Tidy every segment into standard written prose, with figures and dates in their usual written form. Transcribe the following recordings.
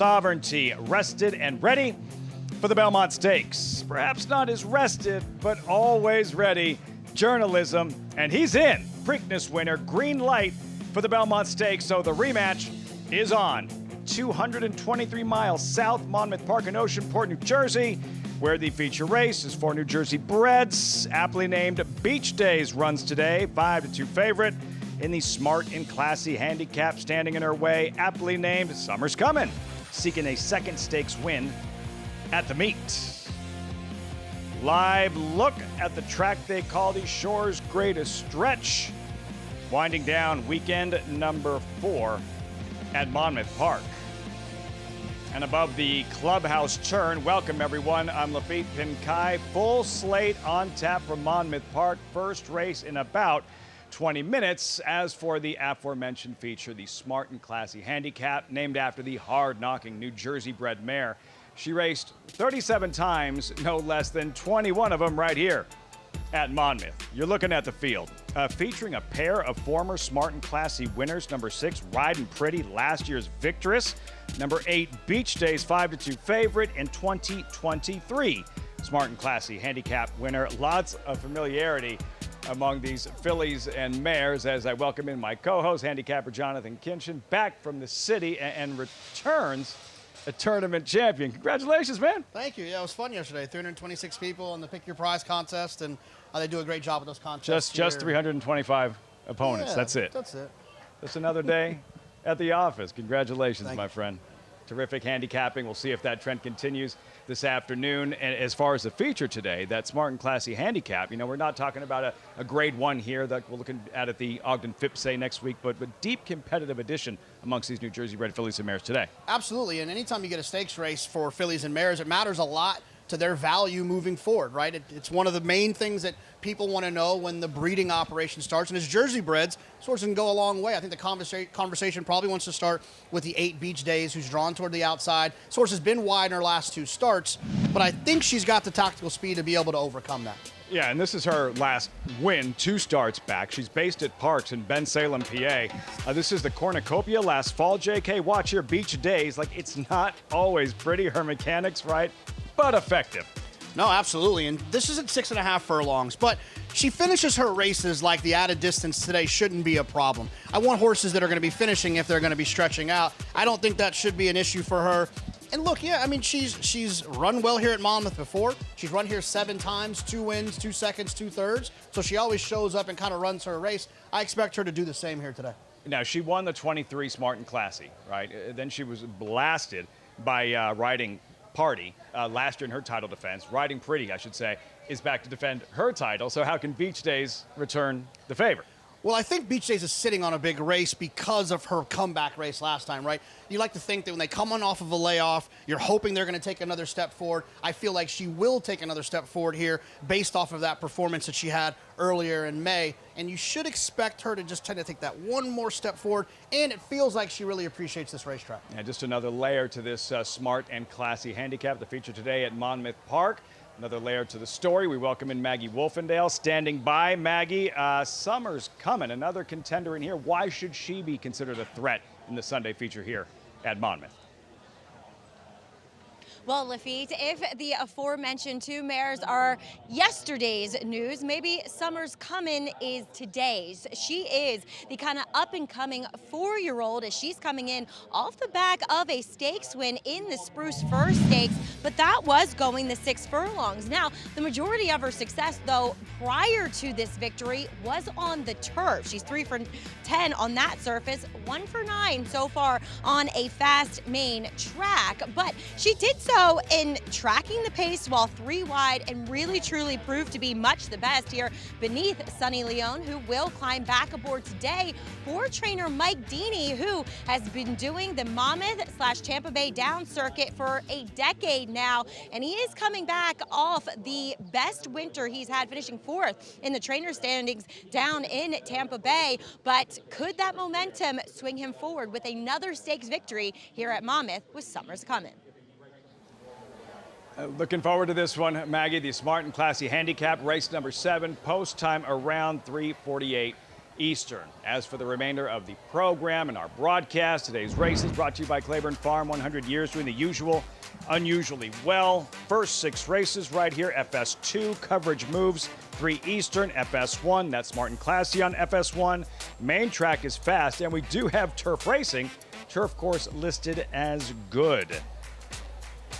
Sovereignty, rested and ready for the Belmont Stakes. Perhaps not as rested, but always ready. Journalism, and he's in. Preakness winner, green light for the Belmont Stakes, so the rematch is on. 223 miles south, Monmouth Park in Oceanport, New Jersey, where the feature race is for New Jersey breds. Aptly named Beach Days runs today, 5-2 favorite in the smart and classy handicap. Standing in her way, aptly named Summer's Coming, seeking a second stakes win at the meet. Live look at the track they call the Shore's greatest stretch, winding down weekend number 4 at Monmouth Park. And above the clubhouse turn, welcome everyone, I'm Lafitte Pinkai. Full slate on tap from Monmouth Park. First race in about 20 minutes. As for the aforementioned feature, the smart and classy handicap, named after the hard-knocking New Jersey-bred mare. She raced 37 times, no less than 21 of them right here at Monmouth. You're looking at the field, featuring a pair of former smart and classy winners. Number 6, Riding Pretty, last year's victorious. Number 8, Beach Days, 5-2 favorite in 2023. Smart and classy handicap winner. Lots of familiarity among these fillies and mares as I welcome in my co-host, handicapper Jonathan Kinchin, back from the city and returns a tournament champion. Congratulations, man. Thank you. Yeah, it was fun yesterday. 326 people in the Pick Your Prize contest, and they do a great job with those contests. Just 325 opponents. Yeah, that's it. That's it. Just another day at the office. Congratulations, my friend. Terrific handicapping. We'll see if that trend continues this afternoon. And as far as the feature today, that smart and classy handicap, you know, we're not talking about a grade 1 here that we're looking at the Ogden Phipsay next week, but deep competitive edition amongst these New Jersey bred fillies and mares today. Absolutely. And anytime you get a stakes race for fillies and mares, it matters a lot to their value moving forward, right? It's one of the main things that people want to know when the breeding operation starts. And as Jersey breds, sorts can go a long way. I think the conversation probably wants to start with the 8 Beach Days, who's drawn toward the outside. Source has been wide in her last 2 starts, but I think she's got the tactical speed to be able to overcome that. Yeah, and this is her last win, 2 starts back. She's based at Parks in Bensalem, PA. This is the cornucopia last fall. JK, watch here, Beach Days. Like, it's not always pretty. Her mechanics, right? But effective. No, absolutely. And this isn't 6.5 furlongs, but she finishes her races like the added distance today shouldn't be a problem. I want horses that are going to be finishing if they're going to be stretching out. I don't think that should be an issue for her. And look, yeah, I mean, she's run well here at Monmouth before. She's run here 7 times, 2 wins, 2 seconds, 2 thirds. So she always shows up and kind of runs her race. I expect her to do the same here today. Now, she won the 23 Smart and Classy, right? Then she was blasted by Riding Party last year in her title defense. Riding Pretty, I should say, is back to defend her title. So how can Beach Days return the favor? Well, I think Beach Days is sitting on a big race because of her comeback race last time, right? You like to think that when they come on off of a layoff, you're hoping they're going to take another step forward. I feel like she will take another step forward here based off of that performance that she had earlier in May. And you should expect her to just tend to take that one more step forward. And it feels like she really appreciates this racetrack. Yeah, just another layer to this smart and classy handicap. The feature today at Monmouth Park. Another layer to the story. We welcome in Maggie Wolfendale standing by. Maggie, Summer's Coming, another contender in here. Why should she be considered a threat in the Sunday feature here at Monmouth? Well, Lafitte, if the aforementioned 2 mares are yesterday's news, maybe Summer's Coming is today's. She is the kind of up-and-coming 4-year-old as she's coming in off the back of a stakes win in the Spruce Fir Stakes, but that was going the 6 furlongs. Now, the majority of her success, though, prior to this victory was on the turf. She's 3 for 10 on that surface, 1 for 9 so far on a fast main track, but she did so in tracking the pace while 3 wide and really truly proved to be much the best here beneath Sunny Leone, who will climb back aboard today for trainer Mike Deeney, who has been doing the Monmouth/Tampa Bay Downs circuit for a decade now, and he is coming back off the best winter he's had, finishing 4th in the trainer standings down in Tampa Bay. But could that momentum swing him forward with another stakes victory here at Monmouth with Summer's Coming? Looking forward to this one, Maggie. The smart and classy handicap, race number 7, post time around 3:48 Eastern. As for the remainder of the program and our broadcast, today's race is brought to you by Claiborne Farm, 100 years doing the usual, unusually well. First 6 races right here, FS2, coverage moves, 3 Eastern, FS1, that's Martin Classy on FS1. Main track is fast, and we do have turf racing, turf course listed as good.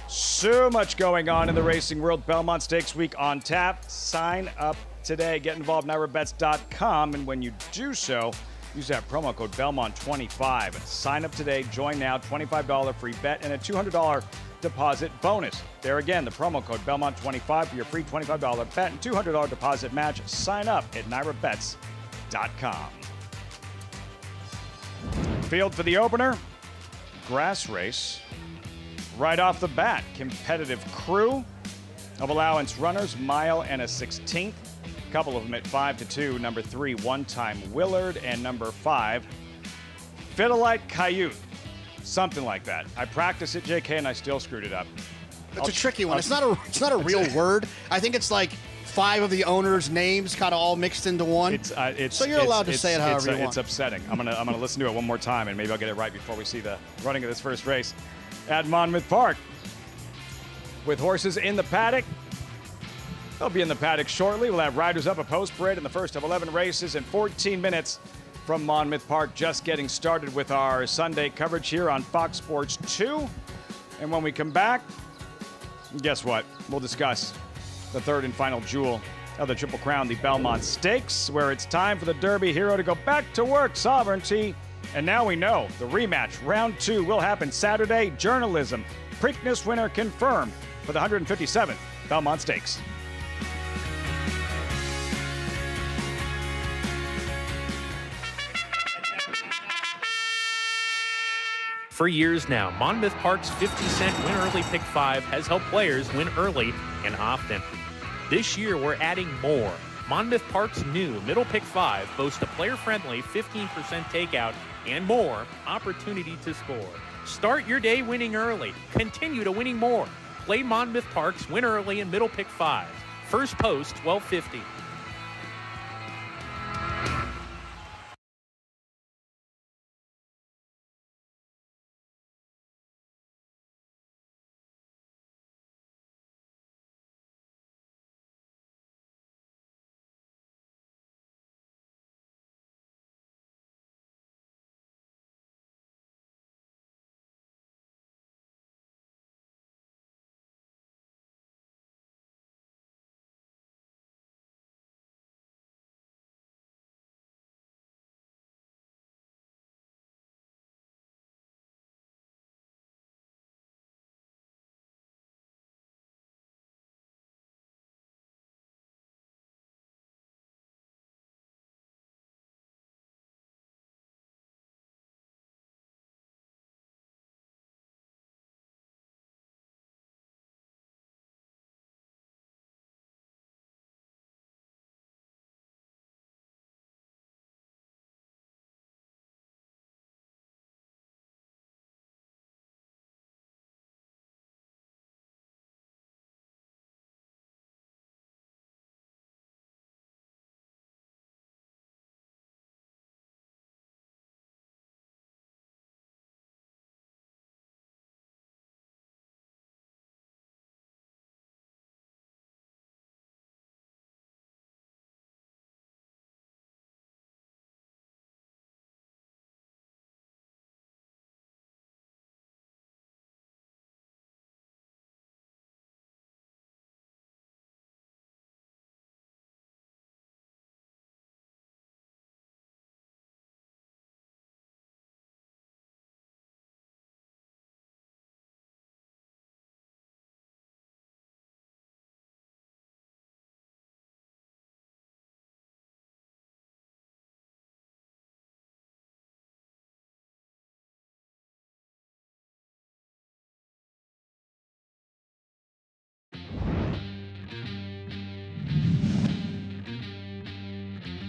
So much going on in the racing world. Belmont Stakes week on tap. Sign up today. Get involved at NYRABets.com. And when you do so, use that promo code Belmont25. Sign up today. Join now. $25 free bet and a $200 deposit bonus. There again, the promo code Belmont25 for your free $25 bet and $200 deposit match. Sign up at NYRABets.com. Field for the opener. Grass race. Right off the bat, competitive crew of allowance runners, mile and a 16th. A couple of them at 5-2. Number 3, One Time Willard, and number 5, Fiddleite Coyote. Something like that. I practiced it, JK, and I still screwed it up. It's a tricky one. It's not a real word. I think it's like 5 of the owners' names kind of all mixed into one. So you're allowed to say it however you want. It's upsetting. I'm gonna listen to it one more time, and maybe I'll get it right before we see the running of this first race at Monmouth Park. With horses in the paddock. They'll be in the paddock shortly. We'll have riders up a post parade in the first of 11 races in 14 minutes from Monmouth Park. Just getting started with our Sunday coverage here on Fox Sports 2. And when we come back, guess what? We'll discuss the third and final jewel of the Triple Crown, the Belmont Stakes, where it's time for the Derby hero to go back to work, Sovereignty. And now we know the rematch, round 2, will happen Saturday. Journalism, Preakness winner confirmed for the 157th Belmont Stakes. For years now, Monmouth Park's 50-cent Win Early Pick 5 has helped players win early and often. This year, we're adding more. Monmouth Park's new Middle Pick 5 boasts a player-friendly 15% takeout and more opportunity to score. Start your day winning early. Continue to winning more. Play Monmouth Park's Win Early and Middle Pick 5. First post, 1250.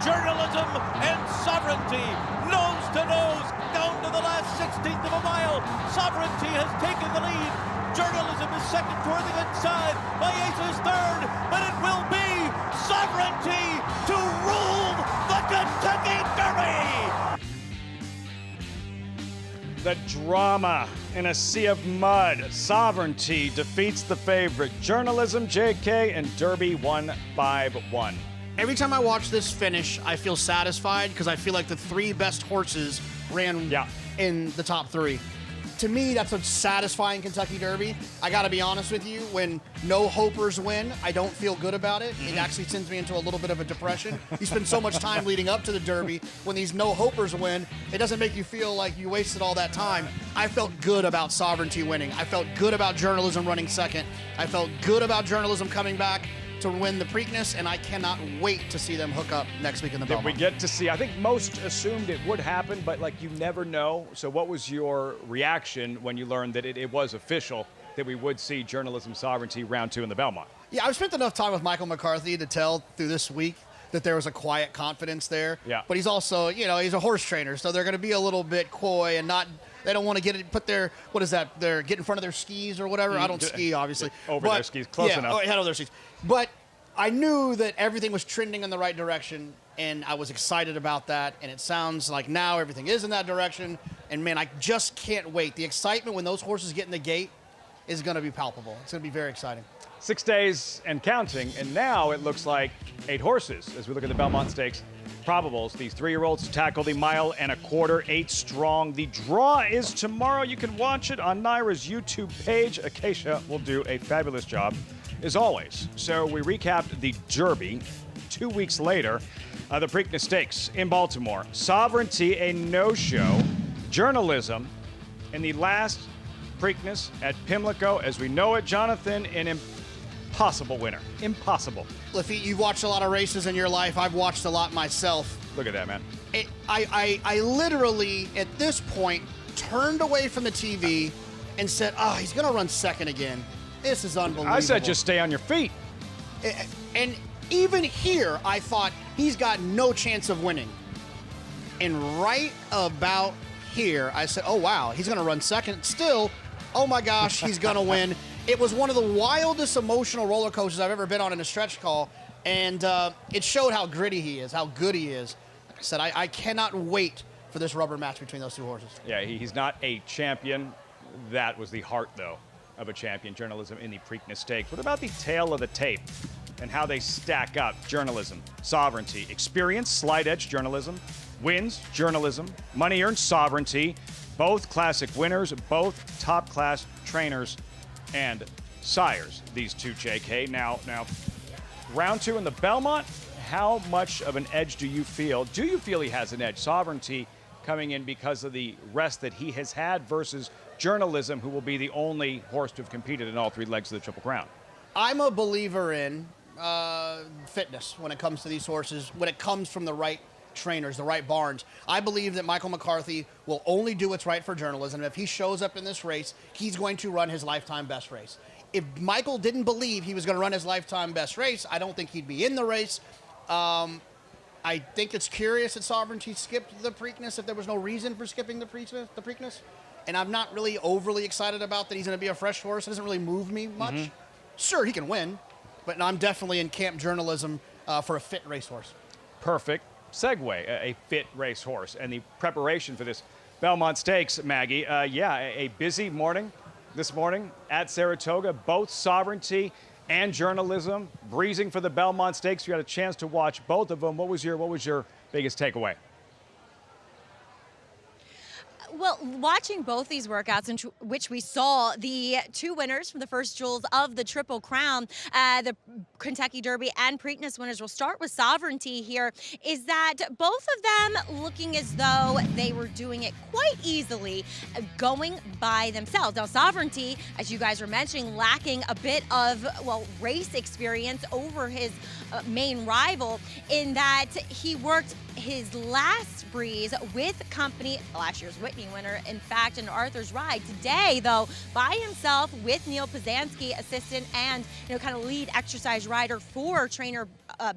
Journalism and sovereignty, nose to nose, down to the last 16th of a mile. Sovereignty has taken the lead. Journalism is second toward the inside. My Ace is third, but it will be Sovereignty to rule the Kentucky Derby. the drama in a sea of mud. Sovereignty defeats the favorite. Journalism, JK, and Derby 1-5-1. Every time I watch this finish, I feel satisfied because I feel like the three best horses ran in the top three. To me, that's a satisfying Kentucky Derby. I got to be honest with you, when no hopers win, I don't feel good about it. It actually sends me into a little bit of a depression. You spend so much time leading up to the Derby. When these no hopers win, it doesn't make you feel like you wasted all that time. I felt good about Sovereignty winning. I felt good about Journalism running second. I felt good about Journalism coming back to win the Preakness, and I cannot wait to see them hook up next week in the Belmont. Did we get to see? I think most assumed it would happen, but like you never know. So what was your reaction when you learned that it was official that we would see Journalism Sovereignty round 2 in the Belmont? Yeah, I've spent enough time with Michael McCarthy to tell through this week that there was a quiet confidence there. Yeah. But he's also, he's a horse trainer, so they're going to be a little bit coy and not. They don't want to get in front of their skis or whatever. I don't ski, obviously. Their skis, close enough. Ahead of their skis. But I knew that everything was trending in the right direction, and I was excited about that. And it sounds like now everything is in that direction. And, man, I just can't wait. The excitement when those horses get in the gate is going to be palpable. It's going to be very exciting. 6 days and counting, and now it looks like 8 horses as we look at the Belmont Stakes probables. These 3-year-olds tackle the 1.25 miles, 8 strong. The draw is tomorrow. You can watch it on Naira's YouTube page. Acacia will do a fabulous job, as always. So we recapped the Derby. 2 weeks later, the Preakness Stakes in Baltimore. Sovereignty, a no-show. Journalism in the last Preakness at Pimlico, as we know it. Jonathan, an impossible winner. Impossible. Lafitte, you've watched a lot of races in your life. I've watched a lot myself. Look at that, man. I literally, at this point, turned away from the TV and said, he's going to run second again. This is unbelievable. I said just stay on your feet. And even here, I thought he's got no chance of winning. And right about here, I said, oh, wow, he's going to run second. Still, oh, my gosh, he's going to win. It was one of the wildest emotional roller coasters I've ever been on in a stretch call, and it showed how gritty he is, how good he is. Like I said, I cannot wait for this rubber match between those two horses. Yeah, he's not a champion. That was the heart, though, of a champion. Journalism in the Preakness Stakes. What about the tail of the tape and how they stack up? Journalism, Sovereignty, experience, slight edge Journalism, wins, Journalism, money earned, Sovereignty, both classic winners, both top-class trainers and sires, these two, JK. Now, round 2 in the Belmont, how much of an edge do you feel? Do you feel he has an edge? Sovereignty coming in because of the rest that he has had versus Journalism, who will be the only horse to have competed in all 3 legs of the Triple Crown. I'm a believer in fitness when it comes to these horses, when it comes from the right trainers, the right barns. I believe that Michael McCarthy will only do what's right for Journalism. If he shows up in this race, he's going to run his lifetime best race. If Michael didn't believe he was going to run his lifetime best race, I don't think he'd be in the race. I think it's curious that Sovereignty skipped the Preakness if there was no reason for skipping the Preakness. And I'm not really overly excited about that he's going to be a fresh horse. It doesn't really move me much. Sure, he can win, but I'm definitely in camp Journalism for a fit racehorse. Perfect segue, a fit racehorse, and the preparation for this Belmont Stakes, Maggie. A busy morning this morning at Saratoga, both Sovereignty and Journalism breezing for the Belmont Stakes. You had a chance to watch both of them. What was your biggest takeaway? Well, watching both these workouts in which we saw the 2 winners from the first jewels of the Triple Crown, the Kentucky Derby and Preakness winners, will start with Sovereignty here, is that both of them looking as though they were doing it quite easily, going by themselves. Now, Sovereignty, as you guys were mentioning, lacking a bit of, race experience over his main rival, in that he worked his last breeze with company, last year's Whitney winner, in fact, in Arthur's Ride. Today, though, by himself with Neil Pazanski, assistant and kind of lead exercise rider for trainer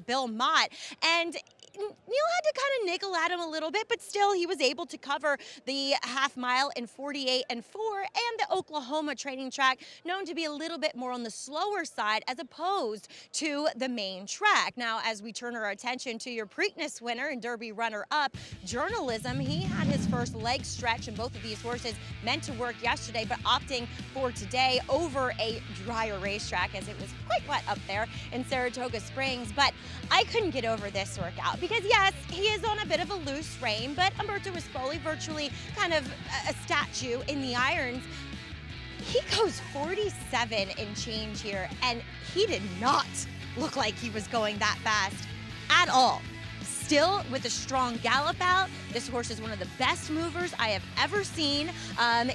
Bill Mott. And Neil had to kind of nickel at him a little bit, but still he was able to cover the half mile in 48 and 4, and the Oklahoma training track, known to be a little bit more on the slower side as opposed to the main track. Now, as we turn our attention to your Preakness winner and Derby runner-up, Journalism, he had his first leg stretch, and both of these horses meant to work yesterday, but opting for today over a drier racetrack as it was quite wet up there in Saratoga Springs. But I couldn't get over this workout because, yes, he is on a bit of a loose rein, but Umberto Rispoli, virtually kind of a statue in the irons, he goes 47 and change here, and he did not look like he was going that fast at all. Still, with a strong gallop out, this horse is one of the best movers I have ever seen.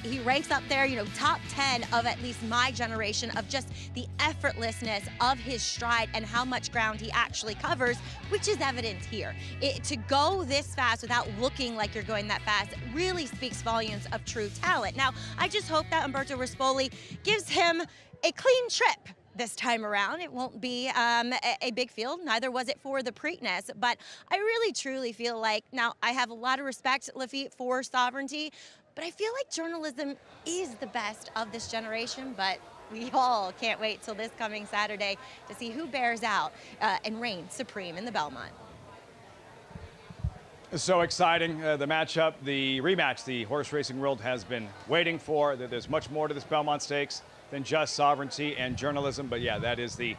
He ranks up there, top 10 of at least my generation of just the effortlessness of his stride and how much ground he actually covers, which is evident here. To go this fast without looking like you're going that fast really speaks volumes of true talent. Now, I just hope that Umberto Rispoli gives him a clean trip this time around. It won't be a big field, neither was it for the Preakness, but I really truly feel like, now I have a lot of respect, Lafitte, for Sovereignty, but I feel like Journalism is the best of this generation, but we all can't wait till this coming Saturday to see who bears out and reigns supreme in the Belmont. So exciting, the matchup, the rematch the horse racing world has been waiting for. There's much more to this Belmont Stakes than just Sovereignty and Journalism, but yeah, that is the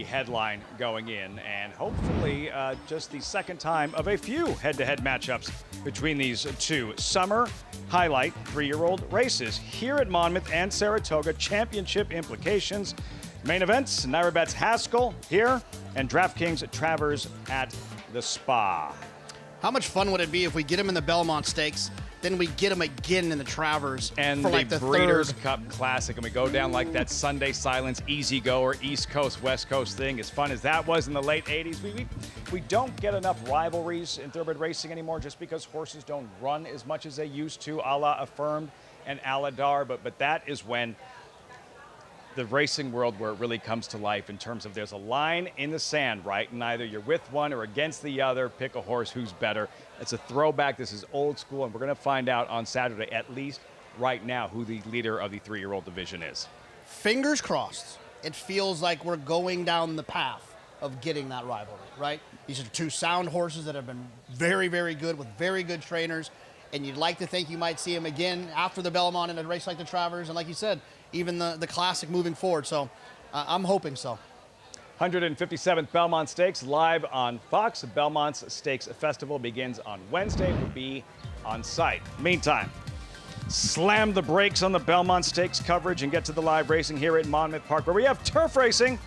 headline going in, and hopefully just the second time of a few head-to-head matchups between these two. Summer highlight 3-year-old races here at Monmouth and Saratoga, championship implications. Main events, NyraBet's Haskell here, and DraftKings Travers at the Spa. How much fun would it be if we get him in the Belmont Stakes, then we get him again in the Travers and for like the Breeders' third Cup Classic, and we go down like that Sunday Silence easy go or East Coast West Coast thing. As fun as that was in the late 80s, we don't get enough rivalries in thoroughbred racing anymore, just because horses don't run as much as they used to, a la Affirmed and Aladar. But that is when the racing world, where it really comes to life in terms of there's a line in the sand, right? And either you're with one or against the other. Pick a horse who's better. It's a throwback. This is old school, and we're going to find out on Saturday, at least right now, who the leader of the 3-year-old division is. Fingers crossed. It feels like we're going down the path of getting that rivalry, right? These are two sound horses that have been very, very good with very good trainers, and you'd like to think you might see them again after the Belmont in a race like the Travers, and like you said, even the Classic moving forward. So I'm hoping so. 157th Belmont Stakes live on Fox. Belmont's Stakes Festival begins on Wednesday. We'll be on site. Meantime, slam the brakes on the Belmont Stakes coverage and get to the live racing here at Monmouth Park, where we have turf racing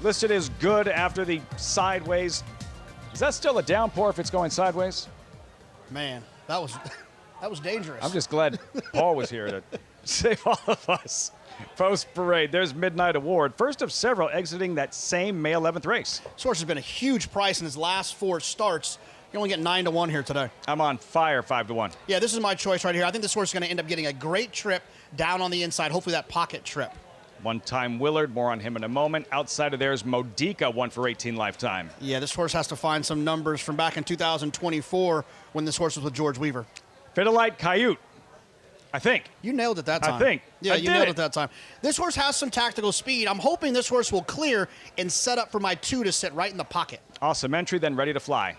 listed as good after the sideways. Is that still a downpour if it's going sideways? Man, that was dangerous. I'm just glad Paul was here to save all of us. Post-parade, there's Midnight Award, first of several exiting that same May 11th race. This horse has been a huge price in his last 4 starts. You only get 9-1 here today. I'm on fire, 5-1. Yeah, this is my choice right here. I think this horse is going to end up getting a great trip down on the inside, hopefully that pocket trip. One-time Willard, more on him in a moment. Outside of there's Modica, 1-for-18 lifetime. Yeah, this horse has to find some numbers from back in 2024 when this horse was with George Weaver. Fidelite Coyote, I think. You nailed it that time. I think. Yeah, you nailed it that time. This horse has some tactical speed. I'm hoping this horse will clear and set up for my 2 to sit right in the pocket. Awesome entry, then Ready to Fly.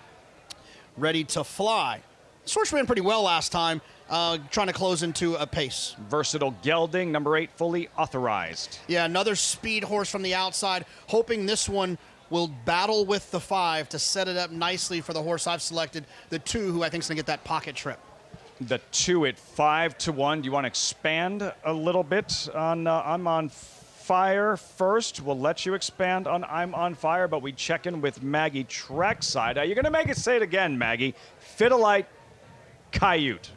Ready to Fly. This horse ran pretty well last time, trying to close into a pace. Versatile Gelding, number 8, fully authorized. Yeah, another speed horse from the outside, hoping this one will battle with the 5 to set it up nicely for the horse I've selected, the 2, who I think is going to get that pocket trip. The 2 at 5-1. Do you want to expand a little bit on I'm on fire first? We'll let you expand on I'm on fire, but we check in with Maggie trackside. You're going to make it say it again, Maggie. Fidelite Coyote.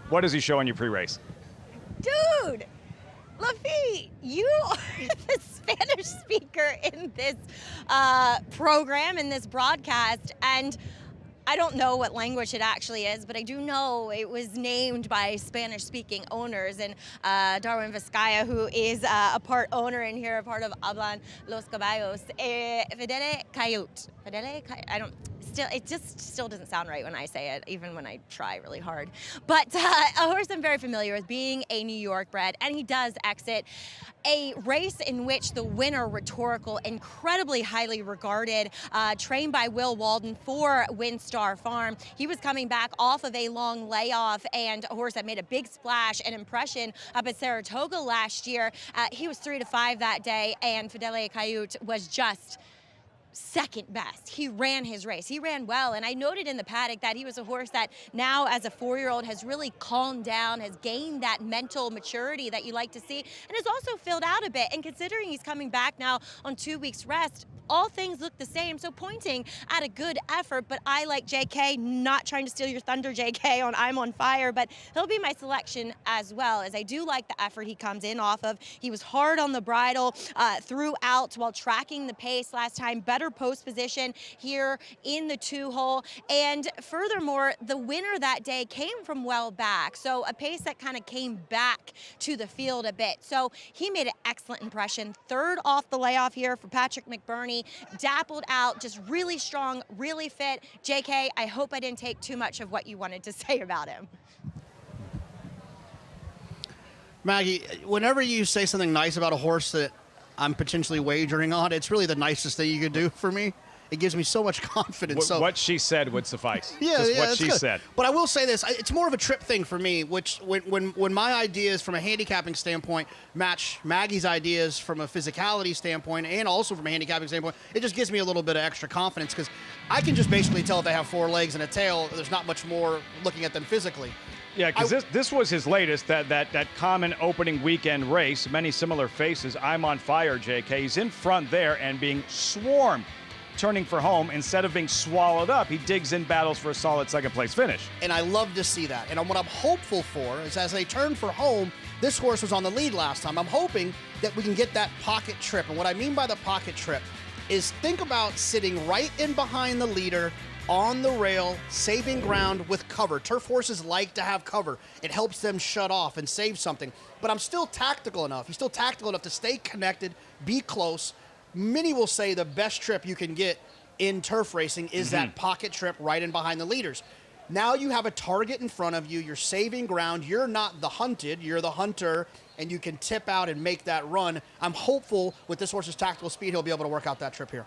What does he show in your pre-race? Dude, Lafitte, you are the Spanish speaker in this program, in this broadcast, and I don't know what language it actually is, but I do know it was named by Spanish-speaking owners, and Darwin Vizcaya, who is a part owner in here, a part of Hablan Los Caballos, Fidele Coyote. just still doesn't sound right when I say it, even when I try really hard. But a horse I'm very familiar with, being a New York bred, and he does exit a race in which the winner, Rhetorical, incredibly highly regarded, trained by Will Walden for Windstar Farm. He was coming back off of a long layoff, and a horse that made a big splash and impression up at Saratoga last year. He was 3-5 that day, and Fidele Cayute was just second best. He ran his race. He ran well, and I noted in the paddock that he was a horse that now, as a 4-year-old, has really calmed down, has gained that mental maturity that you like to see, and has also filled out a bit. And considering he's coming back now on 2 weeks rest, all things look the same, so pointing at a good effort. But I like JK, not trying to steal your thunder, JK, on I'm on Fire, but he'll be my selection as well, as I do like the effort he comes in off of. He was hard on the bridle throughout while tracking the pace last time, better post position here in the 2-hole, and furthermore, the winner that day came from well back, so a pace that kind of came back to the field a bit. So he made an excellent impression. Third off the layoff here for Patrick McBurney. Dappled out, just really strong, really fit. JK, I hope I didn't take too much of what you wanted to say about him. Maggie, whenever you say something nice about a horse that I'm potentially wagering on, it's really the nicest thing you could do for me. It gives me so much confidence. What she said would suffice. Yeah, Just yeah, what she said. But I will say this: it's more of a trip thing for me. Which, when my ideas from a handicapping standpoint match Maggie's ideas from a physicality standpoint, and also from a handicapping standpoint, it just gives me a little bit of extra confidence, because I can just basically tell if they have 4 legs and a tail. There's not much more looking at them physically. Yeah, because this was his latest, that common opening weekend race. Many similar faces. I'm on Fire, JK. He's in front there and being swarmed, turning for home. Instead of being swallowed up, he digs in, battles for a solid second-place finish. And I love to see that. And what I'm hopeful for is, as they turn for home, this horse was on the lead last time. I'm hoping that we can get that pocket trip. And what I mean by the pocket trip is, think about sitting right in behind the leader, on the rail, saving ground with cover. Turf horses like to have cover. It helps them shut off and save something. But I'm still tactical enough. He's still tactical enough to stay connected, be close. Many will say the best trip you can get in turf racing is that pocket trip right in behind the leaders. Now you have a target in front of you. You're saving ground. You're not the hunted. You're the hunter, and you can tip out and make that run. I'm hopeful with this horse's tactical speed, he'll be able to work out that trip here.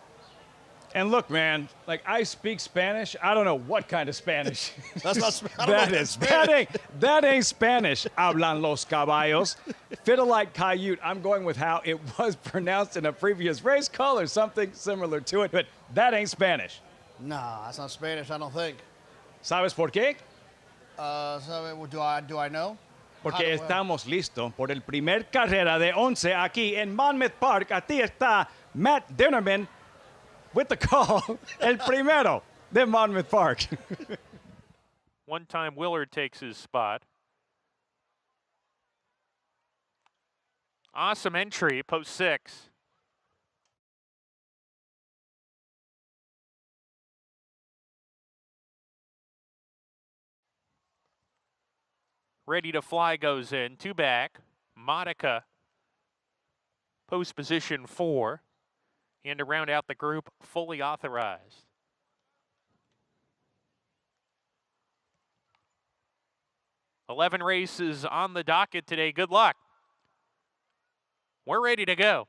And look, man, like, I speak Spanish. I don't know what kind of Spanish. That's not that ain't Spanish. Hablan los caballos. Fiddle-like Cayute. I'm going with how it was pronounced in a previous race call or something similar to it, but that ain't Spanish. No, that's not Spanish, I don't think. ¿Sabes por qué? Do I know? Porque estamos listos por el primer carrera de 11 aquí en Monmouth Park. Aquí está Matt Dinnerman with the call, el primero de Monmouth Park. One time Willard takes his spot. Awesome entry, post 6. Ready to Fly goes in, 2 back. Monica, post position 4. And to round out the group, Fully Authorized. $11 races on the docket today. Good luck. We're ready to go.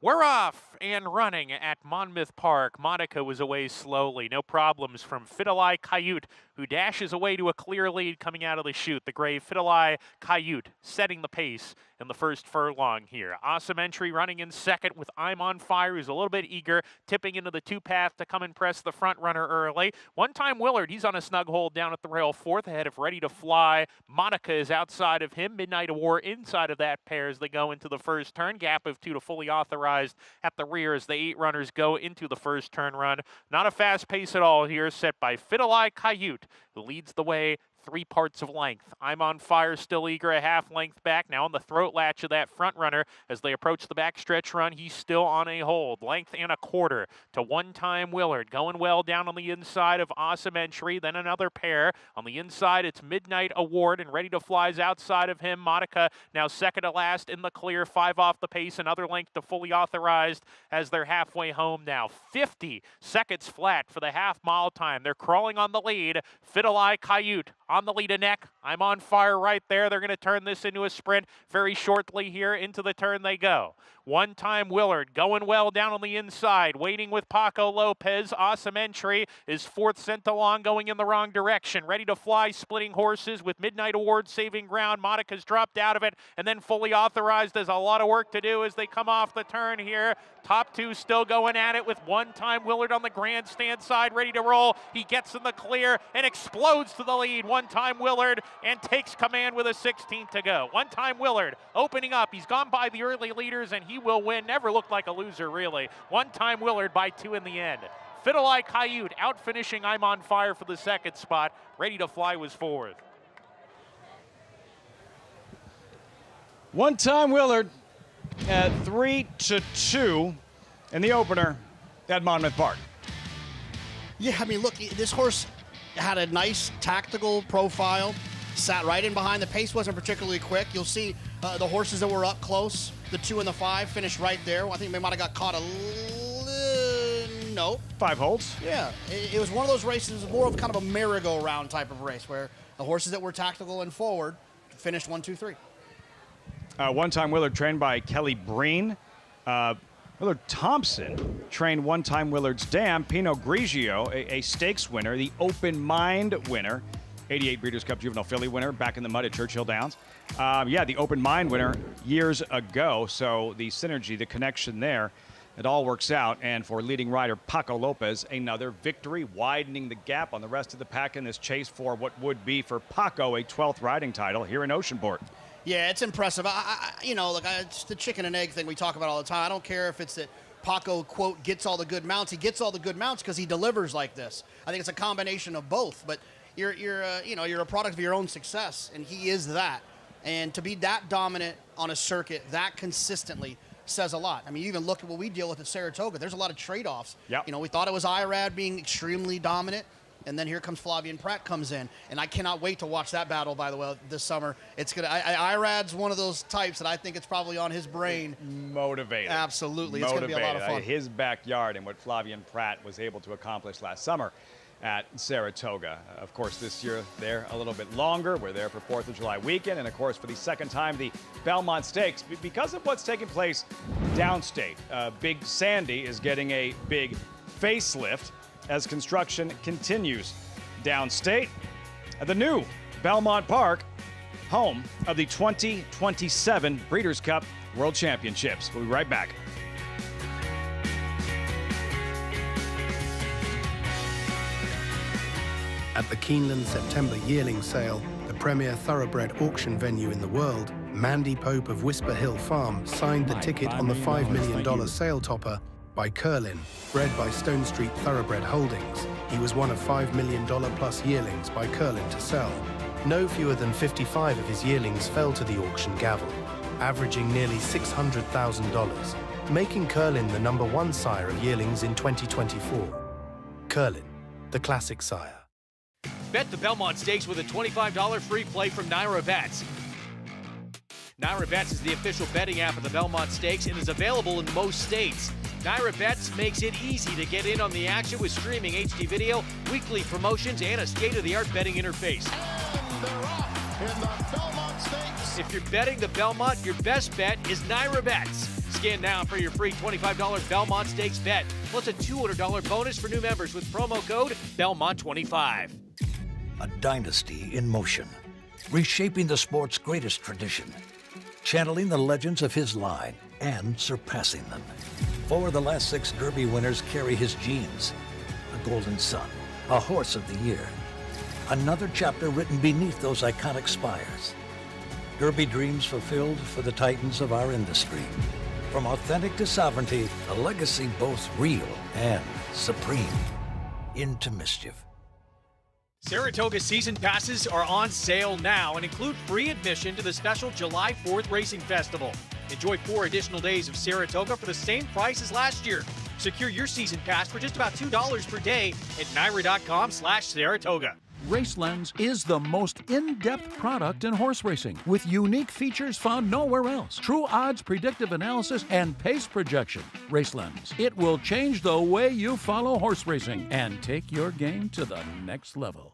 We're off and running at Monmouth Park. Monica was away slowly. No problems from Fiddle-Eye Cayute, who dashes away to a clear lead coming out of the chute. The gray Fiddle-Eye Cayute setting the pace in the first furlong here. Awesome entry running in second with I'm on Fire, who's a little bit eager, tipping into the 2-path to come and press the front runner early. One time Willard, he's on a snug hold down at the rail, 4th ahead of Ready to Fly. Monica is outside of him. Midnight War inside of that pair as they go into the first turn. Gap of 2 to Fully Authorized at the rear as the 8 runners go into the first turn run. Not a fast pace at all here, set by Fiddle-Eye Cayute, who leads the way 3 parts of length. I'm on Fire, still eager, a half length back. Now on the throat latch of that front runner as they approach the backstretch run. He's still on a hold. Length and a quarter to One Time Willard. Going well down on the inside of Awesome Entry. Then another pair. On the inside, it's Midnight Award, and Ready to Fly's outside of him. Monica now second to last in the clear. 5 off the pace. Another length to Fully Authorized as they're halfway home now. 50 seconds flat for the half-mile time. They're crawling on the lead. Fiddle-Eye Coyote on the lead of Neck. I'm on Fire right there. They're going to turn this into a sprint very shortly here. Into the turn they go. One Time Willard going well down on the inside. Waiting with Paco Lopez. Awesome Entry is fourth sent along, going in the wrong direction. Ready to Fly splitting horses with Midnight Award saving ground. Monica's dropped out of it, and then Fully Authorized. There's a lot of work to do as they come off the turn here. Top two still going at it with One Time Willard on the grandstand side, ready to roll. He gets in the clear and explodes to the lead. One Time Willard and takes command with a 16th to go. One Time Willard opening up. He's gone by the early leaders and he will win. Never looked like a loser, really. One Time Willard by 2 in the end. Fiddle-Eye Coyote out finishing I'm on Fire for the second spot. Ready to Fly was fourth. One Time Willard at 3-2 in the opener at Monmouth Park. Yeah, I mean, look, this horse had a nice tactical profile, sat right in behind. The pace wasn't particularly quick. You'll see the horses that were up close, the 2 and the 5, finished right there. I think they might have got caught no. 5 holds. Yeah, it was one of those races, it was more of kind of a merry-go-round type of race where the horses that were tactical and forward finished 1, 2, 3. One Time Willard trained by Kelly Breen. Willard Thompson trained One Time Willard's dam. Pinot Grigio, a stakes winner, the Open Mind winner, 88 Breeders' Cup Juvenile Filly winner, back in the mud at Churchill Downs. The Open Mind winner years ago. So the synergy, the connection there, it all works out. And for leading rider Paco Lopez, another victory, widening the gap on the rest of the pack in this chase for what would be for Paco a 12th riding title here in Oceanport. Yeah, it's impressive. It's the chicken and egg thing we talk about all the time. I don't care if it's that Paco, quote, gets all the good mounts. He gets all the good mounts because he delivers like this. I think it's a combination of both. But you're a product of your own success, and he is that. And to be that dominant on a circuit that consistently says a lot. I mean, you even look at what we deal with at Saratoga. There's a lot of trade-offs. Yep. We thought it was Irad being extremely dominant. And then here comes Flavien Prat comes in, and I cannot wait to watch that battle. By the way, this summer, it's gonna. Irad's one of those types that I think it's probably on his brain. Motivated. Absolutely, it's gonna be a lot of fun. His backyard and what Flavien Prat was able to accomplish last summer at Saratoga. Of course, this year they're a little bit longer. We're there for 4th of July weekend, and of course, for the second time, the Belmont Stakes. Because of what's taking place downstate, Big Sandy is getting a big facelift as construction continues downstate at the new Belmont Park, home of the 2027 Breeders' Cup World Championships. We'll be right back. At the Keeneland September yearling sale, the premier thoroughbred auction venue in the world, Mandy Pope of Whisper Hill Farm signed the ticket on the $5 million sale topper by Curlin, bred by Stone Street Thoroughbred Holdings. He was one of $5 million plus yearlings by Curlin to sell. No fewer than 55 of his yearlings fell to the auction gavel, averaging nearly $600,000, making Curlin the #1 sire of yearlings in 2024. Curlin, the classic sire. Bet the Belmont Stakes with a $25 free play from Naira Bets. Naira Bets is the official betting app of the Belmont Stakes and is available in most states. Naira Bets makes it easy to get in on the action with streaming HD video, weekly promotions, and a state-of-the-art betting interface. And they're off in the Belmont Stakes. If you're betting the Belmont, your best bet is Naira Bets. Scan now for your free $25 Belmont Stakes bet, plus a $200 bonus for new members with promo code Belmont25. A dynasty in motion, reshaping the sport's greatest tradition, channeling the legends of his line and surpassing them. 4 of the last 6 Derby winners carry his genes. A Golden Son, a Horse of the Year. Another chapter written beneath those iconic spires. Derby dreams fulfilled for the titans of our industry. From authentic to sovereignty, a legacy both real and supreme. Into mischief. Saratoga season passes are on sale now and include free admission to the special July 4th Racing Festival. Enjoy 4 additional days of Saratoga for the same price as last year. Secure your season pass for just about $2 per day at NYRA.com/Saratoga. RaceLens is the most in-depth product in horse racing with unique features found nowhere else. True odds, predictive analysis, and pace projection. RaceLens. It will change the way you follow horse racing and take your game to the next level.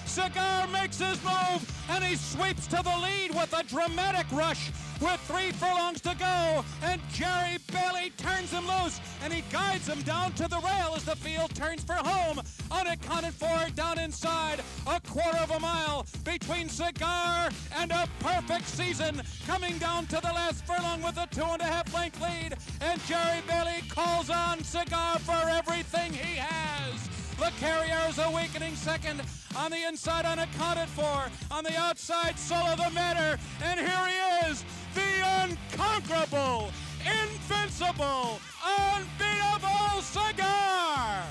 Cigar makes his move, and he sweeps to the lead with a dramatic rush with 3 furlongs to go, and Jerry Bailey turns him loose, and he guides him down to the rail as the field turns for home. Unaccounted for down inside, a 1/4 mile between Cigar and a Perfect Season, coming down to the last furlong with a 2.5 length lead, and Jerry Bailey calls on Cigar for everything he has. The Carrier's awakening second. On the inside, unaccounted for. On the outside, Solo the Matter. And here he is, the unconquerable, invincible, unbeatable Cigar.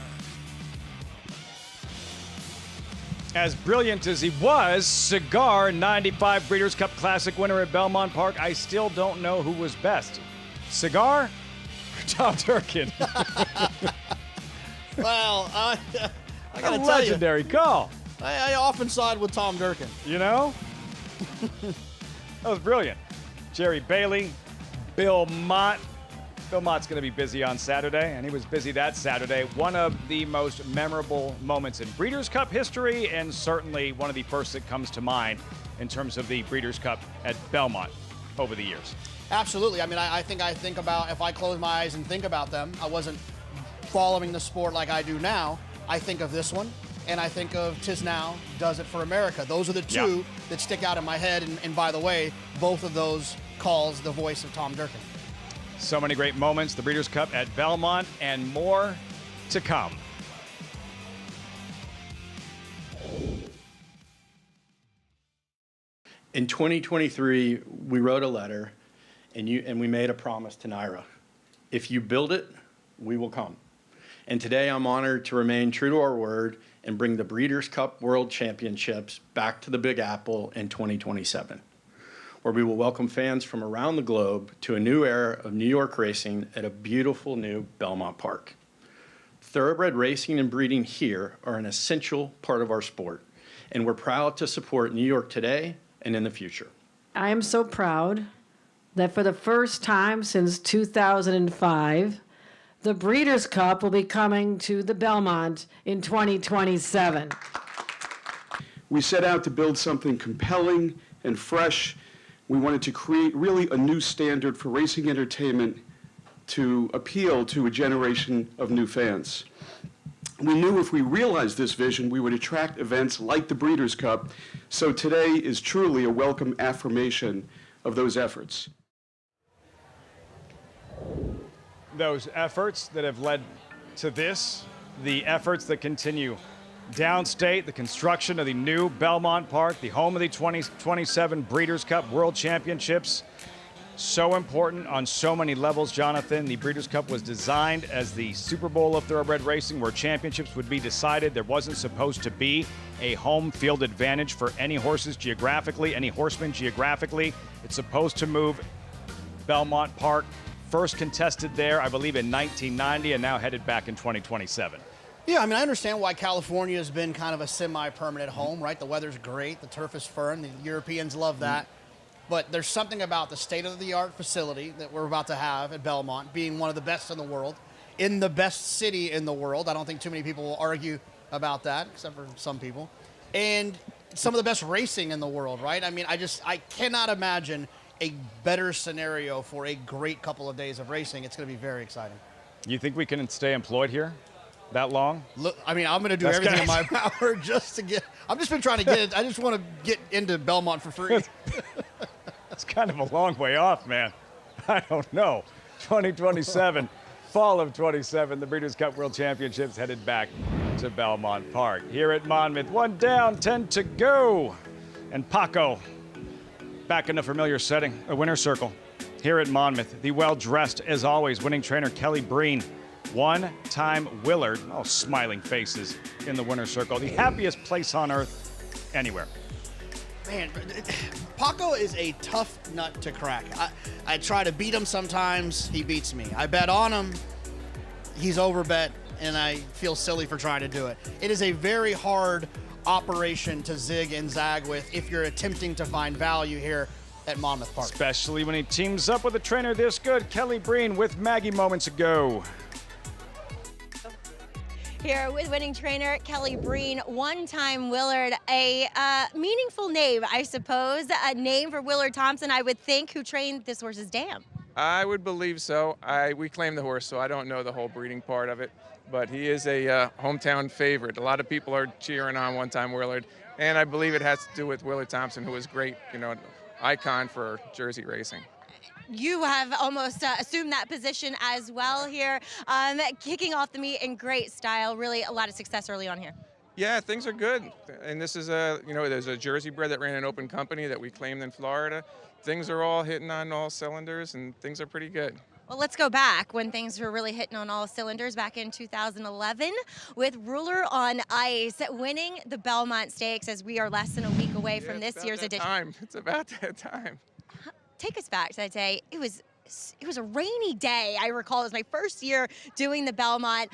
As brilliant as he was, Cigar, 95 Breeders' Cup Classic winner at Belmont Park, I still don't know who was best. Cigar or Tom Durkin? Well, I gotta tell you, legendary call. I often side with Tom Durkin. You know? That was brilliant. Jerry Bailey, Bill Mott. Bill Mott's going to be busy on Saturday, and he was busy that Saturday. One of the most memorable moments in Breeders' Cup history, and certainly one of the first that comes to mind in terms of the Breeders' Cup at Belmont over the years. Absolutely. I mean, I think about, if I close my eyes and think about them, I wasn't following the sport like I do now. I think of this one, and I think of "'Tis Now, Does It for America." Those are the two that stick out in my head, and by the way, both of those calls the voice of Tom Durkin. So many great moments, the Breeders' Cup at Belmont, and more to come. In 2023, we wrote a letter, and we made a promise to NYRA. If you build it, we will come. And today I'm honored to remain true to our word and bring the Breeders' Cup World Championships back to the Big Apple in 2027, where we will welcome fans from around the globe to a new era of New York racing at a beautiful new Belmont Park. Thoroughbred racing and breeding here are an essential part of our sport, and we're proud to support New York today and in the future. I am so proud that for the first time since 2005, the Breeders' Cup will be coming to the Belmont in 2027. We set out to build something compelling and fresh. We wanted to create really a new standard for racing entertainment to appeal to a generation of new fans. We knew if we realized this vision, we would attract events like the Breeders' Cup, so today is truly a welcome affirmation of those efforts. Those efforts that have led to this, the efforts that continue downstate, the construction of the new Belmont Park, the home of the 2027 Breeders' Cup World Championships. So important on so many levels, Jonathan. The Breeders' Cup was designed as the Super Bowl of thoroughbred racing, where championships would be decided. There wasn't supposed to be a home field advantage for any horses geographically, any horsemen geographically. It's supposed to move Belmont Park, first contested there, I believe, in 1990, and now headed back in 2027. Yeah, I mean, I understand why California has been kind of a semi-permanent home, right? The weather's great, the turf is firm, the Europeans love that. But there's something about the state-of-the-art facility that we're about to have at Belmont, being one of the best in the world, in the best city in the world. I don't think too many people will argue about that, except for some people. And some of the best racing in the world, right? I mean, I cannot imagine a better scenario for a great couple of days of racing. It's going to be very exciting. You think we can stay employed here that long? Look, I mean, I'm going to do everything in my power just to get. I've just been trying to get it. I just want to get into Belmont for free. It's kind of a long way off, man. I don't know. 2027, fall of 27, the Breeders' Cup World Championships headed back to Belmont Park. Here at Monmouth, 1 down, 10 to go. And Paco back in the familiar setting, a winner's circle. here at Monmouth. The well-dressed, as always, winning trainer Kelly Breen. One-time Willard. Oh, smiling faces in the winner's circle. The happiest place on earth anywhere. Man, Paco is a tough nut to crack. I try to beat him sometimes. He beats me. I bet on him. He's overbet, and I feel silly for trying to do it. It is a very hard operation to zig and zag with if you're attempting to find value here at Monmouth Park. Especially when he teams up with a trainer this good. Kelly Breen with Maggie moments ago. Here with winning trainer Kelly Breen, one-time Willard, a meaningful name, I suppose, a name for Willard Thompson, I would think, who trained this horse's dam. I would believe so. We claim the horse, so I don't know the whole breeding part of it, but he is a hometown favorite. A lot of people are cheering on one-time Willard, and I believe it has to do with Willard Thompson, who was great, an icon for Jersey racing. You have almost assumed that position as well here, kicking off the meet in great style. Really a lot of success early on here. Yeah, things are good. And this is there's a Jersey bred that ran an open company that we claimed in Florida. Things are all hitting on all cylinders and things are pretty good. Well, let's go back when things were really hitting on all cylinders back in 2011 with Ruler on Ice winning the Belmont Stakes as we are less than a week away from this year's edition. It's about that time. Take us back to that day. It was a rainy day. I recall it was my first year doing the Belmont.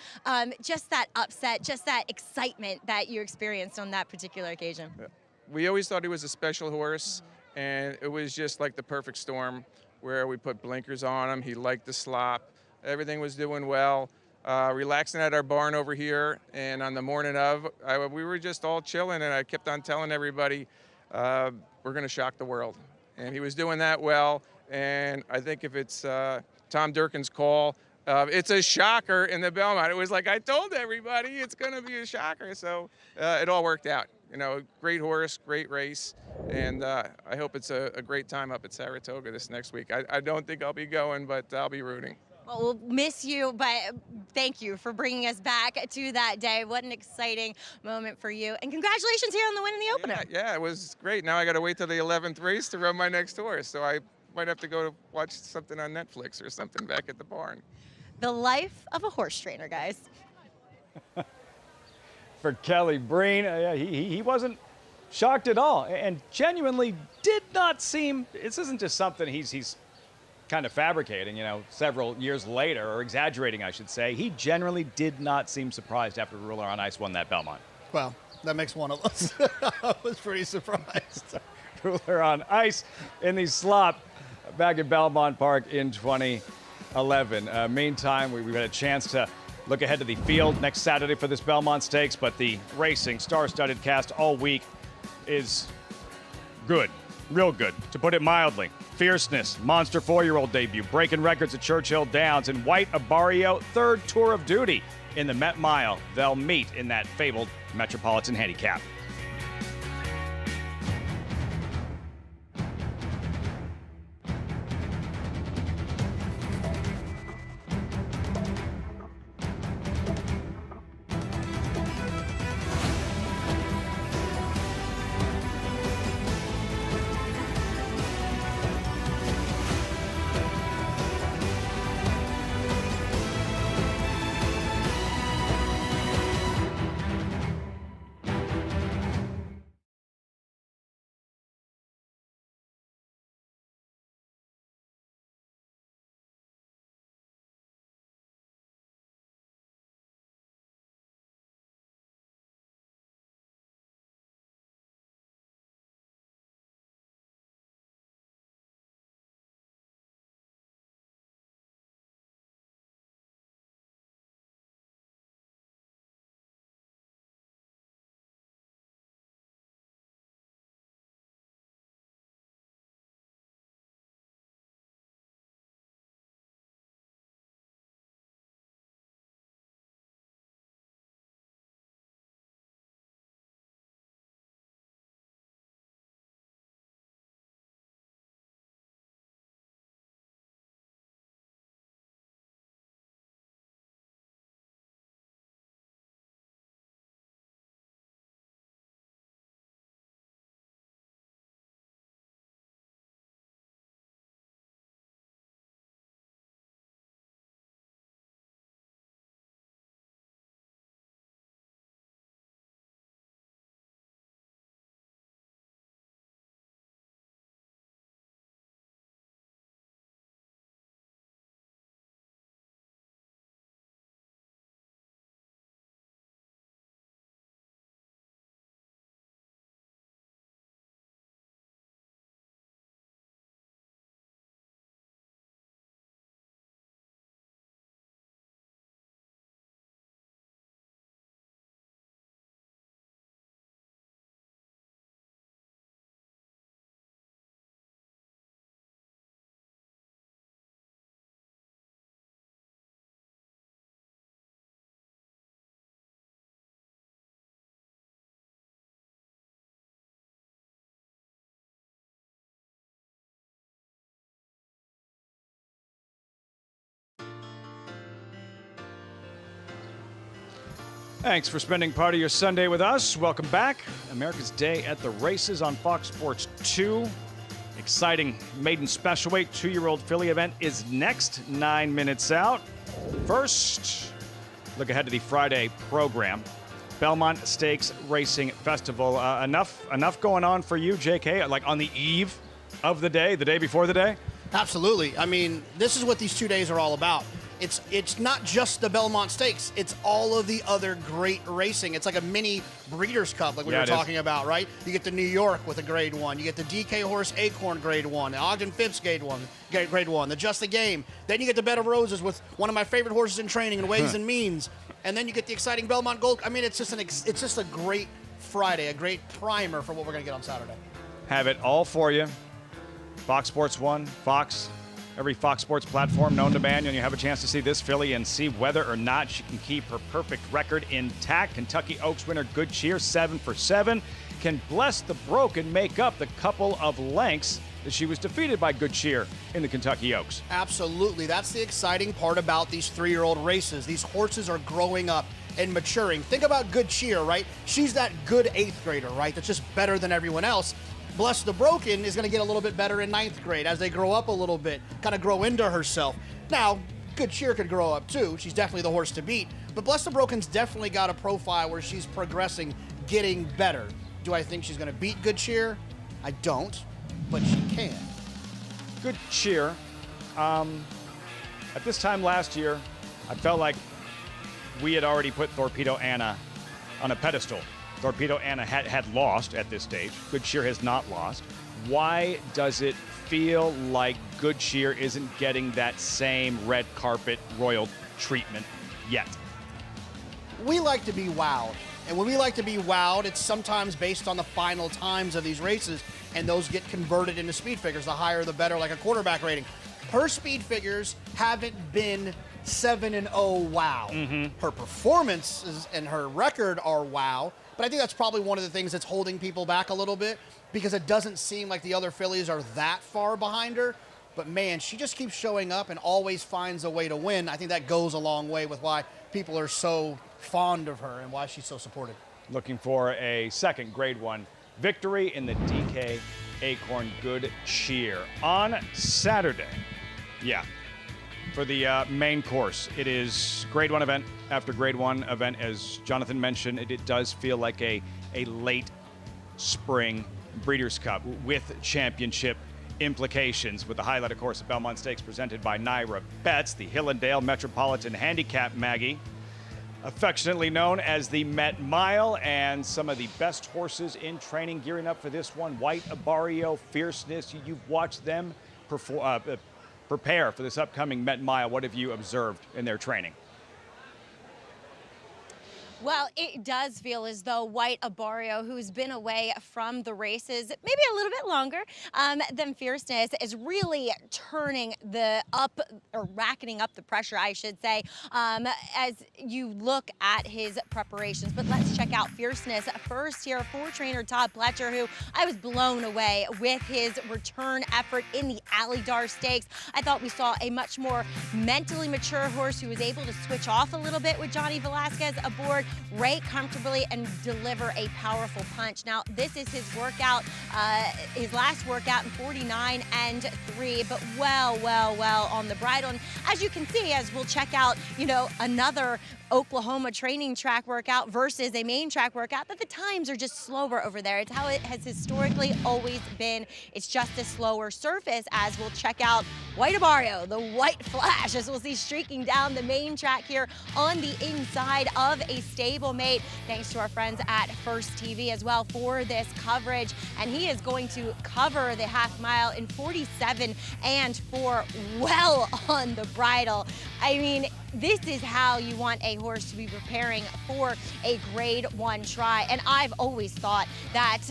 Just that upset, just that excitement that you experienced on that particular occasion. Yeah. We always thought he was a special horse, and it was just like the perfect storm where we put blinkers on him. He liked the slop. Everything was doing well. Relaxing at our barn over here, and on the morning of, we were just all chilling, and I kept on telling everybody, we're going to shock the world. And he was doing that well, and I think if it's Tom Durkin's call, it's a shocker in the Belmont. It was like I told everybody it's going to be a shocker, so it all worked out. Great horse, great race, and I hope it's a great time up at Saratoga this next week. I don't think I'll be going, but I'll be rooting. Well, we'll miss you, but thank you for bringing us back to that day. What an exciting moment for you. And congratulations here on the win in the opener. Yeah, it was great. Now I got to wait till the 11th race to run my next horse, so I might have to go watch something on Netflix or something back at the barn. The life of a horse trainer, guys. For Kelly Breen, he wasn't shocked at all and genuinely did not seem, this isn't just something he's kind of fabricating, several years later, or exaggerating, I should say. He generally did not seem surprised after Ruler on Ice won that Belmont. Well, that makes one of us. I was pretty surprised. Ruler on Ice in the slop back at Belmont Park in 2011. Meantime, we've had a chance to look ahead to the field next Saturday for this Belmont Stakes, but the racing, star-studded cast all week is good. Real good, to put it mildly. Fierceness, monster 4-year-old debut, breaking records at Churchill Downs, and White Abarrio, third tour of duty in the Met Mile. They'll meet in that fabled Metropolitan Handicap. Thanks for spending part of your Sunday with us. Welcome back. America's Day at the Races on Fox Sports 2. Exciting maiden special weight 2-year-old filly event is next, 9 minutes out. First, look ahead to the Friday program. Belmont Stakes Racing Festival. Enough going on for you, JK, like on the eve of the day before the day? Absolutely. I mean, this is what these 2 days are all about. It's not just the Belmont Stakes. It's all of the other great racing. It's like a mini Breeders' Cup, like we were talking about, right? You get the New York with a Grade 1. You get the DK Horse Acorn Grade 1, the Ogden Phipps Grade 1, the Just the Game. Then you get the Bed of Roses with one of my favorite horses in training and Ways and Means. And then you get the exciting Belmont Gold. I mean, it's just a great Friday, a great primer for what we're going to get on Saturday. Have it all for you. Fox Sports 1, Fox, every Fox Sports platform known to man, and you have a chance to see this filly and see whether or not she can keep her perfect record intact. Kentucky Oaks winner Good Cheer, 7 for 7. Can Bless the Broken make up the couple of lengths that she was defeated by Good Cheer in the Kentucky Oaks? Absolutely. That's the exciting part about these 3-year-old races. These horses are growing up and maturing. Think about Good Cheer, right? She's that good 8th grader, right? That's just better than everyone else. Bless the Broken is going to get a little bit better in 9th grade as they grow up a little bit, kind of grow into herself. Now, Good Cheer could grow up too. She's definitely the horse to beat. But Bless the Broken's definitely got a profile where she's progressing, getting better. Do I think she's going to beat Good Cheer? I don't, but she can. Good Cheer. At this time last year, I felt like we had already put Torpedo Anna on a pedestal. Torpedo Anna had lost at this stage. Good Cheer has not lost. Why does it feel like Good Cheer isn't getting that same red carpet royal treatment yet? We like to be wowed. And when we like to be wowed, it's sometimes based on the final times of these races, and those get converted into speed figures. The higher, the better, like a quarterback rating. Her speed figures haven't been 7-0 wow. Her performances and her record are wow. But I think that's probably one of the things that's holding people back a little bit, because it doesn't seem like the other fillies are that far behind her. But man, she just keeps showing up and always finds a way to win. I think that goes a long way with why people are so fond of her and why she's so supported. Looking for a second Grade 1 victory in the DK Acorn Good Cheer on Saturday. Yeah. For the main course, it is Grade 1 event after Grade 1 event. As Jonathan mentioned, it does feel like a late spring Breeders' Cup with championship implications, with the highlight, of course, of Belmont Stakes presented by Naira Bets, the Hillendale Metropolitan Handicap Maggie, affectionately known as the Met Mile, and some of the best horses in training gearing up for this one. White Abarrio, Fierceness, you've watched them prepare for this upcoming Met Mile. What have you observed in their training? Well, it does feel as though White Abarrio, who's been away from the races maybe a little bit longer than Fierceness, is really turning racketing up the pressure, I should say, as you look at his preparations. But let's check out Fierceness first here for trainer Todd Pletcher, who I was blown away with his return effort in the Alydar Stakes. I thought we saw a much more mentally mature horse who was able to switch off a little bit with Johnny Velasquez aboard, rate comfortably, and deliver a powerful punch. Now, this is his workout, his last workout in 49-3, but well on the bridle. And as you can see, as we'll check out, another Oklahoma training track workout versus a main track workout, that the times are just slower over there. It's how it has historically always been. It's just a slower surface, as we'll check out White Abarrio, the White Flash, as we'll see streaking down the main track here on the inside of a stablemate. Thanks to our friends at First TV as well for this coverage. And he is going to cover the half mile in 47-4, well on the bridle. I mean, this is how you want a horse to be preparing for a Grade 1 try. And I've always thought that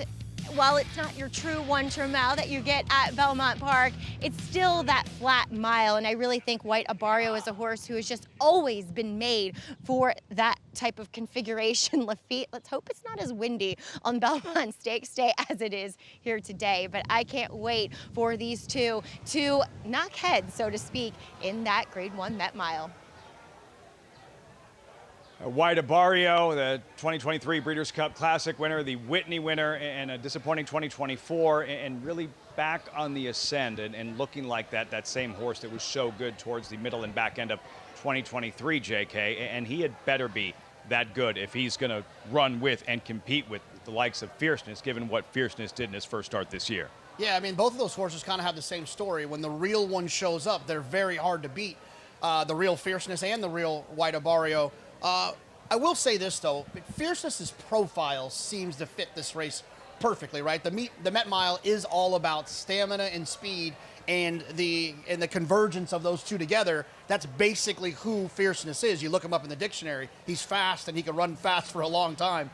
while it's not your true 1-turn mile that you get at Belmont Park, it's still that flat mile. And I really think White Abarrio is a horse who has just always been made for that type of configuration. Lafitte, let's hope it's not as windy on Belmont Stakes Day as it is here today. But I can't wait for these two to knock heads, so to speak, in that Grade 1 Met Mile. White Barrio, the 2023 Breeders' Cup Classic winner, the Whitney winner, and a disappointing 2024, and really back on the ascend and looking like that same horse that was so good towards the middle and back end of 2023, JK, and he had better be that good if he's going to run with and compete with the likes of Fierceness, given what Fierceness did in his first start this year. Yeah, I mean, both of those horses kind of have the same story. When the real one shows up, they're very hard to beat. The real Fierceness and the real White Barrio. I will say this, though. Fierceness's profile seems to fit this race perfectly, right? The Met Mile is all about stamina and speed, and the convergence of those two together. That's basically who Fierceness is. You look him up in the dictionary. He's fast, and he can run fast for a long time.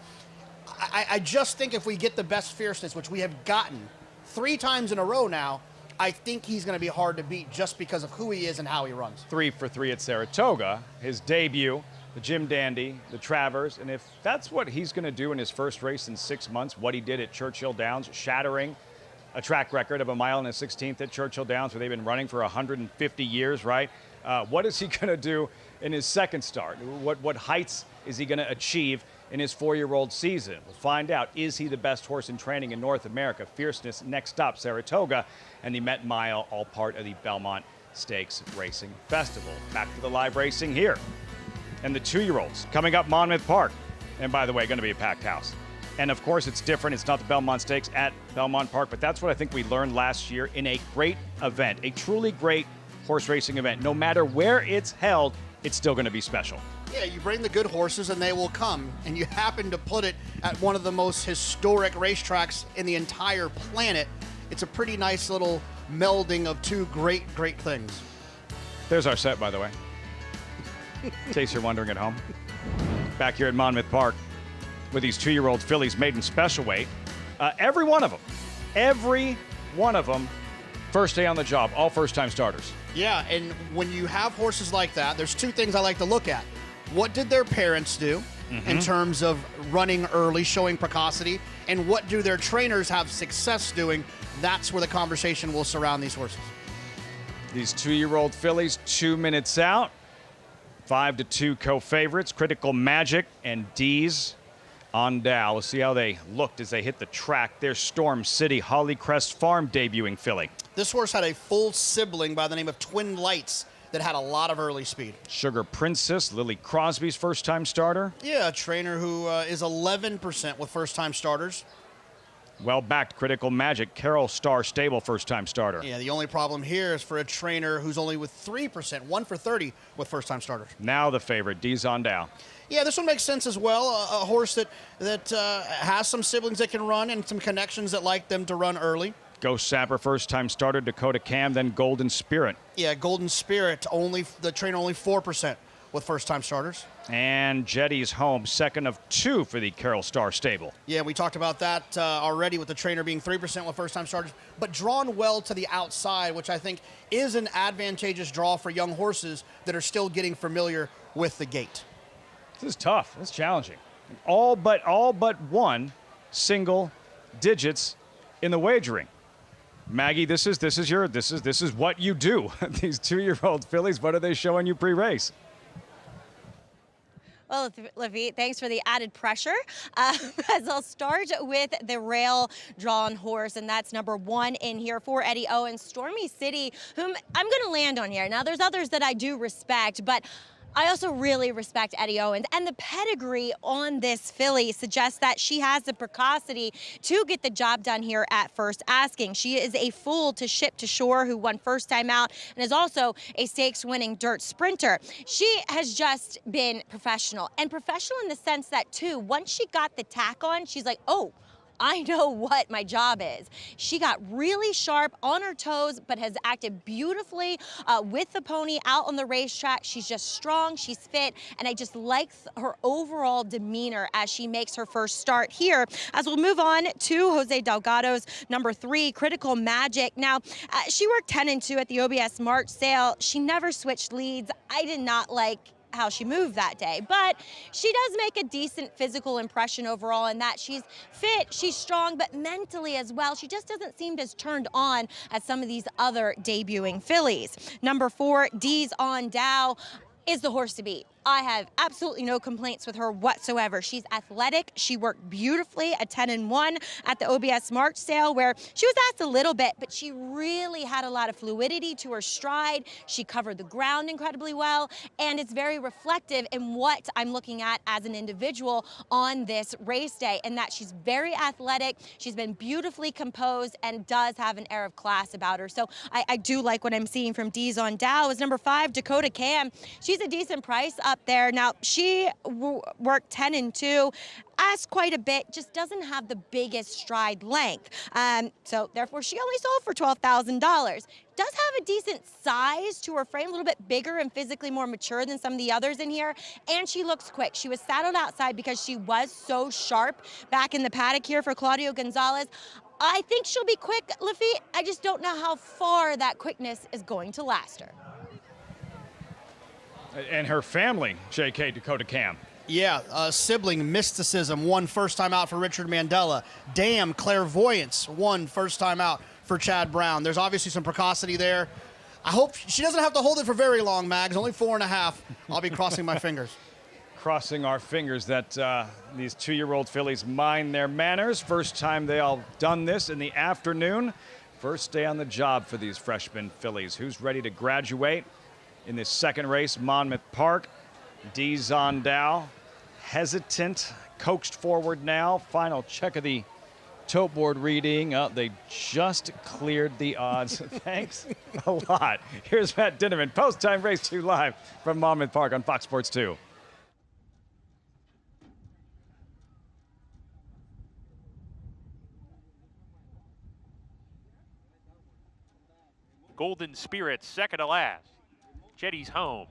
I just think if we get the best Fierceness, which we have gotten 3 times in a row now, I think he's going to be hard to beat just because of who he is and how he runs. 3 for 3 at Saratoga, his debut, the Jim Dandy, the Travers, and if that's what he's going to do in his first race in 6 months, what he did at Churchill Downs, shattering a track record of 1 mile and a 16th at Churchill Downs, where they've been running for 150 years, right? What is he going to do in his second start? What heights is he going to achieve in his 4-year-old season? We'll find out. Is he the best horse in training in North America? Fierceness next up, Saratoga, and the Met Mile, all part of the Belmont Stakes Racing Festival. Back to the live racing here. And the 2-year-olds coming up Monmouth Park. And by the way, going to be a packed house. And of course, it's different. It's not the Belmont Stakes at Belmont Park, but that's what I think we learned last year in a great event, a truly great horse racing event. No matter where it's held, it's still going to be special. Yeah, you bring the good horses and they will come, and you happen to put it at one of the most historic racetracks in the entire planet. It's a pretty nice little melding of two great things. There's our set, by the way. In case you're wondering at home. Back here at Monmouth Park with these 2-year-old fillies maiden special weight. Every one of them, first day on the job, all first-time starters. Yeah, and when you have horses like that, there's 2 things I like to look at. What did their parents do in terms of running early, showing precocity, and what do their trainers have success doing? That's where the conversation will surround these horses. These 2-year-old fillies, 2 minutes out. 5-2 co-favorites, Critical Magic and D's on Dow. We'll see how they looked as they hit the track. There's Storm City, Hollycrest Farm debuting filly. This horse had a full sibling by the name of Twin Lights that had a lot of early speed. Sugar Princess, Lily Crosby's first-time starter. Yeah, a trainer who is 11% with first-time starters. Well-backed Critical Magic, Carol Star Stable first-time starter. Yeah, the only problem here is for a trainer who's only with 3%, 1 for 30 with first-time starters. Now the favorite, D's on Dow. Yeah, this one makes sense as well. A horse that has some siblings that can run and some connections that like them to run early. Ghost Sapper, first-time starter, Dakota Cam, then Golden Spirit. Yeah, Golden Spirit, the trainer only 4% with first-time starters. And Jetty's Home, second of 2 for the Carol Star Stable. Yeah, we talked about that already with the trainer being 3% with first-time starters, but drawn well to the outside, which I think is an advantageous draw for young horses that are still getting familiar with the gate. This is tough. This is challenging. All but one single digits in the wagering. Maggie, this is what you do. These 2-year-old fillies, what are they showing you pre-race? Well, Lafitte, thanks for the added pressure. As I'll start with the rail-drawn horse, and that's number 1 in here for Eddie Owens, Stormy City, whom I'm going to land on here. Now, there's others that I do respect, but I also really respect Eddie Owens, and the pedigree on this filly suggests that she has the precocity to get the job done here at first asking. She is a fool to ship to shore who won first time out and is also a stakes-winning dirt sprinter. She has just been professional, and professional in the sense that, too, once she got the tack on, she's like, oh, I know what my job is. She got really sharp on her toes, but has acted beautifully with the pony out on the racetrack. She's just strong, she's fit, and I just like her overall demeanor as she makes her first start here. As we'll move on to Jose Delgado's number 3, Critical Magic. Now, she worked 10-2 at the OBS March sale. She never switched leads. I did not like how she moved that day, but she does make a decent physical impression overall in that she's fit, she's strong, but mentally as well, she just doesn't seem as turned on as some of these other debuting fillies. Number 4, D's on Dow, is the horse to beat. I have absolutely no complaints with her whatsoever. She's athletic. She worked beautifully at 10-1 at the OBS March sale, where she was asked a little bit, but she really had a lot of fluidity to her stride. She covered the ground incredibly well, and it's very reflective in what I'm looking at as an individual on this race day, and that she's very athletic. She's been beautifully composed and does have an air of class about her. So I do like what I'm seeing from Dees on Dow. Is number 5, Dakota Cam. She's a decent price up there. Now, she worked 10-2, asked quite a bit, just doesn't have the biggest stride length. So therefore, she only sold for $12,000. Does have a decent size to her frame, a little bit bigger and physically more mature than some of the others in here, and she looks quick. She was saddled outside because she was so sharp back in the paddock here for Claudio Gonzalez. I think she'll be quick, Lafitte. I just don't know how far that quickness is going to last her. And her family, JK, Dakota Cam. Yeah, sibling mysticism, won first time out for Richard Mandela. Damn, clairvoyance, won first time out for Chad Brown. There's obviously some precocity there. I hope she doesn't have to hold it for very long, Mags. Only 4.5. I'll be crossing my fingers. Crossing our fingers that these 2-year-old fillies mind their manners. First time they all done this in the afternoon. First day on the job for these freshman fillies. Who's ready to graduate in this second race? Monmouth Park. Dees on Dow, hesitant, coaxed forward now. Final check of the tote board reading. Oh, they just cleared the odds. Thanks a lot. Here's Matt Dinnerman, post-time race 2 live from Monmouth Park on Fox Sports 2. Golden Spirit, second to last. Jetty's home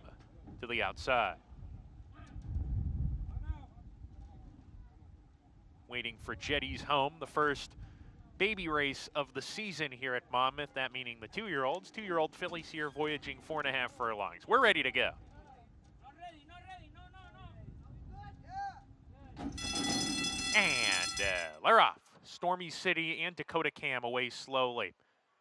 to the outside. Waiting for Jetty's home, the first baby race of the season here at Monmouth. That meaning the 2-year-olds. 2-year-old fillies here voyaging 4.5 furlongs. We're ready to go. And they're off. Stormy City and Dakota Cam away slowly.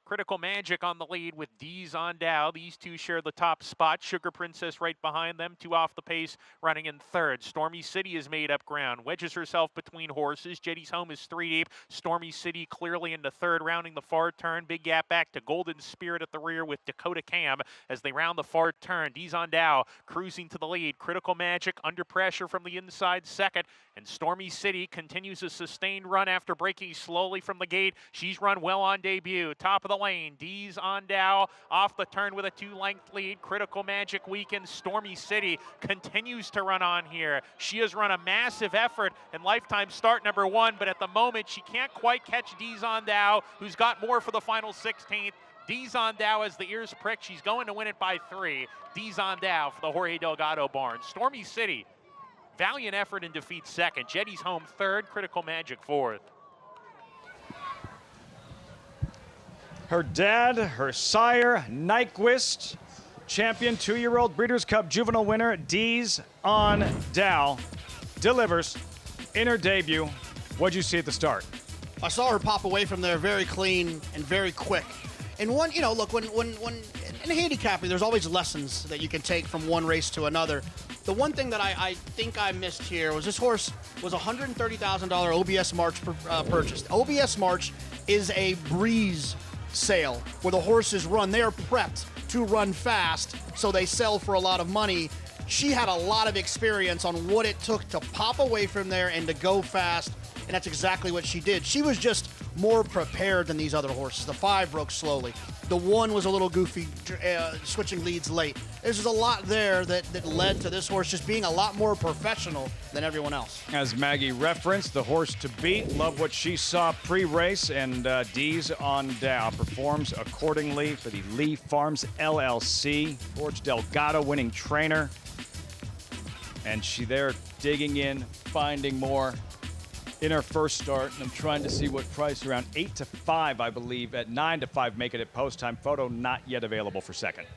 Critical Magic on the lead with Dees on Dow. These two share the top spot. Sugar Princess right behind them. 2 off the pace, running in third. Stormy City has made up ground. Wedges herself between horses. Jetty's home is 3 deep. Stormy City clearly into third, rounding the far turn. Big gap back to Golden Spirit at the rear with Dakota Cam as they round the far turn. Dees on Dow cruising to the lead. Critical Magic under pressure from the inside second. And Stormy City continues a sustained run after breaking slowly from the gate. She's run well on debut. Top of the lane. Dees on Dow off the turn with a 2-length lead. Critical Magic weekend. Stormy City continues to run on here. She has run a massive effort in lifetime start number 1, but at the moment she can't quite catch Dees on Dow, who's got more for the final 16th. Dees on Dow as the ears prick. She's going to win it by 3. Dees on Dow for the Jorge Delgado barn. Stormy City, valiant effort in defeat second. Jetty's home third. Critical Magic fourth. Her dad, her sire, Nyquist, champion, 2-year-old Breeders' Cup juvenile winner, Dees on Dow, delivers in her debut. What'd you see at the start? I saw her pop away from there very clean and very quick. And one, you know, look, when in handicapping, there's always lessons that you can take from one race to another. The one thing that I think I missed here was this horse was $130,000 OBS March purchased. OBS March is a breeze sale where the horses run. They are prepped to run fast, so they sell for a lot of money. She had a lot of experience on what it took to pop away from there and to go fast, and that's exactly what she did. She was just more prepared than these other horses. The 5 broke slowly. The 1 was a little goofy, switching leads late. There's just a lot there that led to this horse just being a lot more professional than everyone else. As Maggie referenced, the horse to beat. Love what she saw pre-race, and Dees on Dow performs accordingly for the Lee Farms LLC. George Delgado winning trainer. And she there digging in, finding more in her first start. And I'm trying to see what price, around 8 to 5, I believe, at 9 to 5, make it at post time. Photo not yet available for second.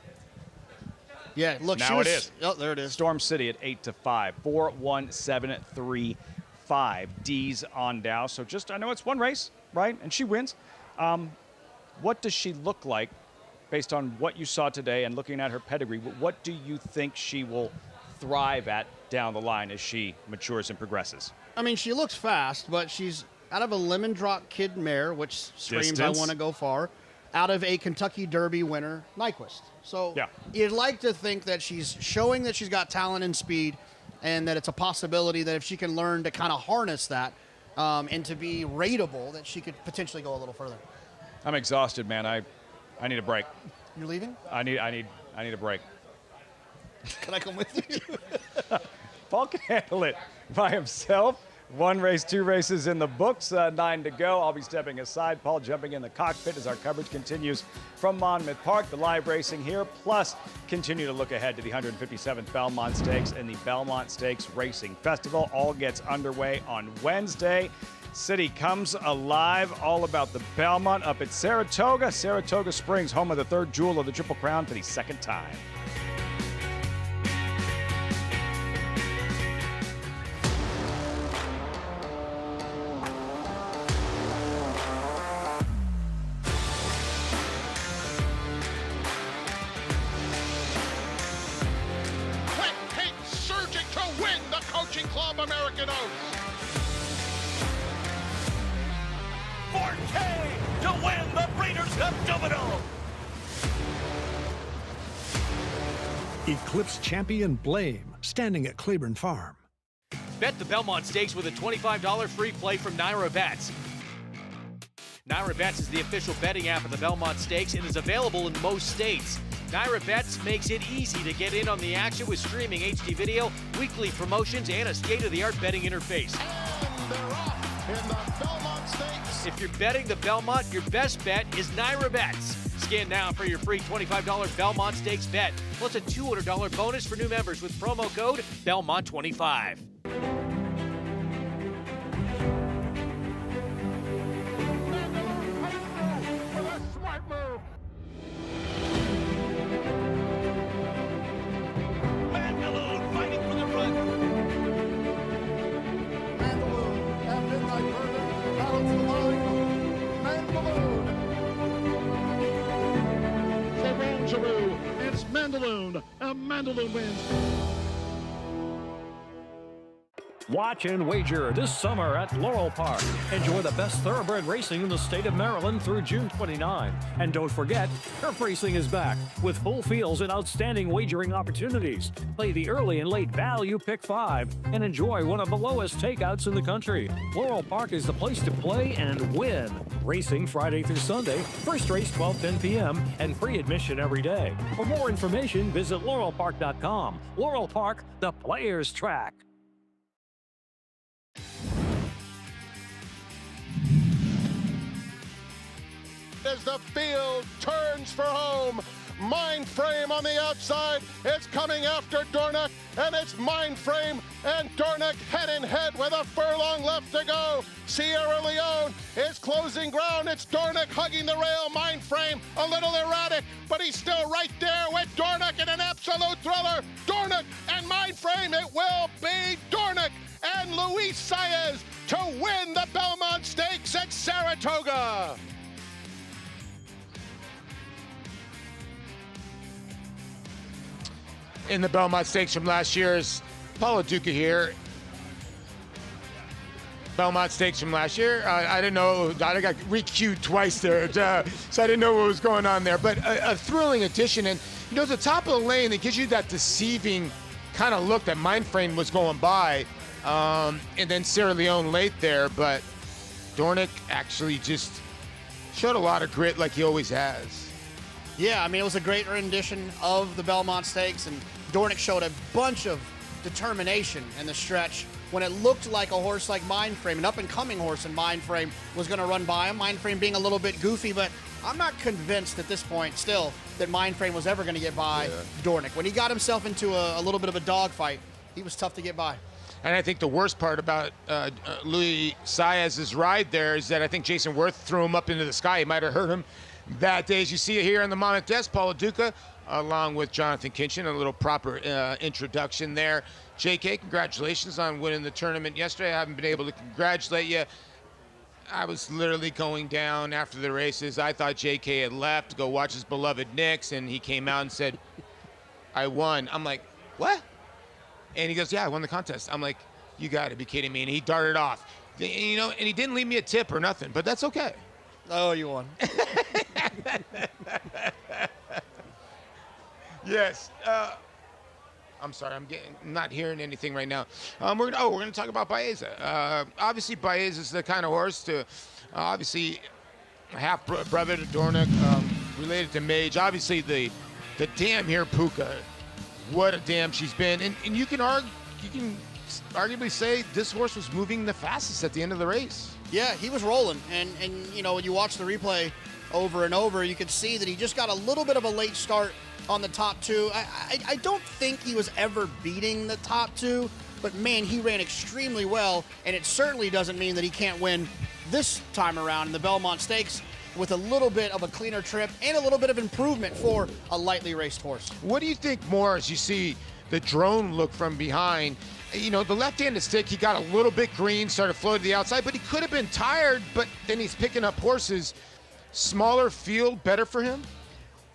Yeah, look, now it is. Oh, there it is. Storm City at 8 to 5, 4-1-7-3-5. Dees on Dow. So just, I know it's one race, right? And she wins. What does she look like based on what you saw today and looking at her pedigree? What do you think she will thrive at down the line as she matures and progresses? I mean, she looks fast, but she's out of a Lemon Drop Kid mare, which screams I want to go far, out of a Kentucky Derby winner, Nyquist. So yeah. You'd like to think that she's showing that she's got talent and speed, and that it's a possibility that if she can learn to kind of harness that and to be rateable, that she could potentially go a little further. I'm exhausted, man. I need a break. You're leaving? I need a break. Can I come with you? Paul can handle it by himself. 1 race, 2 races in the books, 9 to go. I'll be stepping aside. Paul jumping in the cockpit as our coverage continues from Monmouth Park. The live racing here, plus continue to look ahead to the 157th Belmont Stakes and the Belmont Stakes Racing Festival. All gets underway on Wednesday. City comes alive, all about the Belmont up at Saratoga. Saratoga Springs, home of the 3rd jewel of the Triple Crown for the 2nd time. Club American Oaks. 4K to win the Breeders' Cup Domino. Eclipse champion Blame, standing at Claiborne Farm. Bet the Belmont Stakes with a $25 free play from Naira Bets. Naira Bets is the official betting app of the Belmont Stakes and is available in most states. Naira Bets makes it easy to get in on the action with streaming HD video, weekly promotions, and a state-of-the-art betting interface. And they're off in the Belmont Stakes. If you're betting the Belmont, your best bet is Naira Bets. Scan now for your free $25 Belmont Stakes bet, plus a $200 bonus for new members with promo code Belmont25. It's Mandaloon, and Mandaloon wins. Watch and wager this summer at Laurel Park. Enjoy the best thoroughbred racing in the state of Maryland through June 29. And don't forget, turf racing is back with full fields and outstanding wagering opportunities. Play the early and late value Pick 5 and enjoy one of the lowest takeouts in the country. Laurel Park is the place to play and win. Racing Friday through Sunday, first race 12:10 p.m. and free admission every day. For more information, visit laurelpark.com. Laurel Park, the player's track. As the field turns for home, Mindframe on the outside is coming after Dornoch, and it's Mindframe and Dornoch head in head with a furlong left to go. Sierra Leone is closing ground. It's Dornoch hugging the rail. Mindframe a little erratic, but he's still right there with Dornoch in an absolute thriller. Dornoch and Mindframe, it will be Dornoch and Luis Saez to win the Belmont Stakes at Saratoga. In the Belmont Stakes from last year's Paulo Duca here. Belmont Stakes from last year. I didn't know. I got re-queued twice there, so I didn't know what was going on there. But a thrilling addition. And, you know, the top of the lane, it gives you that deceiving kind of look that Mindframe was going by. And then Sierra Leone late there. But Dornoch actually just showed a lot of grit like he always has. Yeah, I mean, it was a great rendition of the Belmont Stakes, and Dornoch showed a bunch of determination in the stretch when it looked like a horse like Mindframe, an up-and-coming horse in Mindframe, was going to run by him. Mindframe being a little bit goofy, but I'm not convinced at this point still that Mindframe was ever going to get by Dornoch. When he got himself into a little bit of a dogfight, he was tough to get by. And I think the worst part about Luis Saez's ride there is that I think Jason Worth threw him up into the sky. He might have hurt him that day. As you see it here on the Monmouth desk, Paulo Duca, along with Jonathan Kinchin, a little proper introduction there. JK, congratulations on winning the tournament yesterday. I haven't been able to congratulate you. I was literally going down after the races. I thought JK had left to go watch his beloved Knicks, and he came out and said, I won. I'm like, what? And he goes, yeah, I won the contest. I'm like, you got to be kidding me. And he darted off. You know, and he didn't leave me a tip or nothing, but that's okay. Oh, you won. Yes. I'm sorry, I'm not hearing anything right now. We're going to talk about Baeza. Obviously, Baeza is the kind of horse to, obviously, half brother to Dornoch, related to Mage. Obviously, the dam here, Puka. What a dam she's been, and you can arguably say this horse was moving the fastest at the end of the race. Yeah, he was rolling, and you know, when you watch the replay over and over, you could see that he just got a little bit of a late start on the top two. I don't think he was ever beating the top two, but man, he ran extremely well, and it certainly doesn't mean that he can't win this time around in the Belmont Stakes with a little bit of a cleaner trip and a little bit of improvement for a lightly raced horse. What do you think more as you see the drone look from behind? You know, the left-handed stick, he got a little bit green, started floating to the outside, but he could have been tired, but then he's picking up horses. Smaller field, better for him?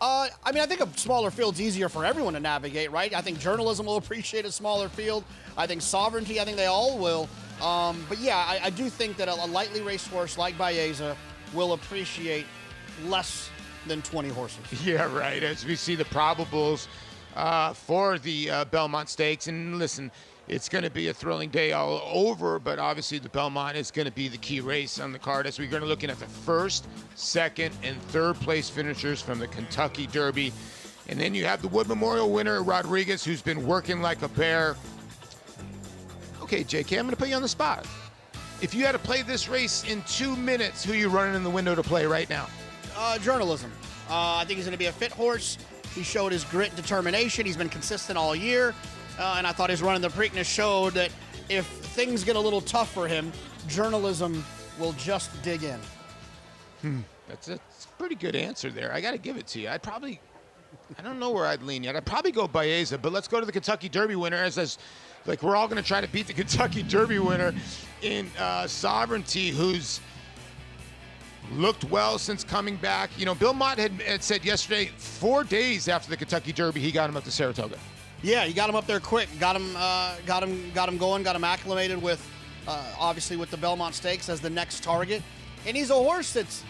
I mean, I think a smaller field's easier for everyone to navigate, right? I think journalism will appreciate a smaller field. I think sovereignty, I think they all will. But yeah, I do think that a lightly raced horse like Baeza will appreciate less than 20 horses. Yeah, right. As we see the probables for the Belmont Stakes. And listen, it's going to be a thrilling day all over, but obviously the Belmont is going to be the key race on the card as we're going to looking at the first, second, and third place finishers from the Kentucky Derby. And then you have the Wood Memorial winner, Rodriguez, who's been working like a bear. Okay, JK, I'm going to put you on the spot. If you had to play this race in 2 minutes, who are you running in the window to play right now? Journalism. I think he's going to be a fit horse. He showed his grit and determination. He's been consistent all year. And I thought his run in the Preakness showed that if things get a little tough for him, journalism will just dig in. That's a pretty good answer there. I got to give it to you. I don't know where I'd lean yet. I'd probably go Baeza, but let's go to the Kentucky Derby winner as like we're all going to try to beat the Kentucky Derby winner in Sovereignty, who's looked well since coming back. You know, Bill Mott had said yesterday, 4 days after the Kentucky Derby, he got him up to Saratoga. Yeah, he got him up there quick. Got him going. Got him acclimated with, obviously, with the Belmont Stakes as the next target. And he's a horse that's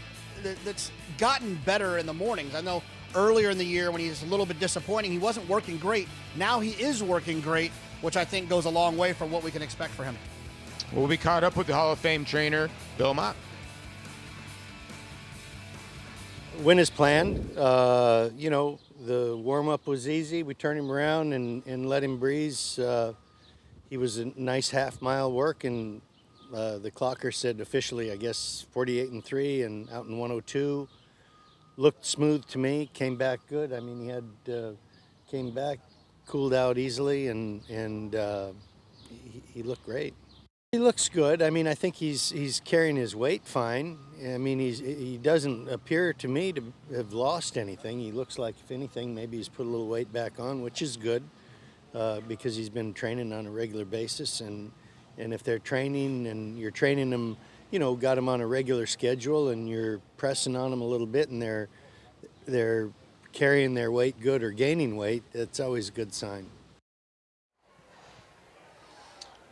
gotten better in the mornings. I know earlier in the year when he was a little bit disappointing, he wasn't working great. Now he is working great, which I think goes a long way for what we can expect for him. We'll be caught up with the Hall of Fame trainer, Bill Mott. Win is planned. You know, the warm-up was easy. We turned him around and let him breeze. He was a nice half-mile work, and the clocker said officially, I guess, 48-3 and out in 102. Looked smooth to me, came back good. I mean, he had came back, cooled out easily, and he looked great. He looks good. I mean, I think he's carrying his weight fine. I mean, he doesn't appear to me to have lost anything. He looks like, if anything, maybe he's put a little weight back on, which is good because he's been training on a regular basis. And if they're training and you're training them, you know, got them on a regular schedule and you're pressing on them a little bit and they're carrying their weight good or gaining weight, that's always a good sign.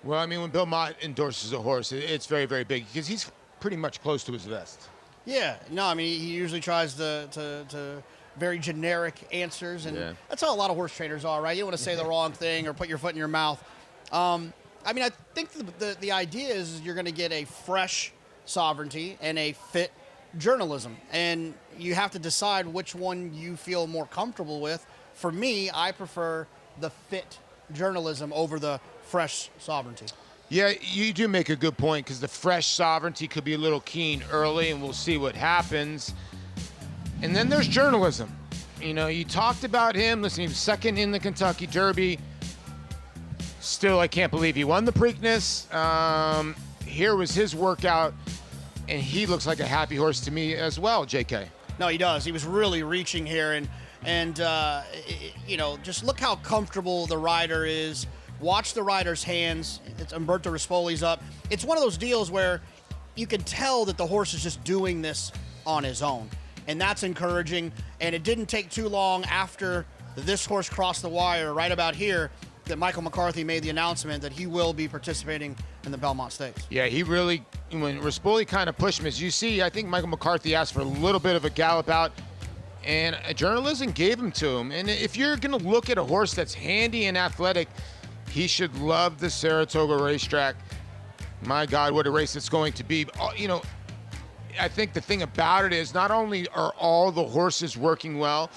Well, I mean, when Bill Mott endorses a horse, it's very, very big because he's pretty much close to his vest. Yeah, no, I mean, he usually tries to very generic answers, and that's how a lot of horse trainers are, right? You don't want to say the wrong thing or put your foot in your mouth. I mean, I think the idea is you're going to get a fresh Sovereignty and a fit journalism, and you have to decide which one you feel more comfortable with. For me, I prefer the fit journalism over the fresh Sovereignty. Yeah, you do make a good point because the fresh Sovereignty could be a little keen early, and we'll see what happens. And then there's journalism. You know, you talked about him. Listen, he was second in the Kentucky Derby. Still, I can't believe he won the Preakness. Here was his workout, and he looks like a happy horse to me as well, JK. No, he does. He was really reaching here, and you know, just look how comfortable the rider is. Watch the rider's hands. It's Umberto Rispoli's up. It's one of those deals where you can tell that the horse is just doing this on his own, and that's encouraging. And it didn't take too long after this horse crossed the wire right about here that Michael McCarthy made the announcement that he will be participating in the Belmont Stakes. Yeah, he really, when Rispoli kind of pushed him, as you see, I think Michael McCarthy asked for a little bit of a gallop out, and journalism gave him to him. And if you're going to look at a horse that's handy and athletic, he should love the Saratoga racetrack. My God, what a race it's going to be. You know, I think the thing about it is not only are all the horses working well,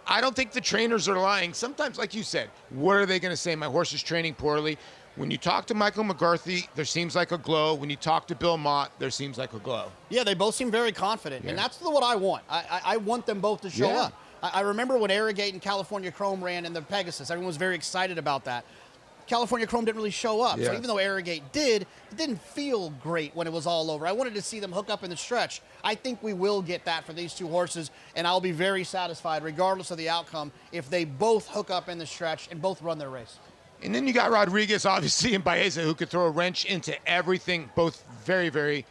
I don't think the trainers are lying. Sometimes, like you said, what are they going to say? My horse is training poorly. When you talk to Michael McCarthy, there seems like a glow. When you talk to Bill Mott, there seems like a glow. Yeah, they both seem very confident, and that's what I want. I want them both to show up. I remember when Arrogate and California Chrome ran in the Pegasus. Everyone was very excited about that. California Chrome didn't really show up. So even though Arrogate did, it didn't feel great when it was all over. I wanted to see them hook up in the stretch. I think we will get that for these two horses, and I'll be very satisfied, regardless of the outcome, if they both hook up in the stretch and both run their race. And then you got Rodriguez, obviously, and Baeza, who could throw a wrench into everything. Both very, very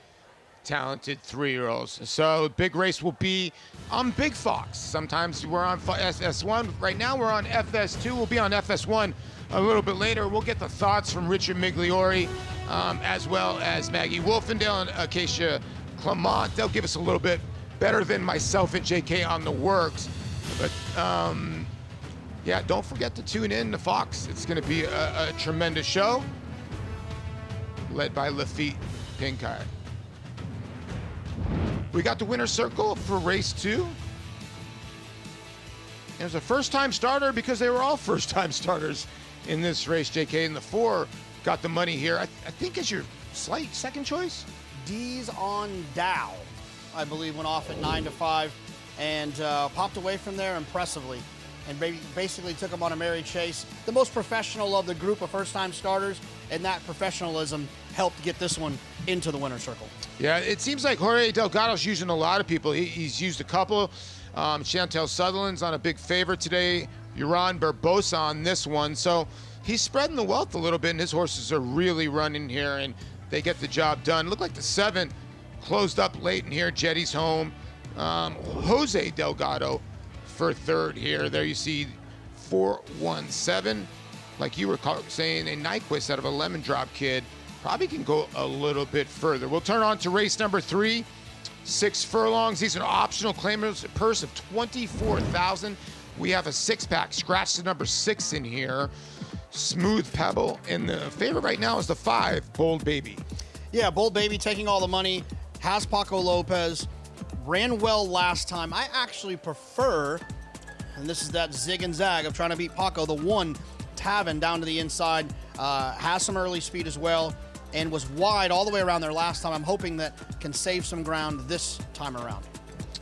talented 3-year-olds. So big race will be on Big Fox. Sometimes we're on FS1. Right now we're on FS2. We'll be on FS1 a little bit later. We'll get the thoughts from Richard Migliori, as well as Maggie Wolfendale and Acacia Clement. They'll give us a little bit better than myself and JK on the works. But yeah, don't forget to tune in to Fox. It's going to be a tremendous show, led by Lafitte Pincay. We got the winner's circle for race 2. It was a first-time starter because they were all first-time starters in this race, JK, and the 4 got the money here. I think is your slight second choice? D's on Dow, I believe, went off at 9-5 and popped away from there impressively and basically took him on a merry chase. The most professional of the group of first-time starters, and that professionalism helped get this one into the winner's circle. Yeah, it seems like Jorge Delgado's using a lot of people. He's used a couple. Chantel Sutherland's on a big favorite today. Uran Barbosa on this one. So he's spreading the wealth a little bit, and his horses are really running here, and they get the job done. Looked like the 7 closed up late in here. Jetty's home. Jose Delgado for third here. There you see 4-1-7. Like you were saying, a Nyquist out of a Lemon Drop kid probably can go a little bit further. We'll turn on to race number 3. 6 furlongs. These are optional claimers. A purse of $24,000. We have a 6-pack. Scratch the number 6 in here. Smooth Pebble. And the favorite right now is the 5, Bold Baby. Yeah, Bold Baby taking all the money. Has Paco Lopez. Ran well last time. I actually prefer, and this is that zig and zag of trying to beat Paco, the 1, Tavin, down to the inside. Has some early speed as well, and was wide all the way around there last time. I'm hoping that can save some ground this time around.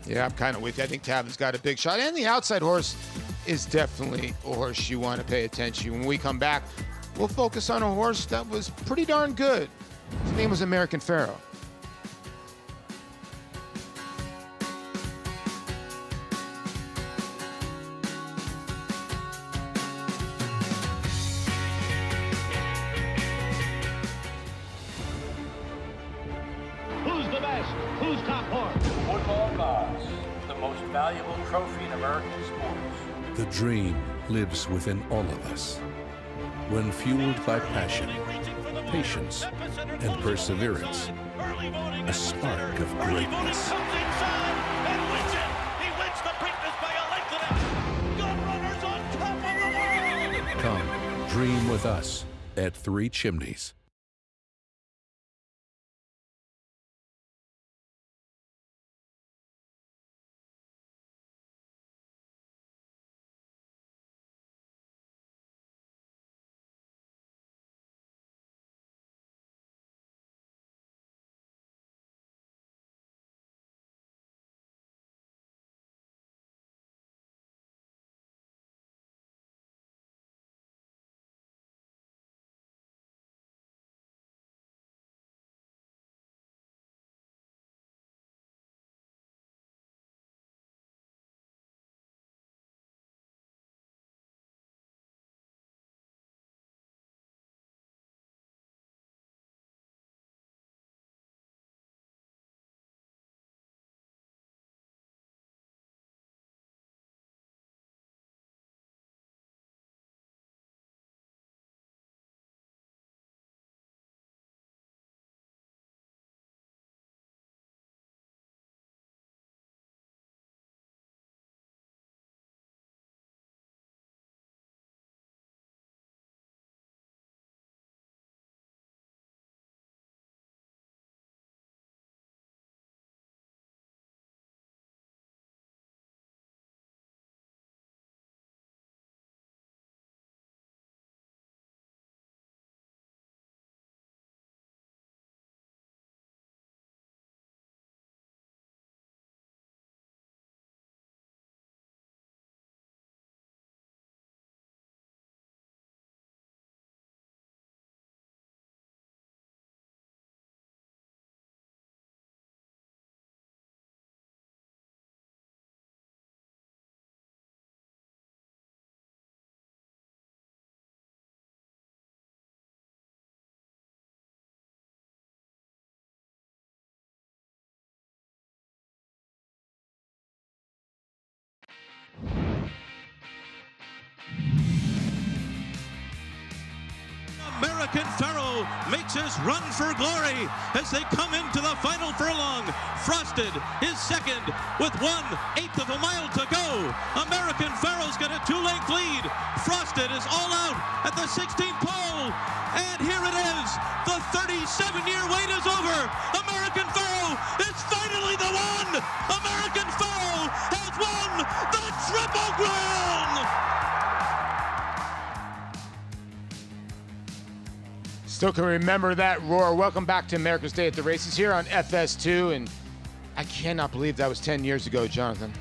Yeah, I'm kind of with you. I think Tavin's got a big shot. And the outside horse is definitely a horse you want to pay attention to. When we come back, we'll focus on a horse that was pretty darn good. His name was American Pharaoh. Who's the best? Who's top horse? Football gods, the most valuable trophy in American sports. The dream lives within all of us. When fueled by passion, patience, and perseverance, a spark of greatness. Come, dream with us at 3 Chimneys. American Pharoah makes his run for glory as they come into the final furlong. Frosted is second with 1/8 of a mile to go. American Pharoah's got a 2-length lead. Frosted is all out at the 16th pole. And here it is. The 37-year wait is over. American Pharoah is finally the one. American Pharoah has won the Triple Crown. Still can remember that roar. Welcome back to America's Day at the Races here on FS2, and I cannot believe that was 10 years ago, Jonathan.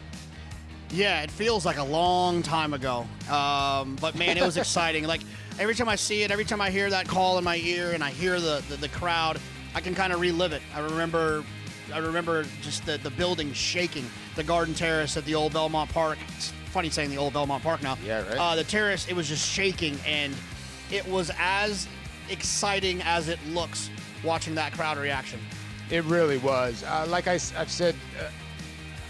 Yeah, it feels like a long time ago. But man, it was exciting. Like every time I see it, every time I hear that call in my ear and I hear the crowd, I can kind of relive it. I remember just the building shaking, the garden terrace at the old Belmont Park. It's funny saying the old Belmont Park now. Yeah, right. The terrace, it was just shaking, and it was as exciting as it looks watching that crowd reaction. It really was. Like I've said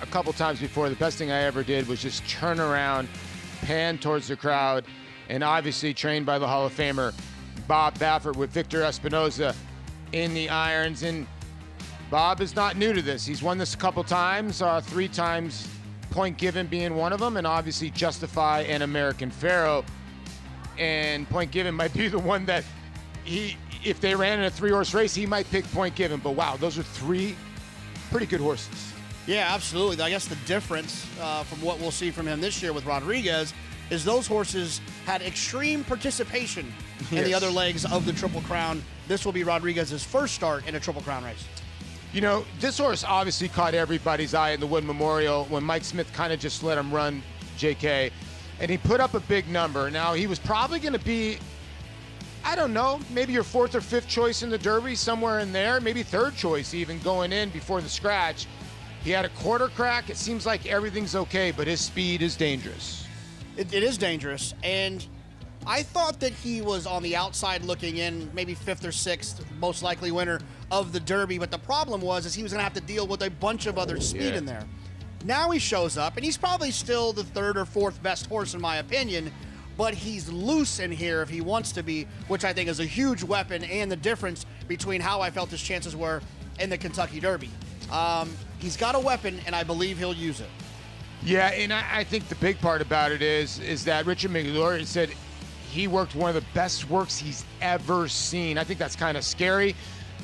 a couple times before, the best thing I ever did was just turn around, pan towards the crowd, and obviously trained by the Hall of Famer Bob Baffert with Victor Espinoza in the irons. And Bob is not new to this. He's won this a couple times, 3 times, Point Given being one of them, and obviously Justify and American Pharoah. And Point Given might be the one that if they ran in a 3-horse race, he might pick Point Given. But wow, those are 3 pretty good horses. Yeah, absolutely. I guess the difference from what we'll see from him this year with Rodriguez is those horses had extreme participation in the other legs of the Triple Crown. This will be Rodriguez's first start in a Triple Crown race. You know, this horse obviously caught everybody's eye in the Wood Memorial when Mike Smith kind of just let him run, JK, and he put up a big number. Now, he was probably going to be, I don't know, maybe your 4th or 5th choice in the Derby, somewhere in there, maybe 3rd choice even going in before the scratch. He had a quarter crack. It seems like everything's okay, but his speed is dangerous. It is dangerous, and I thought that he was on the outside looking in, maybe 5th or 6th, most likely winner of the Derby, but the problem was he was going to have to deal with a bunch of other speed in there. Now he shows up, and he's probably still the 3rd or 4th best horse in my opinion, but he's loose in here if he wants to be, which I think is a huge weapon and the difference between how I felt his chances were in the Kentucky Derby. He's got a weapon, and I believe he'll use it. Yeah, and I think the big part about it is that Richard McLaurin said he worked one of the best works he's ever seen. I think that's kind of scary.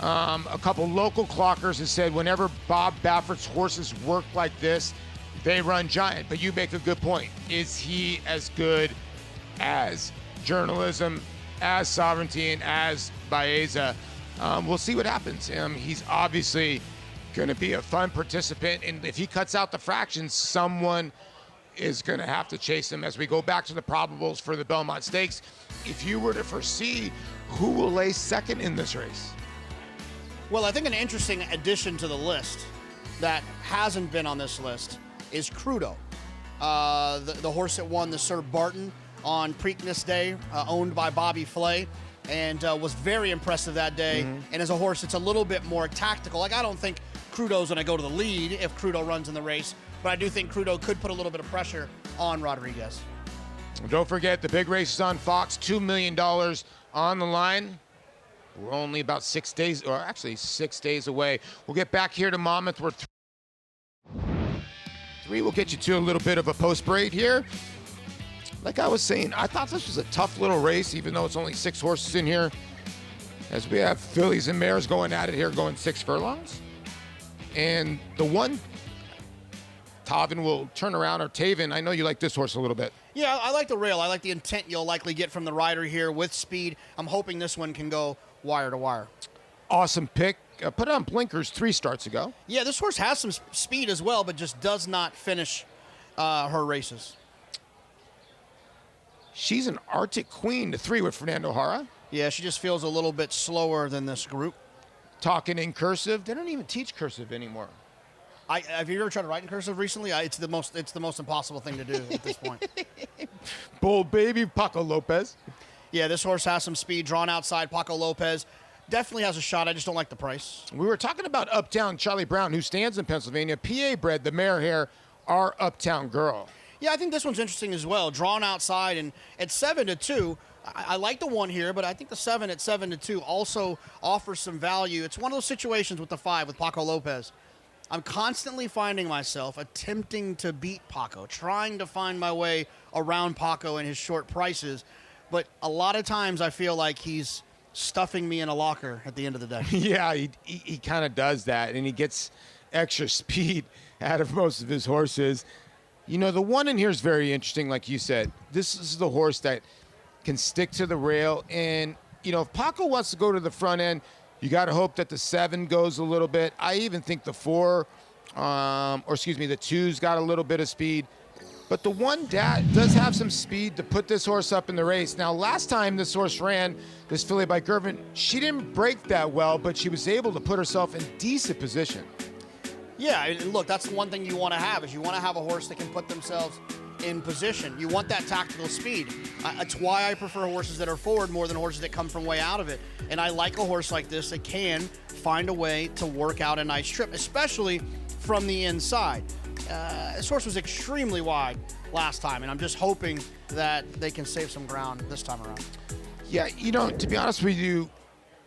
A couple local clockers have said whenever Bob Baffert's horses work like this, they run giant. But you make a good point. Is he as good as Journalism, as Sovereignty, and as Baeza? We'll see what happens. He's obviously going to be a fun participant, and if he cuts out the fractions, someone is going to have to chase him. As we go back to the probables for the Belmont Stakes, if you were to foresee who will lay second in this race? Well, I think an interesting addition to the list that hasn't been on this list is Crudo, the horse that won the Sir Barton on Preakness Day, owned by Bobby Flay, and was very impressive that day. And as a horse, it's a little bit more tactical. Like, I don't think Crudo's going to go to the lead if Crudo runs in the race, but I do think Crudo could put a little bit of pressure on Rodriguez. Don't forget, the big race is on Fox, $2 million on the line. We're only about 6 days, or actually 6 days away. We'll get back here to Monmouth. We're 3 will get you to a little bit of a post break here. Like I was saying, I thought this was a tough little race, even though it's only 6 horses in here. As we have fillies and mares going at it here, going 6 furlongs. And the one, Taven will turn around, or Taven, I know you like this horse a little bit. Yeah, I like the rail. I like the intent you'll likely get from the rider here with speed. I'm hoping this one can go wire to wire. Awesome pick. Put it on blinkers 3 starts ago. Yeah, this horse has some speed as well, but just does not finish her races. She's an Arctic Queen to 3 with Fernando Jara. Yeah, she just feels a little bit slower than this group. Talking in cursive. They don't even teach cursive anymore. Have you ever tried to write in cursive recently? It's the most impossible thing to do at this point. Bold baby, Paco Lopez. Yeah, this horse has some speed drawn outside. Paco Lopez definitely has a shot. I just don't like the price. We were talking about Uptown Charlie Brown, who stands in Pennsylvania. PA bred, the mare here, our Uptown girl. Yeah, I think this one's interesting as well. Drawn outside and at 7-2. I like the 1 here, but I think the 7 at 7-2 also offers some value. It's one of those situations with the 5 with Paco Lopez. I'm constantly finding myself attempting to beat Paco, trying to find my way around Paco and his short prices. But a lot of times I feel like he's stuffing me in a locker at the end of the day. Yeah, he kind of does that, and he gets extra speed out of most of his horses. You know, the 1 in here is very interesting, like you said. This is the horse that can stick to the rail. And, you know, if Paco wants to go to the front end, you got to hope that the 7 goes a little bit. I even think the 4, the 2's got a little bit of speed. But the 1 does have some speed to put this horse up in the race. Now, last time this horse ran, this filly by Gervin, she didn't break that well, but she was able to put herself in decent position. Yeah, and look, that's the one thing you want to have, is you want to have a horse that can put themselves in position. You want that tactical speed. That's why I prefer horses that are forward more than horses that come from way out of it. And I like a horse like this that can find a way to work out a nice trip, especially from the inside. This horse was extremely wide last time, and I'm just hoping that they can save some ground this time around. Yeah, you know, to be honest with you,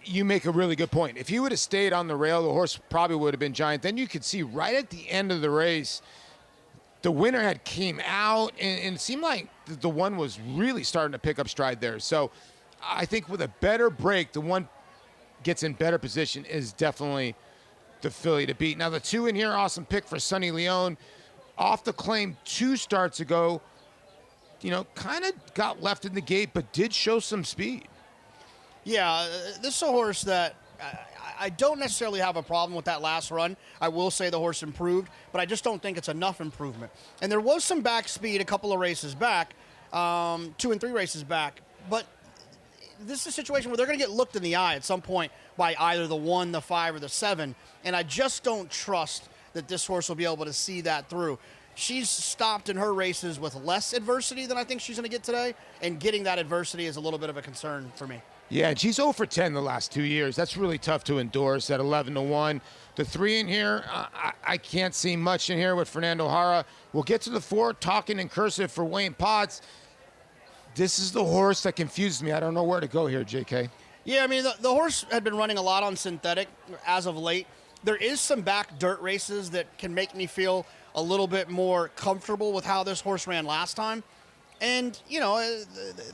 you make a really good point. If he would have stayed on the rail, the horse probably would have been giant. Then you could see right at the end of the race, the winner had came out, and it seemed like the 1 was really starting to pick up stride there. So I think with a better break, the 1 gets in better position is definitely the filly to beat. Now the 2 in here, awesome pick for Sonny Leone. Off the claim 2 starts ago, you know, kind of got left in the gate, but did show some speed. Yeah, this is a horse that I don't necessarily have a problem with that last run. I will say the horse improved, but I just don't think it's enough improvement. And there was some back speed a couple of races back, 2 and 3 races back, but this is a situation where they're going to get looked in the eye at some point by either the 1, the 5, or the 7, and I just don't trust that this horse will be able to see that through. She's stopped in her races with less adversity than I think she's going to get today, and getting that adversity is a little bit of a concern for me. Yeah, and she's 0 for 10 the last 2 years. That's really tough to endorse at 11-1. The 3 in here, I can't see much in here with Fernando Jara. We'll get to the 4, talking in cursive for Wayne Potts. This is the horse that confuses me. I don't know where to go here, JK. Yeah, I mean, the horse had been running a lot on synthetic as of late. There is some back dirt races that can make me feel a little bit more comfortable with how this horse ran last time. And, you know,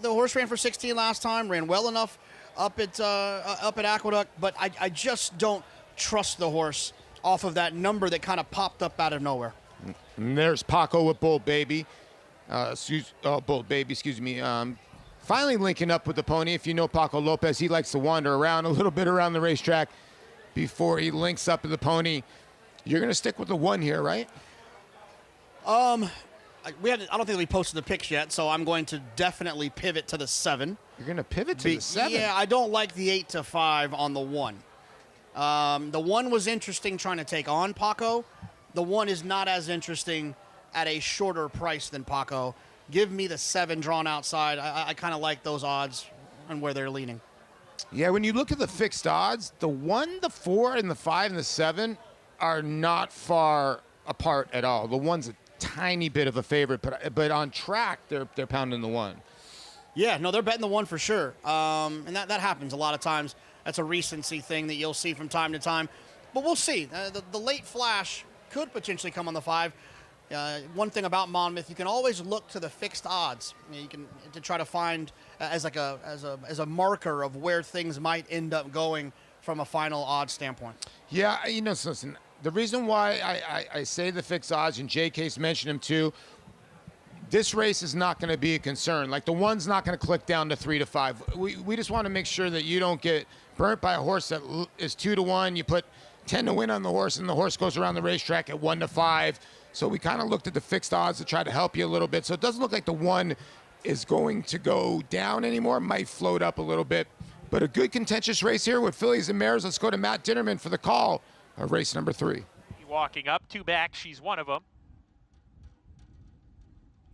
the horse ran for 16 last time, ran well enough up at Aqueduct, but I just don't trust the horse off of that number that kind of popped up out of nowhere. And there's Paco with Bold Baby. Bold Baby, excuse me. Finally linking up with the pony. If you know Paco Lopez, he likes to wander around a little bit around the racetrack before he links up with the pony. You're going to stick with the 1 here, right? I don't think we posted the picks yet, so I'm going to definitely pivot to the 7. You're going to pivot to the 7? Yeah, I don't like the 8-5 on the 1. The 1 was interesting trying to take on Paco. The 1 is not as interesting at a shorter price than Paco. Give me the 7 drawn outside. I kind of like those odds and where they're leaning. Yeah, when you look at the fixed odds, the 1, the 4, and the 5, and the 7 are not far apart at all. The 1's a tiny bit of a favorite, but on track, they're pounding the 1. Yeah, no, they're betting the 1 for sure. And that happens a lot of times. That's a recency thing that you'll see from time to time. But we'll see. The late flash could potentially come on the 5. One thing about Monmouth, you can always look to the fixed odds. You can to try to find as a marker of where things might end up going from a final odds standpoint. Yeah, you know, listen, the reason why I say the fixed odds, and JK's mentioned them too, this race is not going to be a concern. Like, the 1's not going to click down to 3-5. We just want to make sure that you don't get burnt by a horse that is 2-1. You put 10 to win on the horse, and the horse goes around the racetrack at 1-5. So we kind of looked at the fixed odds to try to help you a little bit. So it doesn't look like the 1 is going to go down anymore. Might float up a little bit. But a good contentious race here with fillies and mares. Let's go to Matt Dinnerman for the call of race number 3. Walking up, 2 back, she's one of them.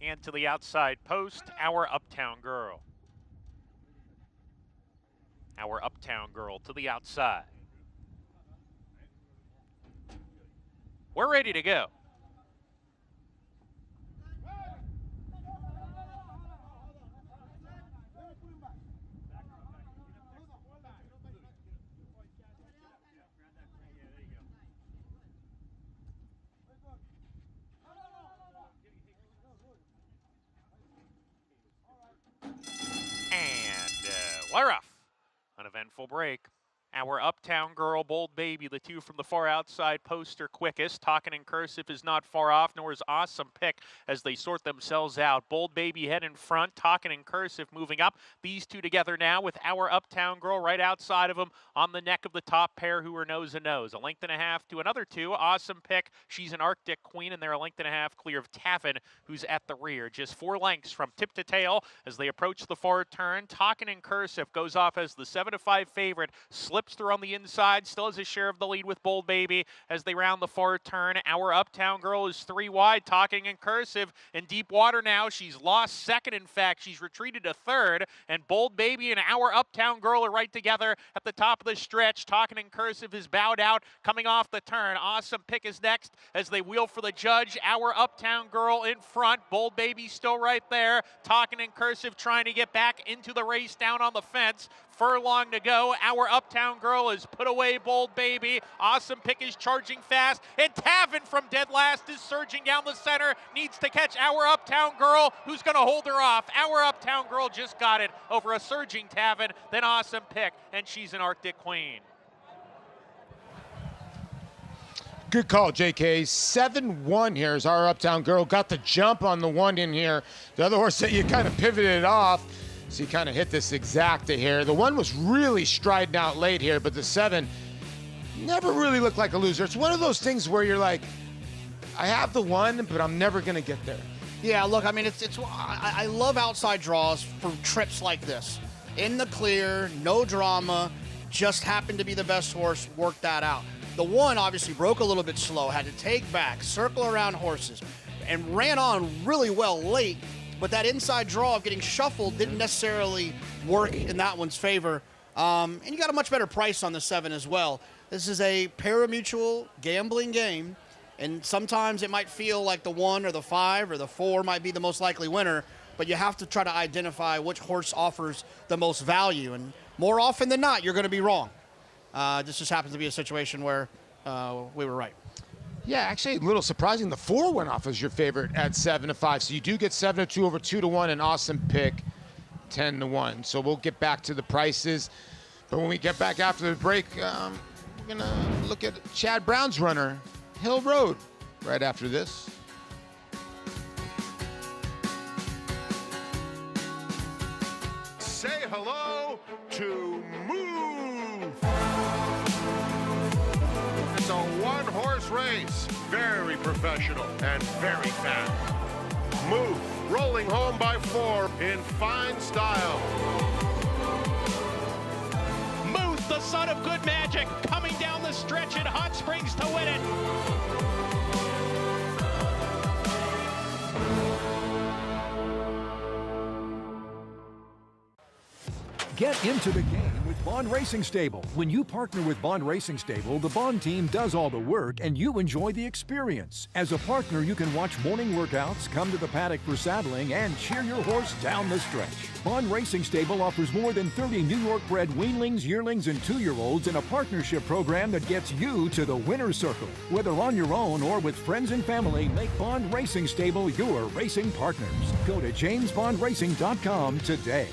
And to the outside post, Our Uptown Girl. Our Uptown Girl to the outside. We're ready to go. Flare off. Uneventful break. Our Uptown Girl, Bold Baby, the two from the far outside post are quickest. Talking in cursive is not far off, nor is Awesome Pick as they sort themselves out. Bold Baby head in front, Talking in cursive moving up. These two together now with Our Uptown Girl right outside of them on the neck of the top pair who are nose and nose. A length and a half to another two. Awesome Pick, she's an Arctic Queen, and they're a length and a half clear of Tavin, who's at the rear. Just 4 lengths from tip to tail as they approach the far turn. Talking in cursive goes off as the 7-5 favorite. Slips through on the inside, still has a share of the lead with Bold Baby as they round the far turn. Our Uptown Girl is 3 wide, Talking in cursive in deep water now. She's lost second, in fact. She's retreated to third, and Bold Baby and Our Uptown Girl are right together at the top of the stretch. Talking in cursive is bowed out, coming off the turn. Awesome Pick is next as they wheel for the judge. Our Uptown Girl in front. Bold Baby still right there. Talking in cursive trying to get back into the race down on the fence. Furlong to go. Our Uptown Girl has put away Bold Baby. Awesome Pick is charging fast. And Tavin from dead last is surging down the center. Needs to catch Our Uptown Girl, who's going to hold her off. Our Uptown Girl just got it over a surging Tavin. Then Awesome Pick, and she's an Arctic Queen. Good call, JK. 7-1 here is Our Uptown Girl. Got the jump on the one in here. The other horse that you kind of pivoted off. So you kind of hit this exacta here. The one was really striding out late here, but the 7 never really looked like a loser. It's one of those things where you're like, I have the 1, but I'm never going to get there. Yeah, look, I mean, I love outside draws for trips like this. In the clear, no drama, just happened to be the best horse, worked that out. The 1 obviously broke a little bit slow, had to take back, circle around horses, and ran on really well late. But that inside draw of getting shuffled didn't necessarily work in that one's favor. And you got a much better price on the 7 as well. This is a pari-mutuel gambling game, and sometimes it might feel like the 1 or the 5 or the 4 might be the most likely winner, but you have to try to identify which horse offers the most value. And more often than not, you're going to be wrong. This just happens to be a situation where we were right. Yeah, actually a little surprising. The 4 went off as your favorite at 7-5. So you do get 7-2 over 2-1, and Awesome Pick 10-1. So we'll get back to the prices. But when we get back after the break, we're going to look at Chad Brown's runner, Hill Road, right after this. Say hello to Move. It's a one-horse race, very professional and very fast. Move, rolling home by 4 in fine style. Muth, the son of good magic, coming down the stretch in Hot Springs to win it. Get into the game with Bond Racing Stable. When you partner with Bond Racing Stable, the Bond team does all the work and you enjoy the experience. As a partner, you can watch morning workouts, come to the paddock for saddling, and cheer your horse down the stretch. Bond Racing Stable offers more than 30 New York-bred weanlings, yearlings, and 2-year-olds in a partnership program that gets you to the winner's circle. Whether on your own or with friends and family, make Bond Racing Stable your racing partners. Go to jamesbondracing.com today.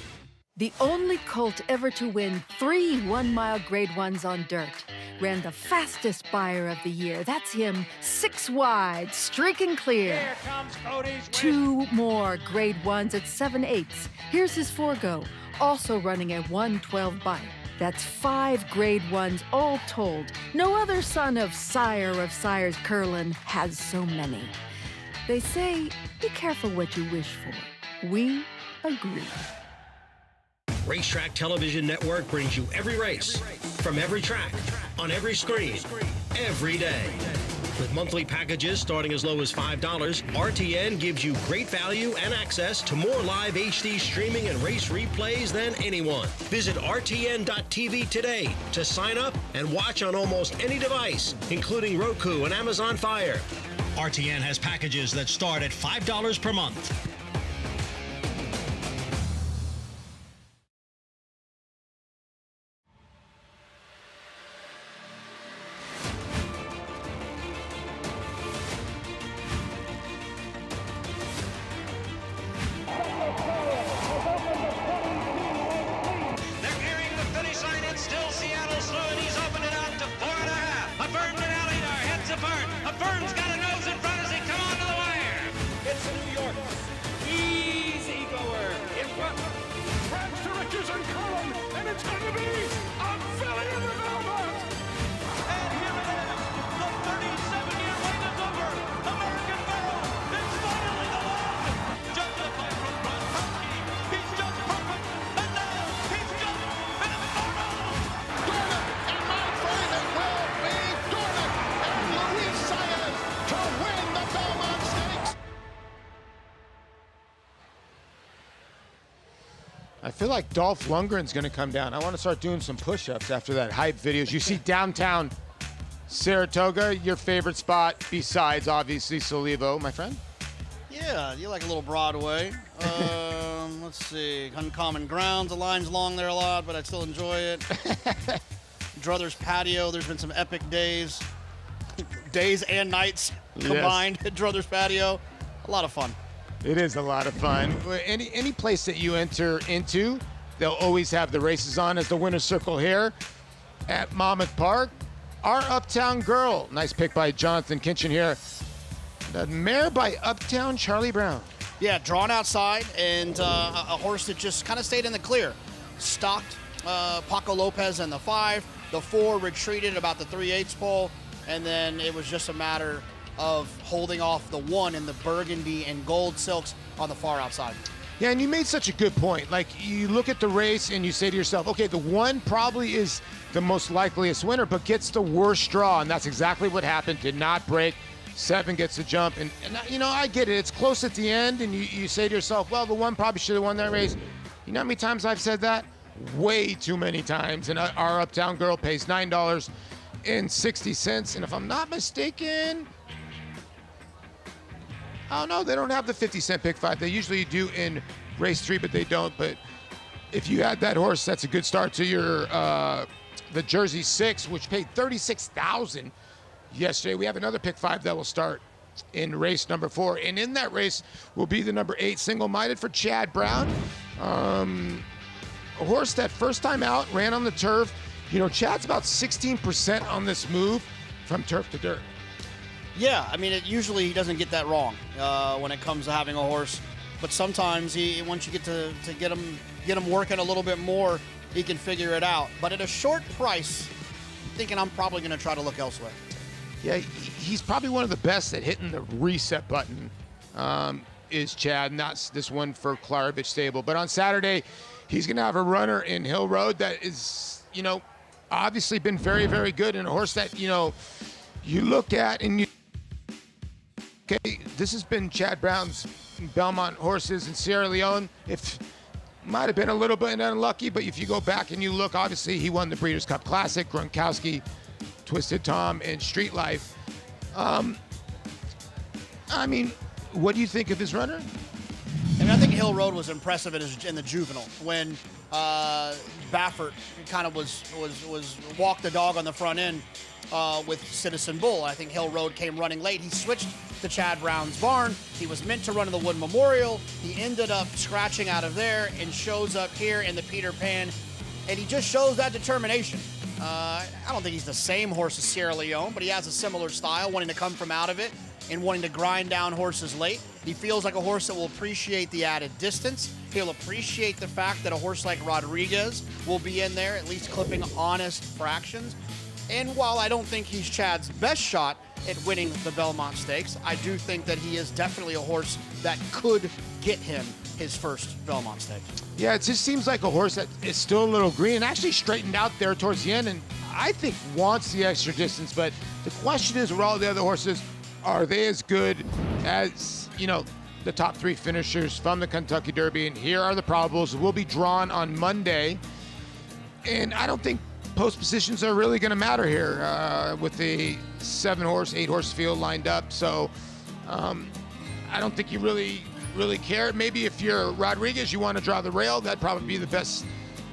The only colt ever to win 3 one-mile Grade 1s on dirt. Ran the fastest buyer of the year. That's him, 6 wide, streaking clear. Here comes Cody's 2 more Grade 1s at 7/8. Here's his forego, also running a 112 bite. That's 5 Grade 1s all told. No other son of Sires Curlin has so many. They say, be careful what you wish for. We agree. Racetrack Television Network brings you every race, from every track, on every screen, every day. With monthly packages starting as low as $5, RTN gives you great value and access to more live HD streaming and race replays than anyone. Visit RTN.tv today to sign up and watch on almost any device, including Roku and Amazon Fire. RTN has packages that start at $5 per month. Burns got a nose in front as he come onto the wire. It's New York. Easy goer in front. Rags to riches and column, and it's going to be a filly in the Belmont. And here it is. The 37-year wait is over. American Barrel is finally the one. Justified from Gronkowski. He's just perfect. And now he's just phenomenal. Dornoch and Monfrey, it will be Dornoch and Luis Saez to win the Belmont Stakes. I feel like Dolph Lundgren's going to come down. I want to start doing some push-ups after that hype videos. You see downtown Saratoga, your favorite spot besides, obviously, Solivo, my friend? Yeah, you like a little Broadway. Let's see, Uncommon Grounds. The line's long there a lot, but I still enjoy it. Druthers Patio. There's been some epic days and nights combined at Druthers Patio. A lot of fun. It is a lot of fun. Any place that you enter into, they'll always have the races on as the winner's circle here at Monmouth Park. Our Uptown Girl, nice pick by Jonathan Kinchin here. The mare by Uptown Charlie Brown. Yeah, drawn outside, and a horse that just kind of stayed in the clear. Stalked Paco Lopez in the 5. The 4 retreated about the 3/8 pole, and then it was just a matter of holding off the 1 in the burgundy and gold silks on the far outside. Yeah, and you made such a good point. Like, you look at the race and you say to yourself, okay, the 1 probably is the most likeliest winner, but gets the worst draw, and that's exactly what happened. Did not break. 7 gets the jump, and you know, I get it. It's close at the end, and you say to yourself, well, the 1 probably should have won that race. You know how many times I've said that? Way too many times, and our Uptown Girl pays $9.60, and if I'm not mistaken, oh no, they don't have the 50-cent pick 5. They usually do in race 3, but they don't. But if you add that horse, that's a good start to your the Jersey 6, which paid $36,000 yesterday. We have another pick 5 that will start in race number 4, and in that race will be the number 8 single-minded for Chad Brown. A horse that first time out ran on the turf. You know, Chad's about 16% on this move from turf to dirt. Yeah, I mean, usually he doesn't get that wrong when it comes to having a horse, but sometimes once you get to get him working a little bit more, he can figure it out. But at a short price, I'm thinking I'm probably going to try to look elsewhere. Yeah, he's probably one of the best at hitting the reset button. Is Chad, not this one for Klarovich Stable, but on Saturday, he's going to have a runner in Hill Road that is, you know, obviously been very, very good, and a horse that, you know, you look at and you. Okay, this has been Chad Brown's Belmont horses in Sierra Leone. If might have been a little bit unlucky, but if you go back and you look, obviously he won the Breeders' Cup Classic, Gronkowski, Twisted Tom, and Street Life. I mean, what do you think of his runner? I mean, I think Hill Road was impressive in the juvenile when Baffert kind of was walked the dog on the front end with Citizen Bull. I think Hill Road came running late. He switched to Chad Brown's barn. He was meant to run in the Wood Memorial. He ended up scratching out of there and shows up here in the Peter Pan, and he just shows that determination. I don't think he's the same horse as Sierra Leone, but he has a similar style, wanting to come from out of it and wanting to grind down horses late. He feels like a horse that will appreciate the added distance. He'll appreciate the fact that a horse like Rodriguez will be in there, at least clipping honest fractions. And while I don't think he's Chad's best shot at winning the Belmont Stakes, I do think that he is definitely a horse that could get him his first Belmont Stakes. Yeah, it just seems like a horse that is still a little green and actually straightened out there towards the end, and I think wants the extra distance. But the question is, with all the other horses, are they as good as, you know, the top 3 finishers from the Kentucky Derby? And here are the probables. Will be drawn on Monday, and I don't think post positions are really going to matter here with the 7-horse, 8-horse field lined up. So I don't think you really care. Maybe if you're Rodriguez, you want to draw the rail, that'd probably be the best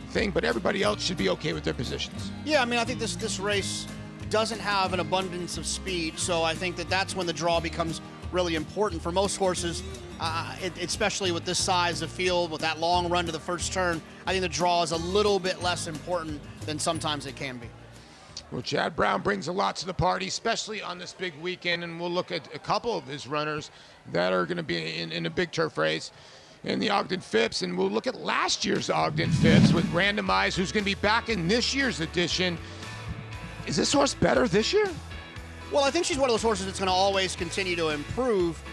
thing, but everybody else should be okay with their positions. Yeah, I mean, I think this race doesn't have an abundance of speed, so I think that's when the draw becomes really important for most horses, especially with this size of field, with that long run to the first turn. I think the draw is a little bit less important than sometimes it can be. Well, Chad Brown brings a lot to the party, especially on this big weekend, and we'll look at a couple of his runners that are going to be in a big turf race in the Ogden Phipps, and we'll look at last year's Ogden Phipps with Randomize, who's going to be back in this year's edition. Is this horse better this year? Well, I think she's one of those horses that's going to always continue to improve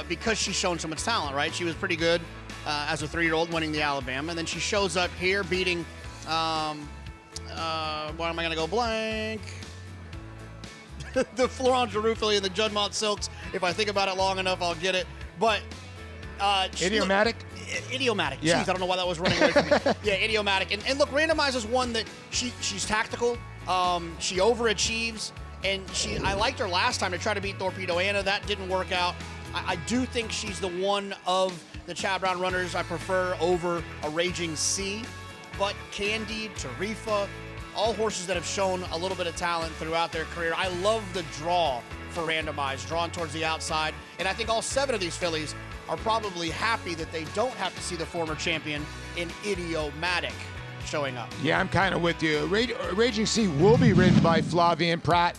because she's shown so much talent, right? She was pretty good as a 3-year-old winning the Alabama, and then she shows up here beating, why am I going to go blank? The Florent Giroux filly and the Juddmonte Silks. If I think about it long enough, I'll get it. But Idiomatic? Idiomatic. Yeah. Jeez, I don't know why that was running away from me. Yeah, Idiomatic. And look, Randomize is one that she's tactical. She overachieves. And I liked her last time to try to beat Torpedo Anna. That didn't work out. I do think she's the one of the Chad Brown runners I prefer over a Raging Sea. But Candy, Tarifa, all horses that have shown a little bit of talent throughout their career. I love the draw for Randomize, drawn towards the outside. And I think all 7 of these fillies are probably happy that they don't have to see the former champion in Idiomatic showing up. Yeah, I'm kind of with you. Raging Sea will be ridden by Flavian Pratt.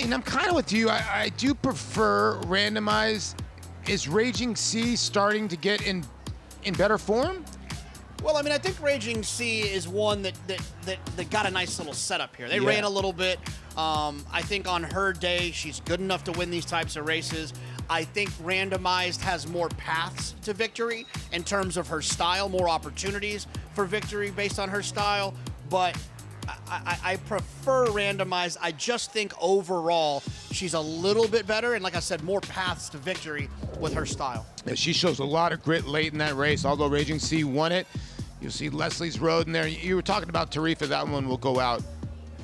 And I'm kind of with you. I do prefer Randomize. Is Raging Sea starting to get in better form? Well, I mean, I think Raging Sea is one that got a nice little setup here. They ran a little bit. I think on her day, she's good enough to win these types of races. I think Randomized has more paths to victory in terms of her style, more opportunities for victory based on her style. But I prefer Randomized. I just think overall she's a little bit better. And like I said, more paths to victory with her style. Yeah, she shows a lot of grit late in that race. Although Raging Sea won it, you'll see Leslie's Road in there. You were talking about Tarifa. That one will go out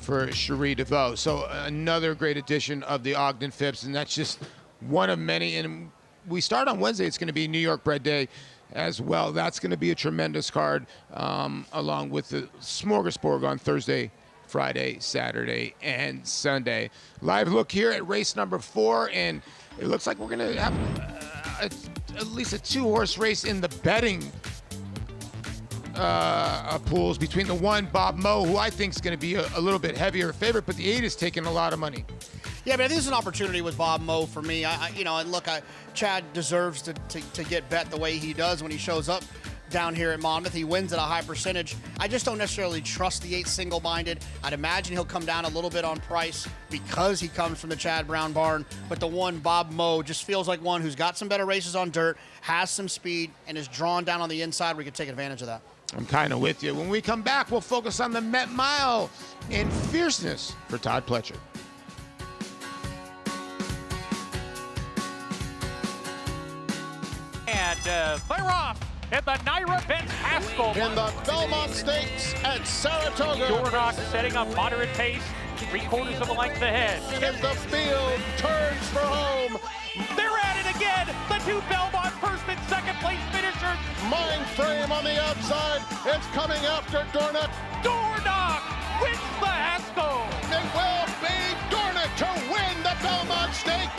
for Cherie DeVoe. So another great addition of the Ogden Phipps. And that's just one of many. And we start on Wednesday. It's going to be New York Bred Day as well. That's going to be a tremendous card, along with the smorgasbord on Thursday, Friday, Saturday, and Sunday. Live look here at race number 4, and it looks like we're going to have at least a 2-horse race in the betting pools between the 1, Bob Moe, who I think is going to be a little bit heavier favorite, but the 8 is taking a lot of money. Yeah, but I think this is an opportunity with Bob Moe for me. And look, Chad deserves to get bet the way he does when he shows up down here at Monmouth. He wins at a high percentage. I just don't necessarily trust the 8 single-minded. I'd imagine he'll come down a little bit on price because he comes from the Chad Brown barn. But the 1, Bob Moe, just feels like one who's got some better races on dirt, has some speed, and is drawn down on the inside. We could take advantage of that. I'm kind of with you. When we come back, we'll focus on the Met Mile and fierceness for Todd Pletcher. And clear off at the Naira Betts Haskell. In the Belmont Stakes at Saratoga. Dornock setting up moderate pace, 3/4 of a length ahead. As the field turns for home. They're at it again. The 2 Belmont first and second place finishers. Mind Frame on the outside. It's coming after Dornock. Dornock wins the Haskell. It will be Dornock to win the Belmont Stakes.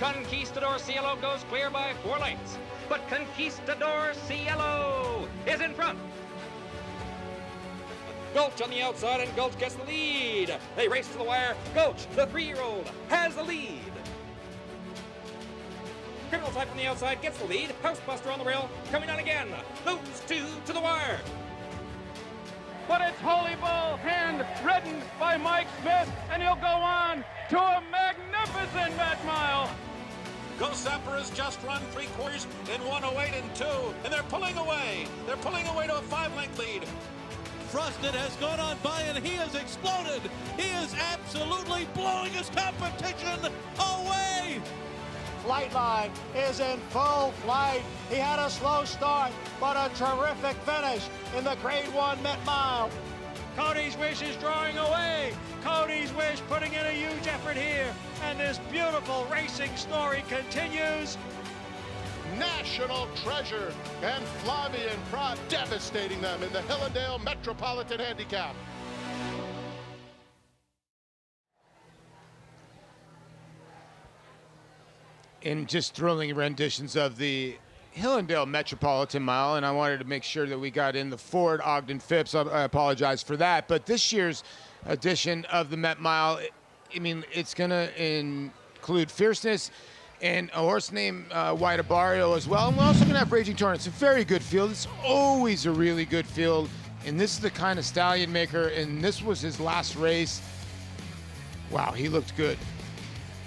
Conquistador Cielo goes clear by 4 lengths. But Conquistador Cielo is in front. Gulch on the outside, and Gulch gets the lead. They race to the wire. Gulch, the 3-year-old, has the lead. Criminal Type on the outside gets the lead. Housebuster on the rail, coming on again. Those 2 to the wire. But it's Holy Bull, hand ridden by Mike Smith, and he'll go on to a magnificent Met Mile. Ghost Zapper has just run 3/4 in 108 and 2, and they're pulling away. They're pulling away to a 5-length lead. Frosted has gone on by, and he has exploded. He is absolutely blowing his competition away. Flightline is in full flight. He had a slow start, but a terrific finish in the Grade 1 Met Mile. Cody's Wish is drawing away. Cody's Wish putting in a huge effort here, and this beautiful racing story continues. National Treasure and Flavian Pratt devastating them in the Hillendale Metropolitan Handicap. In just thrilling renditions of the Hillendale Metropolitan Mile, and I wanted to make sure that we got in the Ford Ogden Phipps. I apologize for that, but this year's edition of the Met Mile, I mean, it's going to include Fierceness and a horse named White Abario as well. And we're also going to have Raging Torrent. It's a very good field. It's always a really good field, and this is the kind of stallion maker, and this was his last race. Wow, he looked good.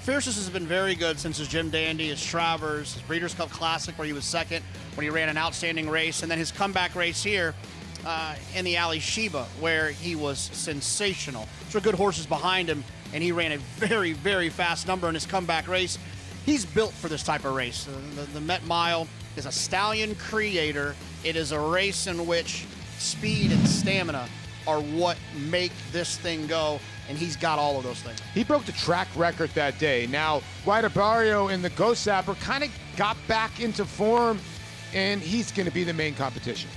Fierceness has been very good since his Jim Dandy, his Travers, his Breeders' Cup Classic, where he was second when he ran an outstanding race, and then his comeback race here in the Ali Sheba, where he was sensational. There were good horses behind him, and he ran a very, very fast number in his comeback race. He's built for this type of race. The Met Mile is a stallion creator. It is a race in which speed and stamina are what make this thing go, and he's got all of those things. He broke the track record that day. Now, White Abario in the Ghost Zapper kind of got back into form, and he's going to be the main competition.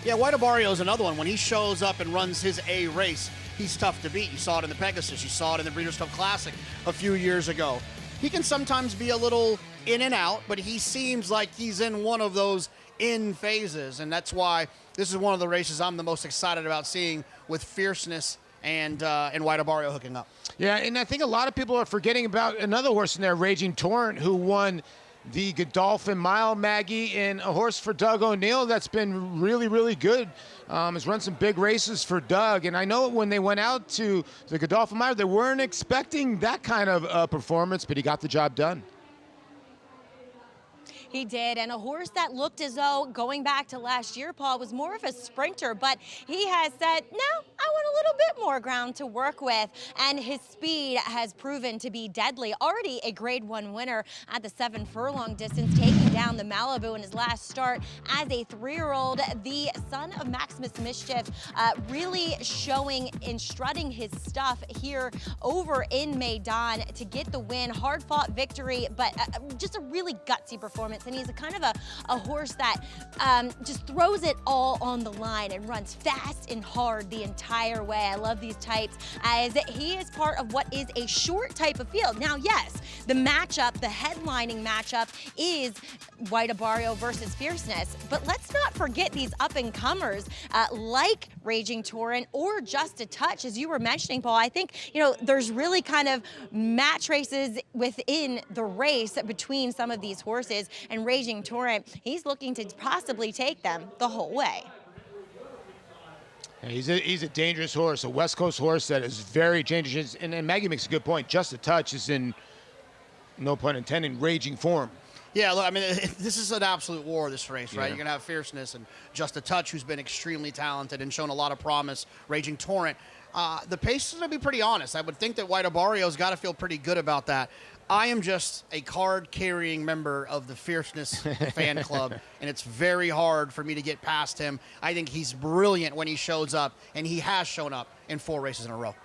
Yeah, White Abario is another one. When he shows up and runs his A race, he's tough to beat. You saw it in the Pegasus. You saw it in the Breeders' Cup Classic a few years ago. He can sometimes be a little in and out, but he seems like he's in one of those in phases, and that's why this is one of the races I'm the most excited about seeing, with Fierceness and White Abario hooking up. Yeah, and I think a lot of people are forgetting about another horse in there, Raging Torrent, who won the Godolphin Mile, Maggie, and a horse for Doug O'Neill that's been really, really good. Has run some big races for Doug, and I know when they went out to the Godolphin Mile, they weren't expecting that kind of performance, but he got the job done. He did, and a horse that looked as though, going back to last year, Paul, was more of a sprinter, but he has said, no, I want a little bit more ground to work with, and his speed has proven to be deadly. Already a Grade 1 winner at the 7 furlong distance, taking down the Malibu in his last start as a 3-year-old. The son of Maximus Mischief really showing and strutting his stuff here over in Maidan to get the win. Hard-fought victory, but just a really gutsy performance. And he's a kind of a horse that just throws it all on the line and runs fast and hard the entire way. I love these types, as he is part of what is a short type of field. Now, yes, the matchup, the headlining matchup, is White Abario versus Fierceness, but let's not forget these up-and-comers like Raging Torrent or Just a Touch, as you were mentioning, Paul. I think, you know, there's really kind of match races within the race between some of these horses, and Raging Torrent, he's looking to possibly take them the whole way. Yeah, he's a dangerous horse, a West Coast horse that is very dangerous. And Maggie makes a good point. Just a Touch is in, no pun intended, raging form. Yeah, look, I mean, this is an absolute war, this race, right? Yeah. You're going to have Fierceness and Just a Touch, who's been extremely talented and shown a lot of promise. Raging Torrent. The pace is going to be pretty honest. I would think that White Abario's got to feel pretty good about that. I am just a card-carrying member of the Fierceness fan club, and it's very hard for me to get past him. I think he's brilliant when he shows up, and he has shown up in 4 races in a row.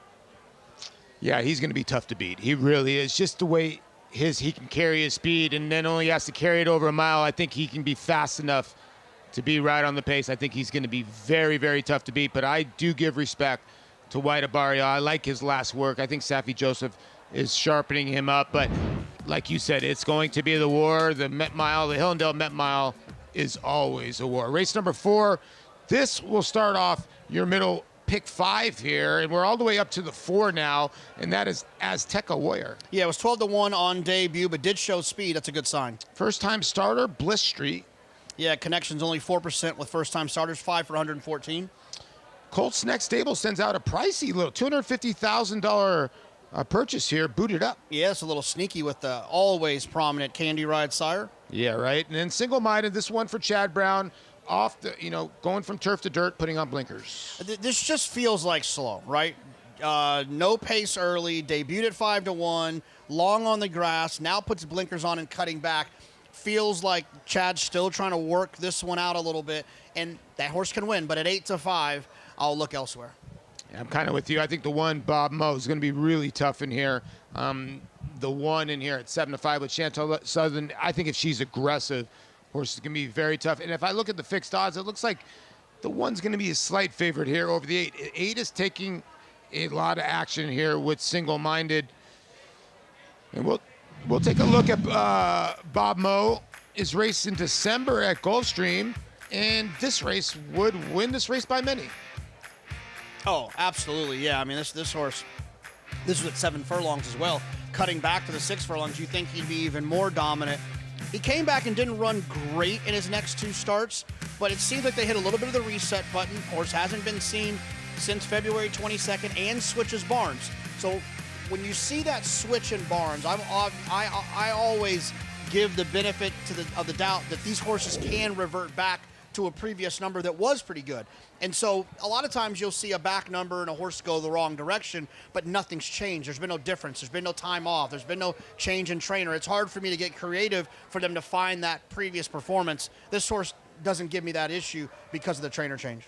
Yeah, he's going to be tough to beat. He really is. Just the way he can carry his speed, and then only has to carry it over a mile. I think he can be fast enough to be right on the pace. I think he's going to be very, very tough to beat, but I do give respect to White Abario. I like his last work. I think Safi Joseph is sharpening him up, but like you said, it's going to be the war. The Met Mile, the Hillendale Met Mile is always a war. Race number 4, this will start off your middle pick 5 here, and we're all the way up to the 4 now, and that is Azteca Warrior. Yeah, it was 12-1 on debut, but did show speed. That's a good sign. First-time starter, Bliss Street. Yeah, connection's only 4% with first-time starters, 5 for 114. Colts Next Stable sends out a pricey little $250,000 purchase here, booted up. Yeah, it's a little sneaky with the always prominent Candy Ride sire. Yeah, right. And then single-minded, this one for Chad Brown, off the, going from turf to dirt, putting on blinkers. This just feels like slow, right? No pace early, debuted at 5-1, long on the grass, now puts blinkers on and cutting back. Feels like Chad's still trying to work this one out a little bit, and that horse can win, but at 8-5, I'll look elsewhere. Yeah, I'm kind of with you. I think the one, Bob Moe, is going to be really tough in here. The one in here at 7-5 with Chantal Southern, I think if she's aggressive, horse is going to be very tough. And if I look at the fixed odds, it looks like the one's going to be a slight favorite here over the 8. 8 is taking a lot of action here with single-minded. And we'll take a look at Bob Moe. Is raced in December at Gulfstream, and this race would win this race by many. Oh, absolutely, yeah. I mean, this horse, this is at 7 furlongs as well. Cutting back to the 6 furlongs, you think he'd be even more dominant. He came back and didn't run great in his next 2 starts, but it seems like they hit a little bit of the reset button. Horse hasn't been seen since February 22nd and switches barns. So when you see that switch in barns, I always give the benefit of the doubt that these horses can revert back to a previous number that was pretty good. And so a lot of times you'll see a back number and a horse go the wrong direction, but nothing's changed. There's been no difference. There's been no time off. There's been no change in trainer. It's hard for me to get creative for them to find that previous performance. This horse doesn't give me that issue because of the trainer change.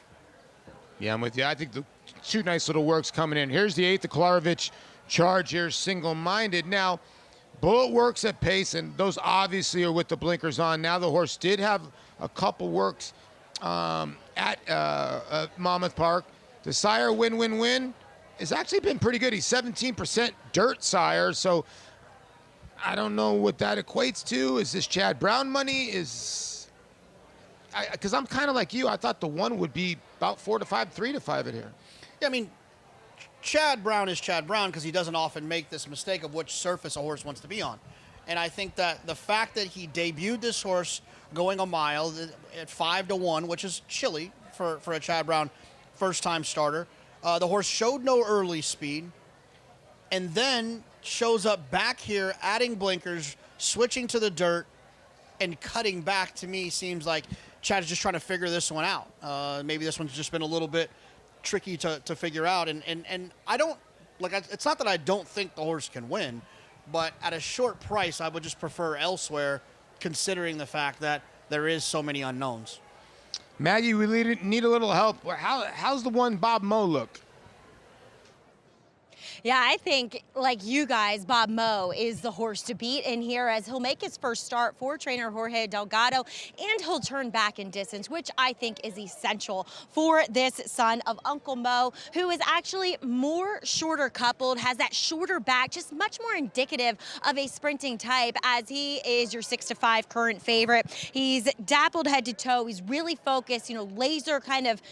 Yeah, I'm with you. I think the 2 nice little works coming in. Here's the 8, the Kolarovich Charge here, single-minded. Now, Bullet works at pace, and those obviously are with the blinkers on. Now the horse did have a couple works at Monmouth Park. The sire win has actually been pretty good. He's 17% dirt sire, so I don't know what that equates to. Is this Chad Brown money? Because I'm kind of like you. I thought the 1 would be about 4-5, 3-5 in here. Yeah, I mean, Chad Brown is Chad Brown because he doesn't often make this mistake of which surface a horse wants to be on. And I think that the fact that he debuted this horse going a mile at 5-1, which is chilly for a Chad Brown first-time starter, the horse showed no early speed and then shows up back here, adding blinkers, switching to the dirt, and cutting back. To me seems like Chad's just trying to figure this one out. Maybe this one's just been a little bit tricky to figure out, and I don't it's not that I don't think the horse can win, but at a short price I would just prefer elsewhere, considering the fact that there is so many unknowns. Maggie, we need a little help. How's the 1 Bob Moe look? Yeah, I think, like you guys, Bob Moe is the horse to beat in here, as he'll make his first start for trainer Jorge Delgado, and he'll turn back in distance, which I think is essential for this son of Uncle Mo, who is actually more shorter coupled, has that shorter back, just much more indicative of a sprinting type, as he is your 6-5 current favorite. He's dappled head to toe. He's really focused, laser kind of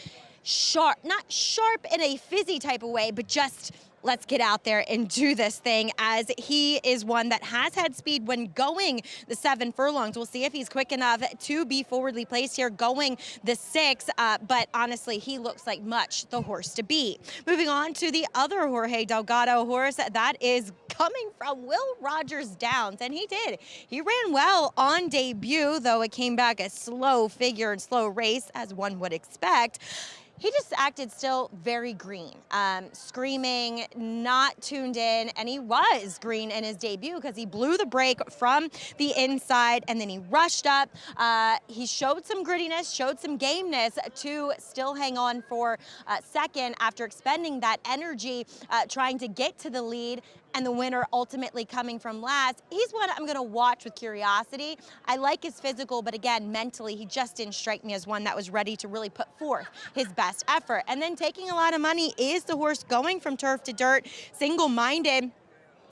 sharp, not sharp in a fizzy type of way, but just let's get out there and do this thing, as he is one that has had speed when going the 7 furlongs. We'll see if he's quick enough to be forwardly placed here going the 6, but honestly, he looks like much the horse to beat. Moving on to the other Jorge Delgado horse, that is coming from Will Rogers Downs, and he did. He ran well on debut, though it came back a slow figure and slow race, as one would expect. He just acted still very green, screaming, not tuned in, and he was green in his debut because he blew the brake from the inside and then he rushed up. He showed some grittiness, showed some gameness to still hang on for second after expending that energy trying to get to the lead, and the winner ultimately coming from last. He's one I'm going to watch with curiosity. I like his physical, but again, mentally, he just didn't strike me as one that was ready to really put forth his best effort. And then taking a lot of money is the horse going from turf to dirt, single-minded.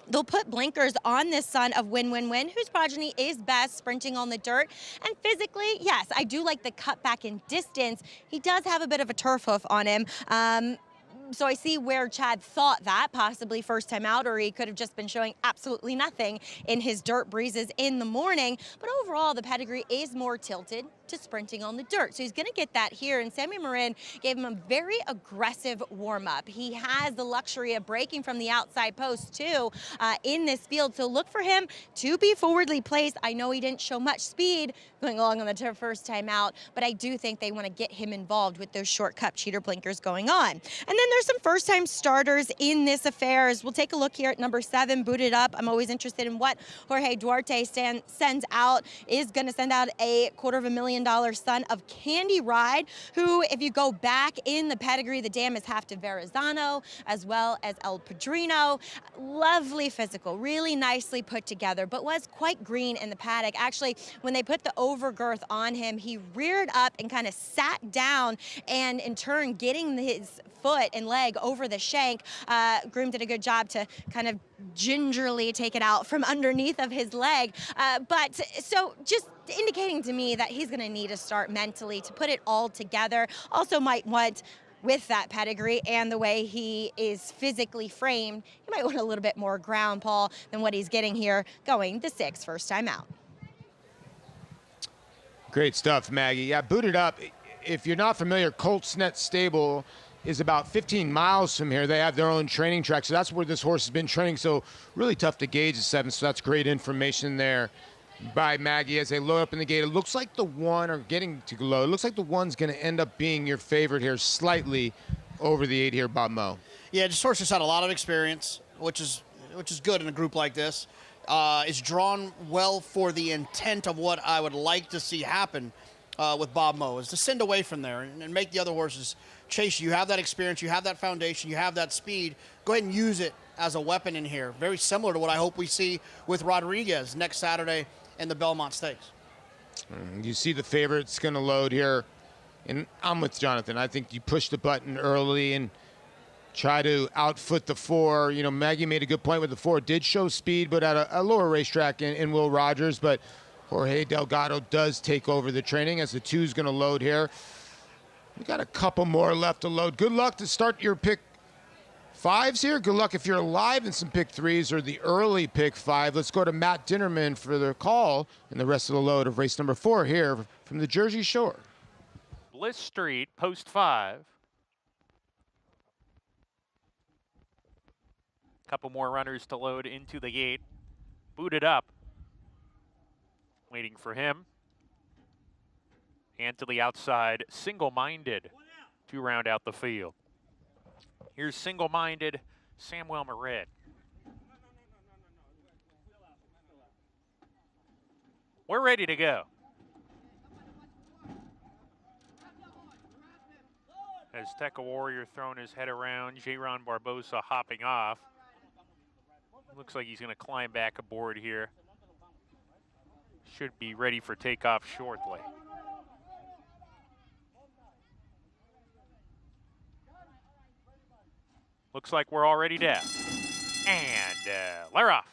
they'll put blinkers on this son of Win Win Win, whose progeny is best sprinting on the dirt. And physically, yes, I do like the cutback in distance. He does have a bit of a turf hoof on him. So I see where Chad thought that, possibly first time out, or he could have just been showing absolutely nothing in his dirt breezes in the morning. But overall, the pedigree is more tilted to sprinting on the dirt. So he's going to get that here. And Sammy Marin gave him a very aggressive warm-up. He has the luxury of breaking from the outside post, too, in this field. So look for him to be forwardly placed. I know he didn't show much speed going along on the turf first time out, but I do think they want to get him involved with those shortcut cheater blinkers going on. And then there's some first-time starters in this affair. As we'll take a look here at number 7, Booted Up. I'm always interested in what Jorge Duarte sends out. Is going to send out a $250,000 son of Candy Ride, who, if you go back in the pedigree, the dam is half to Verrazano as well as El Padrino. Lovely physical, really nicely put together, but was quite green in the paddock. Actually, when they put the overgirth on him, he reared up and kind of sat down, and in turn getting his foot and leg over the shank. Groom did a good job to kind of gingerly take it out from underneath of his leg. But so just indicating to me that he's going to need to start mentally to put it all together. Also might want, with that pedigree and the way he is physically framed, he might want a little bit more ground, Paul, than what he's getting here going the 6th first time out. Great stuff, Maggie. Yeah, Booted Up. If you're not familiar, Colts Net Stable is about 15 miles from here. They have their own training track, so that's where this horse has been training. So really tough to gauge at 7, so that's great information there by Maggie as they load up in the gate. It looks like the one, or getting to load, it looks like the one's going to end up being your favorite here, slightly over the 8 here, Bob Moe. Yeah, this horse has had a lot of experience, which is good in a group like this. It's drawn well for the intent of what I would like to see happen with Bob Moe, is to send away from there and make the other horses chase you. You have that experience, you have that foundation, you have that speed. Go ahead and use it as a weapon in here. Very similar to what I hope we see with Rodriguez next Saturday in the Belmont Stakes. You see the favorite's going to load here, and I'm with Jonathan. I think you push the button early and try to outfoot the 4. You know, Maggie made a good point with the 4. Did show speed, but at a lower racetrack in Will Rogers. But Jorge Delgado does take over the training as the 2's going to load here. We got a couple more left to load. Good luck to start your pick 5s here. Good luck if you're alive in some pick 3s or the early pick 5. Let's go to Matt Dinnerman for the call and the rest of the load of race number 4 here from the Jersey Shore. Bliss Street, post 5. Couple more runners to load into the gate. Booted Up. Waiting for him. And to the outside, Single Minded to round out the field. Here's Single Minded, Samuel Marin. We're ready to go. As Tekka Warrior throwing his head around, J-Ron Barbosa hopping off. Looks like he's going to climb back aboard here. Should be ready for takeoff shortly. Looks like we're already down. And they're off.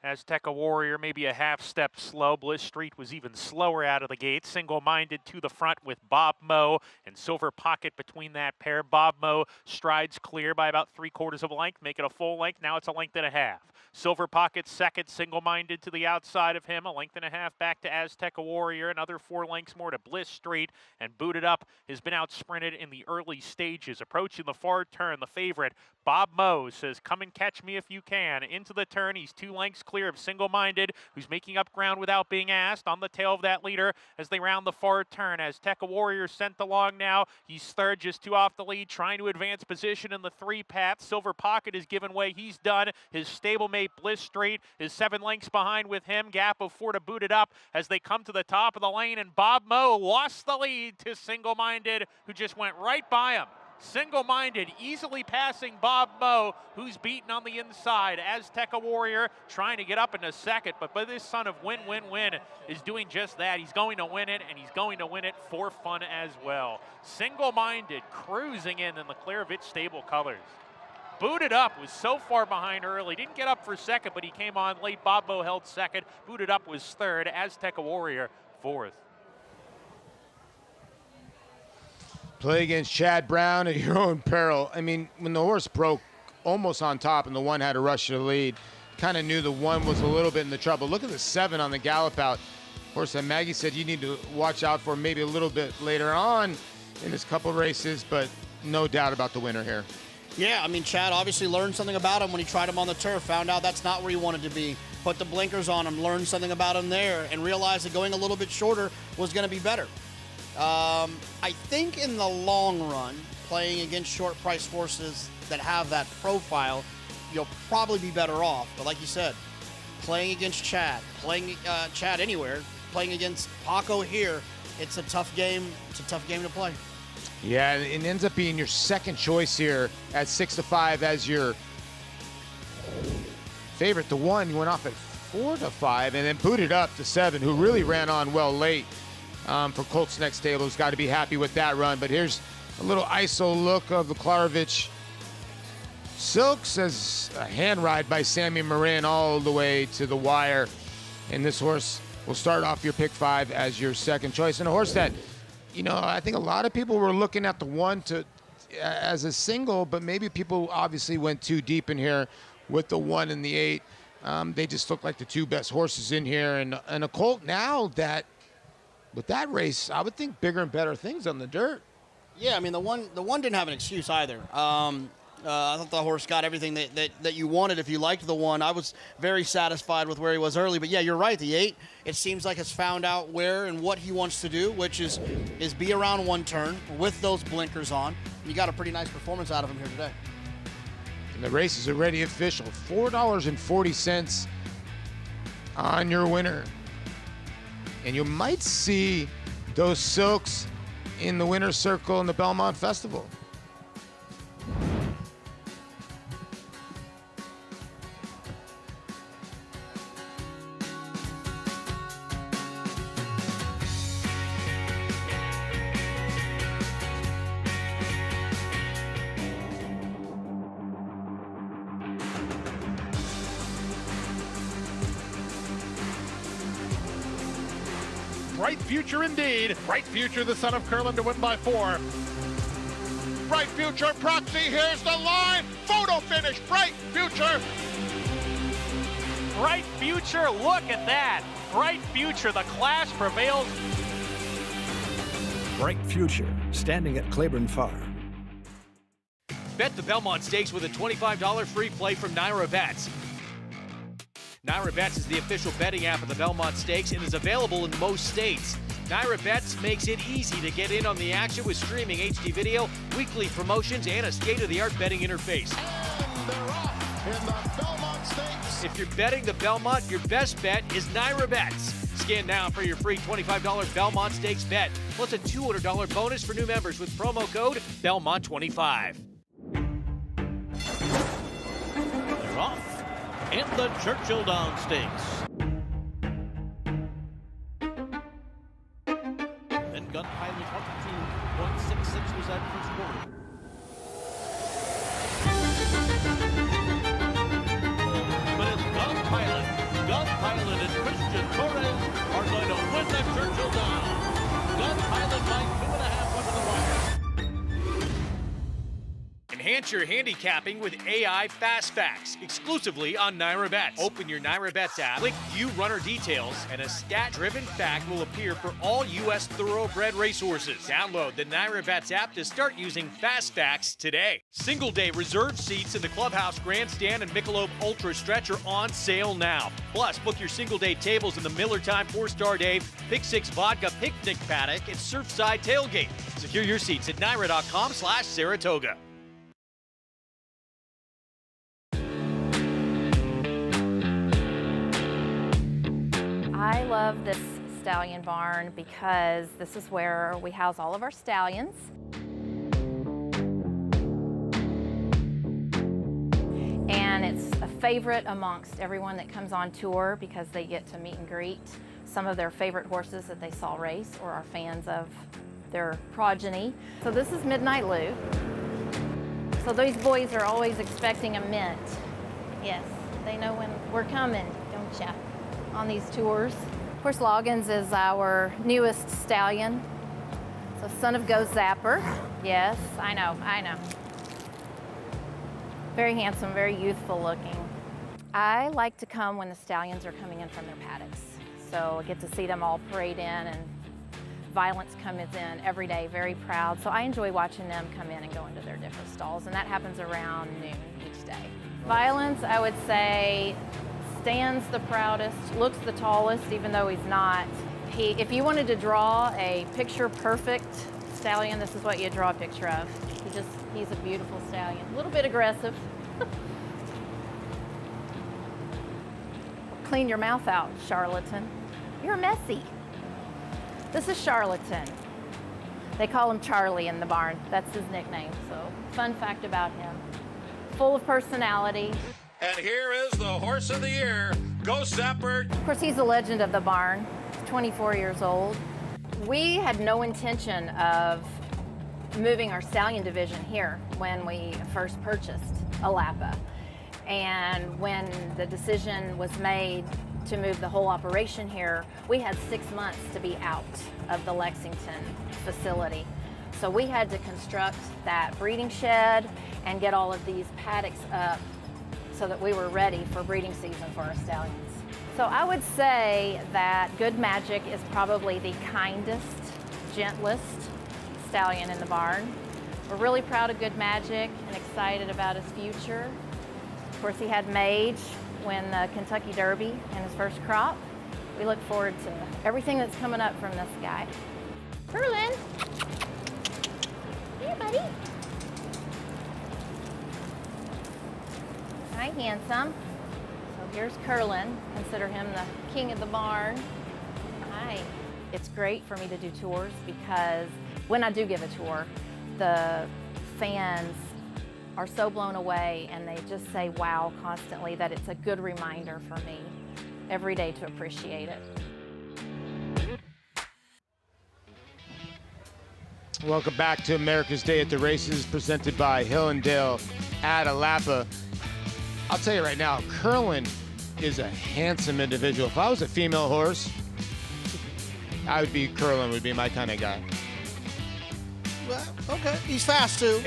As Tekka Warrior maybe a half step slow. Bliss Street was even slower out of the gate. Single-minded to the front with Bob Moe and Silver Pocket between that pair. Bob Moe strides clear by about 3/4 of a length, make it a full length. Now it's a length and a half. Silver Pocket second, Single-minded to the outside of him. A length and a half back to Azteca Warrior. Another 4 lengths more to Bliss Street. And Booted Up has been out sprinted in the early stages. Approaching the far turn, the favorite, Bob Moe, says, come and catch me if you can. Into the turn, he's 2 lengths clear of Single-minded, who's making up ground without being asked. On the tail of that leader as they round the far turn. Azteca Warrior sent along now. He's third, just 2 off the lead, trying to advance position in the 3 path. Silver Pocket is given way. He's done. His stablemate Bliss Street is 7 lengths behind with him. Gap of 4 to Booted Up as they come to the top of the lane, and Bob Moe lost the lead to Single-minded, who just went right by him. Single-minded easily passing Bob Moe, who's beaten on the inside. Azteca Warrior trying to get up into second, but this son of Win Win Win is doing just that. He's going to win it, and he's going to win it for fun as well. Single-minded cruising in the clear of its stable colors. Booted Up was so far behind early. Didn't get up for second, but he came on late. Bobo held second. Booted Up was third. Azteca Warrior fourth. Play against Chad Brown at your own peril. I mean, when the horse broke almost on top and the one had to rush to the lead, kind of knew the one was a little bit in the trouble. Look at the 7 on the gallop out. Horse that Maggie said you need to watch out for maybe a little bit later on in his couple races, but no doubt about the winner here. Yeah, I mean, Chad obviously learned something about him when he tried him on the turf, found out that's not where he wanted to be, put the blinkers on him, learned something about him there, and realized that going a little bit shorter was going to be better. I think in the long run, playing against short-price horses that have that profile, you'll probably be better off. But like you said, playing against Chad, playing Chad anywhere, playing against Paco here, it's a tough game. It's a tough game to play. Yeah, it ends up being your second choice here at 6-5 as your favorite. The 1 went off at 4-5 and then Booted Up to 7, who really ran on well late for Colts Next Stable's got to be happy with that run. But here's a little ISO look of the Klarovich Silks as a hand ride by Sammy Morin all the way to the wire. And this horse will start off your pick 5 as your second choice. And a horse that, you know, I think a lot of people were looking at the 1 as a single, but maybe people obviously went too deep in here with the 1 and the 8. They just look like the 2 best horses in here. And a colt now that, with that race, I would think bigger and better things on the dirt. Yeah, I mean, the one didn't have an excuse either. I thought the horse got everything that you wanted if you liked the 1. I was very satisfied with where he was early. But, yeah, you're right. The 8, it seems like has found out where and what he wants to do, which is be around 1 turn with those blinkers on. You got a pretty nice performance out of him here today. And the race is already official. $4.40 on your winner. And you might see those Silks in the winner's circle in the Belmont Festival. Bright future indeed. Bright future, the son of Curlin to win by 4. Bright future, Proxy, here's the line. Photo finish, Bright future. Bright future, look at that. Bright future, the clash prevails. Bright future, standing at Claiborne Farm. Bet the Belmont Stakes with a $25 free play from Naira Bets. Naira Bets is the official betting app of the Belmont Stakes and is available in most states. Naira Bets makes it easy to get in on the action with streaming HD video, weekly promotions, and a state-of-the-art betting interface. And they're off in the Belmont Stakes. If you're betting the Belmont, your best bet is Naira Bets. Scan now for your free $25 Belmont Stakes bet, plus a $200 bonus for new members with promo code Belmont25. They're off in the Churchill Downs Stakes. Then Gun Pilot 22.66 was that first quarter. But it's Gun Pilot and Christian Torres are going to win the Churchill Downs. Gun Pilot by 2.5 over the wire. Enhance your handicapping with AI Fast Facts, exclusively on Naira Bets. Open your Naira Bets app, click View Runner Details, and a stat-driven fact will appear for all U.S. thoroughbred racehorses. Download the Naira Bets app to start using Fast Facts today. Single-day reserved seats in the Clubhouse Grandstand and Michelob Ultra Stretch are on sale now. Plus, book your single-day tables in the Miller Time 4-Star Dave, Pick 6 Vodka Picnic Paddock, and Surfside Tailgate. Secure your seats at Naira.com/Saratoga. I love this stallion barn because this is where we house all of our stallions. And it's a favorite amongst everyone that comes on tour because they get to meet and greet some of their favorite horses that they saw race or are fans of their progeny. So this is Midnight Lou. So these boys are always expecting a mint. Yes, they know when we're coming, don't ya, on these tours. Of course, Loggins is our newest stallion. So son of Go Zapper. Yes, I know. Very handsome, very youthful looking. I like to come when the stallions are coming in from their paddocks. So I get to see them all parade in, and Violence comes in every day, very proud. So I enjoy watching them come in and go into their different stalls, and that happens around noon each day. Violence, I would say, stands the proudest, looks the tallest, even though he's not. If you wanted to draw a picture-perfect stallion, this is what you draw a picture of. He's a beautiful stallion. A little bit aggressive. Clean your mouth out, charlatan. You're messy. This is Charlatan. They call him Charlie in the barn. That's his nickname. So, fun fact about him. Full of personality. And here is the horse of the year, Go Zapper. Of course, he's a legend of the barn. He's 24 years old. We had no intention of moving our stallion division here when we first purchased Alapa. And when the decision was made to move the whole operation here, we had 6 months to be out of the Lexington facility. So we had to construct that breeding shed and get all of these paddocks up so that we were ready for breeding season for our stallions. So I would say that Good Magic is probably the kindest, gentlest stallion in the barn. We're really proud of Good Magic and excited about his future. Of course, he had Mage win the Kentucky Derby in his first crop. We look forward to everything that's coming up from this guy. Curlin. Here, buddy. Hi, handsome. So here's Curlin. Consider him the king of the barn. Hi. It's great for me to do tours because when I do give a tour, the fans are so blown away and they just say wow constantly that it's a good reminder for me every day to appreciate it. Welcome back to America's Day at the Races, presented by Hillendale at Alapa. I'll tell you right now, Curlin is a handsome individual. If I was a female horse, Curlin would be my kind of guy. Well, okay, he's fast too.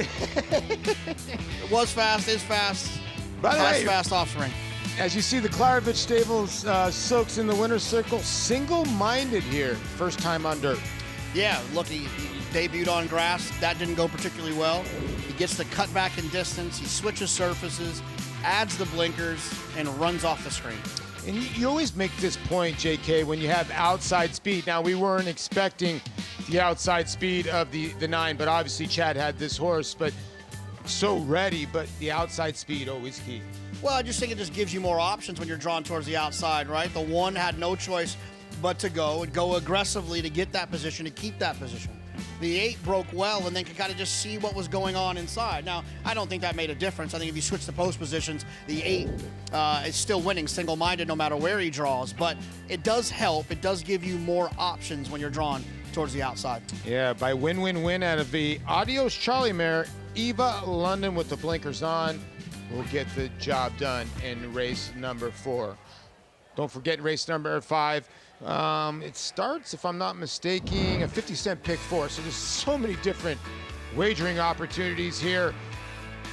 Was fast, is fast. By the way, fast offspring. As you see, the Klarovich Stables Silks in the winner's circle, single-minded here, first time on dirt. Yeah, look, he debuted on grass. That didn't go particularly well. He gets the cut back in distance. He switches surfaces, adds the blinkers, and runs off the screen. And you always make this point, JK, when you have outside speed. Now, we weren't expecting the outside speed of the 9, but obviously Chad had this horse, but so ready, but the outside speed always key. Well, I just think it just gives you more options when you're drawn towards the outside, right? The 1 had no choice but to go aggressively to get that position, to keep that position. The 8 broke well and then could kind of just see what was going on inside. Now, I don't think that made a difference. I think if you switch the post positions, the 8 is still winning single-minded no matter where he draws. But it does help. It does give you more options when you're drawn towards the outside. Yeah, by win-win-win out of the Adios Charlie mare, Eva London with the blinkers on will get the job done in race number 4. Don't forget race number 5. It starts, if I'm not mistaken, a 50-cent pick 4. So there's so many different wagering opportunities here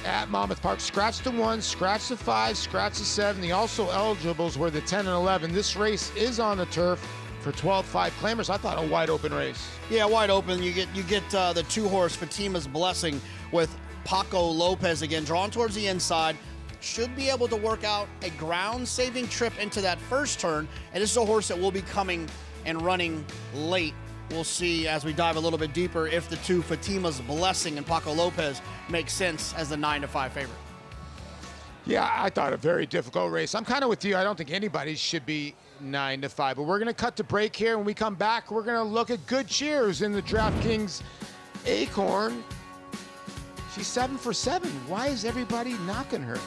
at Monmouth Park. Scratch the 1, scratch the 5, scratch the 7. The also eligibles were the 10 and 11. This race is on the turf for 12-5 claimers. I thought a wide open race. Yeah, wide open. You get the 2-horse Fatima's Blessing with Paco Lopez again, drawn towards the inside. Should be able to work out a ground-saving trip into that first turn. And this is a horse that will be coming and running late. We'll see as we dive a little bit deeper if the 2 Fatima's Blessing and Paco Lopez make sense as the 9-5 favorite. Yeah, I thought a very difficult race. I'm kind of with you. I don't think anybody should be 9-5. But we're going to cut the break here. When we come back, we're going to look at Good Cheers in the DraftKings Acorn. She's 7 for 7. Why is everybody knocking her?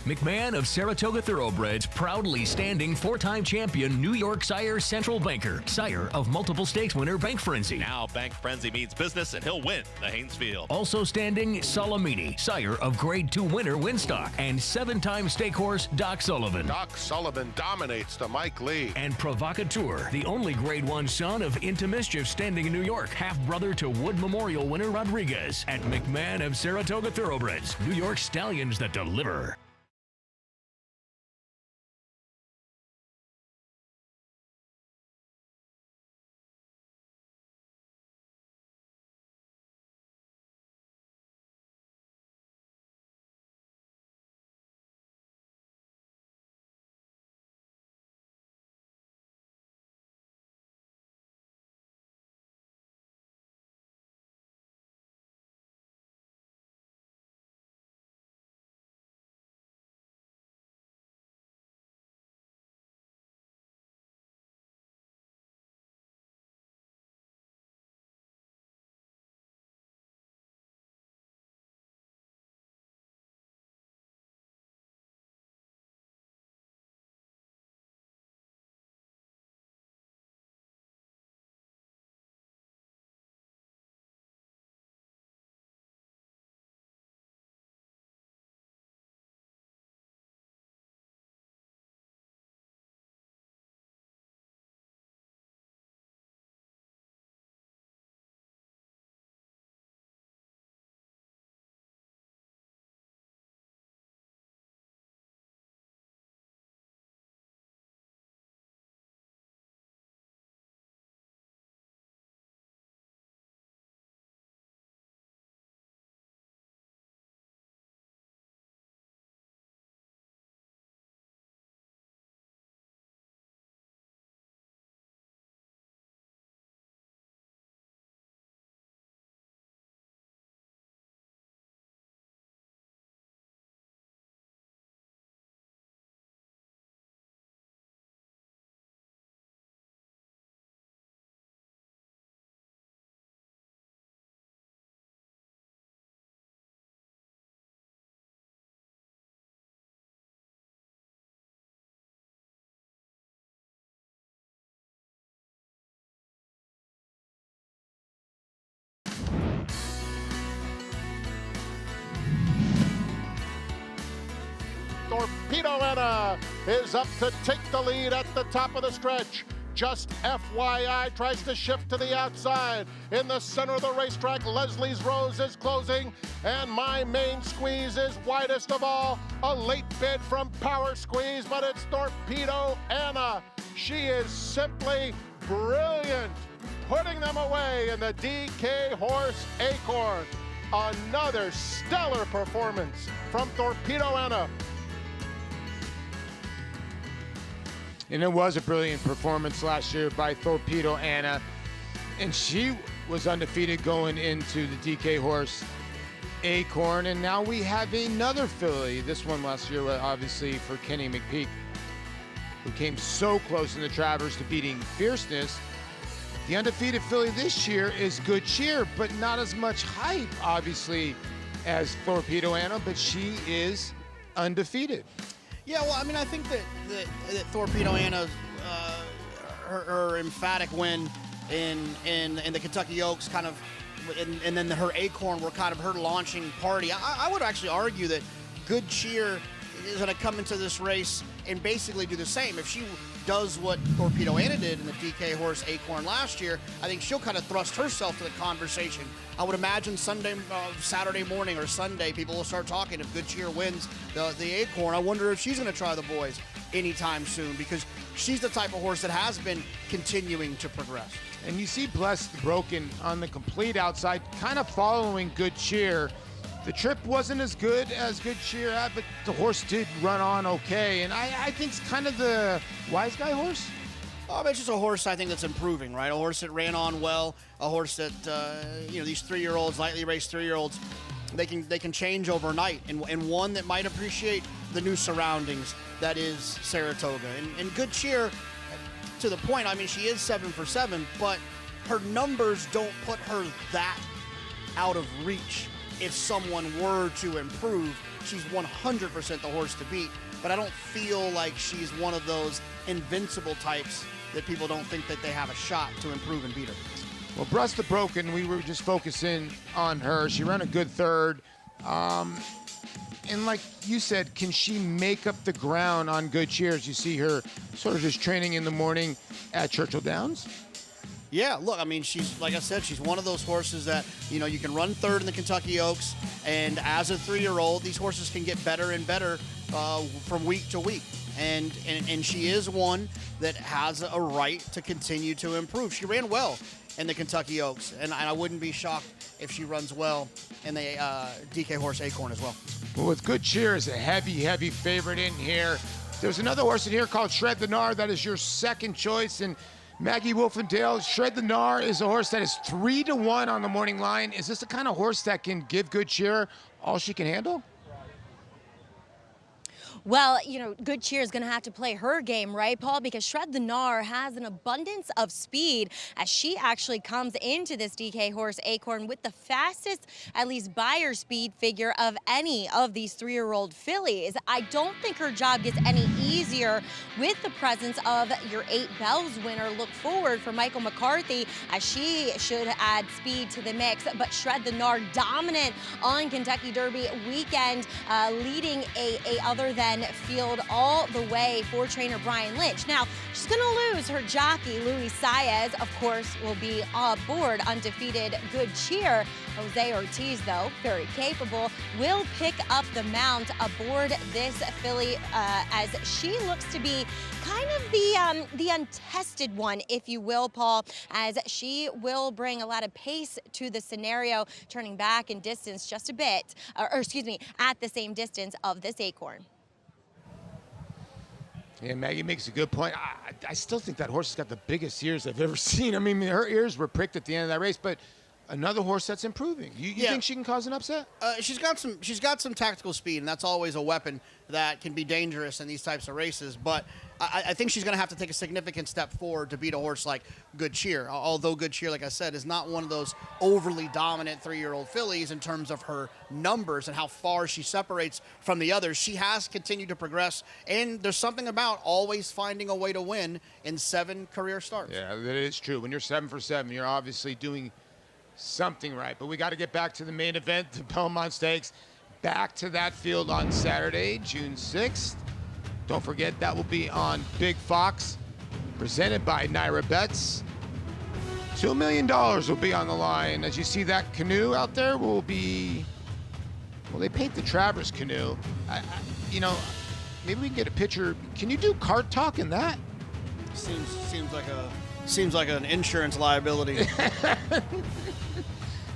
McMahon of Saratoga Thoroughbreds, proudly standing 4-time champion New York sire Central Banker, sire of multiple stakes winner Bank Frenzy. Now Bank Frenzy means business and he'll win the Haynesfield. Also standing Salamini, sire of Grade 2 winner Winstock, and 7-time stake horse Doc Sullivan. Doc Sullivan dominates to Mike Lee. And Provocateur, the only Grade 1 son of Into Mischief standing in New York, half-brother to Wood Memorial winner Rodriguez. At McMahon of Saratoga Thoroughbreds, New York stallions that deliver. Torpedo Anna is up to take the lead at the top of the stretch. Just FYI, tries to shift to the outside. In the center of the racetrack, Leslie's Rose is closing, and My Main Squeeze is widest of all. A late bid from Power Squeeze, but it's Torpedo Anna. She is simply brilliant, putting them away in the DK Horse Acorn. Another stellar performance from Torpedo Anna. And it was a brilliant performance last year by Torpedo Anna. And she was undefeated going into the DK Horse Acorn. And now we have another filly. This one last year, obviously, for Kenny McPeak, who came so close in the Travers to beating Fierceness. The undefeated filly this year is Good Cheer, but not as much hype, obviously, as Torpedo Anna, but she is undefeated. Yeah, well, I mean, I think that Torpedo Anna's her emphatic win in the Kentucky Oaks kind of, and then her Acorn were kind of her launching party. I would actually argue that Good Cheer is going to come into this race and basically do the same. If she does what Torpedo Anna did in the DK Horse Acorn last year, I think she'll kind of thrust herself to the conversation. I would imagine Saturday morning or Sunday, people will start talking if Good Cheer wins the Acorn. I wonder if she's going to try the boys anytime soon, because she's the type of horse that has been continuing to progress. And you see Blessed Broken on the complete outside, kind of following Good Cheer. The trip wasn't as good as Good Cheer had, but the horse did run on okay. And I think it's kind of the wise guy horse. It's just a horse I think that's improving, right? A horse that ran on well, a horse that these 3-year-olds, lightly raced 3-year-olds, they can change overnight, and one that might appreciate the new surroundings that is Saratoga. And Good Cheer, to the point, I mean, she is 7 for 7, but her numbers don't put her that out of reach if someone were to improve. she's 100% the horse to beat, but I don't feel like she's one of those invincible types that people don't think that they have a shot to improve and beat her. Well, Breast the Broken, we were just focusing on her. She ran a good third. And like you said, can she make up the ground on Good Cheers? You see her sort of just training in the morning at Churchill Downs? Yeah, look, I mean, she's, like I said, she's one of those horses that, you know, you can run third in the Kentucky Oaks, and as a 3-year-old, these horses can get better and better from week to week. And she is one that has a right to continue to improve. She ran well in the Kentucky Oaks, and I wouldn't be shocked if she runs well in the DK horse Acorn as well. Well, with Good Cheer is a heavy favorite in here. There's another horse in here called Shred the Gnar. That is your second choice. And Maggie Wolfendale, Shred the Gnar is a horse that is 3-1 on the morning line. Is this the kind of horse that can give Good Cheer all she can handle? Well, you know, Good Cheer is going to have to play her game, right, Paul? Because Shred the Gnar has an abundance of speed as she actually comes into this DK horse Acorn with the fastest, at least buyer speed figure of any of these 3-year-old fillies. I don't think her job gets any easier with the presence of your 8 Bells winner. Look forward for Michael McCarthy as she should add speed to the mix. But Shred the Gnar dominant on Kentucky Derby weekend, leading a other than field all the way for trainer Brian Lynch. Now, she's going to lose her jockey, Luis Saez, of course, will be aboard undefeated Good Cheer. Jose Ortiz, though, very capable, will pick up the mount aboard this filly as she looks to be kind of the untested one, if you will, Paul, as she will bring a lot of pace to the scenario, turning back in distance just a bit, or excuse me, at the same distance of this Acorn. Yeah, Maggie makes a good point. I still think that horse has got the biggest ears I've ever seen. I mean, her ears were pricked at the end of that race, but another horse that's improving. You think she can cause an upset? She's got some tactical speed, and that's always a weapon that can be dangerous in these types of races. But I think she's going to have to take a significant step forward to beat a horse like Good Cheer. Although Good Cheer, like I said, is not one of those overly dominant 3-year-old fillies in terms of her numbers and how far she separates from the others. She has continued to progress, and there's something about always finding a way to win in 7 career starts. Yeah, that is true. When you're 7 for 7, you're obviously doing something right. But we got to get back to the main event, the Belmont Stakes. Back to that field on Saturday, June 6th. Don't forget, that will be on Big Fox, presented by Naira Bets. $2 million will be on the line. As you see, that canoe out there will be, well, they paint the Travers canoe. You know, maybe we can get a picture. Can you do cart talk in that? Seems like an insurance liability.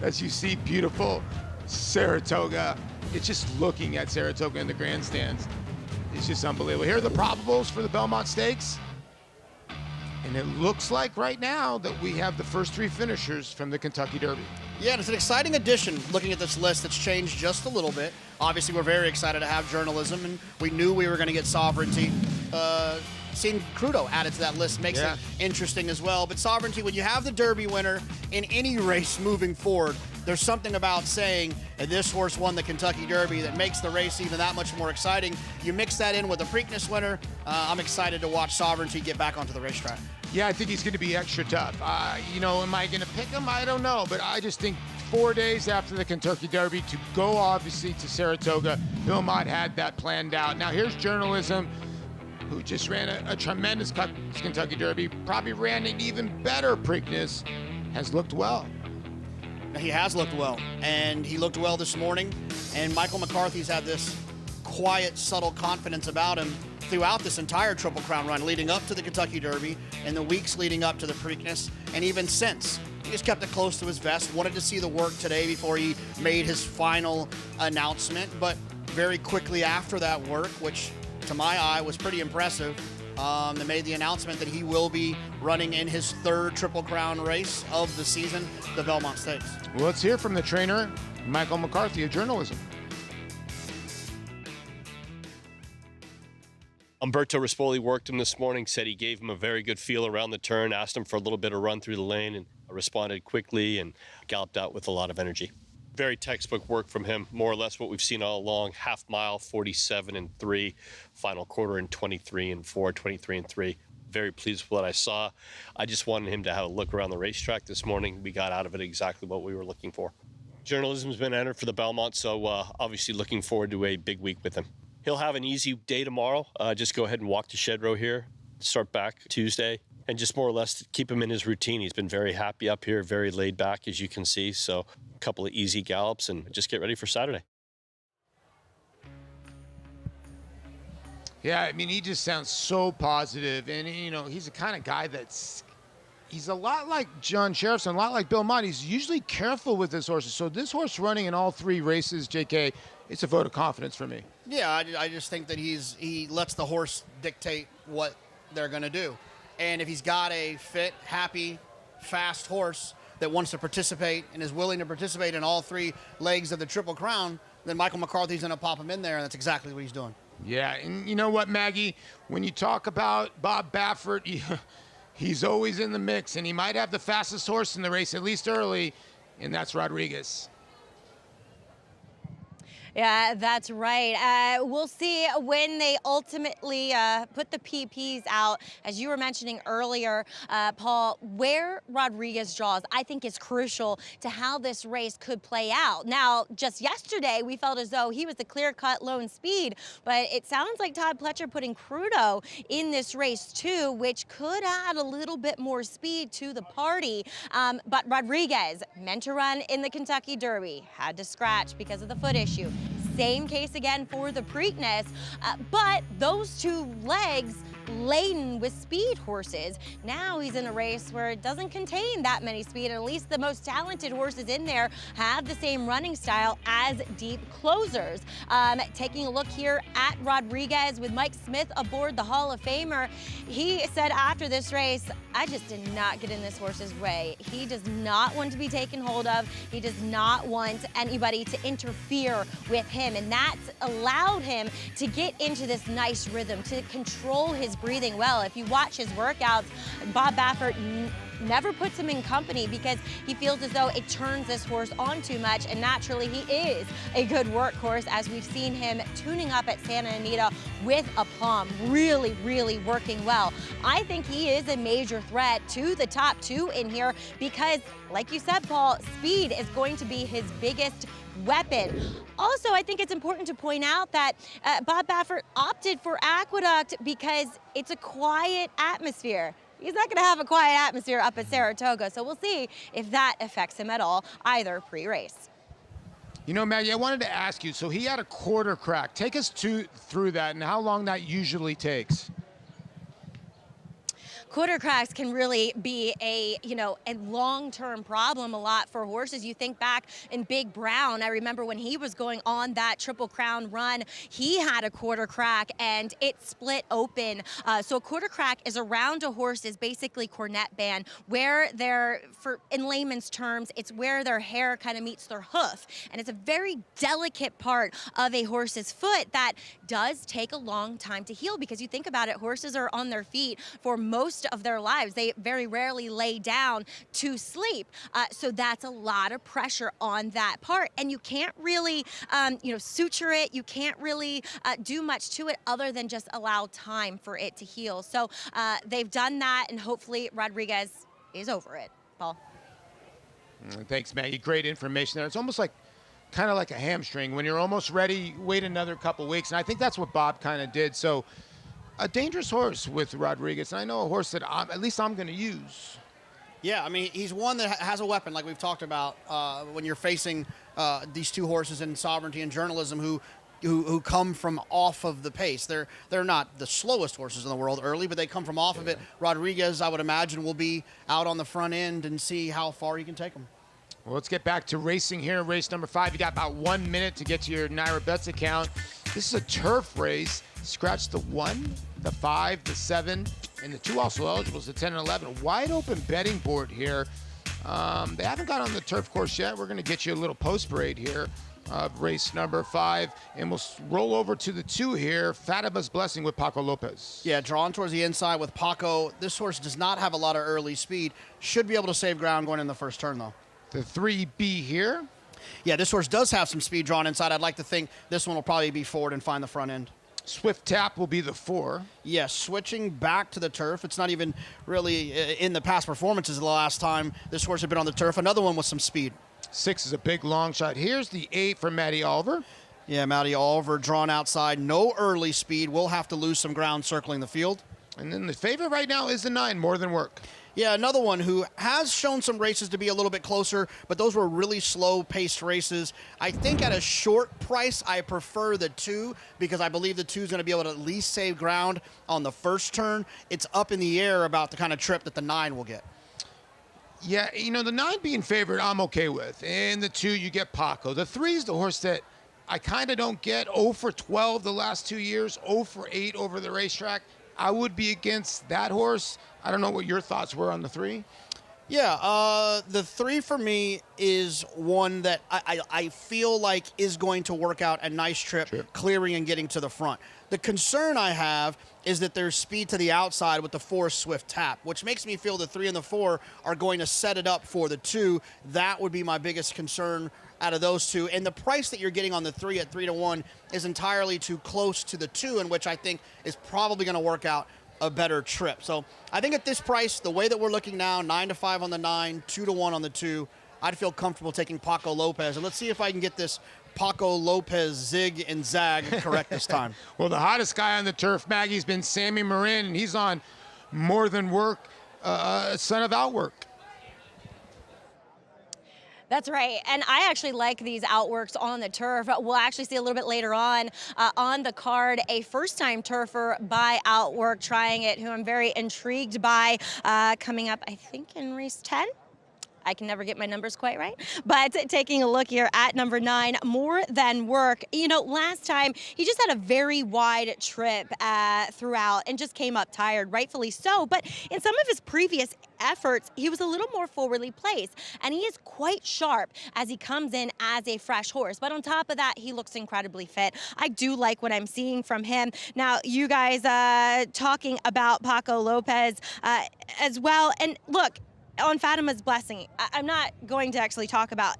As you see, beautiful Saratoga. It's just looking at Saratoga in the grandstands. It's just unbelievable. Here are the probables for the Belmont Stakes. And it looks like right now that we have the first 3 finishers from the Kentucky Derby. Yeah, it's an exciting addition looking at this list that's changed just a little bit. Obviously, we're very excited to have journalism, and we knew we were going to get Sovereignty. Seeing Crudo added to that list makes it interesting as well. But Sovereignty, when you have the Derby winner in any race moving forward, there's something about saying this horse won the Kentucky Derby that makes the race even that much more exciting. You mix that in with a Preakness winner, I'm excited to watch Sovereignty get back onto the racetrack. Yeah, I think he's going to be extra tough. You know, am I going to pick him? I don't know, but I just think 4 days after the Kentucky Derby to go obviously to Saratoga, Belmont had that planned out. Now here's journalism, who just ran a tremendous Kentucky Derby, probably ran an even better Preakness, has looked well. He has looked well, and he looked well this morning, and Michael McCarthy's had this quiet, subtle confidence about him throughout this entire Triple Crown run, leading up to the Kentucky Derby and the weeks leading up to the Preakness, and even since. He just kept it close to his vest, wanted to see the work today before he made his final announcement, but very quickly after that work, which to my eye was pretty impressive, they made the announcement that he will be running in his 3rd Triple Crown race of the season, the Belmont Stakes. Well, let's hear from the trainer, Michael McCarthy of journalism. Umberto Rispoli worked him this morning, said he gave him a very good feel around the turn, asked him for a little bit of run through the lane, and responded quickly and galloped out with a lot of energy. Very textbook work from him, more or less what we've seen all along. Half mile, 47-3, final quarter in 23-4, 23-3. Very pleased with what I saw. I just wanted him to have a look around the racetrack this morning. We got out of it exactly what we were looking for. Journalism's been entered for the Belmont, so obviously looking forward to a big week with him. He'll have an easy day tomorrow. Just go ahead and walk to shed row here, start back Tuesday, and just more or less keep him in his routine. He's been very happy up here, very laid back, as you can see. So a couple of easy gallops and just get ready for Saturday. Yeah, I mean, he just sounds so positive. And, you know, he's the kind of guy he's a lot like John Sheriffson, a lot like Bill Mott. He's usually careful with his horses. So this horse running in all 3 races, JK, it's a vote of confidence for me. Yeah, I just think that he lets the horse dictate what they're going to do. And if he's got a fit, happy, fast horse that wants to participate and is willing to participate in all 3 legs of the Triple Crown, then Michael McCarthy's going to pop him in there, and that's exactly what he's doing. Yeah, and you know what, Maggie? When you talk about Bob Baffert, he's always in the mix, and he might have the fastest horse in the race, at least early, and that's Rodriguez. Yeah, that's right. We'll see when they ultimately put the PPs out. As you were mentioning earlier, Paul, where Rodriguez draws, I think is crucial to how this race could play out. Now, just yesterday, we felt as though he was the clear-cut lone speed, but it sounds like Todd Pletcher putting Crudo in this race too, which could add a little bit more speed to the party. But Rodriguez, meant to run in the Kentucky Derby, had to scratch because of the foot issue. Same case again for the Preakness, but those 2 legs laden with speed horses. Now he's in a race where it doesn't contain that many speed. At least the most talented horses in there have the same running style as deep closers. Taking a look here at Rodriguez with Mike Smith aboard, the Hall of Famer, he said after this race, I just did not get in this horse's way. He does not want to be taken hold of. He does not want anybody to interfere with him, and that's allowed him to get into this nice rhythm, to control his breathing well. If you watch his workouts, Bob Baffert never puts him in company because he feels as though it turns this horse on too much, and naturally he is a good workhorse, as we've seen him tuning up at Santa Anita with aplomb, really, really working well. I think he is a major threat to the top 2 in here because, like you said, Paul, speed is going to be his biggest weapon. Also, I think it's important to point out that Bob Baffert opted for Aqueduct because it's a quiet atmosphere. He's not going to have a quiet atmosphere up at Saratoga, so we'll see if that affects him at all, either pre-race. You know, Maggie, I wanted to ask you, so he had a quarter crack. Take us through that and how long that usually takes. Quarter cracks can really be a long-term problem a lot for horses. You think back in Big Brown, I remember when he was going on that Triple Crown run, he had a quarter crack and it split open. So a quarter crack is around a horse's basically cornet band, where in layman's terms, it's where their hair kind of meets their hoof. And it's a very delicate part of a horse's foot that does take a long time to heal, because you think about it, horses are on their feet for most of their lives. They very rarely lay down to sleep. So that's a lot of pressure on that part. And you can't really, suture it. You can't really do much to it other than just allow time for it to heal. So they've done that, and hopefully Rodriguez is over it. Paul. Thanks, Maggie. Great information there. It's almost like kind of like a hamstring. When you're almost ready, wait another couple weeks. And I think that's what Bob kind of did. So a dangerous horse with Rodriguez. And I know a horse that at least I'm going to use. Yeah, I mean, he's one that has a weapon, like we've talked about, when you're facing these 2 horses in Sovereignty and Journalism who come from off of the pace. They're not the slowest horses in the world early, but they come from off of it. Rodriguez, I would imagine, will be out on the front end and see how far he can take them. Well, let's get back to racing here. Race number 5. You got about 1 minute to get to your Naira Bets account. This is a turf race. Scratch the 1, the 5, the 7, and the 2 also eligibles, the 10 and 11. Wide open betting board here. They haven't got on the turf course yet. We're going to get you a little post parade here of race number 5, and we'll roll over to the 2 here. Fatima's Blessing with Paco Lopez. Yeah, drawn towards the inside with Paco. This horse does not have a lot of early speed. Should be able to save ground going in the first turn, though. The 3B here. Yeah, this horse does have some speed drawn inside. I'd like to think this one will probably be forward and find the front end. Swift Tap will be the 4. Yes, switching back to the turf. It's not even really in the past performances the last time this horse had been on the turf. Another one with some speed. 6 is a big long shot. Here's the 8 for Matty Oliver. Yeah, Matty Oliver drawn outside. No early speed. Will have to lose some ground circling the field. And then the favorite right now is the 9, More Than Work. Yeah, another one who has shown some races to be a little bit closer, but those were really slow-paced races. I think at a short price, I prefer the 2 because I believe the 2 is going to be able to at least save ground on the first turn. It's up in the air about the kind of trip that the 9 will get. Yeah, you know, the 9 being favored, I'm okay with. And the 2, you get Paco. The 3 is the horse that I kind of don't get. 0 for 12 the last 2 years, 0 for 8 over the racetrack. I would be against that horse. I don't know what your thoughts were on the 3. Yeah, the 3 for me is one that I feel like is going to work out a nice trip, clearing and getting to the front. The concern I have is that there's speed to the outside with the 4 Swift Tap, which makes me feel the 3 and the 4 are going to set it up for the 2. That would be my biggest concern out of those 2. And the price that you're getting on the 3 at 3-1 is entirely too close to the 2, in which I think is probably going to work out a better trip. So I think at this price, the way that we're looking now, 9-5 on the 9, 2-1 on the 2, I'd feel comfortable taking Paco Lopez. And let's see if I can get this Paco Lopez zig and zag correct this time. Well, the hottest guy on the turf, Maggie's been Sammy Marin, and he's on More Than Work, son of Outwork. That's right, and I actually like these outworks on the turf. We'll actually see a little bit later on the card, a first-time turfer by Outwork trying it, who I'm very intrigued by, coming up, I think, in race 10. I can never get my numbers quite right. But taking a look here at number 9, More Than Work. You know, last time he just had a very wide trip throughout and just came up tired, rightfully so. But in some of his previous efforts, he was a little more forwardly placed. And he is quite sharp as he comes in as a fresh horse. But on top of that, he looks incredibly fit. I do like what I'm seeing from him. Now, you guys talking about Paco Lopez as well. And look, on Fatima's Blessing, I'm not going to actually talk about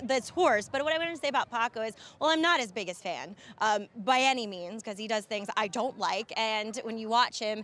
this horse, but what I want to say about Paco is, well, I'm not his biggest fan by any means, because he does things I don't like, and when you watch him,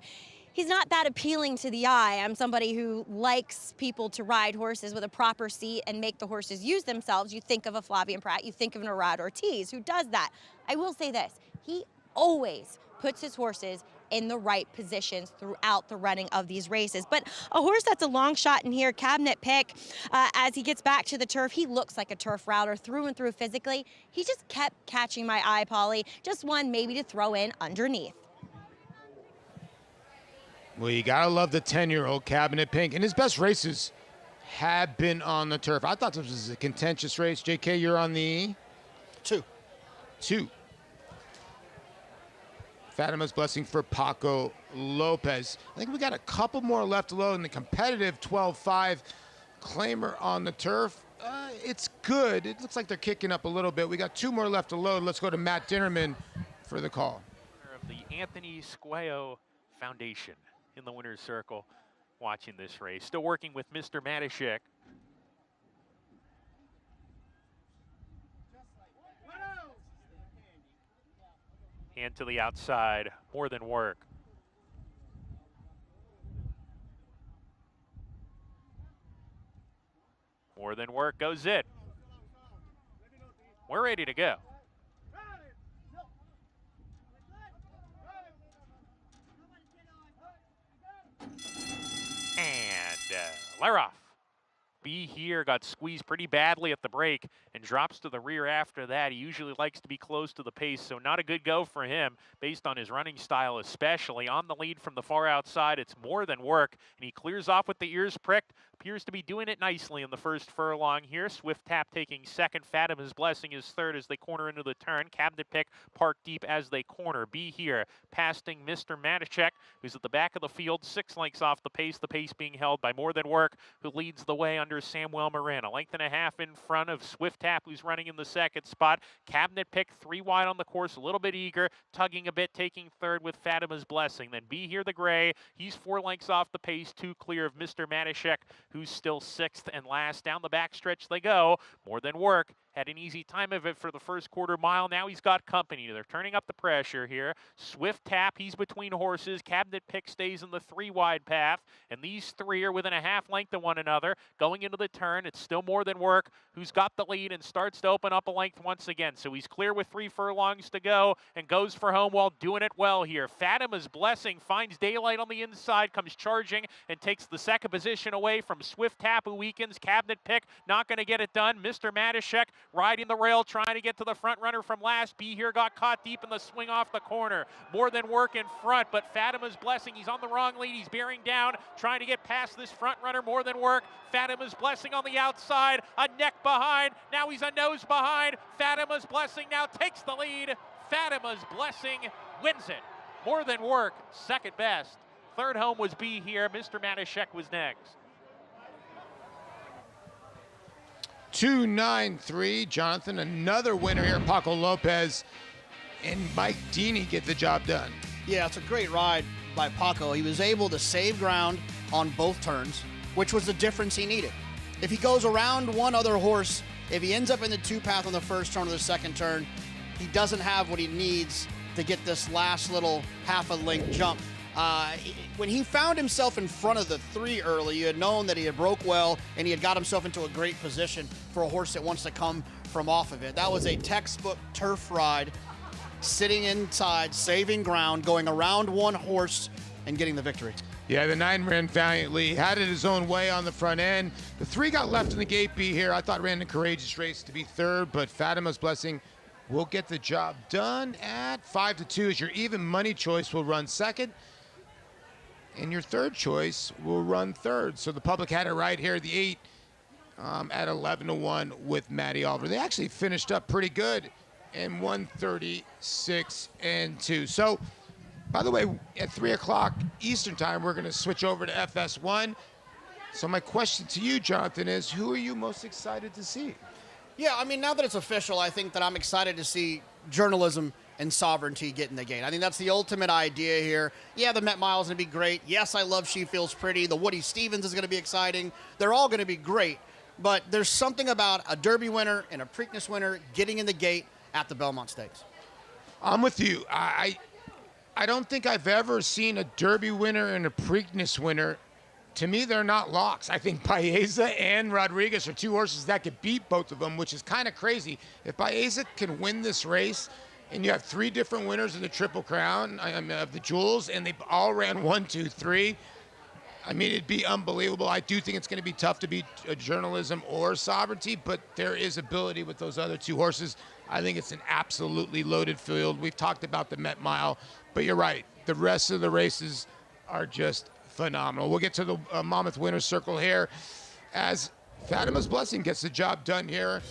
he's not that appealing to the eye. I'm somebody who likes people to ride horses with a proper seat and make the horses use themselves. You think of a Flavien Prat, you think of an Arad Ortiz, who does that. I will say this, he always puts his horses in the right positions throughout the running of these races. But a horse that's a long shot in here, Cabinet Pick, as he gets back to the turf, he looks like a turf router through and through physically. He just kept catching my eye, Polly. Just one maybe to throw in underneath. Well, you gotta love the 10-year-old Cabinet Pink, and his best races have been on the turf. I thought this was a contentious race. JK, you're on the 2. 2. Fatima's Blessing for Paco Lopez. I think we got a couple more left to load in the competitive 12-5 claimer on the turf. It's good. It looks like they're kicking up a little bit. We got 2 more left to load. Let's go to Matt Dinnerman for the call. Of the Anthony Squeo Foundation in the winner's circle watching this race. Still working with Mr. Matashek. And to the outside, More Than Work. More Than Work goes it. We're ready to go. And Laroff. Be Here got squeezed pretty badly at the break and drops to the rear after that. He usually likes to be close to the pace, so not a good go for him based on his running style, especially. On the lead from the far outside, it's More Than Work, and he clears off with the ears pricked. Appears to be doing it nicely in the first furlong here. Swift Tap taking second. Fatima's Blessing is third as they corner into the turn. Cabinet Pick parked deep as they corner. Be Here passing Mr. Matashek, who's at the back of the field, 6 lengths off the pace being held by More Than Work, who leads the way under Samuel Marin. A length and a half in front of Swift Tap, who's running in the second spot. Cabinet Pick 3 wide on the course, a little bit eager, tugging a bit, taking third with Fatima's Blessing. Then Be Here the gray, he's 4 lengths off the pace, 2 clear of Mr. Matashek, who's still 6th and last. Down the backstretch they go. More Than Work had an easy time of it for the first quarter mile. Now he's got company. They're turning up the pressure here. Swift Tap, he's between horses. Cabinet Pick stays in the 3-wide path. And these three are within a half length of one another. Going into the turn, it's still More Than Work who's got the lead and starts to open up a length once again. So he's clear with 3 furlongs to go and goes for home while doing it well here. Fatima's Blessing finds daylight on the inside, comes charging and takes the second position away from Swift Tap, who weakens. Cabinet Pick not going to get it done. Mr. Matashek riding the rail, trying to get to the front runner from last. B here got caught deep in the swing off the corner. More Than Work in front, but Fatima's Blessing, he's on the wrong lead. He's bearing down, trying to get past this front runner. More Than Work. Fatima's Blessing on the outside, a neck behind. Now he's a nose behind. Fatima's Blessing now takes the lead. Fatima's Blessing wins it. More Than Work, second best. Third home was B here. Mr. Matashek was next. 2-9-3, Jonathan, another winner here. Paco Lopez and Mike Deeney get the job done. Yeah, it's a great ride by Paco. He was able to save ground on both turns, which was the difference he needed. If he goes around one other horse, if he ends up in the 2-path on the first turn or the second turn, he doesn't have what he needs to get this last little half a length jump. When he found himself in front of the 3 early, you had known that he had broke well and he had got himself into a great position for a horse that wants to come from off of it. That was a textbook turf ride, sitting inside, saving ground, going around one horse and getting the victory. Yeah, the 9 ran valiantly, had it his own way on the front end. The 3 got left in the gate B here. I thought ran a courageous race to be third, but Fatima's Blessing will get the job done at 5-2 as your even money choice will run second. And your third choice will run third. So the public had it right here, the 8 at 11-1 with Matty Oliver. They actually finished up pretty good in 136-2. So, by the way, at 3 o'clock Eastern time, we're going to switch over to FS1. So my question to you, Jonathan, is who are you most excited to see? Yeah, I mean, now that it's official, I think that I'm excited to see Journalism and Sovereignty get in the gate. I think that's the ultimate idea here. Yeah, the Met Mile is going to be great. Yes, I love She Feels Pretty. The Woody Stevens is going to be exciting. They're all going to be great. But there's something about a Derby winner and a Preakness winner getting in the gate at the Belmont Stakes. I'm with you. I don't think I've ever seen a Derby winner and a Preakness winner. To me, they're not locks. I think Baeza and Rodriguez are 2 horses that could beat both of them, which is kind of crazy. If Baeza can win this race, and you have 3 different winners of the Triple Crown, of the Jewels, and they all ran 1, 2, 3, I mean, it'd be unbelievable. I do think it's going to be tough to beat Journalism or Sovereignty, but there is ability with those other 2 horses. I think it's an absolutely loaded field. We've talked about the Met Mile, but you're right. The rest of the races are just phenomenal. We'll get to the Monmouth Winner's Circle here as Fatima's Blessing gets the job done here.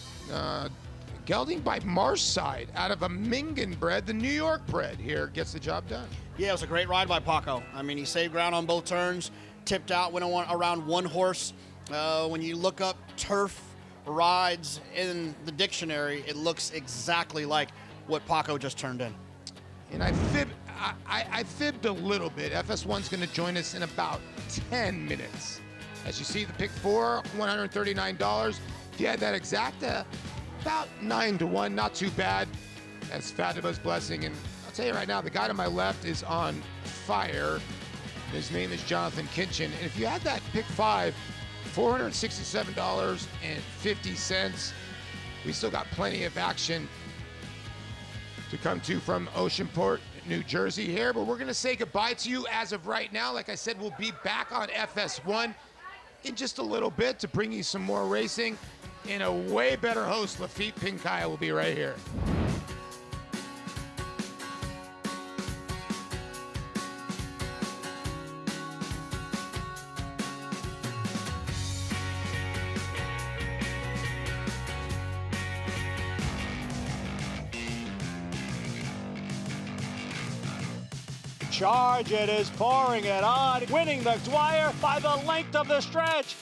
Gelding by Marshside out of a Mingan bred, the New York bred here gets the job done. Yeah, it was a great ride by Paco. I mean, he saved ground on both turns, tipped out, went around one horse. When you look up turf rides in the dictionary, it looks exactly like what Paco just turned in. And I fibbed a little bit. FS1's going to join us in about 10 minutes. As you see, the pick 4, $139. If you had that exacta, about 9-1, not too bad. That's Fatima's Blessing. And I'll tell you right now, the guy to my left is on fire. His name is Jonathan Kinchin. And if you had that pick 5, $467.50. We still got plenty of action to come to from Oceanport, New Jersey here, but we're going to say goodbye to you as of right now. Like I said, we'll be back on FS1 in just a little bit to bring you some more racing. And a way better host, Lafitte Pincaya, will be right here. Charge, it is pouring it on, winning the Dwyer by the length of the stretch.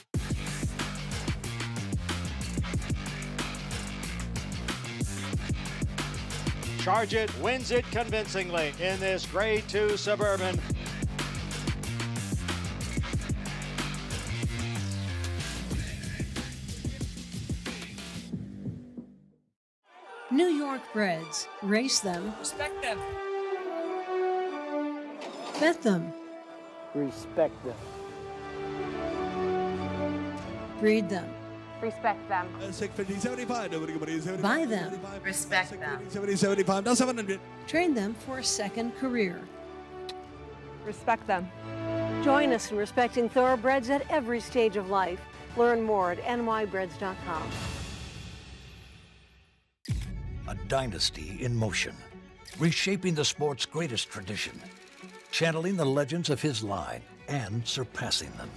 Charge It wins it convincingly in this Grade 2 Suburban. New York breds. Race them. Respect them. Bet them. Respect them. Breed them. Respect them. 650-75. Buy them. Respect them. 75. Now 700. Train them for a second career. Respect them. Join us in respecting thoroughbreds at every stage of life. Learn more at nybreds.com. A dynasty in motion, reshaping the sport's greatest tradition, channeling the legends of his line and surpassing them.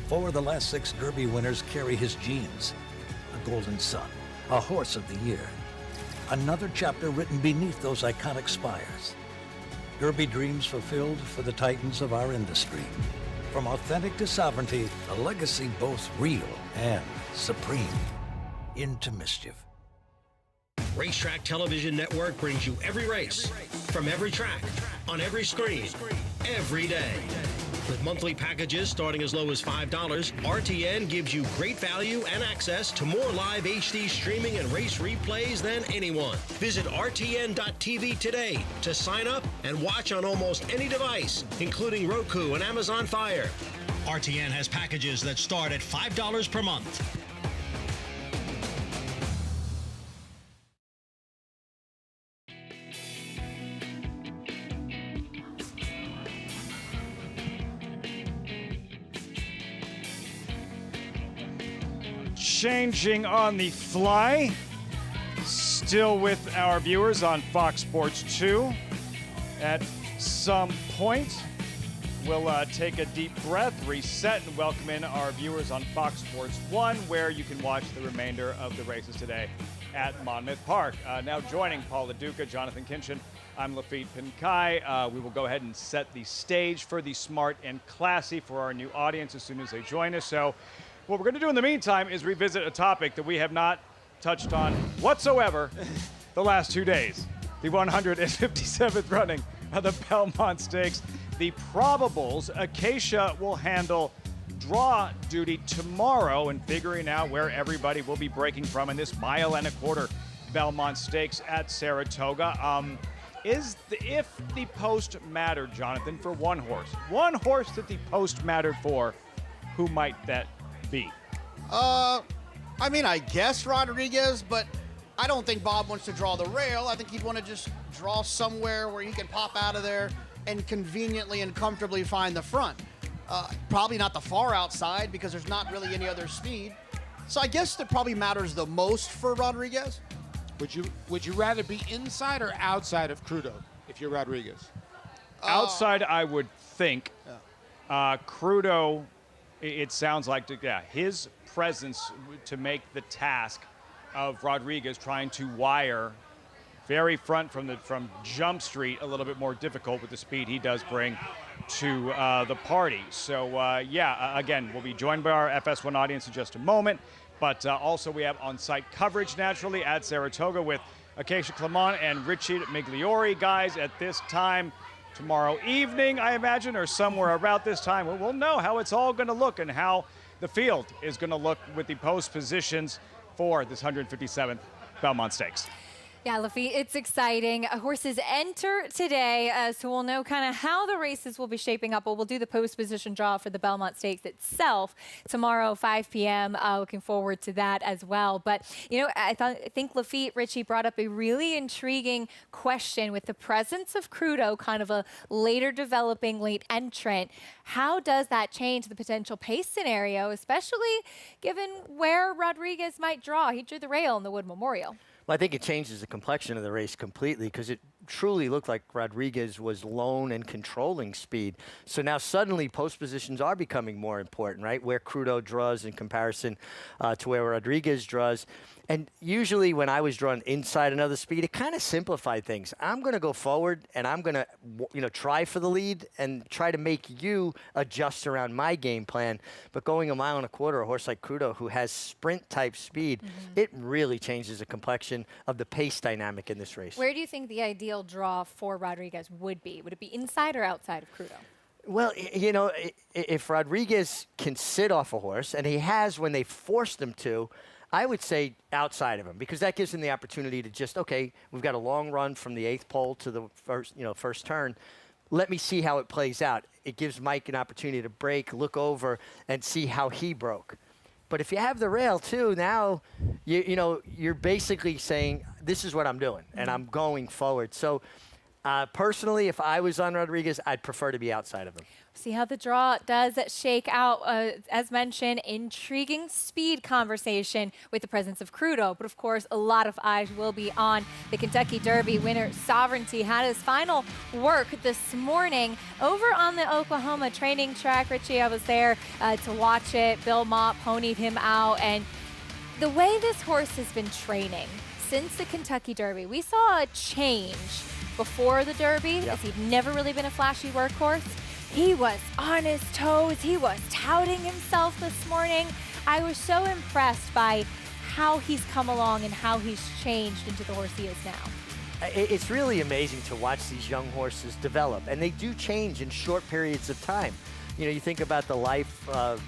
4 of the last 6 Derby winners carry his genes. A Golden Son, a Horse of the Year. Another chapter written beneath those iconic spires. Derby dreams fulfilled for the titans of our industry. From authentic to sovereignty, a legacy both real and supreme. Into mischief. Racetrack Television Network brings you every race, from every track, on every screen, every day. With monthly packages starting as low as $5, RTN gives you great value and access to more live HD streaming and race replays than anyone. Visit RTN.tv today to sign up and watch on almost any device, including Roku and Amazon Fire. RTN has packages that start at $5 per month. Changing on the fly, still with our viewers on Fox Sports 2. At some point, we'll take a deep breath, reset, and welcome in our viewers on Fox Sports 1, where you can watch the remainder of the races today at Monmouth Park. Now joining Paul LaDuca, Jonathan Kinchin, I'm Lafitte Pinkai. We will go ahead and set the stage for the smart and classy for our new audience as soon as they join us. So what we're going to do in the meantime is revisit a topic that we have not touched on whatsoever the last 2 days. The 157th running of the Belmont Stakes. The probables, Acacia will handle draw duty tomorrow and figuring out where everybody will be breaking from in this 1.25-mile Belmont Stakes at Saratoga. If the post mattered, Jonathan, for one horse that the post mattered for, who might that be? I mean, I guess Rodriguez, but I don't think Bob wants to draw the rail. I think he'd want to just draw somewhere where he can pop out of there and conveniently and comfortably find the front. Probably not the far outside because there's not really any other speed. So I guess that probably matters the most for Rodriguez. Would you rather be inside or outside of Crudo if you're Rodriguez? Outside, I would think. Crudo, it sounds like his presence to make the task of Rodriguez trying to wire very front from Jump Street a little bit more difficult with the speed he does bring to the party. So again, we'll be joined by our FS1 audience in just a moment, but also we have on-site coverage naturally at Saratoga with Acacia Clement and Richie Migliori. Guys, at this time tomorrow evening, I imagine, or somewhere about this time, we'll know how it's all going to look and how the field is going to look with the post positions for this 157th Belmont Stakes. Yeah, Lafitte, it's exciting. Horses enter today, so we'll know kind of how the races will be shaping up. We'll do the post position draw for the Belmont Stakes itself tomorrow, 5 p.m. Looking forward to that as well. But, you know, I think Lafitte, Richie brought up a really intriguing question with the presence of Crudo, kind of a later developing late entrant. How does that change the potential pace scenario, especially given where Rodriguez might draw? He drew the rail in the Wood Memorial. Well, I think it changes the complexion of the race completely because it truly looked like Rodriguez was lone and controlling speed. So now suddenly post positions are becoming more important, right? Where Crudo draws in comparison to where Rodriguez draws. And usually when I was drawn inside another speed, it kind of simplified things. I'm going to go forward and I'm going to, try for the lead and try to make you adjust around my game plan. But going 1.25 miles, a horse like Crudo who has sprint type speed, it really changes the complexion of the pace dynamic in this race. Where do you think the ideal draw for Rodriguez would be? Would it be inside or outside of Crudo? Well, you know, if Rodriguez can sit off a horse, and he has when they forced him to, I would say outside of him, because that gives him the opportunity to just, okay, we've got a long run from the 8th pole to the first turn. Let me see how it plays out. It gives Mike an opportunity to break, look over, and see how he broke. But if you have the rail too, now you're basically saying, this is what I'm doing, and I'm going forward. So personally, if I was on Rodriguez, I'd prefer to be outside of him. See how the draw does shake out. As mentioned, intriguing speed conversation with the presence of Crudo. But of course, a lot of eyes will be on the Kentucky Derby winner. Sovereignty had his final work this morning over on the Oklahoma training track. Richie, I was there to watch it. Belmont ponied him out. And the way this horse has been training since the Kentucky Derby, we saw a change before the Derby, as he'd never really been a flashy workhorse. He was on his toes. He was touting himself this morning. I was so impressed by how he's come along and how he's changed into the horse he is now. It's really amazing to watch these young horses develop, and they do change in short periods of time. You know, you think about the life of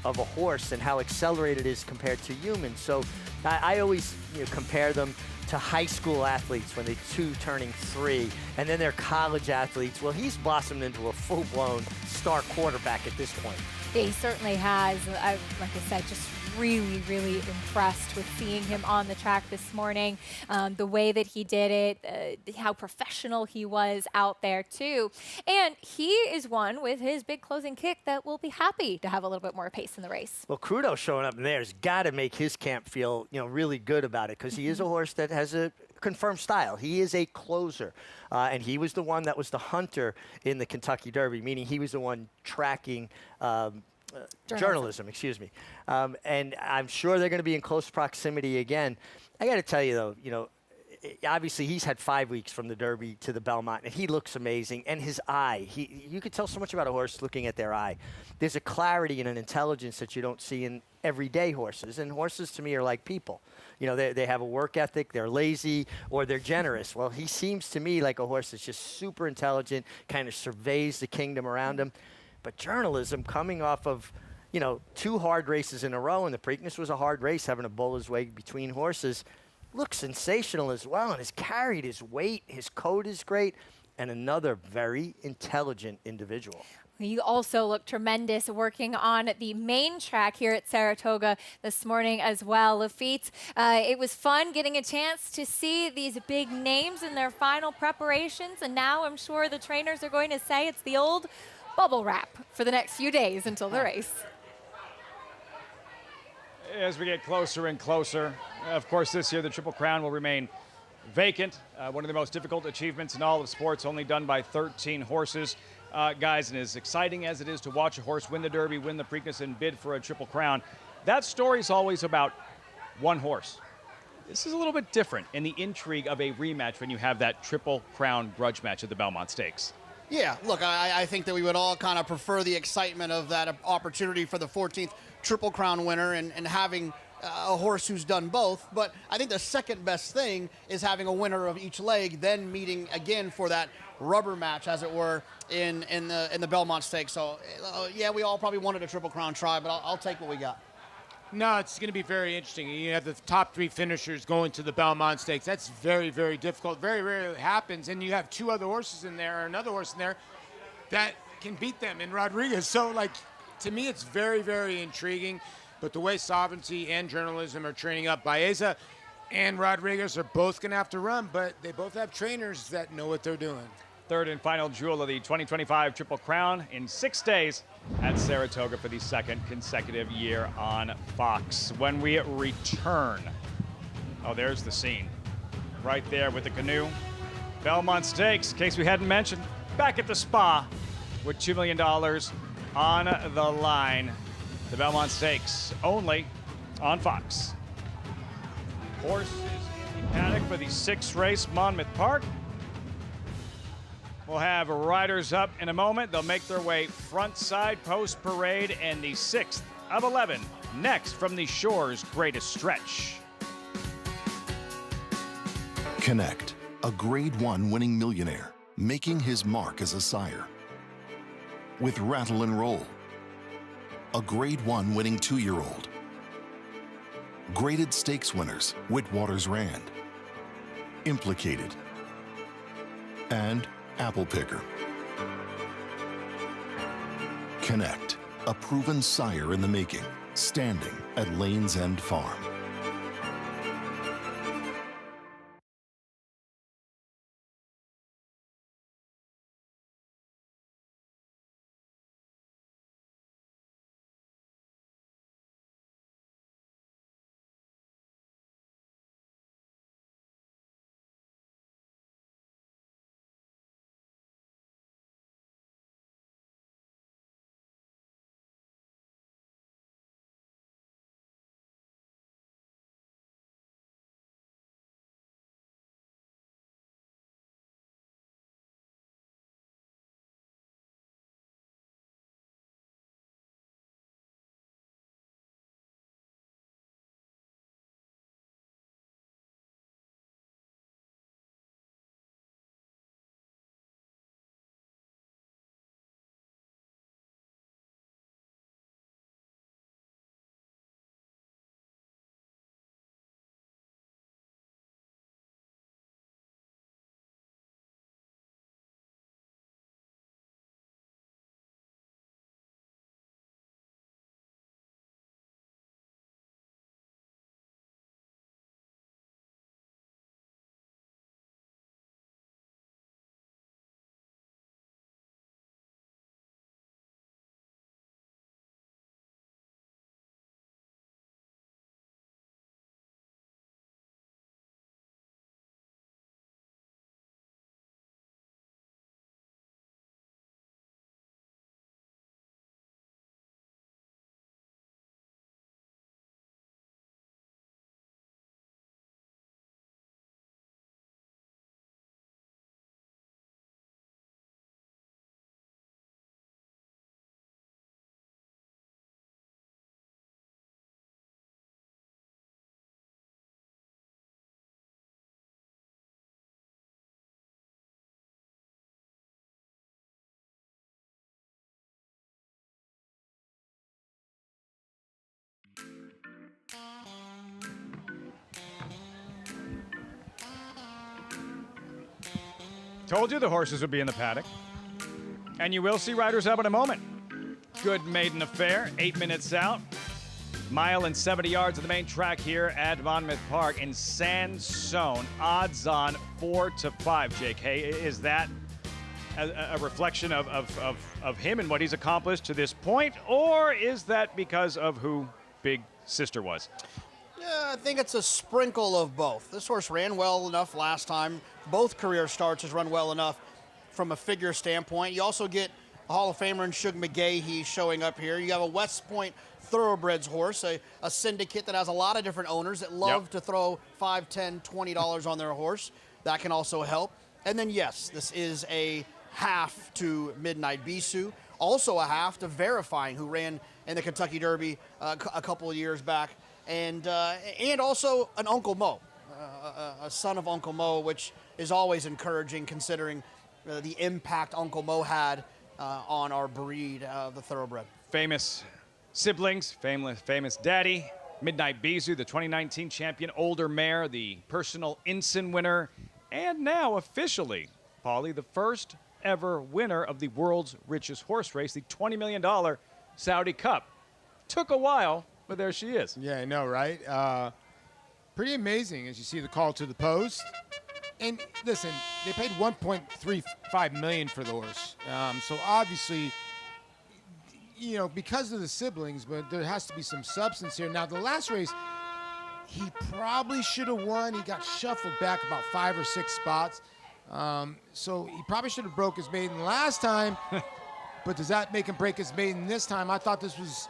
a horse and how accelerated it is compared to humans. So I always compare them to high school athletes when they're 2 turning 3, and then they're college athletes. Well, he's blossomed into a full-blown star quarterback at this point. Yeah, he certainly has. Like I said, just really, really impressed with seeing him on the track this morning. The way that he did it, how professional he was out there too. And he is one with his big closing kick that will be happy to have a little bit more pace in the race. Well, Crudo showing up in there has got to make his camp feel, really good about it, because he is a horse that has a confirmed style. He is a closer, and he was the one that was the hunter in the Kentucky Derby, meaning he was the one tracking journalism, excuse me. And I'm sure they're going to be in close proximity again. I got to tell you, though, obviously he's had 5 weeks from the Derby to the Belmont, and he looks amazing. And his eye, you could tell so much about a horse looking at their eye. There's a clarity and an intelligence that you don't see in everyday horses. And horses, to me, are like people. They have a work ethic, they're lazy, or they're generous. Well, he seems to me like a horse that's just super intelligent, kind of surveys the kingdom around him. But journalism, coming off of, 2 hard races in a row, and the Preakness was a hard race, having to bull his way between horses, looks sensational as well, and has carried his weight. His coat is great, and another very intelligent individual. You also look tremendous working on the main track here at Saratoga this morning as well. Lafitte, it was fun getting a chance to see these big names in their final preparations, and now I'm sure the trainers are going to say it's the old bubble wrap for the next few days until the race. As we get closer and closer, of course, this year the Triple Crown will remain vacant. One of the most difficult achievements in all of sports, only done by 13 horses. Guys, and as exciting as it is to watch a horse win the Derby, win the Preakness, and bid for a Triple Crown, that story's always about one horse. This is a little bit different in the intrigue of a rematch when you have that Triple Crown grudge match at the Belmont Stakes. Yeah, look, I think that we would all kind of prefer the excitement of that opportunity for the 14th Triple Crown winner and having a horse who's done both. But I think the second best thing is having a winner of each leg, then meeting again for that rubber match, as it were, in the Belmont Stakes. So, yeah, we all probably wanted a Triple Crown try, but I'll take what we got. No, it's going to be very interesting. You have the top 3 finishers going to the Belmont Stakes. That's very, very difficult. Very rarely happens. And you have 2 other horses in there, or another horse in there, that can beat them in Rodriguez. So, to me, it's very, very intriguing. But the way Sovereignty and Journalism are training up, Baeza and Rodriguez are both going to have to run, but they both have trainers that know what they're doing. Third and final jewel of the 2025 Triple Crown in 6 days at Saratoga for the 2nd consecutive year on Fox. When we return, there's the scene right there with the canoe. Belmont Stakes, in case we hadn't mentioned, back at the spa with $2 million on the line. The Belmont Stakes only on Fox. Horses in the paddock for the 6th race, Monmouth Park. We'll have riders up in a moment. They'll make their way front side post parade, and the 6th of 11 next from the Shore's greatest stretch. Connect, a Grade 1 winning millionaire, making his mark as a sire. with Rattle and Roll. A Grade 1 winning 2-year-old. Graded Stakes winners, Whitwater's Rand. Implicated. And Apple Picker. Connect, a proven sire in the making, standing at Lane's End Farm. Told you the horses would be in the paddock. And you will see riders up in a moment. Good maiden affair, 8 minutes out. Mile and 70 yards of the main track here at Monmouth Park in Sansone. Odds on 4-5, Jake. Hey, is that a reflection of him and what he's accomplished to this point? Or is that because of who Big Sister was? Yeah, I think it's a sprinkle of both. This horse ran well enough last time. Both career starts has run well enough from a figure standpoint. You also get a Hall of Famer in Shug McGahee showing up here. You have a West Point Thoroughbreds horse, a syndicate that has a lot of different owners that love to throw $5, $10, $20 on their horse. That can also help. And then, yes, this is a half to Midnight Bisou. Also a half to Verifying, who ran in the Kentucky Derby a couple of years back. And also an Uncle Mo, a son of Uncle Mo, which is always encouraging considering the impact Uncle Mo had on our breed, the Thoroughbred. Famous siblings, famous daddy. Midnight Bisou, the 2019 champion, older mare, the personal ensign winner, and now officially, Paulie, the first ever winner of the world's richest horse race, the $20 million Saudi Cup. Took a while, but there she is. Yeah, I know, right? Pretty amazing as you see the call to the post. And listen, they paid $1.35 million for the horse. So obviously, you know, because of the siblings, but there has to be some substance here. Now, the last race, he probably should have won. He got shuffled back about 5 or 6 spots. So he probably should have broke his maiden last time. But does that make him break his maiden this time? I thought this was,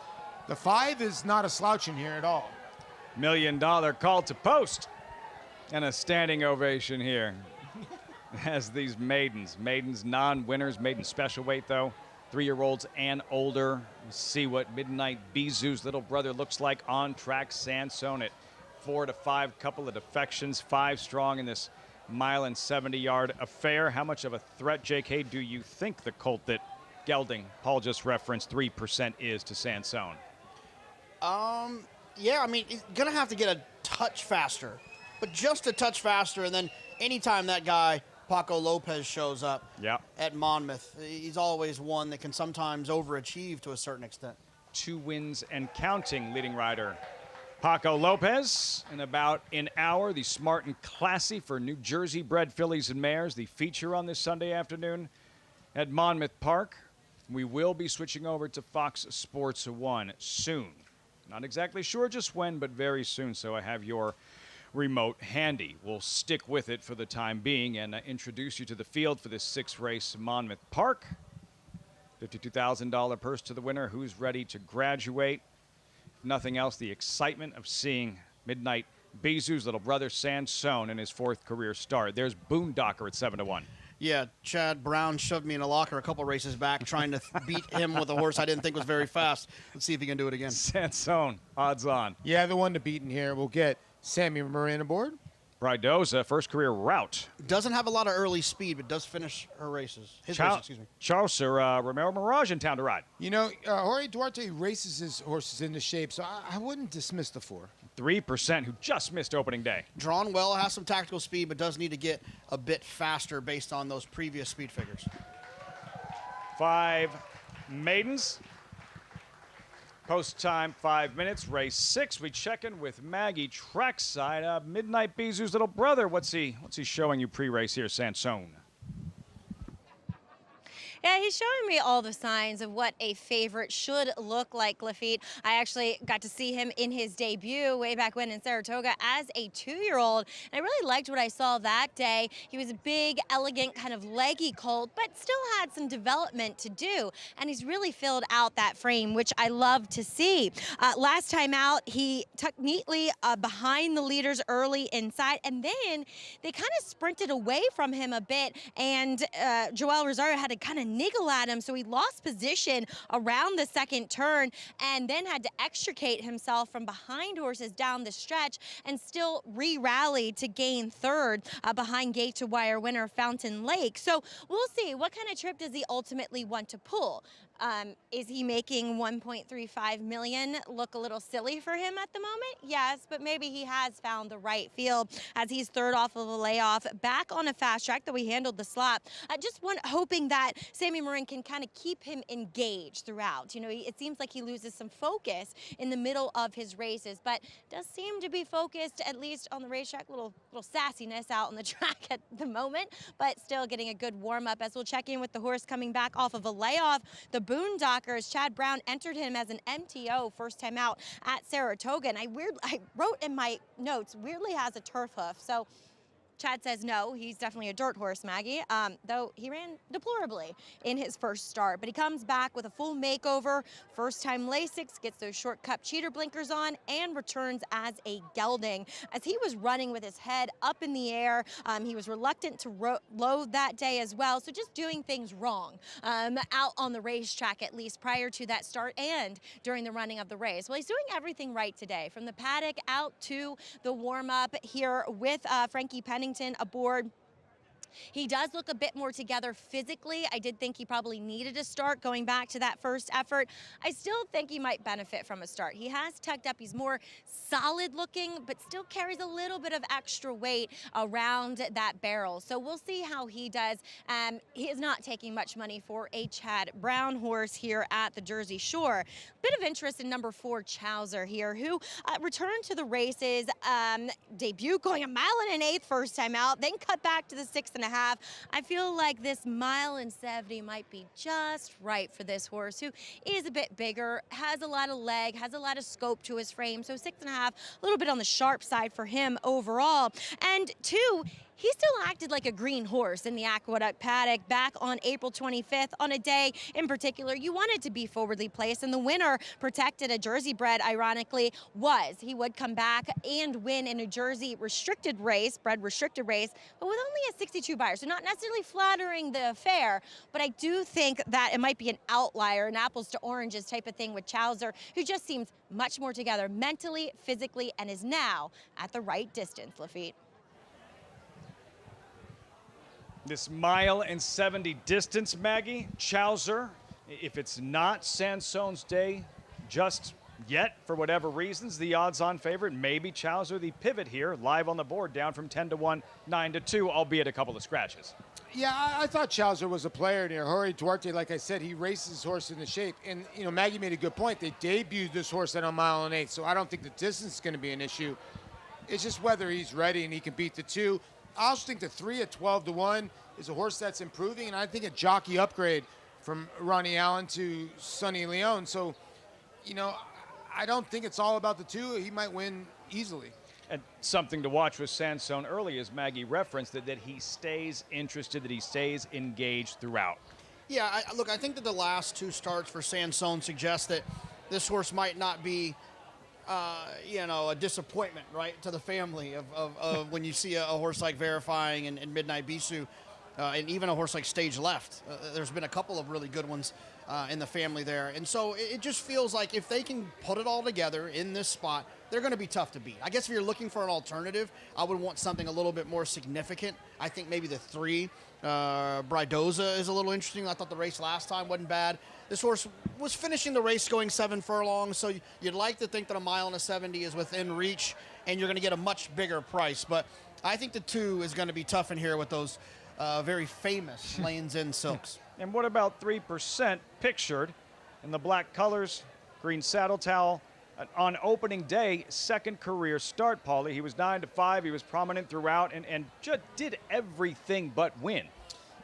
the 5 is not a slouch in here at all. $1 million call to post. And a standing ovation here as these maidens non-winners, maiden special weight though, 3-year-olds and older. We'll see what Midnight Bisou's little brother looks like on track. Sansone at 4-5, couple of defections, 5 strong in this mile and 70-yard affair. How much of a threat, JK, do you think the colt that gelding Paul just referenced 3% is to Sansone? Yeah, I mean, he's going to have to get a touch faster, but just a touch faster. And then anytime that guy, Paco Lopez, shows up at Monmouth, he's always one that can sometimes overachieve to a certain extent. 2 wins and counting, leading rider Paco Lopez. In about an hour, the Smart and Classy for New Jersey bred fillies and mares, the feature on this Sunday afternoon at Monmouth Park. We will be switching over to Fox Sports 1 soon. Not exactly sure just when, but very soon, so I have your remote handy. We'll stick with it for the time being and introduce you to the field for this 6th race, Monmouth Park. $52,000 purse to the winner. Who's ready to graduate? If nothing else, the excitement of seeing Midnight Bezu's little brother Sansone in his 4th career start. There's Boondocker at 7-1. Yeah, Chad Brown shoved me in a locker a couple races back trying to beat him with a horse I didn't think was very fast. Let's see if he can do it again. Sansone, odds on. Yeah, the one to beat in here. We'll get Sammy Moran aboard. Bridoza, first career route. Doesn't have a lot of early speed, but does finish her races. His races, excuse me. Chaucer, Romero Mirage in town to ride. You know, Jorge Duarte races his horses into shape, so I wouldn't dismiss the 4. 3% who just missed opening day. Drawn well, has some tactical speed, but does need to get a bit faster based on those previous speed figures. 5 maidens. Post time 5 minutes. Race 6. We check in with Maggie trackside. Midnight Bezu's little brother. What's he showing you pre-race here, Sansone? Yeah, he's showing me all the signs of what a favorite should look like, Lafitte. I actually got to see him in his debut way back when in Saratoga as a 2-year-old, and I really liked what I saw that day. He was a big, elegant, kind of leggy colt, but still had some development to do, and he's really filled out that frame, which I love to see. Last time out, he tucked neatly behind the leaders early inside, and then they kind of sprinted away from him a bit, and Joel Rosario had to kind of niggle at him, so he lost position around the 2nd turn and then had to extricate himself from behind horses down the stretch and still re-rally to gain 3rd behind gate to wire winner Fountain Lake. So we'll see, what kind of trip does he ultimately want to pull? Is he making $1.35 million look a little silly for him at the moment? Yes, but maybe he has found the right field as he's 3rd off of a layoff, back on a fast track that we handled the slot. Hoping that Sammy Moran can kind of keep him engaged throughout. You know, it seems like he loses some focus in the middle of his races, but does seem to be focused, at least on the racetrack, little sassiness out on the track at the moment, but still getting a good warm-up as we'll check in with the horse coming back off of a layoff. The Boondockers, Chad Brown entered him as an MTO first time out at Saratoga, and I wrote in my notes, weirdly has a turf hoof, so Chad says no, he's definitely a dirt horse, Maggie, though he ran deplorably in his first start. But he comes back with a full makeover, first-time Lasix, gets those short cup cheater blinkers on, and returns as a gelding. As he was running with his head up in the air, he was reluctant to load that day as well, so just doing things wrong out on the racetrack, at least prior to that start and during the running of the race. Well, he's doing everything right today, from the paddock out to the warm-up here with Frankie Pennington aboard. He does look a bit more together physically. I did think he probably needed a start going back to that first effort. I still think he might benefit from a start. He has tucked up. He's more solid looking, but still carries a little bit of extra weight around that barrel. So we'll see how he does. He is not taking much money for a Chad Brown horse here at the Jersey Shore. Bit of interest in number 4, Chaucer here, who returned to the races, debut going 1.1 1/8 first time out, then cut back to the 6.5. I feel like this 1.70 might be just right for this horse, who is a bit bigger, has a lot of leg, has a lot of scope to his frame. So 6.5, a little bit on the sharp side for him overall. And 2, he still acted like a green horse in the Aqueduct paddock back on April 25th on a day in particular you wanted to be forwardly placed, and the winner protected a Jersey bred, ironically, was. He would come back and win in a Jersey restricted race, bred restricted race, but with only a 62 buyer, so not necessarily flattering the affair, but I do think that it might be an outlier, an apples to oranges type of thing with Chaucer, who just seems much more together mentally, physically, and is now at the right distance, Lafitte. This 1.70 distance, Maggie, Chaucer, If it's not Sansone's day just yet, for whatever reasons, the odds-on favorite, maybe Chowser, the pivot here, live on the board, down from 10-1, 9-2, albeit a couple of scratches. Yeah, I thought Chowser was a player near Jorge Duarte. Like I said, he races his horse into shape. And, you know, Maggie made a good point. They debuted this horse at a 1 1/8, so I don't think the distance is going to be an issue. It's just whether he's ready and he can beat the 2. I also think the 3 at 12-1 is a horse that's improving, and I think a jockey upgrade from Ronnie Allen to Sonny Leone. So, you know, I don't think it's all about the 2. He might win easily. And something to watch with Sansone early, as Maggie referenced, that he stays interested, that he stays engaged throughout. Yeah, look, I think that the last 2 starts for Sansone suggest that this horse might not be, you know, a disappointment, right, to the family of when you see a horse like Verifying and Midnight Bisou, and even a horse like Stage Left. There's been a couple of really good ones in the family there. And so it just feels like if they can put it all together in this spot, they're going to be tough to beat. I guess if you're looking for an alternative, I would want something a little bit more significant. I think maybe the 3, Bridoza, is a little interesting. I thought the race last time wasn't bad. This horse was finishing the race going 7 furlongs, so you'd like to think that a 1.70 miles is within reach, and you're going to get a much bigger price. But I think the 2 is going to be tough in here with those very famous Lanes End Silks. And what about 3% pictured in the black colors, green saddle towel? On opening day, 2nd career start, Paulie. He was 9-5. He was prominent throughout and just did everything but win.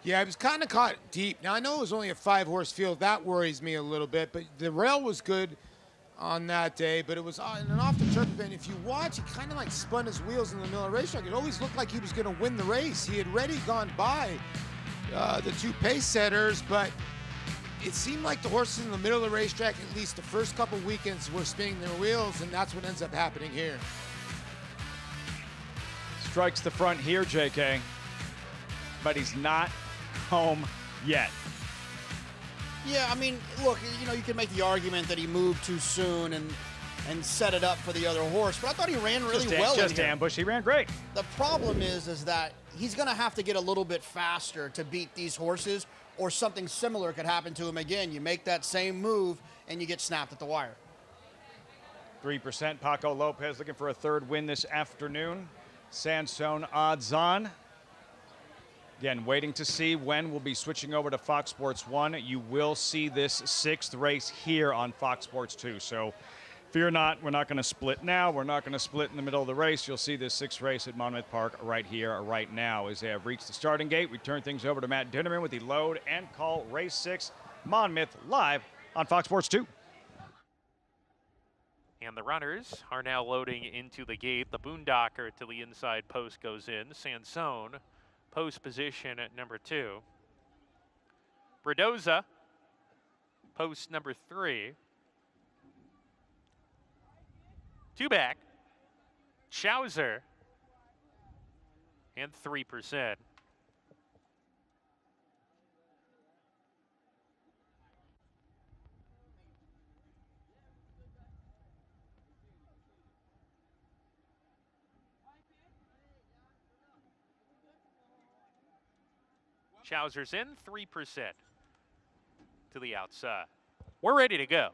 Yeah, he was kind of caught deep. Now, I know it was only a 5-horse field. That worries me a little bit. But the rail was good on that day. But it was on and off the turf. And if you watch, he kind of like spun his wheels in the middle of the racetrack. It always looked like he was going to win the race. He had already gone by the 2 pace setters, but it seemed like the horses in the middle of the racetrack, at least the first couple weekends, were spinning their wheels, and that's what ends up happening here. Strikes the front here, JK, but he's not home yet. Yeah, I mean, look, you know, you can make the argument that he moved too soon and set it up for the other horse, but I thought he ran really well in here. Just ambush, he ran great. The problem is that he's going to have to get a little bit faster to beat these horses, or something similar could happen to him again. You make that same move, and you get snapped at the wire. 3% Paco Lopez looking for a 3rd win this afternoon. Sansone odds on. Again, waiting to see when we'll be switching over to Fox Sports 1. You will see this 6th race here on Fox Sports 2. So fear not, we're not going to split now. We're not going to split in the middle of the race. You'll see this 6th race at Monmouth Park right here, right now. As they have reached the starting gate, we turn things over to Matt Dinnerman with the load and call race 6, Monmouth, live on Fox Sports 2. And the runners are now loading into the gate. The Boondocker to the inside post goes in. Sansone, post position at number 2. Bridoza, post number 3. 2 back, Chowser, and 3%. Chowser's in, 3% to the outside. We're ready to go.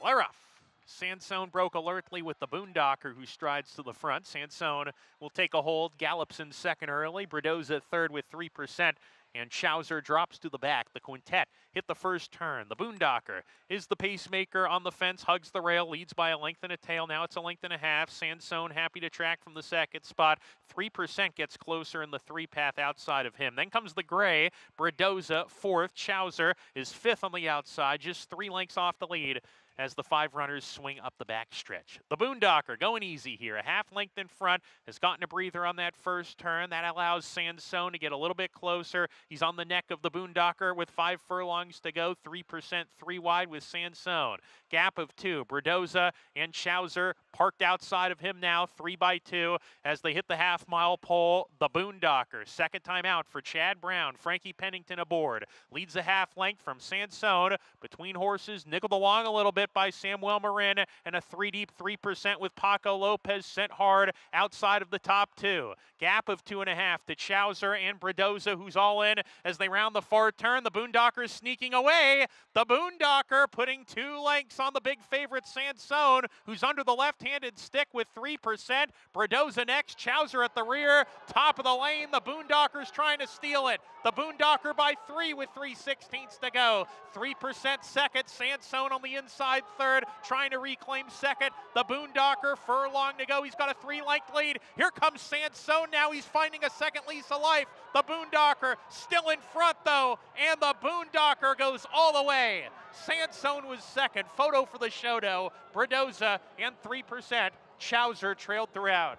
We're off. Sansone broke alertly with the Boondocker, who strides to the front. Sansone will take a hold, gallops in 2nd early. Bridoza 3rd with 3%, and Chowser drops to the back. The quintet hit the first turn. The Boondocker is the pacemaker on the fence, hugs the rail, leads by a length and a tail. Now it's a length and a half. Sansone happy to track from the 2nd spot. 3% gets closer in the 3 path outside of him. Then comes the gray. Bridoza 4th. Chowser is 5th on the outside, just 3 lengths off the lead as the 5 runners swing up the backstretch. The Boondocker going easy here, a half length in front, has gotten a breather on that first turn. That allows Sansone to get a little bit closer. He's on the neck of the Boondocker with 5 furlongs to go, 3%, 3 wide with Sansone. Gap of 2, Bridoza and Chowser parked outside of him now, 3 by 2 as they hit the half-mile pole. The Boondocker, 2nd time out for Chad Brown. Frankie Pennington aboard, leads a half length from Sansone. Between horses, nickeled along a little bit. bit by Samuel Marin, and a 3-deep 3% with Paco Lopez sent hard outside of the top 2. Gap of 2.5 to Chowser and Bredoza, who's all in as they round the far turn. The Boondockers sneaking away. The Boondocker putting 2 lengths on the big favorite Sansone, who's under the left-handed stick with 3%. Bredoza next, Chowser at the rear. Top of the lane, the Boondockers trying to steal it. The Boondocker by 3 with 3/16 to go. 3% second, Sansone on the inside third, trying to reclaim second. The Boondocker, furlong to go. He's got a 3-length lead. Here comes Sansone. Now he's finding a second lease of life. The Boondocker still in front though, and the Boondocker goes all the way. Sansone was second. Photo for the Shodo. Bredoza and 3%. Chowser trailed throughout.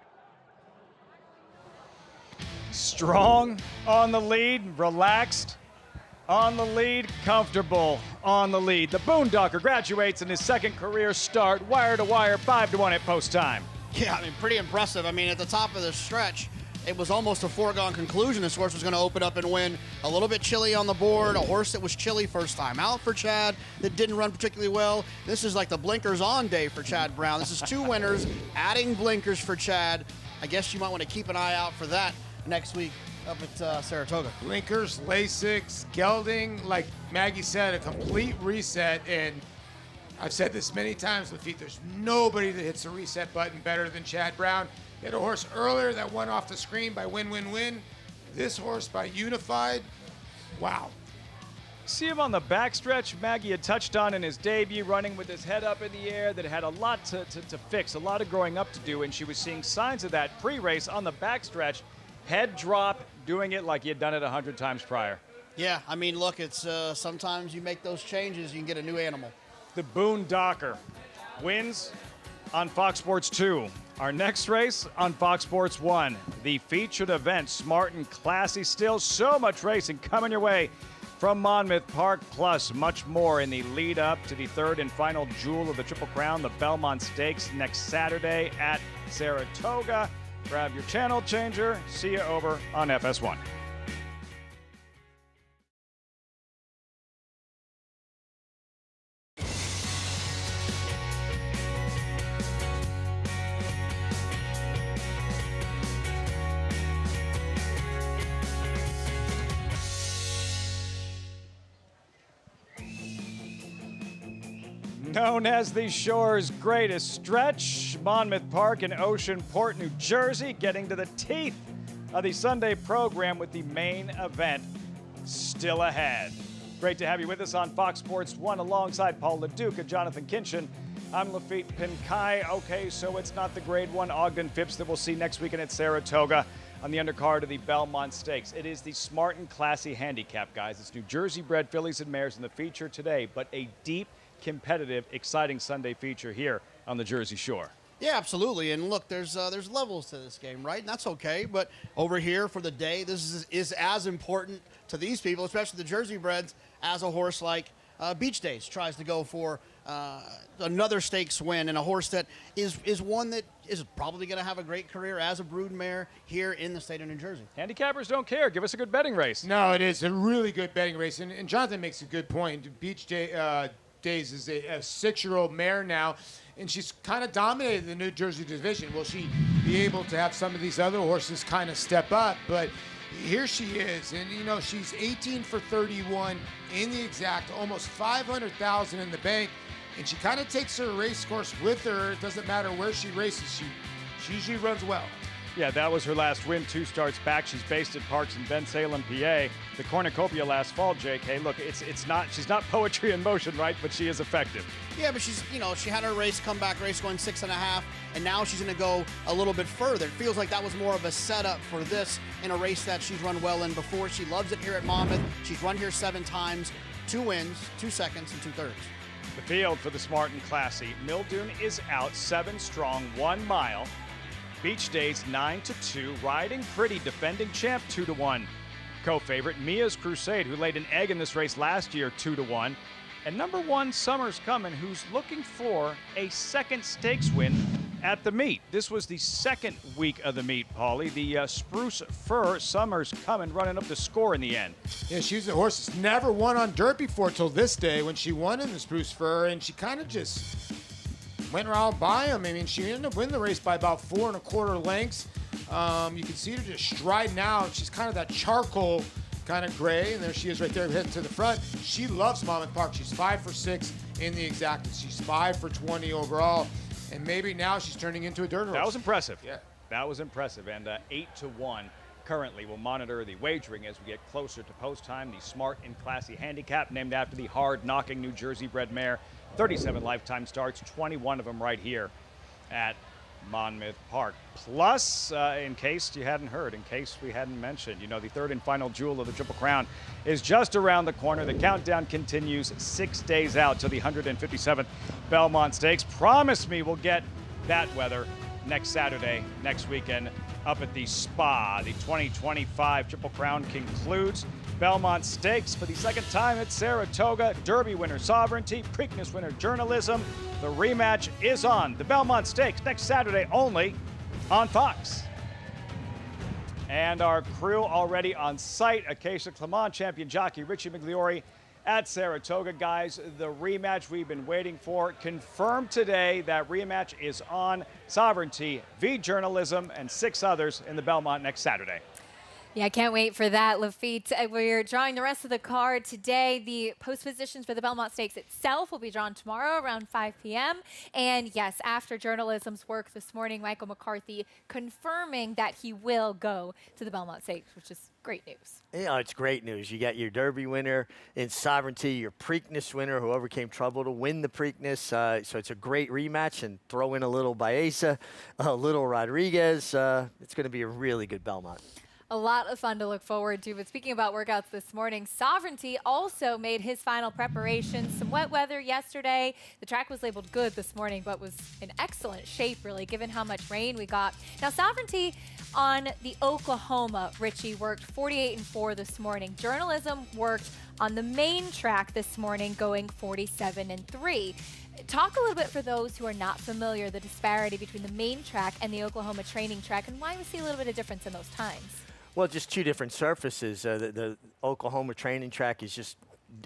Strong on the lead, relaxed on the lead, comfortable on the lead. The Boondocker graduates in his second career start, wire to wire, 5-1 at post time. Yeah, I mean, pretty impressive. I mean, at the top of the stretch, it was almost a foregone conclusion this horse was going to open up and win. A little bit chilly on the board, a horse that was chilly first time out for Chad, that didn't run particularly well. This is like the blinkers on day for Chad Brown. This is 2 winners, adding blinkers for Chad. I guess you might want to keep an eye out for that next week up at Saratoga. Blinkers, Lasix, gelding, like Maggie said, a complete reset. And I've said this many times, Lafitte, there's nobody that hits the reset button better than Chad Brown. He had a horse earlier that went off the screen by Win Win Win. This horse by Unified. Wow. See him on the backstretch. Maggie had touched on in his debut, running with his head up in the air, that had a lot to fix, a lot of growing up to do, and she was seeing signs of that pre-race on the backstretch. Head drop, doing it like he had done it 100 times prior. Yeah, I mean, look, it's sometimes you make those changes, you can get a new animal. The Boondocker wins on Fox Sports 2. Our next race on Fox Sports 1. The featured event, smart and classy still. So much racing coming your way from Monmouth Park, plus much more in the lead up to the third and final jewel of the Triple Crown, the Belmont Stakes, next Saturday at Saratoga. Grab your channel changer. See you over on FS1. Known as the shore's greatest stretch, Monmouth Park in Oceanport, New Jersey, getting to the teeth of the Sunday program with the main event still ahead. Great to have you with us on Fox Sports 1 alongside Paul LaDuca, Jonathan Kinchin. I'm Lafitte Pinkai. Okay, so it's not the Grade 1 Ogden Phipps that we'll see next weekend at Saratoga on the undercard of the Belmont Stakes. It is the smart and classy handicap, guys. It's New Jersey bred fillies and mares in the feature today, but a deep, competitive, exciting Sunday feature here on the Jersey Shore. Yeah, absolutely. And look, there's levels to this game, right? And that's okay. But over here for the day, this is as important to these people, especially the Jersey breds, as a horse like Beach Days tries to go for another stakes win, and a horse that is one that is probably going to have a great career as a brood mare here in the state of New Jersey. Handicappers don't care. Give us a good betting race. No, it is a really good betting race. And Jonathan makes a good point. Beach Days is a 6-year-old mare now, and she's kind of dominated the New Jersey division. Will she be able to have some of these other horses kind of step up? But here she is, and you know, she's 18 for 31 in the exact, almost 500,000 in the bank, and she kind of takes her race course with her. It doesn't matter where she races, she usually runs well. Yeah, that was her last win, 2 starts back. She's based at Parks in Bensalem, PA. The cornucopia last fall, Jake. Hey, look, she's not poetry in motion, right? But she is effective. Yeah, but she had her comeback race going 6.5, and now she's going to go a little bit further. It feels like that was more of a setup for this in a race that she's run well in before. She loves it here at Monmouth. She's run here 7 times, 2 wins, 2 seconds, and 2 thirds. The field for the smart and classy. Mildoon is out 7 strong, 1 mile. Beach Days 9-2, riding pretty, defending champ 2-1. Co-favorite Mia's Crusade, who laid an egg in this race last year, 2-1. And number 1 Summer's Coming, who's looking for a second stakes win at the meet. This was the second week of the meet, Paulie. The Spruce Fur Summers coming, running up the score in the end. Yeah, she was a horse that's never won on dirt before till this day when she won in the Spruce Fur, and she kind of just went around by him. I mean, she ended up winning the race by about 4 1/4 lengths. You can see her just striding out. She's kind of that charcoal kind of gray, and there she is right there heading to the front. She loves Monmouth Park. She's 5 for 6 in the exactas. She's 5 for 20 overall. And maybe now she's turning into a dirt horse. That was impressive. Yeah. That was impressive. And 8-1 currently. We'll monitor the wagering as we get closer to post time. The Smart and Classy Handicap, named after the hard-knocking New Jersey-bred mare. 37 lifetime starts, 21 of them right here at Monmouth Park. Plus, in case you hadn't heard, in case we hadn't mentioned, you know, the third and final jewel of the Triple Crown is just around the corner. The countdown continues 6 days out to the 157th Belmont Stakes. Promise me we'll get that weather next Saturday, next weekend, up at the Spa. The 2025 Triple Crown concludes. Belmont Stakes for the second time at Saratoga. Derby winner Sovereignty, Preakness winner Journalism. The rematch is on. The Belmont Stakes next Saturday only on Fox. And our crew already on site. Acacia Clement champion jockey Richie Migliori at Saratoga. Guys, the rematch we've been waiting for confirmed today. That rematch is on. Sovereignty, V Journalism, and 6 others in the Belmont next Saturday. Yeah, I can't wait for that, Lafitte. We're drawing the rest of the card today. The post positions for the Belmont Stakes itself will be drawn tomorrow around 5 p.m. And yes, after Journalism's work this morning, Michael McCarthy confirming that he will go to the Belmont Stakes, which is great news. Yeah, it's great news. You got your Derby winner in Sovereignty, your Preakness winner who overcame trouble to win the Preakness. So it's a great rematch, and throw in a little Baeza, a little Rodriguez. It's going to be a really good Belmont. A lot of fun to look forward to. But speaking about workouts this morning, Sovereignty also made his final preparations. Some wet weather yesterday. The track was labeled good this morning, but was in excellent shape, really, given how much rain we got. Now, Sovereignty on the Oklahoma, Richie, worked 48-4 this morning. Journalism worked on the main track this morning, going 47-3. Talk a little bit for those who are not familiar, the disparity between the main track and the Oklahoma training track, and why we see a little bit of difference in those times. Well, just 2 different surfaces. The Oklahoma training track is just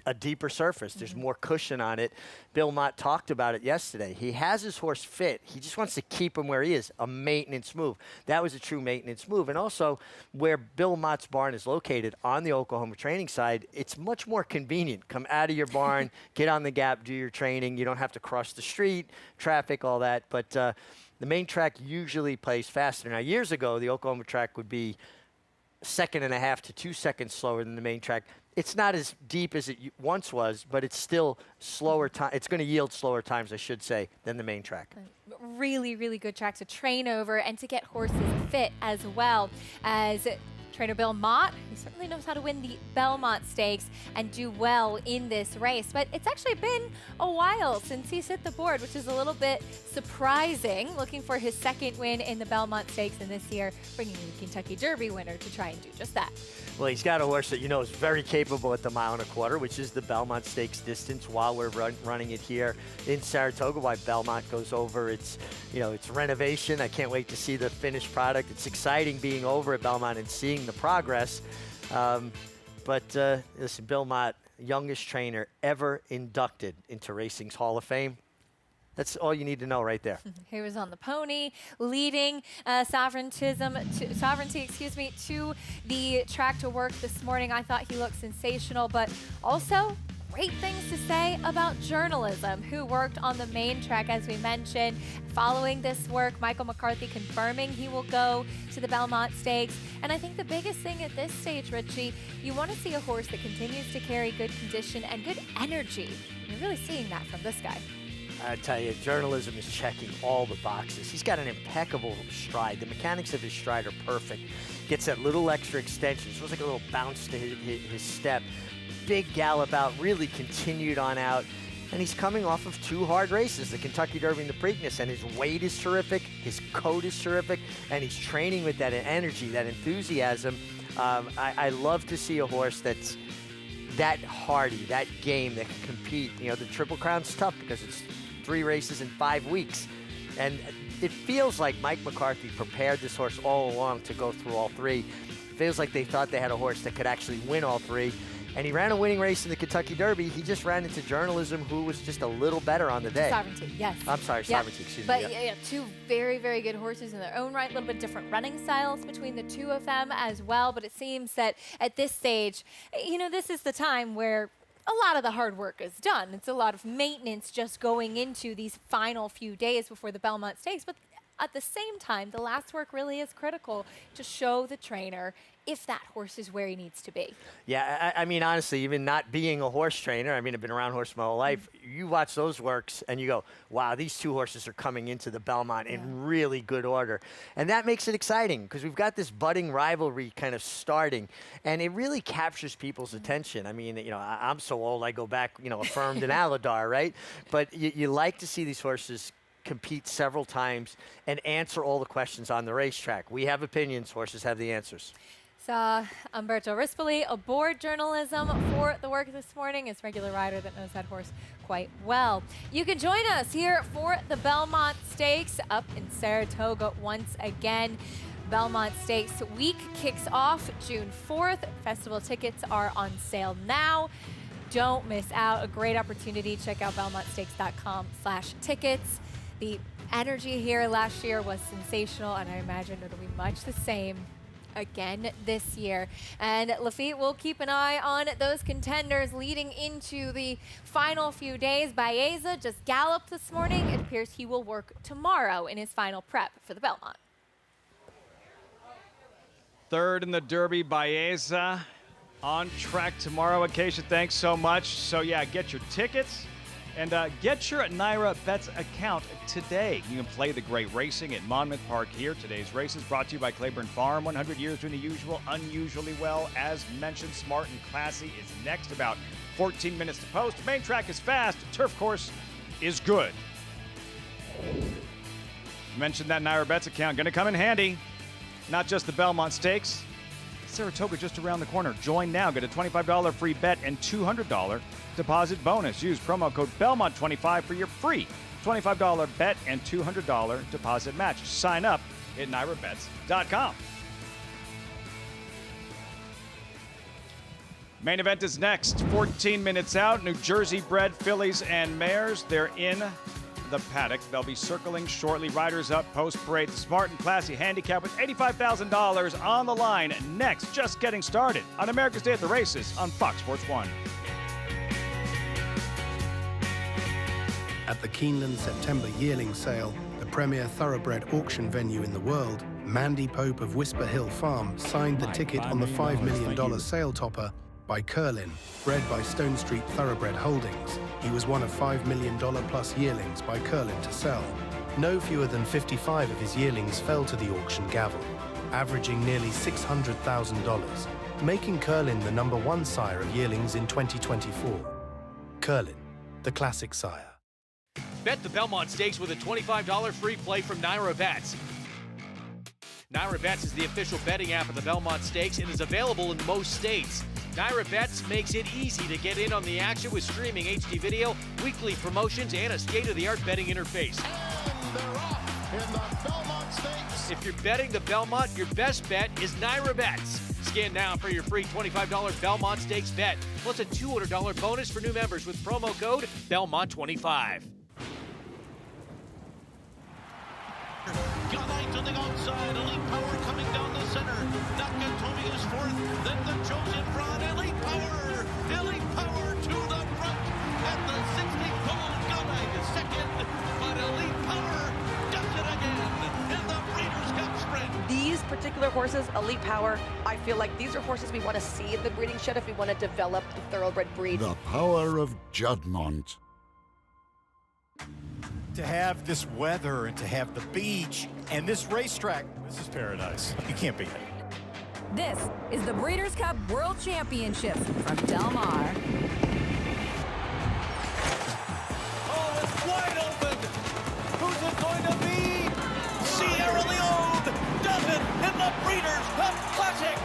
a deeper surface. There's more cushion on it. Bill Mott talked about it yesterday. He has his horse fit. He just wants to keep him where he is, a maintenance move. That was a true maintenance move. And also, where Bill Mott's barn is located on the Oklahoma training side, it's much more convenient. Come out of your barn, get on the gap, do your training. You don't have to cross the street, traffic, all that. But the main track usually plays faster. Now, years ago, the Oklahoma track would be 1.5 to 2 seconds slower than the main track. It's not as deep as it once was, but it's still slower time. It's going to yield slower times, I should say, than the main track. Really, really good track to train over and to get horses fit as well. As trainer Bill Mott, he certainly knows how to win the Belmont Stakes and do well in this race. But it's actually been a while since he's hit the board, which is a little bit surprising, looking for his second win in the Belmont Stakes, and this year bringing in the Kentucky Derby winner to try and do just that. Well, he's got a horse that you know is very capable at the 1.25 miles, which is the Belmont Stakes distance, while we're running it here in Saratoga, while Belmont goes over its renovation. I can't wait to see the finished product. It's exciting being over at Belmont and seeing the progress. Listen, Bill Mott, youngest trainer ever inducted into Racing's Hall of Fame. That's all you need to know right there. He was on the pony, leading Sovereignty, to the track to work this morning. I thought he looked sensational, but also great things to say about Journalism, who worked on the main track, as we mentioned. Following this work, Michael McCarthy confirming he will go to the Belmont Stakes. And I think the biggest thing at this stage, Richie, you want to see a horse that continues to carry good condition and good energy. You're really seeing that from this guy. I tell you, Journalism is checking all the boxes. He's got an impeccable stride. The mechanics of his stride are perfect. Gets that little extra extension. It was like a little bounce to his step. Big gallop out, really continued on out. And he's coming off of 2 hard races, the Kentucky Derby and the Preakness, and his weight is terrific, his coat is terrific, and he's training with that energy, that enthusiasm. I love to see a horse that's that hardy, that game, that can compete. You know, the Triple Crown's tough because it's 3 races in 5 weeks. And it feels like Mike McCarthy prepared this horse all along to go through all three. Feels like they thought they had a horse that could actually win all three. And he ran a winning race in the Kentucky Derby. He just ran into Journalism, who was just a little better on the day. Sovereignty, yes. I'm sorry, Yeah. Sovereignty, excuse But me. yeah, two very, very good horses in their own right. A little bit different running styles between the two of them as well. But it seems that at this stage, this is the time where a lot of the hard work is done. It's a lot of maintenance just going into these final few days before the Belmont Stakes. But at the same time, the last work really is critical to show the trainer if that horse is where he needs to be. Yeah, I mean, honestly, even not being a horse trainer, I mean, I've been around horse my whole life. You watch those works and you go, wow, these two horses are coming into the Belmont in really good order. And that makes it exciting because we've got this budding rivalry kind of starting, and it really captures people's attention. I mean, I'm so old, I go back, Affirmed and Aladar, right? But you like to see these horses compete several times and answer all the questions on the racetrack. We have opinions, horses have the answers. Saw Umberto Rispoli aboard journalism for the work this morning, his regular rider that knows that horse quite well. You can join us here for the Belmont Stakes up in Saratoga once again. Belmont Stakes week kicks off June 4th. Festival tickets are on sale now. Don't miss out. A great opportunity. Check out belmontstakes.com/tickets. The energy here last year was sensational, and I imagine it'll be much the same again this year. And Lafitte will keep an eye on those contenders leading into the final few days. Baeza just galloped this morning. It appears he will work tomorrow in his final prep for the Belmont. Third in the Derby, Baeza. On track tomorrow. Acacia, thanks so much. So yeah, get your tickets and get your Naira Bets account today. You can play the great racing at Monmouth Park here. Today's race is brought to you by Claiborne Farm. 100 years doing the usual, unusually well. As mentioned, Smart and Classy is next. About 14 minutes to post. Main track is fast. Turf course is good. Mentioned that Naira Bets account. Going to come in handy. Not just the Belmont Stakes. Saratoga just around the corner. Join now. Get a $25 free bet and $200 deposit bonus. Use promo code Belmont25 for your free $25 bet and $200 deposit match. Sign up at NairaBets.com. Main event is next. 14 minutes out. New Jersey bred fillies and mares. They're in the paddock. They'll be circling shortly. Riders up post-parade. The Smart and Classy handicap with $85,000 on the line next. Just getting started on America's Day at the Races on Fox Sports 1. At the Keeneland September yearling sale, the premier thoroughbred auction venue in the world, Mandy Pope of Whisper Hill Farm signed the ticket on the $5 million sale topper by Curlin, bred by Stone Street Thoroughbred Holdings. He was one of $5 million plus yearlings by Curlin to sell. No fewer than 55 of his yearlings fell to the auction gavel, averaging nearly $600,000, making Curlin the #1 sire of yearlings in 2024. Curlin, the classic sire. Bet the Belmont Stakes with a $25 free play from Naira Bets. Naira Bets is the official betting app of the Belmont Stakes and is available in most states. Naira Bets makes it easy to get in on the action with streaming HD video, weekly promotions, and a state-of-the-art betting interface. And they're off in the Belmont Stakes. If you're betting the Belmont, your best bet is Naira Bets. Scan now for your free $25 Belmont Stakes bet, plus a $200 bonus for new members with promo code Belmont25. Galay to the outside, Elite Power coming down the center. Nakatomi is fourth, then the chosen front. Elite Power to the front. At the 60 pole, Galay is second, but Elite Power does it again in the Breeders' Cup Sprint. These particular horses, Elite Power, I feel like these are horses we want to see in the breeding shed if we want to develop the thoroughbred breed. The power of Juddmonte. To have this weather and to have the beach and this racetrack, this is paradise. You can't beat it. This is the Breeders' Cup World Championships from Del Mar. Oh, it's wide open. Who's it going to be? Sierra Leone does it in the Breeders' Cup Classic.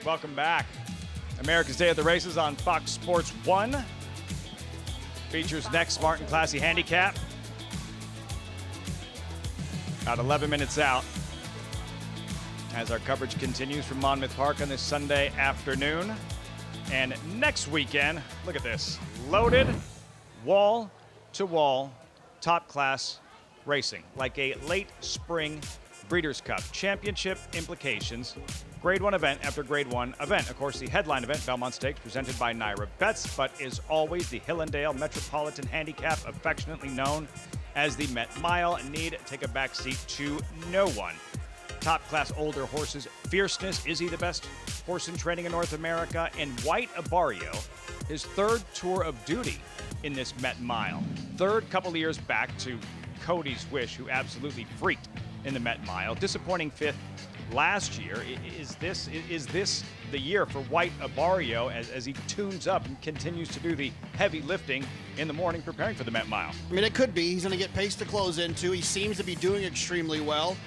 Welcome back. America's Day at the Races on Fox Sports 1. Features next Smart and Classy Handicap. About 11 minutes out as our coverage continues from Monmouth Park on this Sunday afternoon. And next weekend, look at this, loaded wall-to-wall top-class racing, like a late spring Breeders' Cup. Championship implications, Grade 1 event after Grade 1 event. Of course, the headline event, Belmont Stakes, presented by Naira Bets, but is always the Hillendale Metropolitan Handicap, affectionately known as the Met Mile. Need take a backseat to no one. Top-class older horses. Fierceness, is he the best horse in training in North America? And White Abarrio, his third tour of duty in this Met Mile. Third couple of years back to Cody's Wish, who absolutely freaked in the Met Mile. Disappointing fifth last year. Is this the year for White Abarrio as he tunes up and continues to do the heavy lifting in the morning preparing for the Met Mile? I mean, it could be. He's going to get pace to close into. He seems to be doing extremely well.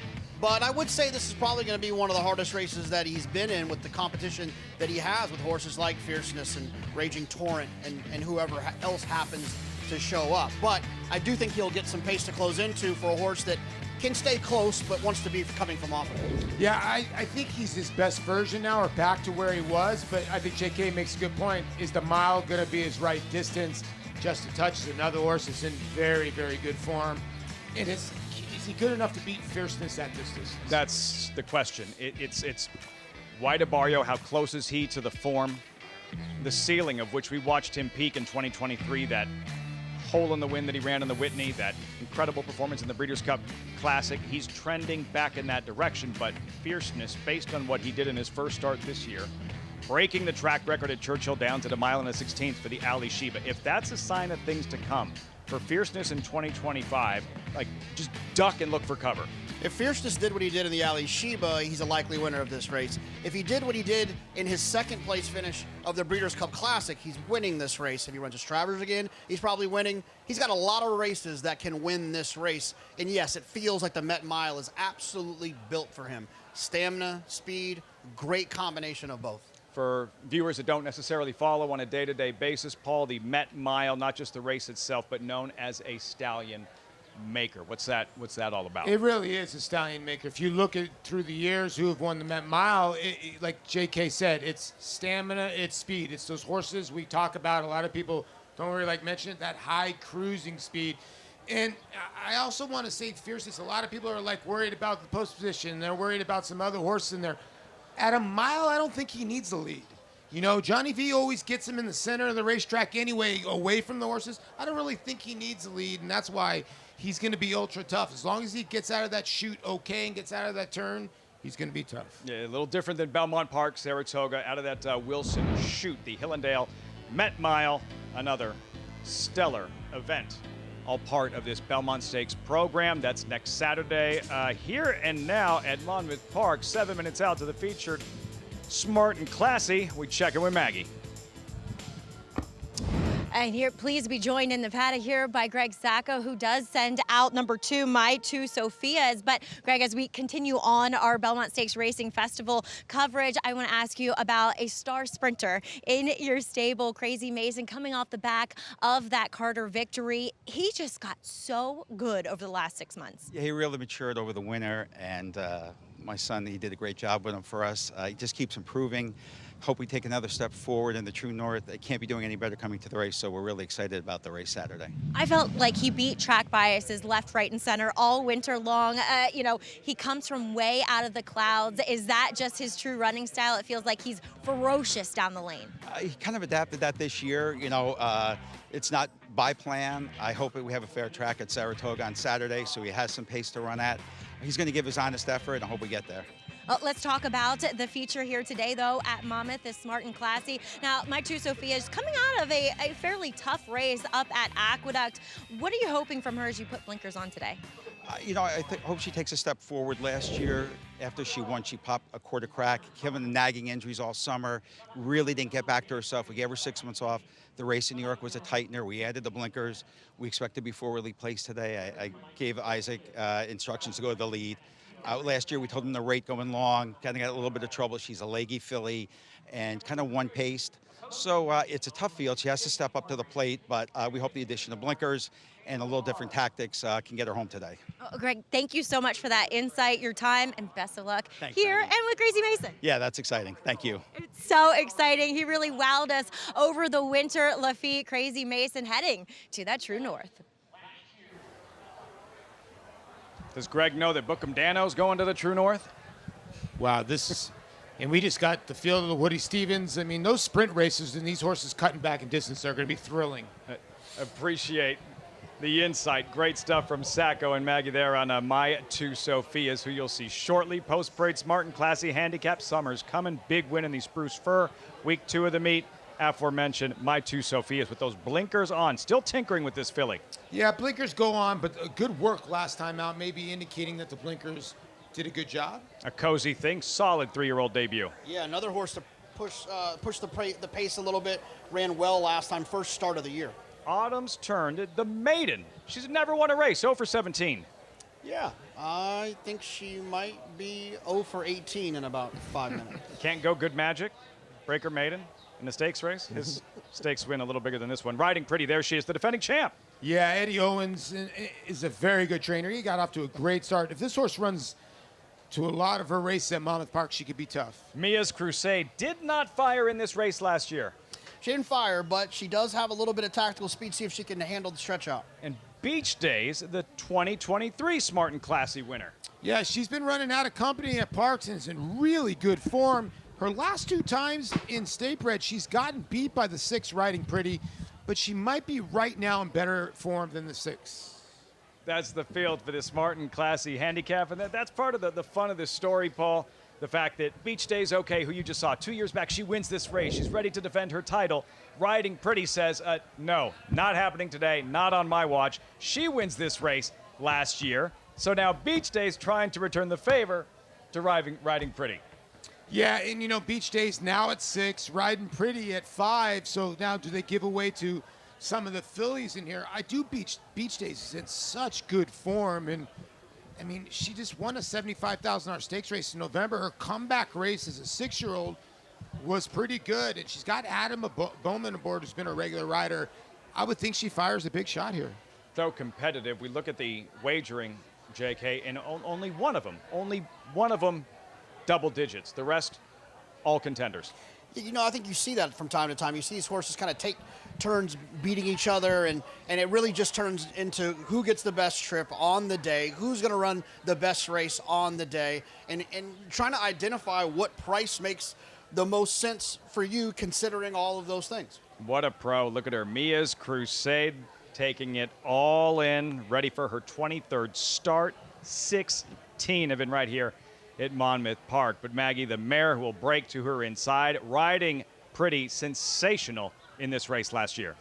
But I would say this is probably going to be one of the hardest races that he's been in with the competition that he has with horses like Fierceness and Raging Torrent and whoever else happens to show up. But I do think he'll get some pace to close into for a horse that can stay close but wants to be coming from off of it. Yeah, I think he's his best version now, or back to where he was. But I think JK makes a good point. Is the mile going to be his right distance? Just a touch is another horse that's in very, very good form. And is he good enough to beat Fierceness at this distance? That's the question. It's White Abarrio, how close is he to the form, the ceiling of which we watched him peak in 2023, that hole in the wind that he ran in the Whitney, that incredible performance in the Breeders' Cup Classic. He's trending back in that direction, but Fierceness, based on what he did in his first start this year, breaking the track record at Churchill Downs at 1 1/16 for the Ali Sheba. If that's a sign of things to come for Fierceness in 2025, like, just duck and look for cover. If Fierceness did what he did in the Ali Sheba, he's a likely winner of this race. If he did what he did in his second place finish of the Breeders' Cup Classic, he's winning this race. If he runs his Travers again, he's probably winning. He's got a lot of races that can win this race. And yes, it feels like the Met Mile is absolutely built for him. Stamina, speed, great combination of both. For viewers that don't necessarily follow on a day-to-day basis, Paul, the Met Mile, not just the race itself, but known as a stallion maker. What's that all about? It really is a stallion maker. If you look at through the years who have won the Met Mile, like JK said, it's stamina, it's speed. It's those horses we talk about. A lot of people don't really like mention it, that high cruising speed. And I also want to say Fierceness. A lot of people are like worried about the post position. They're worried about some other horses in there. At a mile, I don't think he needs the lead. You know, Johnny V always gets him in the center of the racetrack anyway, away from the horses. I don't really think he needs the lead, and that's why he's going to be ultra tough. As long as he gets out of that chute okay and gets out of that turn, he's going to be tough. Yeah, a little different than Belmont Park, Saratoga, out of that Wilson chute. The Hillendale Met Mile, another stellar event, all part of this Belmont Stakes program. That's next Saturday here and now at Monmouth Park. 7 minutes out to the featured Smart and Classy. We check in with Maggie. And here, please be joined in the paddock here by Greg Sacco, who does send out number 2, My Two Sophias. But Greg, as we continue on our Belmont Stakes Racing Festival coverage, I want to ask you about a star sprinter in your stable, Crazy Mason, coming off the back of that Carter victory. He just got so good over the last 6 months. Yeah, he really matured over the winter, and my son, he did a great job with him for us. He just keeps improving. Hope we take another step forward in the True North. They can't be doing any better coming to the race, so we're really excited about the race Saturday. I felt like he beat track biases left, right, and center all winter long. You know, he comes from way out of the clouds. Is that just his true running style? It feels like he's ferocious down the lane. He kind of adapted that this year. You know, it's not by plan. I hope that we have a fair track at Saratoga on Saturday, so he has some pace to run at. He's going to give his honest effort, and I hope we get there. Let's talk about the feature here today, though, at Monmouth, is Smart and Classy. Now, My Two Sophias coming out of a fairly tough race up at Aqueduct. What are you hoping from her as you put blinkers on today? You know, I hope she takes a step forward. Last year, after she won, she popped a quarter crack, given the nagging injuries all summer, really didn't get back to herself. We gave her 6 months off. The race in New York was a tightener. We added the blinkers. We expect to be forwardly placed today. I gave Isaac instructions to go to the lead. Last year we told him the rate going long, kind of got a little bit of trouble. She's a leggy filly and kind of one-paced. So it's a tough field. She has to step up to the plate, but we hope the addition of blinkers and a little different tactics can get her home today. Oh, Greg, thank you so much for that insight, your time, and best of luck Thanks, here Maggie. and with Gracie Mason. Yeah, that's exciting. Thank you. It's so exciting. He really wowed us over the winter. Lafitte, Crazy Mason heading to that True North. Does Greg know that Bookham Dano's going to the True North? Wow, this is, and we just got the field of the Woody Stevens. I mean, those sprint races and these horses cutting back in distance are going to be thrilling. Appreciate the insight. Great stuff from Sacco and Maggie there on My Two Sophias, who you'll see shortly. Post-parade smart and classy handicap. Summers coming. Big win in the Spruce Fur. Week 2 of the meet. Aforementioned My Two Sophias with those blinkers on. Still tinkering with this filly. Yeah, blinkers go on, but good work last time out, maybe indicating that the blinkers did a good job. A cozy thing. Solid 3-year-old debut. Yeah, another horse to push the pace a little bit. Ran well last time, first start of the year. Autumn's turned the maiden. She's never won a race, 0 for 17. Yeah, I think she might be 0 for 18 in about 5 minutes. Can't go good magic. Breaker maiden in the stakes race. His stakes win a little bigger than this one. Riding pretty, there she is, the defending champ. Yeah, Eddie Owens is a very good trainer. He got off to a great start. If this horse runs to a lot of her races at Monmouth Park, she could be tough. Mia's Crusade did not fire in this race last year. She didn't fire, but she does have a little bit of tactical speed. See if she can handle the stretch out. And Beach Days, the 2023 Smart and Classy winner. Yeah, she's been running out of company at Parks and is in really good form. Her last 2 times in State Bred, she's gotten beat by the 6 Riding Pretty, but she might be right now in better form than the 6. That's the field for this Smart and Classy handicap, and that's part of the fun of this story, Paul. The fact that Beach Days, okay, who you just saw 2 years back, she wins this race. She's ready to defend her title. Riding Pretty says, no, not happening today, not on my watch. She wins this race last year. So now Beach Days trying to return the favor to Riding Pretty. Yeah, and you know, Beach Days now at 6, Riding Pretty at 5. So now do they give away to some of the fillies in here? I do. Beach Days is in such good form, and I mean, she just won a $75,000 stakes race in November. Her comeback race as a 6-year-old was pretty good, and she's got Adam Bowman aboard, who's been a regular rider. I would think she fires a big shot here. So competitive. We look at the wagering, JK, and only one of them double digits. The rest, all contenders. You know, I think you see that from time to time. You see these horses kind of take turns beating each other, and it really just turns into who gets the best trip on the day, who's going to run the best race on the day, and trying to identify what price makes the most sense for you considering all of those things. What a pro. Look at her. Mia's Crusade taking it all in, ready for her 23rd start. 16 have been right here at Monmouth Park. But Maggie, the mare, who will break to her inside, Riding Pretty, sensational in this race last year.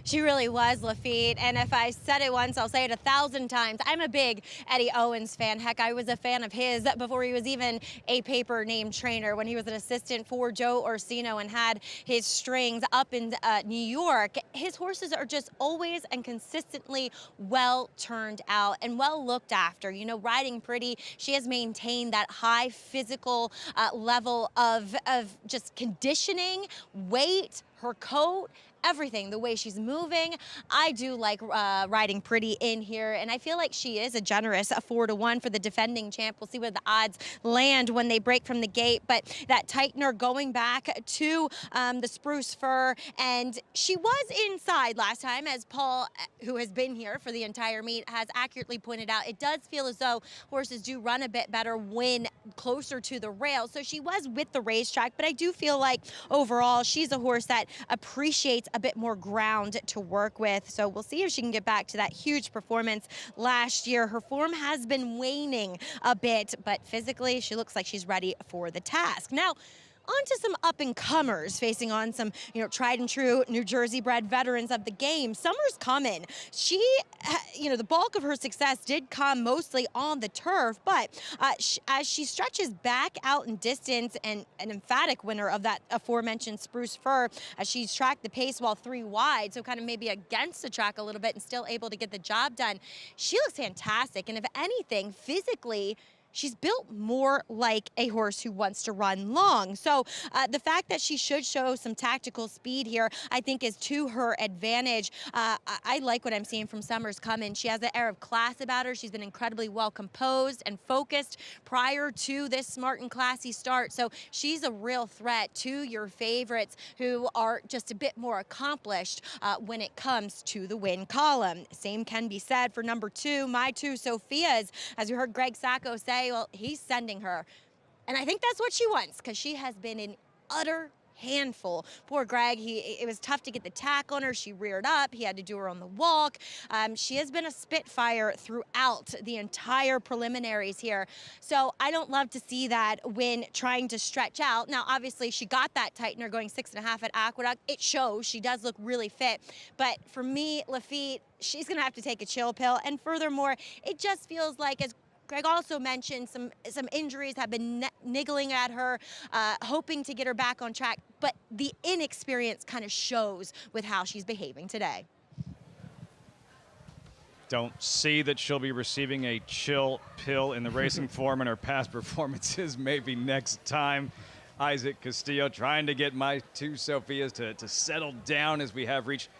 She really was, Lafitte, and if I said it once, I'll say it 1,000 times. I'm a big Eddie Owens fan. Heck, I was a fan of his before he was even a paper-named trainer, when he was an assistant for Joe Orsino and had his strings up in New York. His horses are just always and consistently well turned out and well looked after. You know, Riding Pretty, she has maintained that high physical level of just conditioning, weight, her coat, everything, the way she's moving. I do like Riding Pretty in here, and I feel like she is a generous 4-1 for the defending champ. We'll see where the odds land when they break from the gate, but that tightener going back to the Spruce Fur, and she was inside last time, as Paul, who has been here for the entire meet, has accurately pointed out. It does feel as though horses do run a bit better when closer to the rail, so she was with the racetrack, but I do feel like overall she's a horse that appreciates a bit more ground to work with. So we'll see if she can get back to that huge performance last year. Her form has been waning a bit, but physically she looks like she's ready for the task. Now, On to some up-and-comers facing on some, tried and true New Jersey-bred veterans of the game. Summer's coming. She, the bulk of her success did come mostly on the turf, but as she stretches back out in distance and an emphatic winner of that aforementioned Spruce Fir, as she's tracked the pace while 3 wide, so kind of maybe against the track a little bit and still able to get the job done. She looks fantastic, and if anything, physically, she's built more like a horse who wants to run long. So the fact that she should show some tactical speed here, I think, is to her advantage. I like what I'm seeing from Summer's Coming. She has an air of class about her. She's been incredibly well composed and focused prior to this smart and classy start. So she's a real threat to your favorites who are just a bit more accomplished when it comes to the win column. Same can be said for number 2, My Two Sophias. As you heard Greg Sacco say, well, he's sending her. And I think that's what she wants, because she has been an utter handful. Poor Greg, it was tough to get the tack on her. She reared up. He had to do her on the walk. She has been a spitfire throughout the entire preliminaries here. So I don't love to see that when trying to stretch out. Now, obviously, she got that tightener going 6.5 at Aqueduct. It shows. She does look really fit. But for me, Lafitte, she's going to have to take a chill pill. And furthermore, it just feels like, as Greg also mentioned, some injuries have been niggling at her, hoping to get her back on track, but the inexperience kind of shows with how she's behaving today. Don't see that she'll be receiving a chill pill in the racing form in her past performances. Maybe next time. Isaac Castillo trying to get My Two Sophias to settle down as we have reached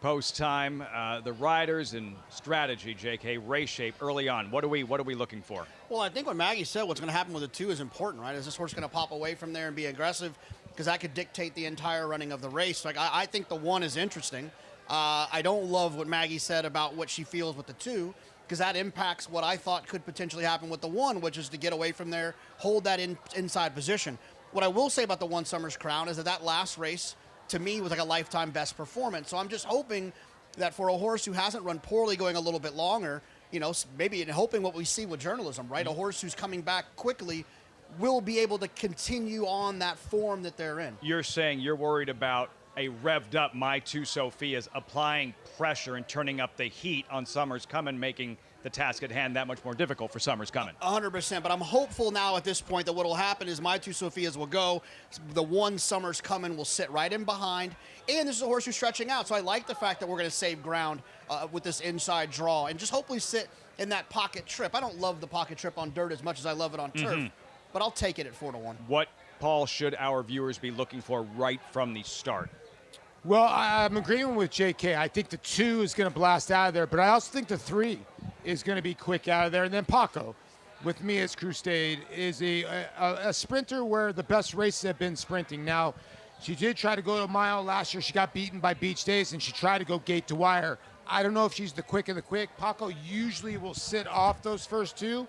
post time. The riders and strategy, JK, race shape early on. What are we looking for? Well, I think what Maggie said, what's going to happen with the 2 is important, right? Is this horse going to pop away from there and be aggressive? Because that could dictate the entire running of the race. Like, I think the 1 is interesting. I don't love what Maggie said about what she feels with the 2, because that impacts what I thought could potentially happen with the 1, which is to get away from there, hold that inside position. What I will say about the 1 Summers Crown is that last race, to me, was like a lifetime best performance. So I'm just hoping that for a horse who hasn't run poorly going a little bit longer, maybe hoping what we see with journalism, right? A horse who's coming back quickly will be able to continue on that form that they're in. You're saying you're worried about a revved up My Two Sophias applying pressure and turning up the heat on Summer's Coming, making the task at hand that much more difficult for Summer's Coming. 100%, but I'm hopeful now at this point that what will happen is My Two Sophias will go, the 1 Summer's Coming will sit right in behind, and this is a horse who's stretching out, so I like the fact that we're going to save ground with this inside draw and just hopefully sit in that pocket trip. I don't love the pocket trip on dirt as much as I love it on turf, but I'll take it at 4-1. What, Paul, should our viewers be looking for right from the start? Well, I'm agreeing with JK. I think the 2 is going to blast out of there, but I also think the 3 is going to be quick out of there. And then Paco, with Mia's Crusade, is a sprinter where the best races have been sprinting. Now, she did try to go to a mile last year. She got beaten by Beach Days, and she tried to go gate to wire. I don't know if she's the quick of the quick. Paco usually will sit off those first 2.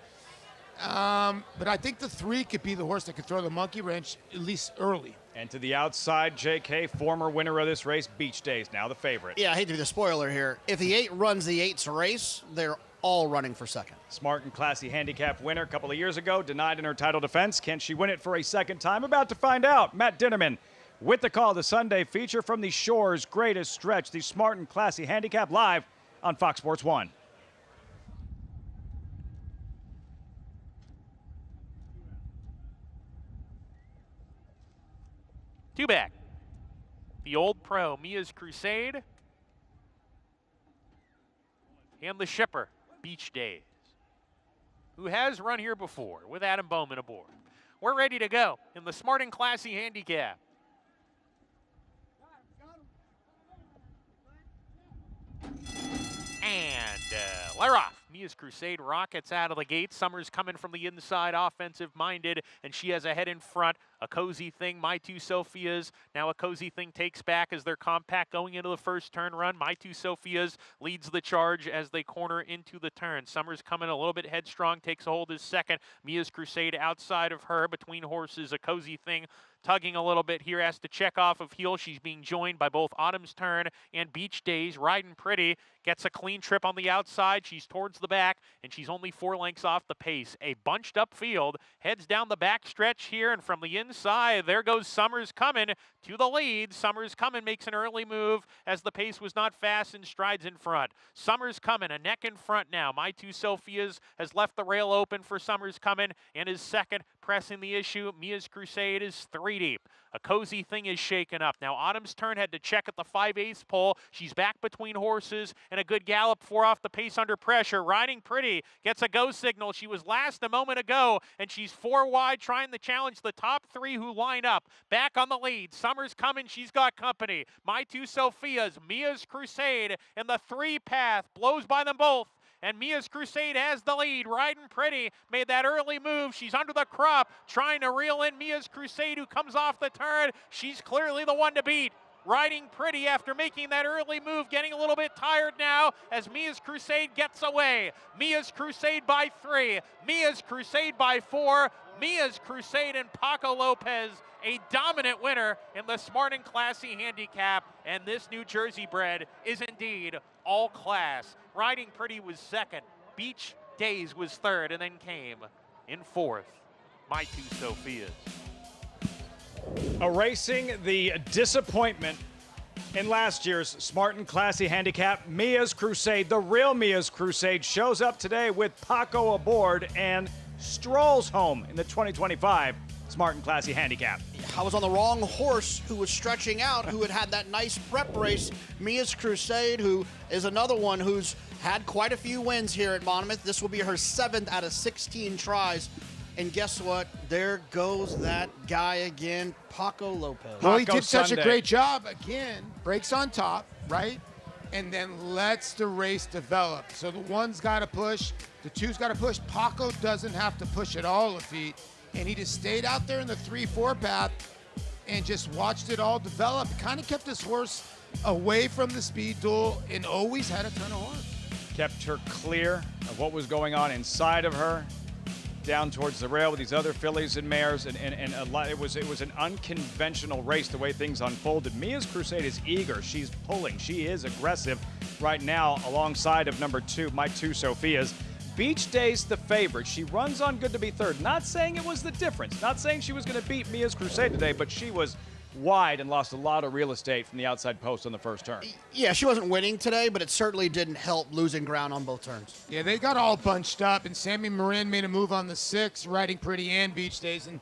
But I think the 3 could be the horse that could throw the monkey wrench, at least early. And to the outside, JK, former winner of this race, Beach Days, now the favorite. Yeah, I hate to be the spoiler here. If the 8 runs the 8's race, they're all running for second. Smart and classy handicap winner a couple of years ago, denied in her title defense. Can she win it for a second time? About to find out. Matt Dinnerman with the call, the Sunday feature from the Shore's greatest stretch, the Smart and Classy handicap, live on Fox Sports 1. Two back. The Old Pro, Mia's Crusade. And the Shipper, Beach Days, who has run here before with Adam Bowman aboard. We're ready to go in the Smart and Classy handicap. And they're off. Mia's Crusade rockets out of the gate. Summers coming from the inside, offensive-minded, and she has a head in front. A Cozy Thing, My Two Sophias. Now a Cozy Thing takes back as they're compact going into the first turn run. My Two Sophias leads the charge as they corner into the turn. Summers coming a little bit headstrong, takes a hold as second. Mia's Crusade outside of her between horses. A Cozy Thing tugging a little bit here, has to check off of heel. She's being joined by both Autumn's Turn and Beach Days. Riding pretty, gets a clean trip on the outside. She's towards the back, and she's only 4 lengths off the pace. A bunched up field heads down the back stretch here, and from the inside, inside. There goes Summers coming to the lead. Summers coming makes an early move as the pace was not fast and strides in front. Summers coming, a neck in front now. My Two Sophias has left the rail open for Summers coming and is second, pressing the issue. Mia's Crusade is 3 deep. A cozy thing is shaken up. Now Autumn's turn had to check at the 5/8 pole. She's back between horses and a good gallop, 4 off the pace under pressure. Riding Pretty gets a go signal. She was last a moment ago and she's 4 wide trying to challenge the top 3 who line up. Back on the lead. Summers coming. She's got company. My Two Sophias, Mia's Crusade, and the 3 path blows by them both. And Mia's Crusade has the lead. Riding Pretty made that early move. She's under the crop, trying to reel in Mia's Crusade, who comes off the turn. She's clearly the one to beat. Riding Pretty, after making that early move, getting a little bit tired now as Mia's Crusade gets away. Mia's Crusade by 3. Mia's Crusade by 4. Mia's Crusade and Paco Lopez, a dominant winner in the Smart and Classy handicap. And this New Jersey bred is indeed all class. Riding Pretty was second. Beach Days was third, and then came in fourth My Two Sophias. Erasing the disappointment in last year's Smart and Classy handicap, Mia's Crusade, the real Mia's Crusade, shows up today with Paco aboard and strolls home in the 2025 Smart and Classy handicap. I was on the wrong horse who was stretching out, who had that nice prep race. Mia's Crusade, who is another one who's had quite a few wins here at Monmouth. This will be her 7th out of 16 tries. And guess what? There goes that guy again, Paco Lopez. Well, he did such a great job again. Breaks on top, right? And then lets the race develop. So the one's got to push, the two's got to push. Paco doesn't have to push at all, Lafitte. And he just stayed out there in the 3-4 path and just watched it all develop. It kind of kept his horse away from the speed duel and always had a ton of horse. Kept her clear of what was going on inside of her, down towards the rail with these other fillies and mares, and a lot, it was an unconventional race the way things unfolded. Mia's Crusade is eager. She's pulling. She is aggressive right now alongside of number 2, My Two Sophias. Beach Days the favorite. She runs on good to be third. Not saying it was the difference. Not saying she was going to beat Mia's Crusade today, but she was wide and lost a lot of real estate from the outside post on the first turn. Yeah, she wasn't winning today, but it certainly didn't help losing ground on both turns. Yeah, they got all bunched up, and Sammy Marin made a move on the 6, Riding Pretty and Beach Days, and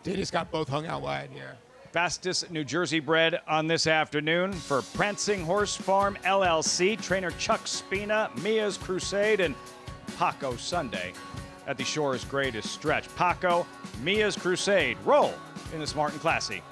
they just got both hung out wide here. Fastest New Jersey bred on this afternoon for Prancing Horse Farm LLC. Trainer Chuck Spina, Mia's Crusade, and Paco Sunday at the Shore's greatest stretch. Paco, Mia's Crusade, roll in the Smart and Classy.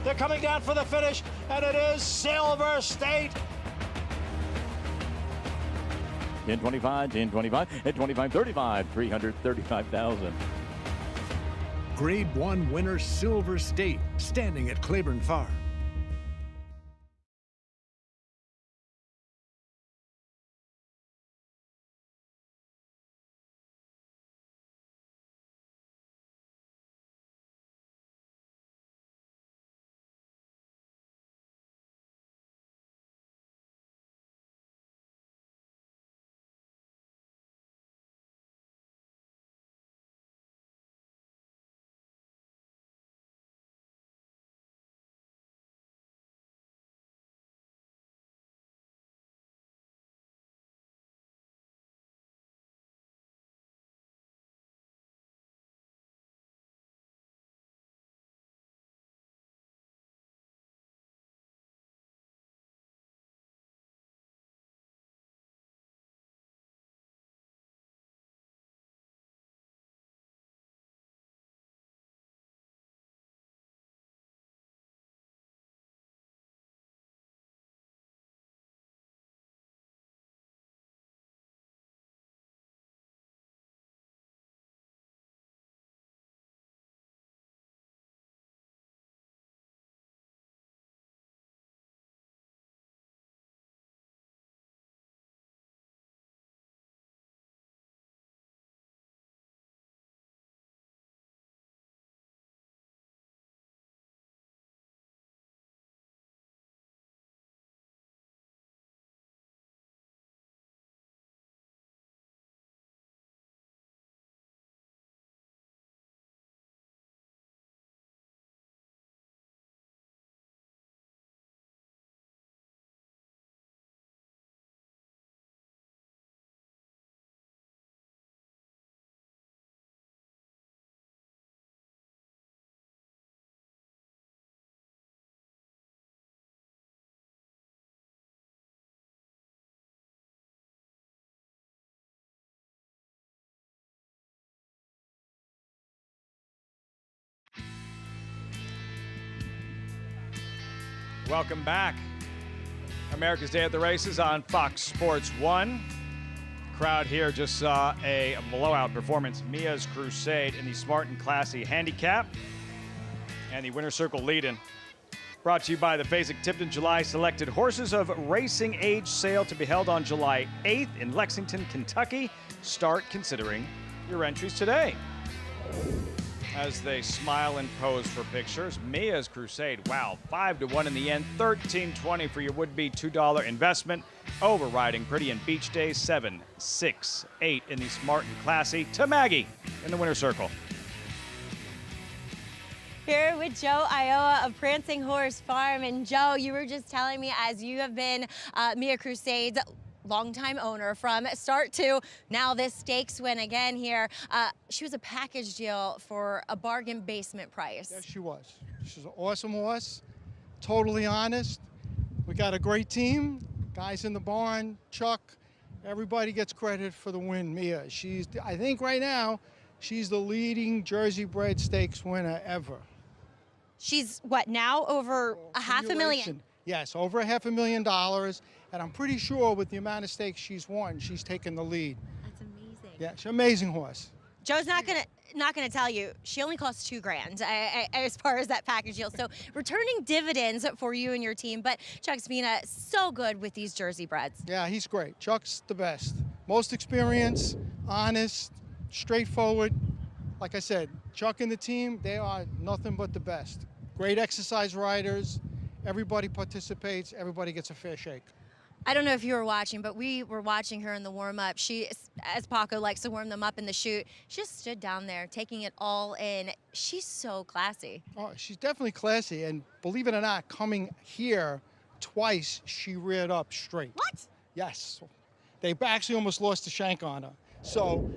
They're coming down for the finish, and it is Silver State. 10-25, 10-25, and 25-35, 335,000. Grade 1 winner Silver State, standing at Claiborne Farm. Welcome back. America's Day at the Races on Fox Sports 1. Crowd here just saw a blowout performance. Mia's Crusade in the Smart and Classy Handicap. And the winner's circle lead-in. Brought to you by the Fasig-Tipton July Selected Horses of Racing Age sale to be held on July 8th in Lexington, Kentucky. Start considering your entries today. As they smile and pose for pictures, Mia's Crusade, wow, 5-1 in the end, $13.20 for your would-be $2 investment. Overriding Pretty and Beach Days, 7, 6, 8 in the Smart and Classy. To Maggie in the winner's circle. Here with Joe Iowa of Prancing Horse Farm. And Joe, you were just telling me, as you have been Mia Crusade's longtime owner from start to now this stakes win again here, she was a package deal for a bargain basement price. Yes, she was. She's an awesome horse, totally honest. We got a great team, guys in the barn, Chuck, everybody gets credit for the win. Mia, I think right now, she's the leading Jersey bred stakes winner ever. She's what now, over a $500,000? Yes, over $500,000, and I'm pretty sure with the amount of stakes she's won, she's taken the lead. That's amazing. Yeah, she's an amazing horse. Joe's not gonna tell you she only costs $2,000 as far as that package deal. So returning dividends for you and your team. But Chuck Spina, so good with these Jersey breds. Yeah, he's great. Chuck's the best. Most experience, honest, straightforward. Like I said, Chuck and the team, they are nothing but the best. Great exercise riders. Everybody participates. Everybody gets a fair shake. I don't know if you were watching, but we were watching her in the warm-up. She, as Paco likes to warm them up in the chute, she just stood down there taking it all in. She's so classy. Oh, she's definitely classy, and believe it or not, coming here twice, she reared up straight. What? Yes. They actually almost lost the shank on her. So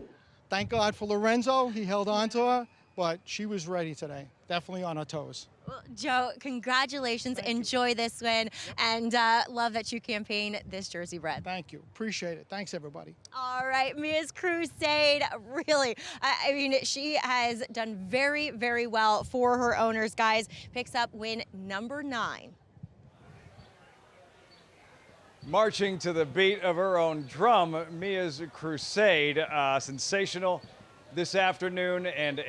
thank God for Lorenzo. He held on to her, but she was ready today. Definitely on her toes. Well, Joe, congratulations. Enjoy this win, and love that you campaign this Jersey bred. Thank you. Appreciate it. Thanks, everybody. All right, Mia's Crusade, really, I mean, she has done very, very well for her owners, guys. Picks up win number 9. Marching to the beat of her own drum, Mia's Crusade, sensational this afternoon, and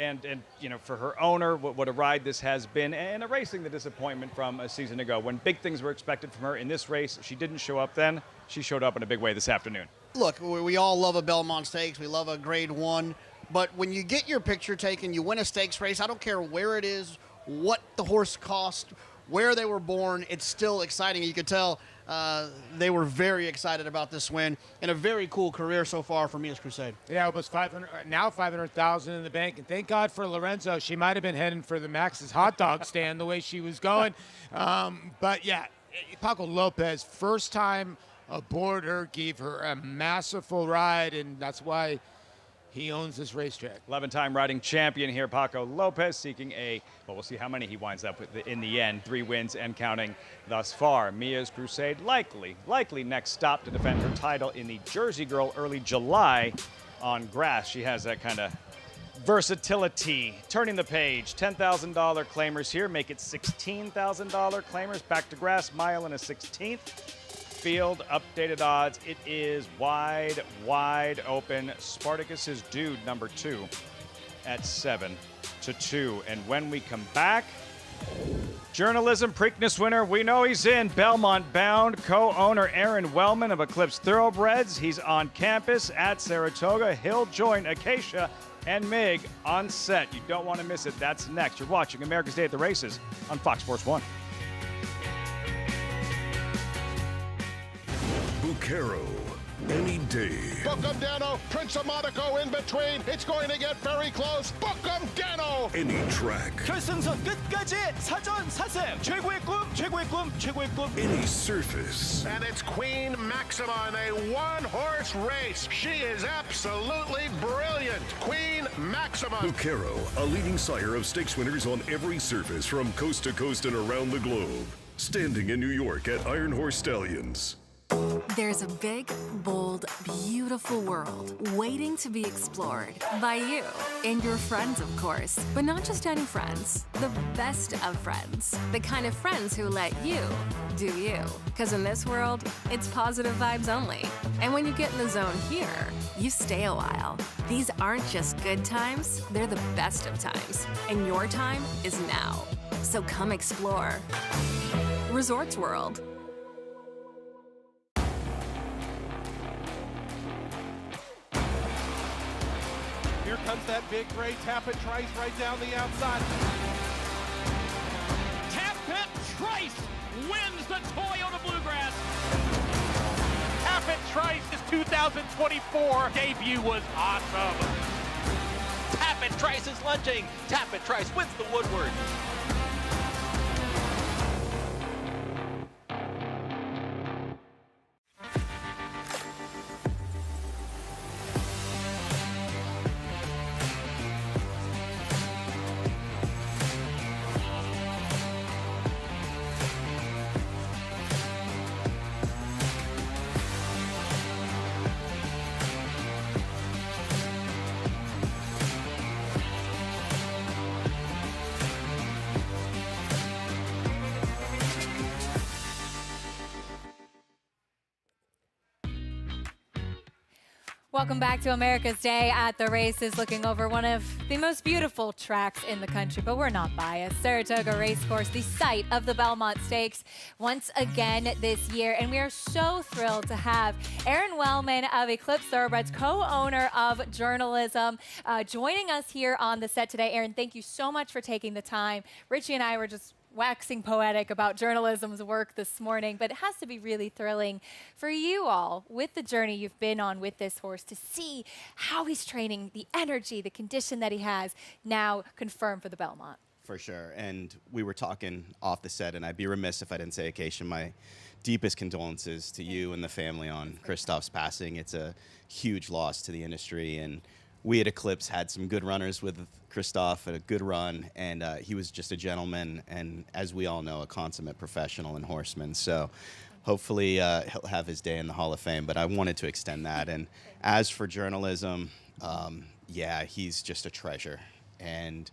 you know, for her owner, what a ride this has been, and erasing the disappointment from a season ago when big things were expected from her in this race. She didn't show up then. She showed up in a big way this afternoon. Look, we all love a Belmont Stakes. We love a Grade 1. But when you get your picture taken, you win a stakes race, I don't care where it is, what the horse cost, where they were born, it's still exciting. You could tell they were very excited about this win, and a very cool career so far for Mia's Crusade. Yeah, almost 500, now 500,000 in the bank, and thank God for Lorenzo. She might have been heading for the Max's hot dog stand the way she was going. But yeah, Paco Lopez, first time aboard her, gave her a masterful ride, and that's why he owns this racetrack. 11-time riding champion here, Paco Lopez, seeking well, we'll see how many he winds up with in the end. 3 wins and counting thus far. Mia's Crusade, likely next stop to defend her title in the Jersey Girl early July on grass. She has that kind of versatility. Turning the page, $10,000 claimers here, make it $16,000 claimers. Back to grass, mile and a 16th. Field updated odds. It is wide open. Spartacus's Dude, number 2, at 7-2. And when we come back, journalism Preakness winner, we know he's in. Belmont bound co-owner Aaron Wellman of Eclipse Thoroughbreds. He's on campus at Saratoga. He'll join Acacia and Mig on set. You don't want to miss it. That's next. You're watching America's Day at the Races on Fox Sports 1. Bucaro, any day. Book 'em, Dano. Prince of Monaco in between. It's going to get very close. Book 'em, Dano. Any track. 결승선 끝까지 사전 사승. 최고의 꿈. Any surface. And it's Queen Maxima in a one-horse race. She is absolutely brilliant. Queen Maxima. Bucaro, a leading sire of stakes winners on every surface from coast to coast and around the globe. Standing in New York at Iron Horse Stallions. There's a big, bold, beautiful world waiting to be explored by you and your friends, of course. But not just any friends, the best of friends. The kind of friends who let you do you. Because in this world, it's positive vibes only. And when you get in the zone here, you stay a while. These aren't just good times, they're the best of times. And your time is now. So come explore. Resorts World. Here comes that big gray Tappet Trice right down the outside. Tappet Trice wins the Toyota Bluegrass. Tappet Trice's 2024 debut was awesome. Tappet Trice is lunching. Tappet Trice wins the Woodward. Welcome back to America's Day at the Races, looking over one of the most beautiful tracks in the country, but we're not biased. Saratoga Racecourse, the site of the Belmont Stakes once again this year, and we are so thrilled to have Aaron Wellman of Eclipse Thoroughbreds, co-owner of Journalism, joining us here on the set today. Aaron, thank you so much for taking the time. Richie and I were just waxing poetic about journalism's work this morning, but it has to be really thrilling for you all with the journey you've been on with this horse to see how he's training, the energy, the condition that he has now confirmed for the Belmont. For sure. And we were talking off the set, and I'd be remiss if I didn't say, Acacia, my deepest condolences to you and the family on Christoph's passing. It's a huge loss to the industry, and we at Eclipse had some good runners with Christoph, a good run, and he was just a gentleman, and as we all know, a consummate professional and horseman. So hopefully he'll have his day in the Hall of Fame, but I wanted to extend that. And as for journalism, yeah, he's just a treasure. And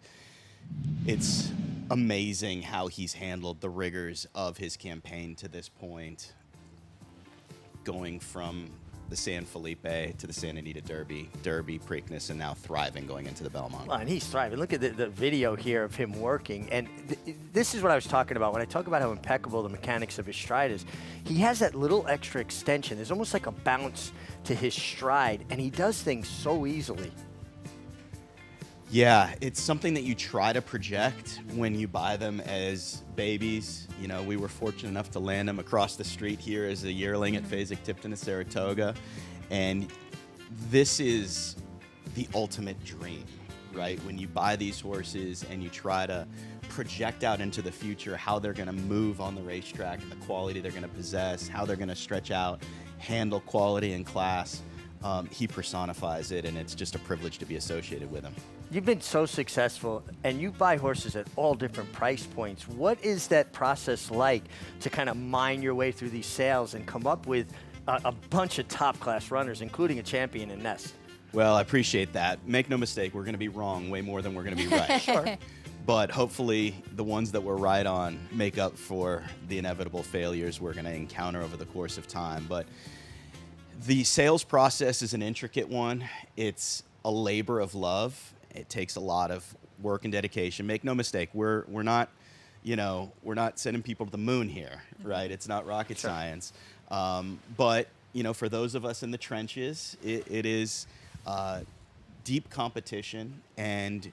it's amazing how he's handled the rigors of his campaign to this point, going from the San Felipe to the Santa Anita Derby, Preakness, and now thriving going into the Belmont. Well, and he's thriving. Look at the video here of him working. And this is what I was talking about. When I talk about how impeccable the mechanics of his stride is, he has that little extra extension. There's almost like a bounce to his stride, and he does things so easily. Yeah, it's something that you try to project when you buy them as babies. You know, we were fortunate enough to land him across the street here as a yearling at Fasig-Tipton at Saratoga. And this is the ultimate dream, right? When you buy these horses and you try to project out into the future how they're going to move on the racetrack and the quality they're going to possess, how they're going to stretch out, handle quality and class. He personifies it, and it's just a privilege to be associated with him. You've been so successful, and you buy horses at all different price points. What is that process like to kind of mine your way through these sales and come up with a bunch of top-class runners, including a champion in Nest? Well, I appreciate that. Make no mistake, we're going to be wrong way more than we're going to be right. Sure. But hopefully the ones that we're right on make up for the inevitable failures we're going to encounter over the course of time. But the sales process is an intricate one. It's a labor of love. It takes a lot of work and dedication. Make no mistake, we're not, you know, we're not sending people to the moon here, right? It's not rocket science. But, you know, for those of us in the trenches, it is deep competition. And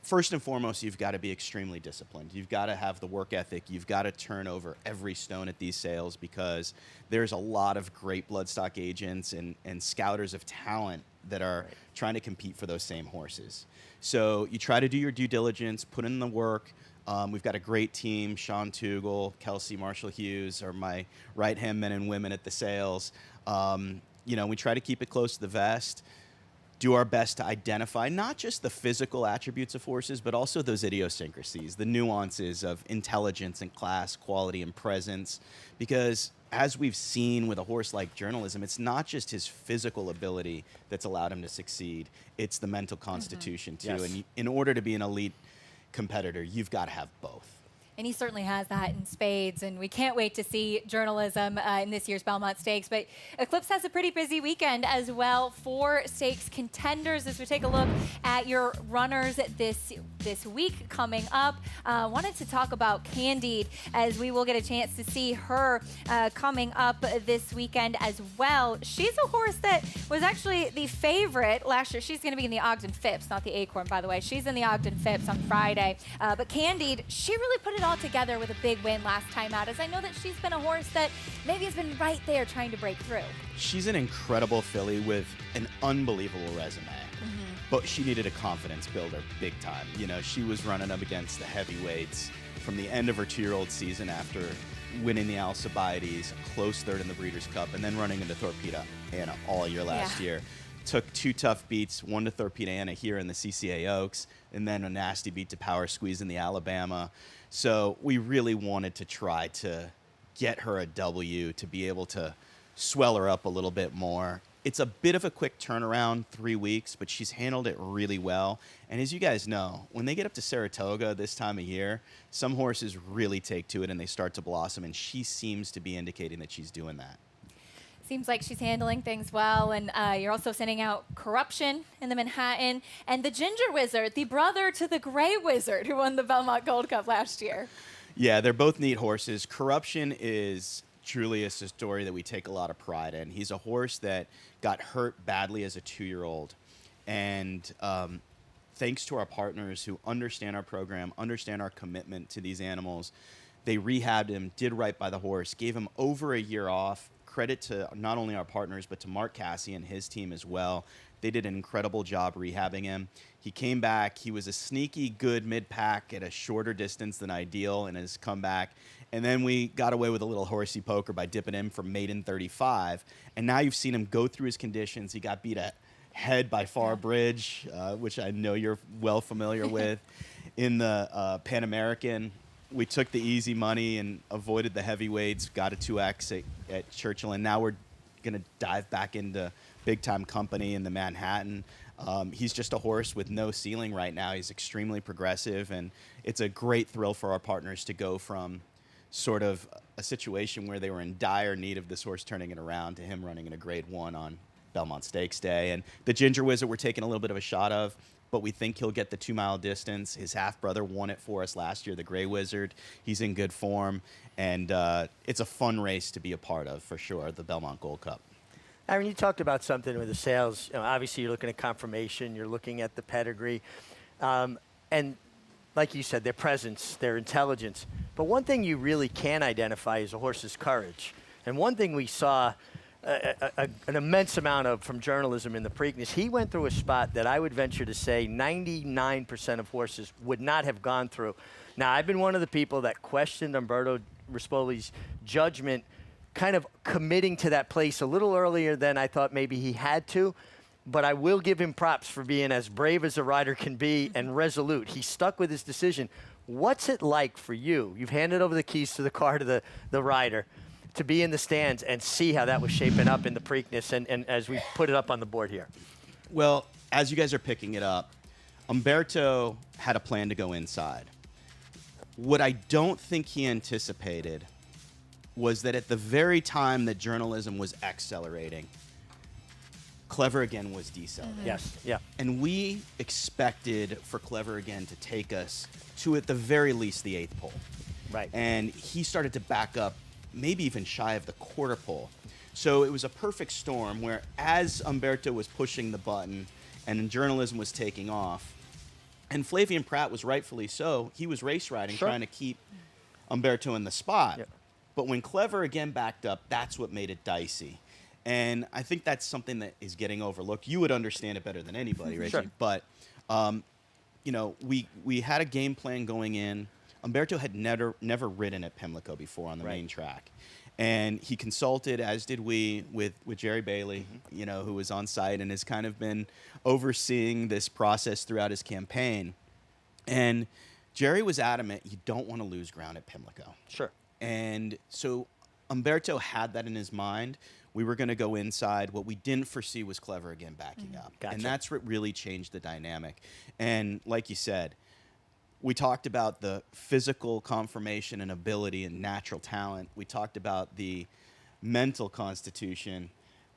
first and foremost, you've got to be extremely disciplined. You've got to have the work ethic. You've got to turn over every stone at these sales, because there's a lot of great bloodstock agents and scouters of talent that are trying to compete for those same horses. So you try to do your due diligence, put in the work. We've got a great team. Sean Tugel, Kelsey, Marshall Hughes are my right-hand men and women at the sales. You know, we try to keep it close to the vest. do our best to identify not just the physical attributes of horses, but also those idiosyncrasies, the nuances of intelligence and class, quality and presence. Because as we've seen with a horse like Journalism, it's not just his physical ability that's allowed him to succeed. It's the mental constitution, too. Yes. And in order to be an elite competitor, you've got to have both. And he certainly has that in spades, and we can't wait to see Journalism in this year's Belmont Stakes. But Eclipse has a pretty busy weekend as well for stakes contenders. As we take a look at your runners this week coming up, wanted to talk about Candide, as we will get a chance to see her coming up this weekend as well. She's a horse that was actually the favorite last year. She's going to be in the Ogden Phipps, not the Acorn, by the way. She's in the Ogden Phipps on Friday. But Candide, she really put it all together with a big win last time out, as I know that she's been a horse that maybe has been right there trying to break through. She's an incredible filly with an unbelievable resume, but she needed a confidence builder big time. You know, she was running up against the heavyweights from the end of her 2-year-old season after winning the Alcibiades, close third in the Breeders' Cup, and then running into Torpedo Anna all year last year. Took 2 tough beats, one to Torpedo Anna here in the CCA Oaks, and then a nasty beat to Power Squeeze in the Alabama. So we really wanted to try to get her a W to be able to swell her up a little bit more. It's a bit of a quick turnaround, 3 weeks, but she's handled it really well. And as you guys know, when they get up to Saratoga this time of year, some horses really take to it and they start to blossom, and she seems to be indicating that she's doing that. Seems like she's handling things well, and you're also sending out Corruption in the Manhattan, and the Ginger Wizard, the brother to the Gray Wizard, who won the Belmont Gold Cup last year. Yeah, they're both neat horses. Corruption is truly a story that we take a lot of pride in. He's a horse that got hurt badly as a 2-year-old, and thanks to our partners who understand our program, understand our commitment to these animals, they rehabbed him, did right by the horse, gave him over a year off. Credit to not only our partners, but to Mark Cassie and his team as well. They did an incredible job rehabbing him. He came back. He was a sneaky good mid-pack at a shorter distance than ideal in his comeback. And then we got away with a little horsey poker by dipping him from maiden 35. And now you've seen him go through his conditions. He got beat ahead by Far Bridge, which I know you're well familiar with. In the Pan American, we took the easy money and avoided the heavyweights, got a 2X at Churchill, and now we're going to dive back into big-time company in the Manhattan. He's just a horse with no ceiling right now. He's extremely progressive, and it's a great thrill for our partners to go from sort of a situation where they were in dire need of this horse turning it around to him running in a Grade 1 on Belmont Stakes Day. And the Ginger Wizard we're taking a little bit of a shot of, but we think he'll get the 2-mile distance. His half-brother won it for us last year, the Gray Wizard. He's in good form, and it's a fun race to be a part of, for sure, the Belmont Gold Cup. Aaron, you talked about something with the sales. You know, obviously, you're looking at conformation, you're looking at the pedigree, and like you said, their presence, their intelligence. But one thing you really can identify is a horse's courage. And one thing we saw an immense amount of from Journalism in the Preakness, he went through a spot that I would venture to say 99% of horses would not have gone through. Now, I've been one of the people that questioned Umberto Rispoli's judgment, kind of committing to that place a little earlier than I thought maybe he had to. But I will give him props for being as brave as a rider can be and resolute. He stuck with his decision. What's it like for you? You've handed over the keys to the car to the rider, to be in the stands and see how that was shaping up in the Preakness and as we put it up on the board here. Well, as you guys are picking it up, Umberto had a plan to go inside. What I don't think he anticipated was that at the very time that Journalism was accelerating, Clever Again was decelerating. Yes, yeah. And we expected for Clever Again to take us to, at the very least, the 8th pole. Right. And he started to back up, maybe even shy of the quarter pole. So it was a perfect storm where, as Umberto was pushing the button and Journalism was taking off, and Flavian Pratt was rightfully so, he was race riding, trying to keep Umberto in the spot. Yep. But when Clever Again backed up, that's what made it dicey. And I think that's something that is getting overlooked. You would understand it better than anybody, Reggie. Sure. But, you know, we had a game plan going in. Umberto had never ridden at Pimlico before on the main track. And he consulted, as did we, with Jerry Bailey, you know, who was on site and has kind of been overseeing this process throughout his campaign. And Jerry was adamant, you don't want to lose ground at Pimlico. Sure. And so Umberto had that in his mind. We were going to go inside. What we didn't foresee was Clever again backing up. Gotcha. And that's what really changed the dynamic. And like you said, we talked about the physical conformation and ability and natural talent. We talked about the mental constitution,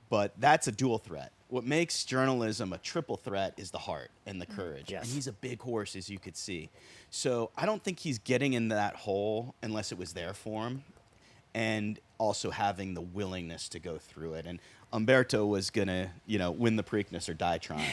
but that's a dual threat. What makes journalism a triple threat is the heart and the courage. Yes. And he's a big horse, as you could see. So I don't think he's getting in that hole unless it was there for him, and also having the willingness to go through it. And Umberto was going to, you know, win the Preakness or die trying.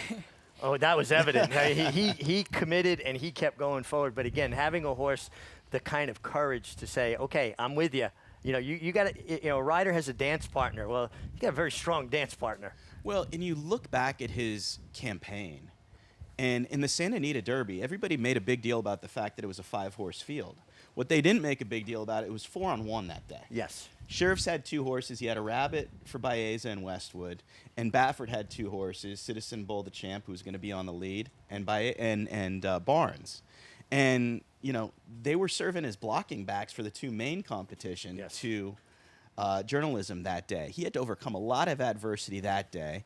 Oh, that was evident. he committed and he kept going forward. But again, having a horse, the kind of courage to say, okay, I'm with you. You know, you got to, you know, a rider has a dance partner. Well, you got a very strong dance partner. Well, and you look back at his campaign, and in the Santa Anita Derby, everybody made a big deal about the fact that it was a 5-horse field. What they didn't make a big deal about, it was 4-on-1 that day. Yes. Sheriff's had 2 horses. He had a Rabbit for Baeza and Westwood, and Baffert had 2 horses, Citizen Bull the Champ, who's going to be on the lead, and Barnes. And, you know, they were serving as blocking backs for the 2 main competition to journalism that day. He had to overcome a lot of adversity that day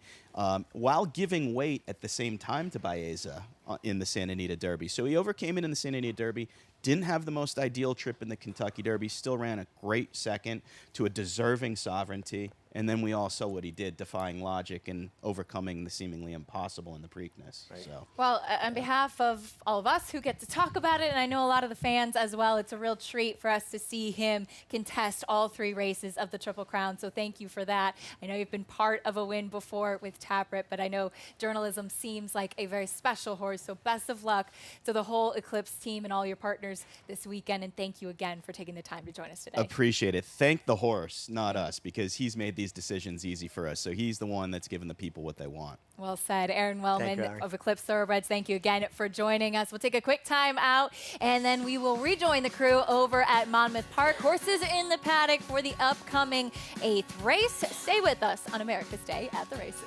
while giving weight at the same time to Baeza in the Santa Anita Derby. So he overcame it in the Santa Anita Derby, didn't have the most ideal trip in the Kentucky Derby, still ran a great second to a deserving sovereignty. And then we all saw what he did, defying logic and overcoming the seemingly impossible in the Preakness. Right. So. Well, on behalf of all of us who get to talk about it, and I know a lot of the fans as well, it's a real treat for us to see him contest all 3 races of the Triple Crown. So thank you for that. I know you've been part of a win before with Tappert, but I know journalism seems like a very special horse. So best of luck to the whole Eclipse team and all your partners this weekend. And thank you again for taking the time to join us today. Appreciate it. Thank the horse, not us, because he's made these decisions easy for us. So he's the one that's given the people what they want. Well said. Aaron Wellman of Eclipse Thoroughbreds, thank you again for joining us. We'll take a quick time out, and then we will rejoin the crew over at Monmouth Park. Horses in the paddock for the upcoming 8th race. Stay with us on America's Day at the Races.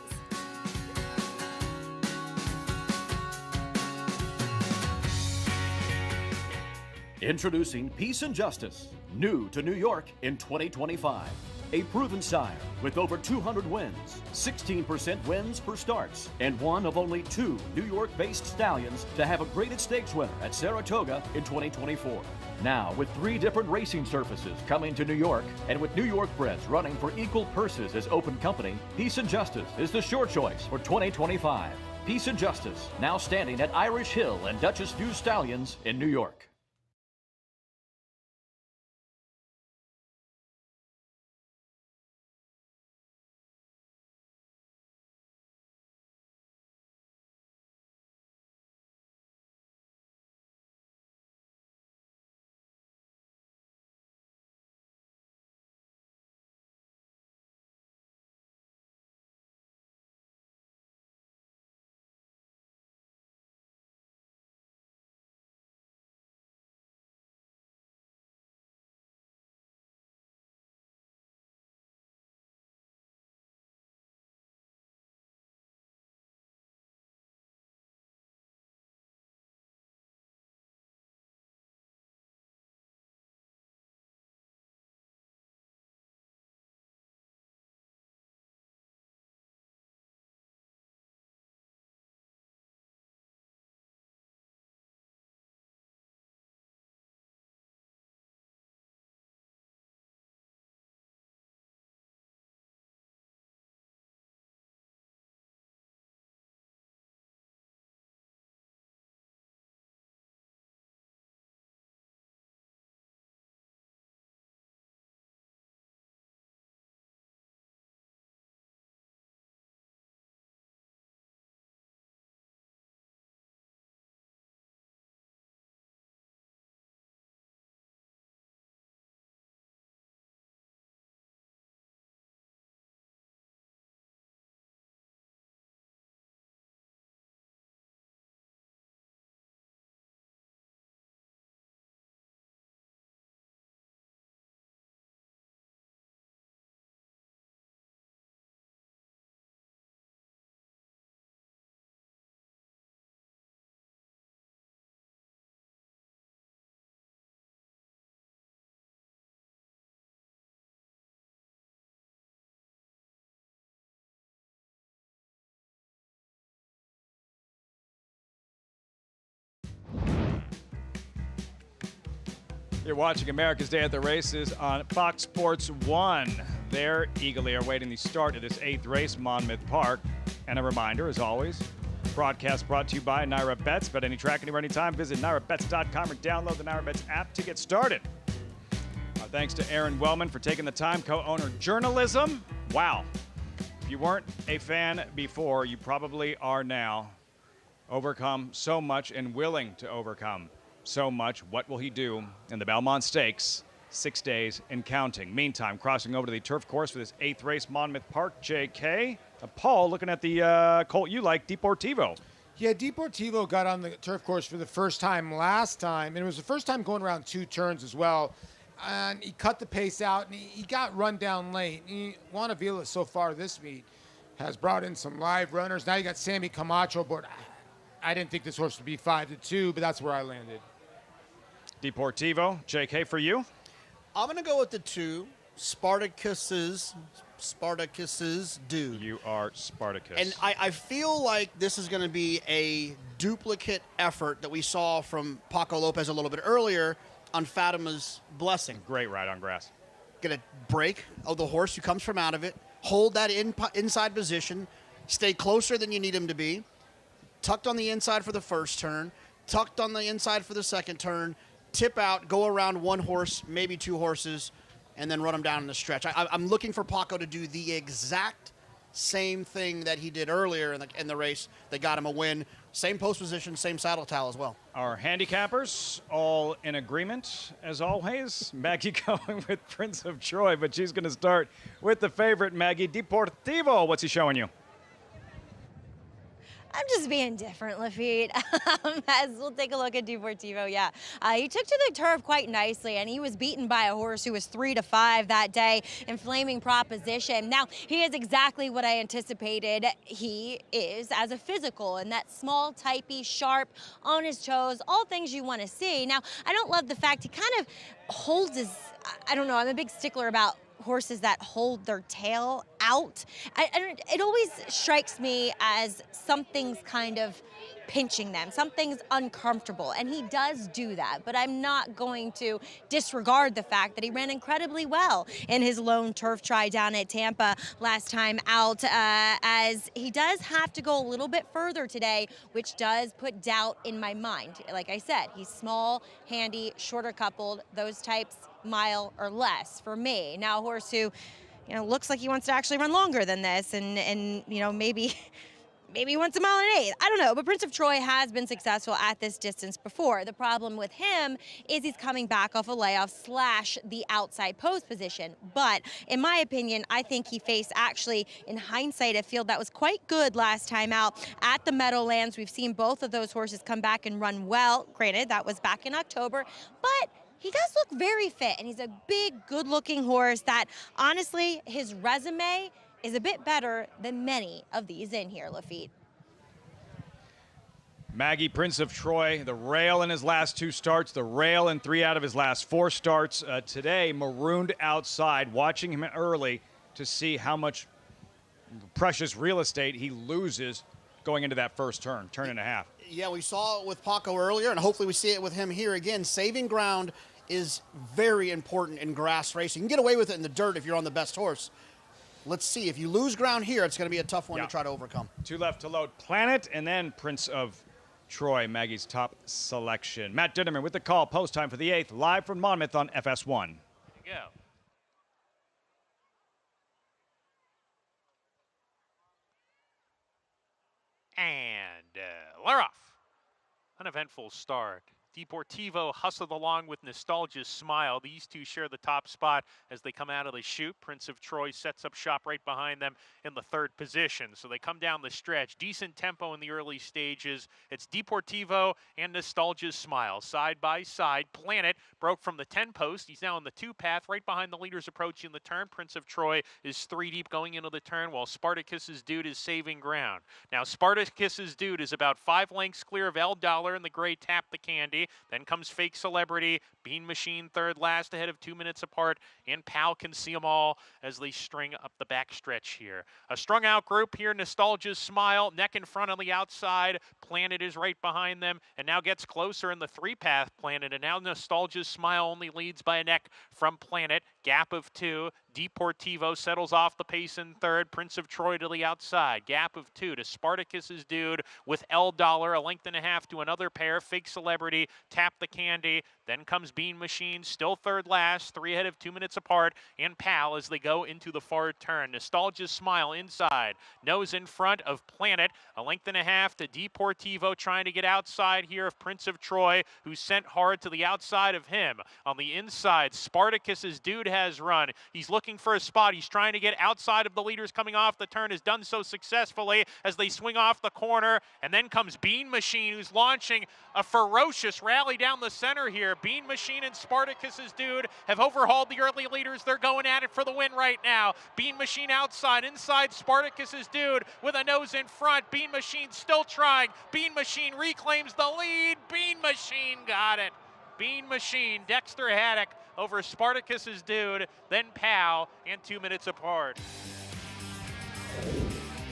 Introducing Peace and Justice, new to New York in 2025. A proven sire with over 200 wins, 16% wins per starts, and one of only 2 New York-based stallions to have a graded stakes winner at Saratoga in 2024. Now, with 3 different racing surfaces coming to New York, and with New York breds running for equal purses as open company, Peace and Justice is the sure choice for 2025. Peace and Justice, now standing at Irish Hill and Duchess View Stallions in New York. You're watching America's Day at the Races on Fox Sports 1. They're eagerly awaiting the start of this 8th race, Monmouth Park. And a reminder, as always, broadcast brought to you by Naira Bets. Bet any track, anywhere, anytime. Visit nairabets.com or download the Naira Bets app to get started. Our thanks to Aaron Wellman for taking the time, co-owner journalism. Wow. If you weren't a fan before, you probably are now. Overcome so much and willing to overcome so much. What will he do in the Belmont Stakes? 6 days and counting. Meantime, crossing over to the turf course for this 8th race, Monmouth Park, JK. Paul, looking at the colt you like, Deportivo. Yeah, Deportivo got on the turf course for the first time last time, and it was the first time going around 2 turns as well. And he cut the pace out, and he got run down late. Juan Avila so far this meet has brought in some live runners. Now you got Sammy Camacho aboard. I didn't think this horse would be 5-2, but that's where I landed. Deportivo, JK, for you? I'm going to go with the 2, Spartacus's Dude. You are Spartacus. And I feel like this is going to be a duplicate effort that we saw from Paco Lopez a little bit earlier on Fatima's Blessing. Great ride on grass. Get a break of the horse who comes from out of it, hold that inside position, stay closer than you need him to be, tucked on the inside for the first turn, tucked on the inside for the second turn, tip out, go around 1 horse, maybe 2 horses, and then run them down in the stretch. I'm looking for Paco to do the exact same thing that he did earlier in the race that got him a win. Same post position, same saddle towel as well. Our handicappers all in agreement, as always. Maggie going with Prince of Troy, but she's going to start with the favorite, Maggie. Deportivo, what's he showing you? I'm just being different, Lafitte. As we'll take a look at Deportivo, yeah. He took to the turf quite nicely, and he was beaten by a horse who was 3-5 that day in Flaming Proposition. Now, he is exactly what I anticipated he is as a physical, and that small, typey, sharp, on his toes, all things you want to see. Now, I don't love the fact he kind of holds his, I don't know, I'm a big stickler about horses that hold their tail out. It always strikes me as something's kind of pinching them, something's uncomfortable, and he does do that, but I'm not going to disregard the fact that he ran incredibly well in his lone turf try down at Tampa last time out, as he does have to go a little bit further today, which does put doubt in my mind. Like I said, he's small, handy, shorter coupled, those types, mile or less for me. Now a horse who, looks like he wants to actually run longer than this, and maybe he wants a mile and 1/8. I don't know, but Prince of Troy has been successful at this distance before. The problem with him is he's coming back off a layoff / the outside post position. But in my opinion, I think he faced actually, in hindsight, a field that was quite good last time out at the Meadowlands. We've seen both of those horses come back and run well. Granted, that was back in October, but he does look very fit, and he's a big, good-looking horse that, honestly, his resume is a bit better than many of these in here, Lafitte. Maggie, Prince of Troy, the rail in his last 2 starts, the rail in 3 out of his last 4 starts. Today, marooned outside, watching him early to see how much precious real estate he loses going into that first turn and a half. Yeah, we saw it with Paco earlier, and hopefully we see it with him here again. Saving ground is very important in grass racing. You can get away with it in the dirt if you're on the best horse. Let's see. If you lose ground here, it's going to be a tough one to try to overcome. 2 left to load. Planet, and then Prince of Troy, Maggie's top selection. Matt Ditterman with the call. Post time for the 8th, live from Monmouth on FS1. There you go. And we're off. Uneventful start. Deportivo hustled along with Nostalgia's Smile. These two share the top spot as they come out of the chute. Prince of Troy sets up shop right behind them in the 3rd position. So they come down the stretch. Decent tempo in the early stages. It's Deportivo and Nostalgia's Smile side by side. Planet broke from the 10 post. He's now in the 2 path right behind the leaders approaching the turn. Prince of Troy is 3 deep going into the turn, while Spartacus's Dude is saving ground. Now Spartacus's Dude is about 5 lengths clear of El Dollar in the gray Tap the Candy. Candy. Then comes Fake Celebrity, Bean Machine third last ahead of 2 minutes apart, and Pal Can See 'Em All as they string up the back stretch here. A strung out group here, Nostalgia's Smile, neck in front on the outside. Planet is right behind them and now gets closer in the 3-path Planet, and now Nostalgia's Smile only leads by a neck from Planet. Gap of 2. Deportivo settles off the pace in third. Prince of Troy to the outside. Gap of 2 to Spartacus's Dude with L Dollar, a length and a half to another pair. Fake Celebrity, Tap the Candy. Then comes Bean Machine, still third last, 3 ahead of 2 minutes apart. And Pal as they go into the far turn. Nostalgia's Smile inside. Nose in front of Planet, a length and a half to Deportivo trying to get outside here of Prince of Troy, who's sent hard to the outside of him. On the inside, Spartacus's Dude has run. He's looking for a spot. He's trying to get outside of the leaders coming off the turn, has done so successfully as they swing off the corner. And then comes Bean Machine, who's launching a ferocious rally down the center here. Bean Machine and Spartacus's Dude have overhauled the early leaders. They're going at it for the win right now. Bean Machine outside, inside Spartacus's Dude with a nose in front. Bean Machine still trying. Bean Machine reclaims the lead. Bean Machine got it. Bean Machine, Dexter Haddock over Spartacus's Dude, then Pal, and 2 minutes apart.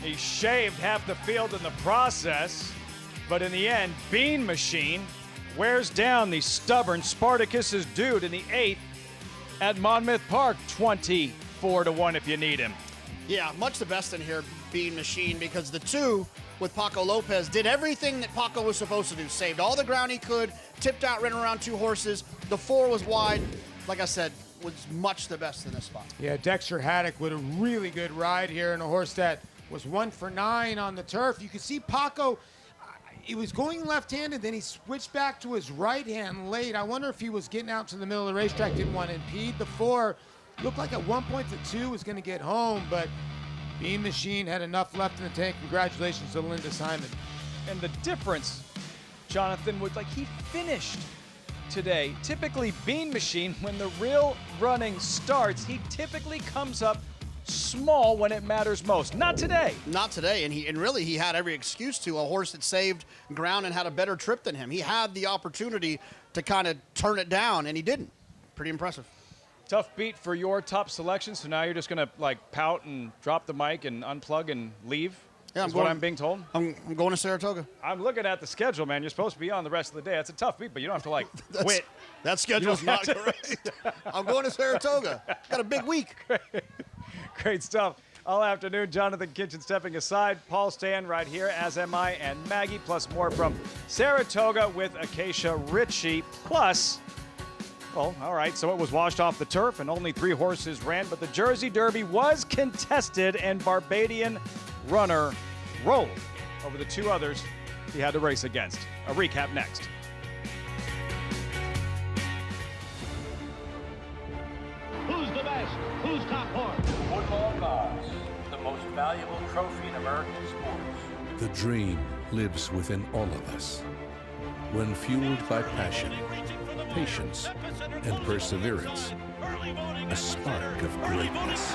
He shaved half the field in the process, but in the end, Bean Machine wears down the stubborn Spartacus's Dude in the 8th at Monmouth Park, 24-1 if you need him. Yeah, much the best in here, Bean Machine, because the 2 with Paco Lopez did everything that Paco was supposed to do. Saved all the ground he could, tipped out, ran around 2 horses. The 4 was wide. Like I said, was much the best in this spot. Yeah, Dexter Haddock with a really good ride here, and a horse that was 1 for 9 on the turf. You could see Paco, he was going left-handed, then he switched back to his right hand late. I wonder if he was getting out to the middle of the racetrack, didn't want to impede. The 4 looked like at one point the 2 was going to get home, but Bean Machine had enough left in the tank. Congratulations to Linda Simon. And the difference, Jonathan, was like he finished today. Typically, Bean Machine, when the real running starts, he typically comes up small when it matters most. Not today. Not today, and really he had every excuse to. A horse that saved ground and had a better trip than him. He had the opportunity to kind of turn it down, and he didn't. Pretty impressive. Tough beat for your top selection, so now you're just going to like pout and drop the mic and unplug and leave? Yeah, what I'm being told. I'm going to Saratoga. I'm looking at the schedule, man. You're supposed to be on the rest of the day. It's a tough beat, but you don't have to like quit. That schedule's not correct. I'm going to Saratoga. Got a big week. Great stuff. All afternoon, Jonathan Kitchen stepping aside. Paul staying right here, as am I, and Maggie, plus more from Saratoga with Acacia Ritchie. Plus, well, all right, so it was washed off the turf and only 3 horses ran, but the Jersey Derby was contested and Barbadian runner rolled over the 2 others he had to race against. A recap next. Who's the best? Who's top horse? Football gods, the most valuable trophy in American sports. The dream lives within all of us. When fueled by passion, patience, and perseverance, a spark of greatness.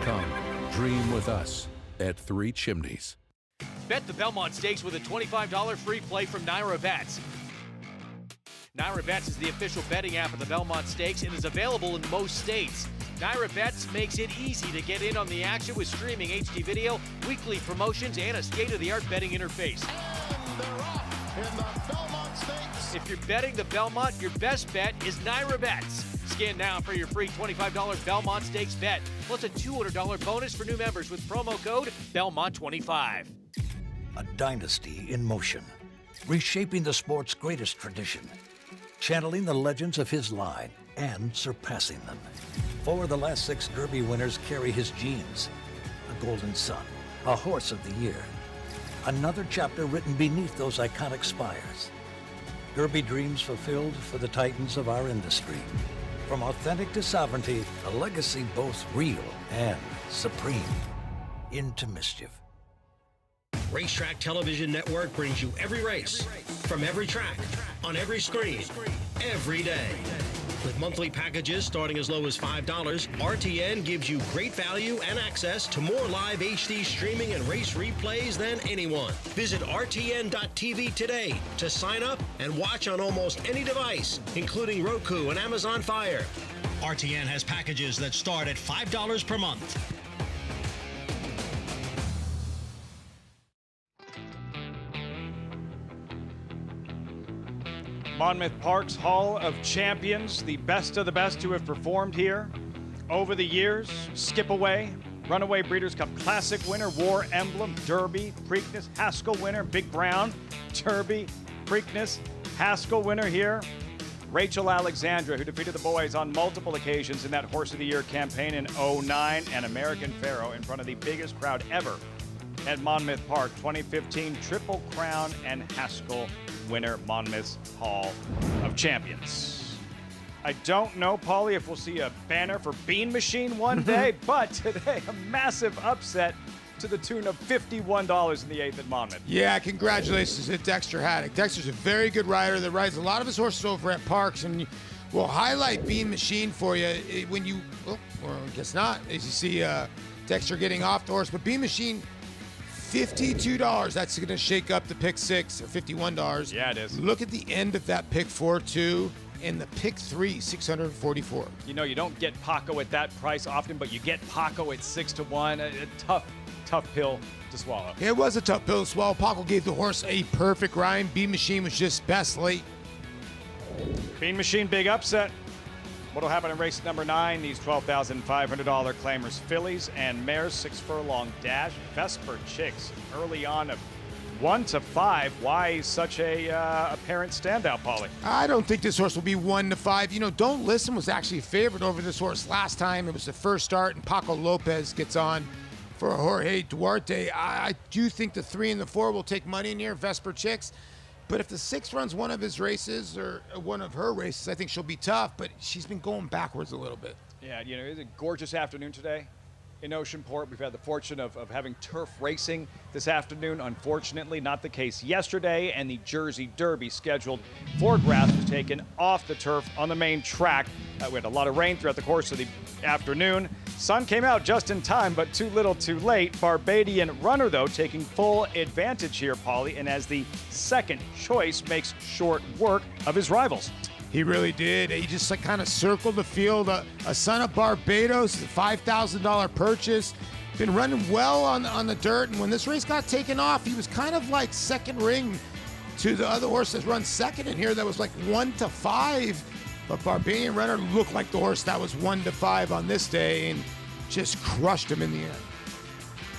Come, dream with us at 3 Chimneys. Bet the Belmont Stakes with a $25 free play from Naira Bets. Naira Bets is the official betting app of the Belmont Stakes and is available in most states. Naira Bets makes it easy to get in on the action with streaming HD video, weekly promotions, and a state-of-the-art betting interface. And they're off in the Belmont Stakes. If you're betting the Belmont, your best bet is Naira Bets. Scan now for your free $25 Belmont Stakes bet, plus a $200 bonus for new members with promo code Belmont25. A dynasty in motion, reshaping the sport's greatest tradition, channeling the legends of his line and surpassing them. 4 of the last 6 Derby winners carry his genes. A Golden Sun, a Horse of the Year. Another chapter written beneath those iconic spires. Derby dreams fulfilled for the titans of our industry. From authentic to sovereignty, a legacy both real and supreme. Into mischief. Racetrack Television Network brings you every race, from every track, on every screen, every day. With monthly packages starting as low as $5, RTN gives you great value and access to more live HD streaming and race replays than anyone. Visit RTN.tv today to sign up and watch on almost any device, including Roku and Amazon Fire. RTN has packages that start at $5 per month. Monmouth Park's Hall of Champions, the best of the best who have performed here over the years. Skip Away, Runaway Breeders' Cup Classic winner, War Emblem, Derby, Preakness, Haskell winner, Big Brown, Derby, Preakness, Haskell winner here. Rachel Alexandra, who defeated the boys on multiple occasions in that Horse of the Year campaign in '09, and American Pharaoh in front of the biggest crowd ever at Monmouth Park. 2015 Triple Crown and Haskell winner, Monmouth's Hall of Champions. I don't know, Paulie, if we'll see a banner for Bean Machine one day, but today a massive upset to the tune of $51 in the 8th at Monmouth. Yeah, congratulations to Dexter Haddock. Dexter's a very good rider that rides a lot of his horses over at Parks, and we'll highlight Bean Machine for you when you, well, I guess not, as you see Dexter getting off the horse, but Bean Machine, $52. That's going to shake up the pick 6, or $51. Yeah, it is. Look at the end of that pick 4, too, and the pick 3, $644. You know, you don't get Paco at that price often, but you get Paco at 6-1. A tough pill to swallow. It was a tough pill to swallow. Paco gave the horse a perfect ride. Bean Machine was just best late. Bean Machine, big upset. What'll happen in race number 9? These $12,500 claimers, fillies and mares, 6 furlong dash. Vesper Chicks early on of 1 to 5. Why such a apparent standout, Paulie? I don't think this horse will be 1 to 5. You know, Don't Listen was actually favored over this horse last time. It was the first start, and Paco Lopez gets on for Jorge Duarte. I do think the 3 and the 4 will take money in here, Vesper Chicks. But if the 6 runs one of his races or one of her races, I think she'll be tough, but she's been going backwards a little bit. Yeah, you know, it's a gorgeous afternoon today in Oceanport. We've had the fortune of having turf racing this afternoon. Unfortunately, not the case yesterday, and the Jersey Derby scheduled for grass was taken off the turf on the main track. We had a lot of rain throughout the course of the afternoon. Sun came out just in time, but too little too late. Barbadian Runner, though, taking full advantage here, Paulie, and as the second choice makes short work of his rivals. He really did. He just kind of circled the field. A Son of Barbados, a $5,000 purchase. Been running well on the dirt, and when this race got taken off, he was kind of like second ring to the other horse that's run second in here that was like 1 to 5. But Barbadian Runner looked like the horse that was 1 to 5 on this day and just crushed him in the end.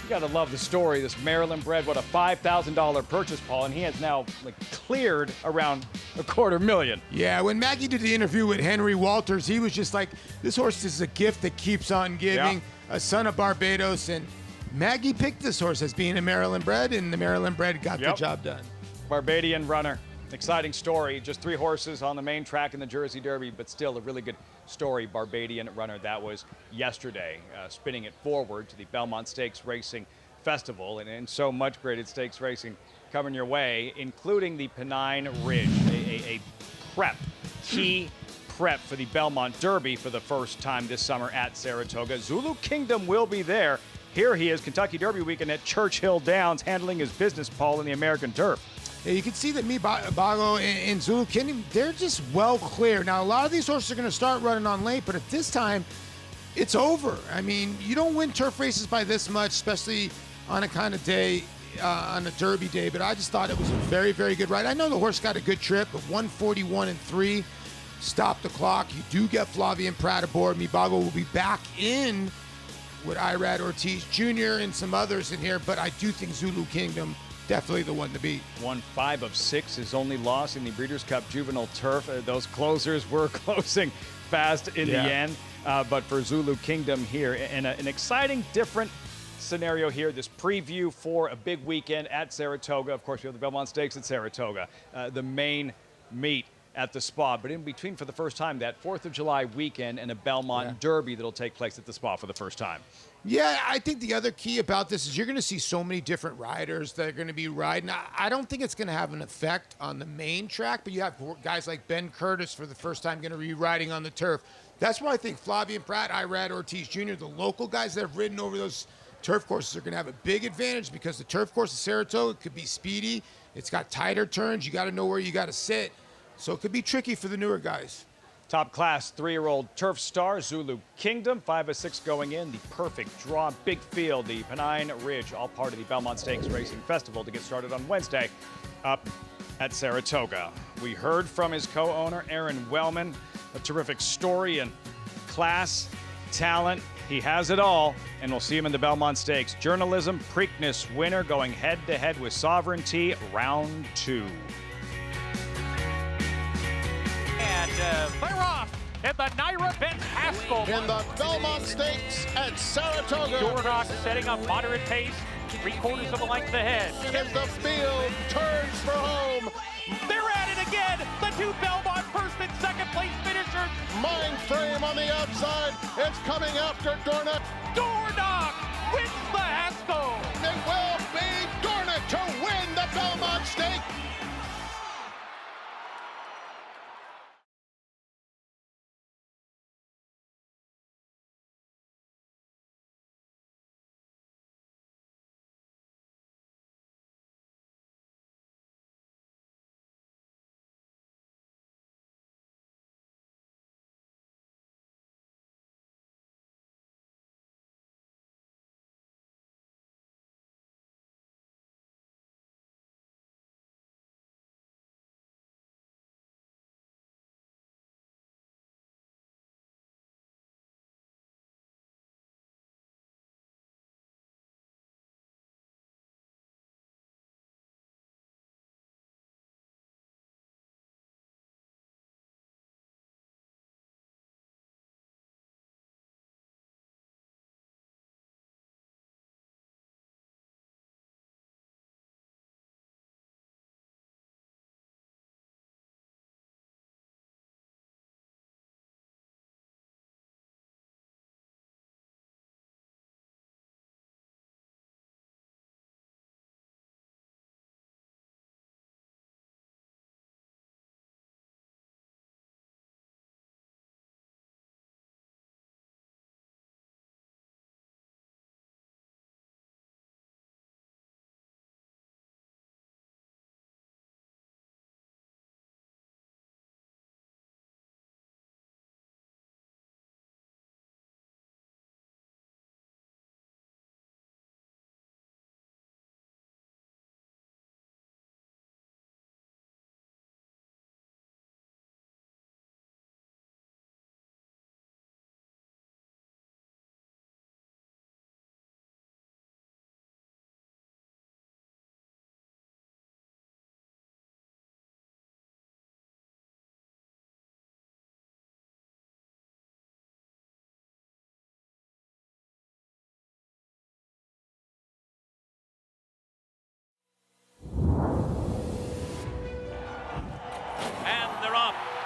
You got to love the story. This Maryland bred, what, a $5,000 purchase, Paul, and he has now cleared around $250,000. Yeah, when Maggie did the interview with Henry Walters, he was just like, this horse is a gift that keeps on giving. Yeah. A Son of Barbados, and Maggie picked this horse as being a Maryland bred, and the Maryland bred got the job done. Barbadian Runner. Exciting story. Just 3 horses on the main track in the Jersey Derby, but still a really good story. Barbadian Runner. That was yesterday, spinning it forward to the Belmont Stakes Racing Festival, and so much graded stakes racing coming your way, including the Pennine Ridge, a key prep for the Belmont Derby for the first time this summer at Saratoga. Zulu Kingdom will be there. Here he is, Kentucky Derby weekend at Churchill Downs, handling his business, Paul, in the American turf. Yeah, you can see that Bago and Zulu Kingdom, they're just well clear. Now, a lot of these horses are going to start running on late, but at this time, it's over. I mean, you don't win turf races by this much, especially on a kind of day, on a Derby day, but I just thought it was a very, very good ride. I know the horse got a good trip, but 141-3, stop the clock. You do get Flavian Pratt aboard. Mibago will be back in with Irad Ortiz Jr. and some others in here, but I do think Zulu Kingdom definitely the one to beat. Won 5 of 6, his only loss in the Breeders' Cup Juvenile Turf. Those closers were closing fast in the end. But for Zulu Kingdom here, and an exciting, different scenario here, this preview for a big weekend at Saratoga. Of course, you have the Belmont Stakes at Saratoga. The main meet at the Spa. But in between, for the first time, that 4th of July weekend and a Belmont Derby that'll take place at the Spa for the first time. Yeah, I think the other key about this is you're going to see so many different riders that are going to be riding. I don't think it's going to have an effect on the main track, but you have guys like Ben Curtis for the first time going to be riding on the turf. That's why I think Flavien Prat, Irad Ortiz Jr., the local guys that have ridden over those turf courses are going to have a big advantage because the turf course of Saratoga could be speedy. It's got tighter turns. You got to know where you got to sit. So it could be tricky for the newer guys. Top class 3-year-old turf star, Zulu Kingdom, 5 of 6 going in. The perfect draw, big field, the Pennine Ridge, all part of the Belmont Stakes Racing Festival to get started on Wednesday up at Saratoga. We heard from his co-owner, Aaron Wellman, a terrific story and class, talent. He has it all, and we'll see him in the Belmont Stakes. Journalism, Preakness winner going head-to-head with Sovereignty, round 2. And they're off in the Naira Benz Haskell. In the Belmont Stakes at Saratoga. Dornock setting up moderate pace, 3/4 of a length ahead. As the field turns for home. They're at it again. The two Belmont first and second place finishers. Mind frame on the outside. It's coming after Dornock. Dornock wins the Haskell. It will be Dornock to win the Belmont Stakes.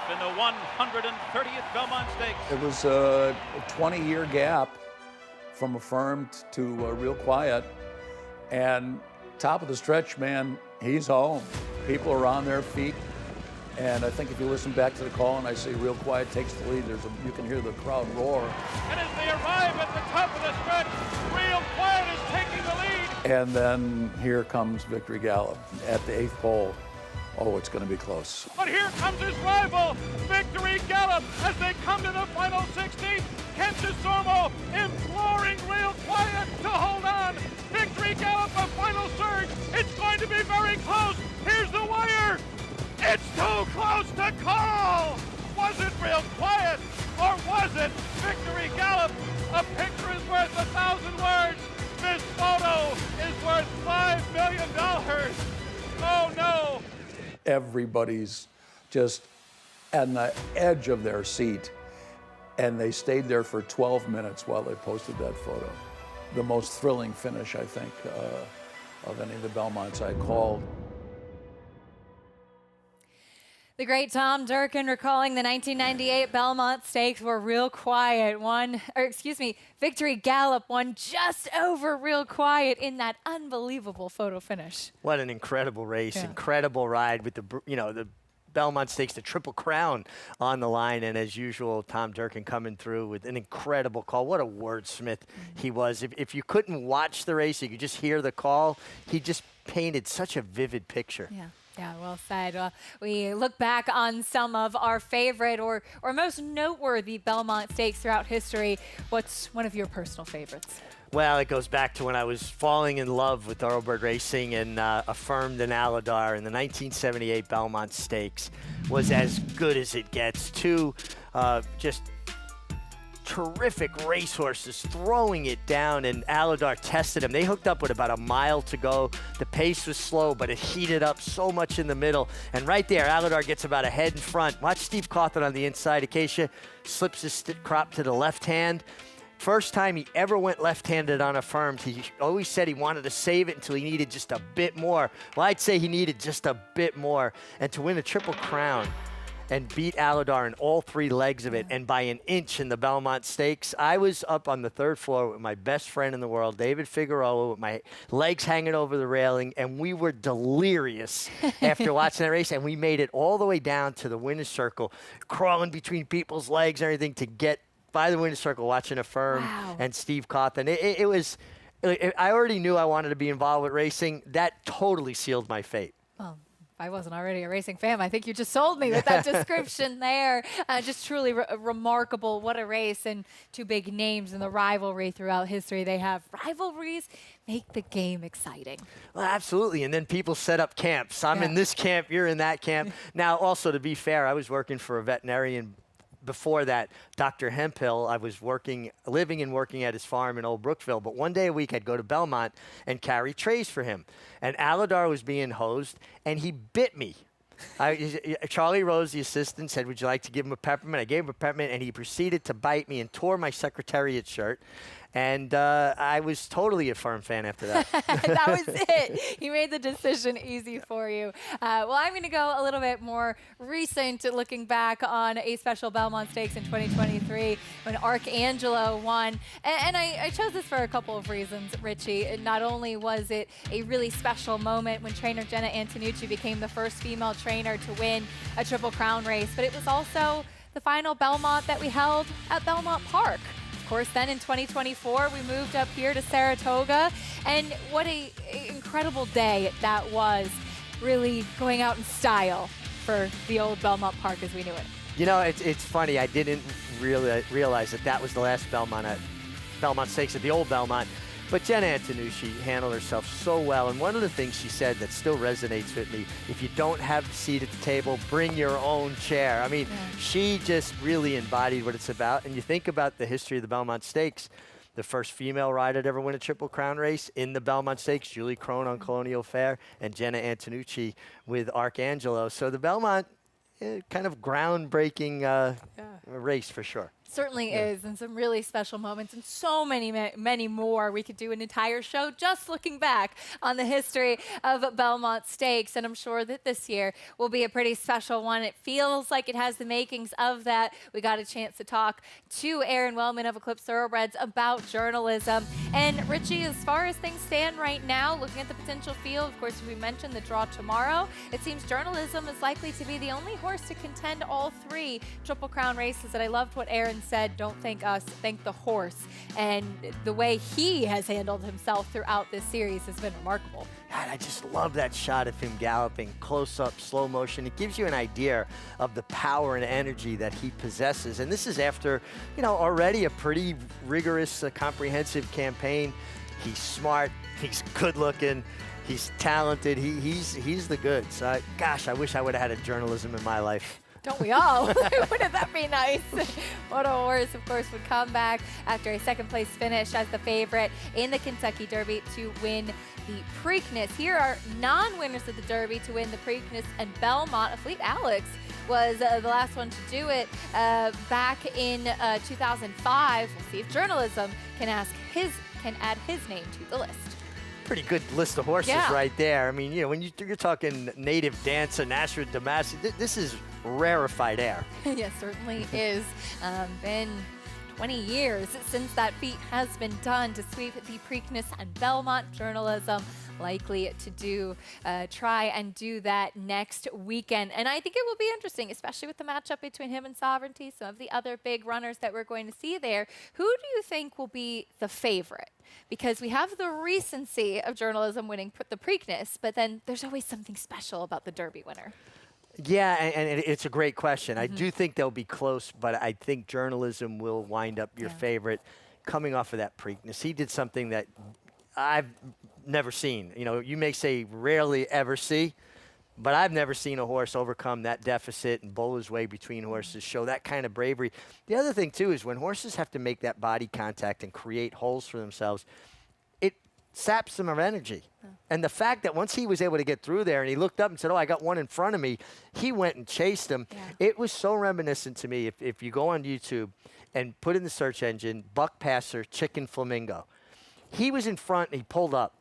In the 130th Belmont Stakes. It was a 20-year gap from Affirmed to Real Quiet, and top of the stretch, man, he's home. People are on their feet, and I think if you listen back to the call and I say Real Quiet takes the lead, you can hear the crowd roar. And as they arrive at the top of the stretch, Real Quiet is taking the lead. And then here comes Victory Gallop at the 8th pole. Oh, it's going to be close. But here comes his rival, Victory Gallop, as they come to the final 60. Ken Somo imploring Real Quiet to hold on. Victory Gallop, a final surge. It's going to be very close. Here's the wire. It's too close to call. Was it Real Quiet or was it Victory Gallop? A picture is worth 1,000 words. This photo is worth $5 million. Oh no. Everybody's just on the edge of their seat, and they stayed there for 12 minutes while they posted that photo. The most thrilling finish, I think, of any of the Belmonts I called. The great Tom Durkin recalling the 1998 Belmont Stakes were real quiet. Victory Gallop won just over real quiet in that unbelievable photo finish. What an incredible race, Yeah. incredible ride with the Belmont Stakes, the Triple Crown on the line, and as usual, Tom Durkin coming through with an incredible call. What a wordsmith he was. If you couldn't watch the race, you could just hear the call. He just painted such a vivid picture. Yeah, well said. Well, we look back on some of our favorite or most noteworthy Belmont Stakes throughout history. What's one of your personal favorites? Well, it goes back to when I was falling in love with thoroughbred racing and affirmed in Aladar, in the 1978 Belmont Stakes was as good as it gets. Two just terrific racehorses throwing it down, and Aladar tested them. They hooked up with about a mile to go. The pace was slow, but it heated up so much in the middle. And right there, Aladar gets about a head in front. Watch Steve Cawthon on the inside. Acacia slips his crop to the left hand. First time he ever went left-handed on affirmed. He always said he wanted to save it until he needed just a bit more. Well, I'd say he needed just a bit more. And to win a Triple Crown and beat Aladar in all three legs of it, and by an inch in the Belmont Stakes. I was up on the third floor with my best friend in the world, David Figueroa, with my legs hanging over the railing, and we were delirious after watching that race, and we made it all the way down to the winner's circle, crawling between people's legs and everything to get by the winner's circle, watching Affirm and Steve Cawthon. It was, I already knew I wanted to be involved with racing. That totally sealed my fate. Well, if I wasn't already a racing fan, I think you just sold me with that description there. Just truly remarkable. What a race, and two big names in the rivalry throughout history. They have rivalries make the game exciting. Well, absolutely. And then people set up camps. I'm in this camp, you're in that camp. Now, also, to be fair, I was working for a veterinarian before that, Dr. Hemphill. I was living and working at his farm in Old Brookville, but one day a week I'd go to Belmont and carry trays for him. And Aladar was being hosed, and he bit me. Charlie Rose, the assistant, said, "Would you like to give him a peppermint?" I gave him a peppermint, and he proceeded to bite me and tore my Secretariat shirt. And I was totally a Firm fan after that. That was it. He made the decision easy for you. Well, I'm going to go a little bit more recent, looking back on a special Belmont Stakes in 2023 when Arcangelo won. And I chose this for a couple of reasons, Richie. Not only was it a really special moment when trainer Jenna Antonucci became the first female trainer to win a Triple Crown race, but it was also the final Belmont that we held at Belmont Park. Of course, then in 2024, we moved up here to Saratoga, and what a incredible day that was, really going out in style for the old Belmont Park as we knew it. You know, it's funny. I didn't really realize that was the last Belmont Stakes at the old Belmont. But Jenna Antonucci handled herself so well, and one of the things she said that still resonates with me, if you don't have a seat at the table, bring your own chair. I mean, she just really embodied what it's about. And you think about the history of the Belmont Stakes, the first female rider to ever win a Triple Crown race in the Belmont Stakes, Julie Crone on Colonial Fair, and Jenna Antonucci with Arcangelo. So the Belmont, kind of groundbreaking race for sure. Certainly is, and some really special moments, and so many more. We could do an entire show just looking back on the history of Belmont Stakes, and I'm sure that this year will be a pretty special one. It feels like it has the makings of that. We got a chance to talk to Aaron Wellman of Eclipse Thoroughbreds about journalism. And Richie, as far as things stand right now, looking at the potential field, of course, we mentioned the draw tomorrow. It seems journalism is likely to be the only horse to contend all three Triple Crown races. And I loved what Aaron said, don't thank us, thank the horse. And the way he has handled himself throughout this series has been remarkable. God, I just love that shot of him galloping, close up, slow motion. It gives you an idea of the power and energy that he possesses. And this is after, already a pretty rigorous, comprehensive campaign. He's smart, he's good looking, he's talented, he's the goods. Gosh, I wish I would have had a journalism in my life. Don't we all? Wouldn't that be nice? What a horse, of course, would come back after a second-place finish as the favorite in the Kentucky Derby to win the Preakness. Here are non-winners of the Derby to win the Preakness and Belmont. Fleet Alex was the last one to do it back in 2005. We'll see if journalism can add his name to the list. pretty good list of horses right there. I mean, you know, when you're talking native dancer, Nashua Damasi, this is rarefied air. Yes, certainly is. Been 20 years since that feat has been done to sweep the Preakness and Belmont. Journalism likely to try and do that next weekend. And I think it will be interesting, especially with the matchup between him and Sovereignty, some of the other big runners that we're going to see there. Who do you think will be the favorite? Because we have the recency of Journalism winning the Preakness, but then there's always something special about the Derby winner. Yeah, and it's a great question. I do think they'll be close, but I think Journalism will wind up your favorite coming off of that Preakness. He did something that I've never seen. You know, you may say rarely ever see, but I've never seen a horse overcome that deficit and bowl his way between horses, show that kind of bravery. The other thing, too, is when horses have to make that body contact and create holes for themselves, it saps them of energy. And the fact that once he was able to get through there and he looked up and said, oh, I got one in front of me, he went and chased him. It was so reminiscent to me. If you go on YouTube and put in the search engine, Buck Passer, Chicken Flamingo, he was in front and he pulled up.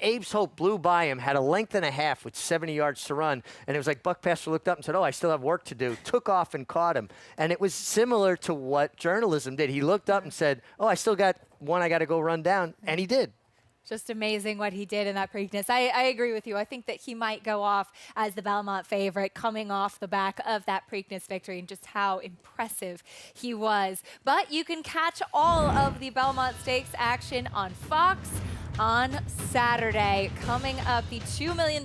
Abe's Hope blew by him, had a length and a half with 70 yards to run, and it was like Buck Passer looked up and said, oh, I still have work to do, took off and caught him. And it was similar to what Journalism did. He looked up and said, oh, I still got one I got to go run down, and he did. Just amazing what he did in that Preakness. I agree with you. I think that he might go off as the Belmont favorite coming off the back of that Preakness victory and just how impressive he was. But you can catch all of the Belmont Stakes action on Fox on Saturday. Coming up, the $2 million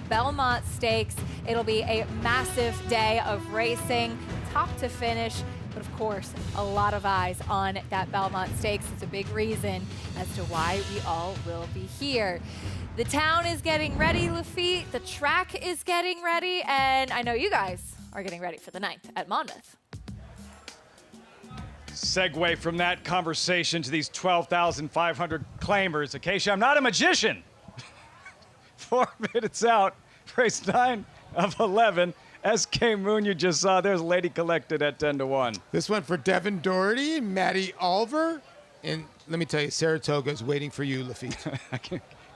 Belmont Stakes. It'll be a massive day of racing, top to finish. But of course, a lot of eyes on that Belmont Stakes. It's a big reason as to why we all will be here. The town is getting ready, Lafitte. The track is getting ready. And I know you guys are getting ready for the 9th at Monmouth. Segue from that conversation to these 12,500 claimers. Acacia, I'm not a magician. 4 minutes out, race 9 of 11. SK Moon, you just saw, there's Lady Collected at 10-1. This one for Devin Doherty, Matty Oliver, and let me tell you, Saratoga is waiting for you, Lafitte. I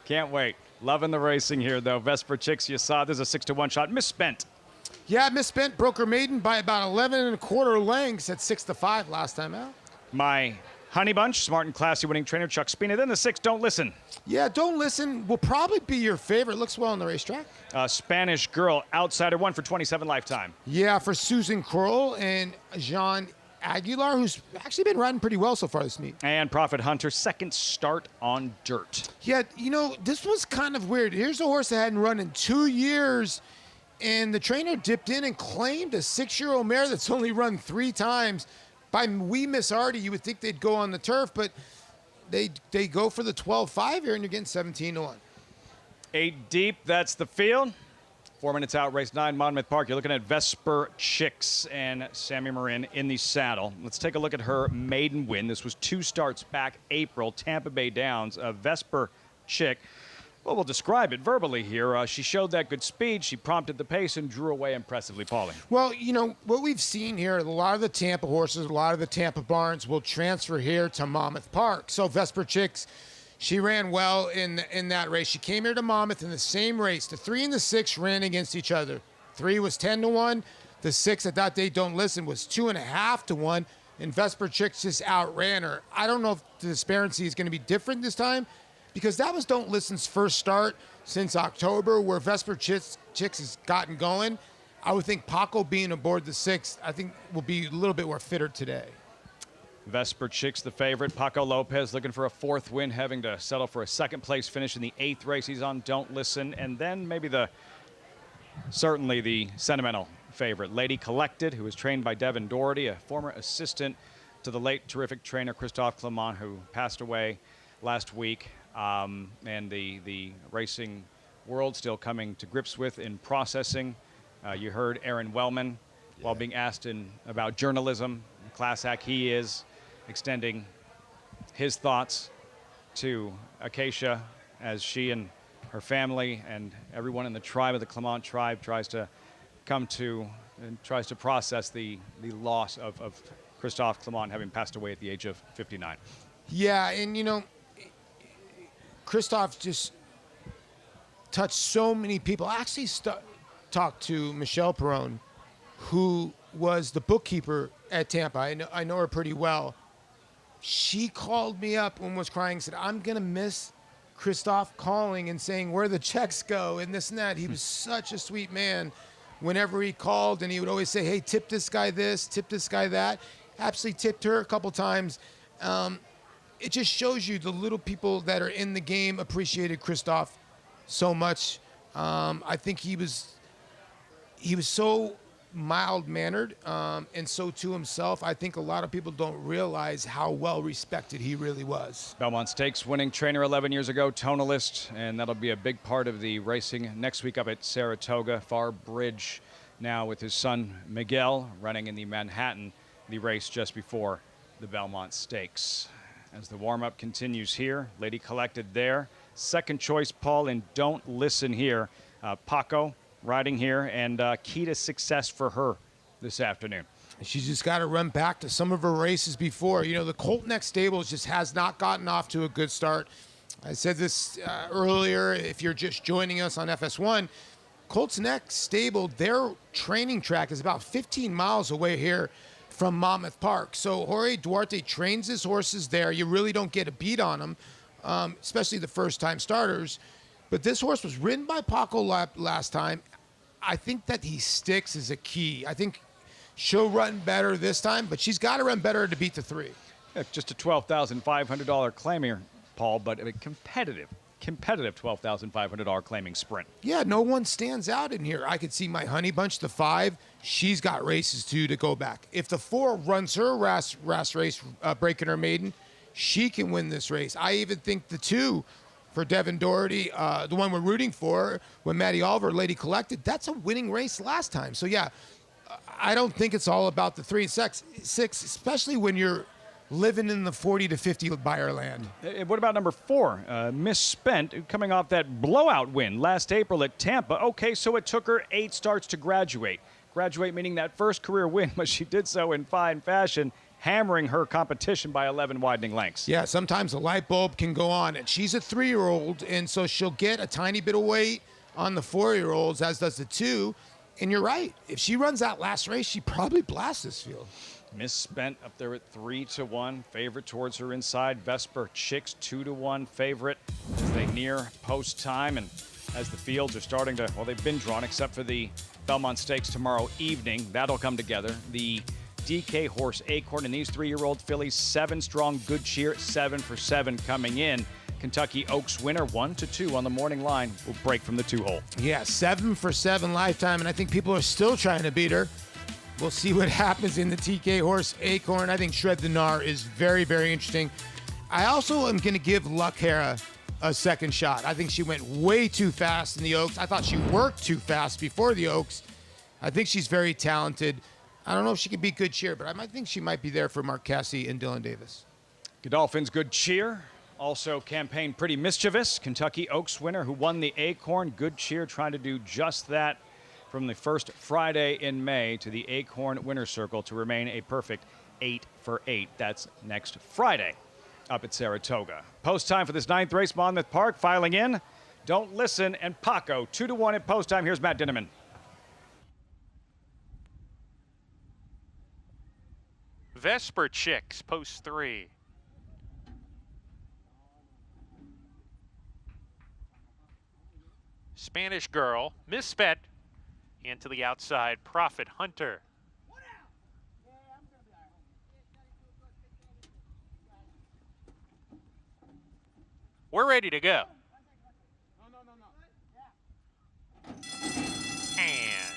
can't wait. Loving the racing here, though. Vesper Chicks, you saw, there's a 6-1 shot. Misspent. Yeah, Misspent broke her maiden by about 11 1/4 lengths at 6-5 last time out. My Honey Bunch, smart and classy winning trainer, Chuck Spina. Then the 6, Don't Listen. Yeah, Don't Listen will probably be your favorite. Looks well on the racetrack. Spanish Girl, outsider 1 for 27 lifetime. Yeah, for Susan Kroll and Jean Aguilar, who's actually been riding pretty well so far this meet. And Prophet Hunter, second start on dirt. Yeah, you know, this was kind of weird. Here's a horse that hadn't run in 2 years, and the trainer dipped in and claimed a 6-year-old mare that's only run 3 times. By Wee Miss Artie, you would think they'd go on the turf, but they go for the 12-5 here, and you're getting 17-1. 8 deep, that's the field. 4 minutes out, race 9, Monmouth Park. You're looking at Vesper Chicks and Sammy Marin in the saddle. Let's take a look at her maiden win. This was 2 starts back April, Tampa Bay Downs. Vesper Chick, well, we'll describe it verbally here. She showed that good speed. She prompted the pace and drew away impressively, Paulie. Well, you know, what we've seen here, a lot of the Tampa horses, a lot of the Tampa barns will transfer here to Monmouth Park. So Vesper Chicks, she ran well in that race. She came here to Monmouth in the same race. The 3 and the 6 ran against each other. 3 was 10-1. The 6 at that day, Don't Listen, was 2.5-1. And Vesper Chicks just outran her. I don't know if the disparity is going to be different this time, because that was Don't Listen's first start since October, where Vesper Chicks has gotten going. I would think Paco being aboard the 6th, I think will be a little bit more fitter today. Vesper Chicks, the favorite. Paco Lopez looking for a 4th win, having to settle for a 2nd place finish in the 8th race. He's on Don't Listen. And then maybe certainly the sentimental favorite, Lady Collected, who was trained by Devin Doherty, a former assistant to the late terrific trainer Christophe Clement, who passed away last week. And the racing world still coming to grips with in processing. You heard Aaron Wellman while being asked about journalism, the class act he is, extending his thoughts to Acacia as she and her family and everyone in the tribe of the Clement tribe tries to come to and tries to process the loss of Christophe Clement having passed away at the age of 59. Yeah, and you know, Christoph just touched so many people. I actually talked to Michelle Perrone, who was the bookkeeper at Tampa. I know her pretty well. She called me up and was crying and said, I'm going to miss Christoph calling and saying where the checks go and this and that. He was such a sweet man whenever he called, and he would always say, hey, tip this guy this, tip this guy that. Absolutely tipped her a couple times. It just shows you the little people that are in the game appreciated Christoph so much. I think he was so mild-mannered and so to himself. I think a lot of people don't realize how well respected he really was. Belmont Stakes winning trainer 11 years ago, tonalist, and that'll be a big part of the racing next week up at Saratoga. Far Bridge now with his son Miguel running in the Manhattan, the race just before the Belmont Stakes. As the warm-up continues here, Lady Collected there. Second choice, Paul, and Don't Listen here. Paco riding here, and key to success for her this afternoon. She's just got to run back to some of her races before. You know, the Colt Neck Stables just has not gotten off to a good start. I said this earlier, if you're just joining us on FS1, Colt's Neck Stable, their training track is about 15 miles away here from Monmouth Park. So Jorge Duarte trains his horses there. You really don't get a beat on them, especially the first-time starters. But this horse was ridden by Paco last time. I think that he sticks is a key. I think she'll run better this time, but she's got to run better to beat the 3. Yeah, just a $12,500 claim here, Paul, but a competitive $12,500 claiming sprint. Yeah, no one stands out in here. I could see my Honey Bunch, the 5. She's got races too to go back. If the 4 runs her race, breaking her maiden, she can win this race. I even think the 2 for Devin Doherty, the one we're rooting for, when Matty Oliver, Lady Collected, that's a winning race last time. So yeah, I don't think it's all about the 3 and 6, especially when you're living in the 40 to 50 buyer land. What about number 4, Misspent, coming off that blowout win last April at Tampa? Okay, so it took her 8 starts to graduate. Graduate meaning that first career win, but she did so in fine fashion, hammering her competition by 11 widening lengths. Yeah, sometimes a light bulb can go on, and she's a 3-year-old, and so she'll get a tiny bit of weight on the 4-year-olds, as does the 2. And you're right, if she runs that last race, she probably blasts this field. Misspent up there at 3-1, favorite towards her inside. Vesper Chicks 2-1 favorite as they near post time, and as the fields are starting to, well, they've been drawn except for the Belmont Stakes tomorrow evening. That'll come together. The DK horse Acorn and these 3-year-old fillies, 7 strong, Good Cheer, 7 for 7 coming in. Kentucky Oaks winner 1-2 on the morning line will break from the 2-hole. Yeah, 7 for 7 lifetime, and I think people are still trying to beat her. We'll see what happens in the TK horse Acorn. I think Shred the Gnar is very, very interesting. I also am going to give Luck Hera a second shot. I think she went way too fast in the Oaks. I thought she worked too fast before the Oaks. I think she's very talented. I don't know if she can beat Good Cheer, but I might think she might be there for Mark Casse and Dylan Davis. Godolphin's Good Cheer. Also campaigned Pretty Mischievous. Kentucky Oaks winner who won the Acorn. Good Cheer trying to do just that from the first Friday in May to the Acorn Winner's Circle to remain a perfect 8 for 8. That's next Friday up at Saratoga. Post time for this 9th race, Monmouth Park. Filing in, Don't Listen, and Paco 2-1 at post time. Here's Matt Dinneman. Vesper Chicks, post 3. Spanish Girl, Misspent, and to the outside, Profit Hunter. We're ready to go. And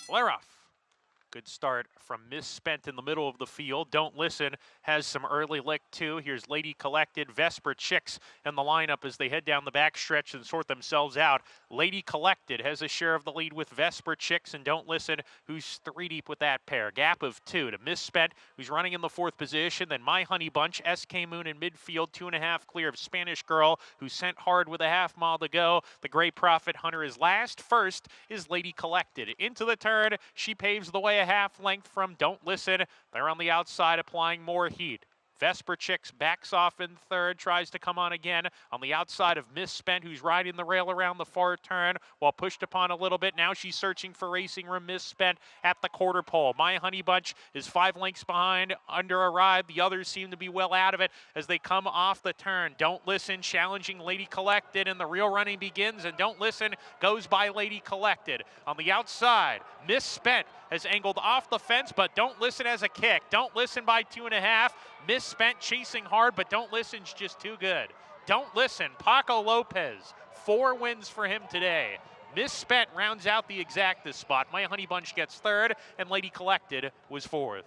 flare off. Good start from Misspent in the middle of the field. Don't Listen has some early lick too. Here's Lady Collected, Vesper Chicks in the lineup as they head down the backstretch and sort themselves out. Lady Collected has a share of the lead with Vesper Chicks and Don't Listen, who's 3 deep with that pair. Gap of 2 to Misspent, who's running in the 4th position. Then My Honey Bunch, SK Moon in midfield, 2.5 clear of Spanish Girl, who sent hard with a half mile to go. The Great Profit Hunter is last. First is Lady Collected. Into the turn, she paves the way a half length from Don't Listen. They're on the outside applying more heat. Vesperchicks backs off in third, tries to come on again on the outside of Misspent, who's riding the rail around the far turn while pushed upon a little bit. Now she's searching for racing room. Misspent at the quarter pole. My Honey Bunch is 5 lengths behind under a ride. The others seem to be well out of it as they come off the turn. Don't Listen, challenging Lady Collected, and the real running begins, and Don't Listen goes by Lady Collected. On the outside, Misspent has angled off the fence, but Don't Listen has a kick. Don't Listen by 2.5. Misspent chasing hard, but Don't Listen's just too good. Don't Listen, Paco Lopez, 4 wins for him today. Misspent rounds out the exacta spot. My Honey Bunch gets third, and Lady Collected was fourth.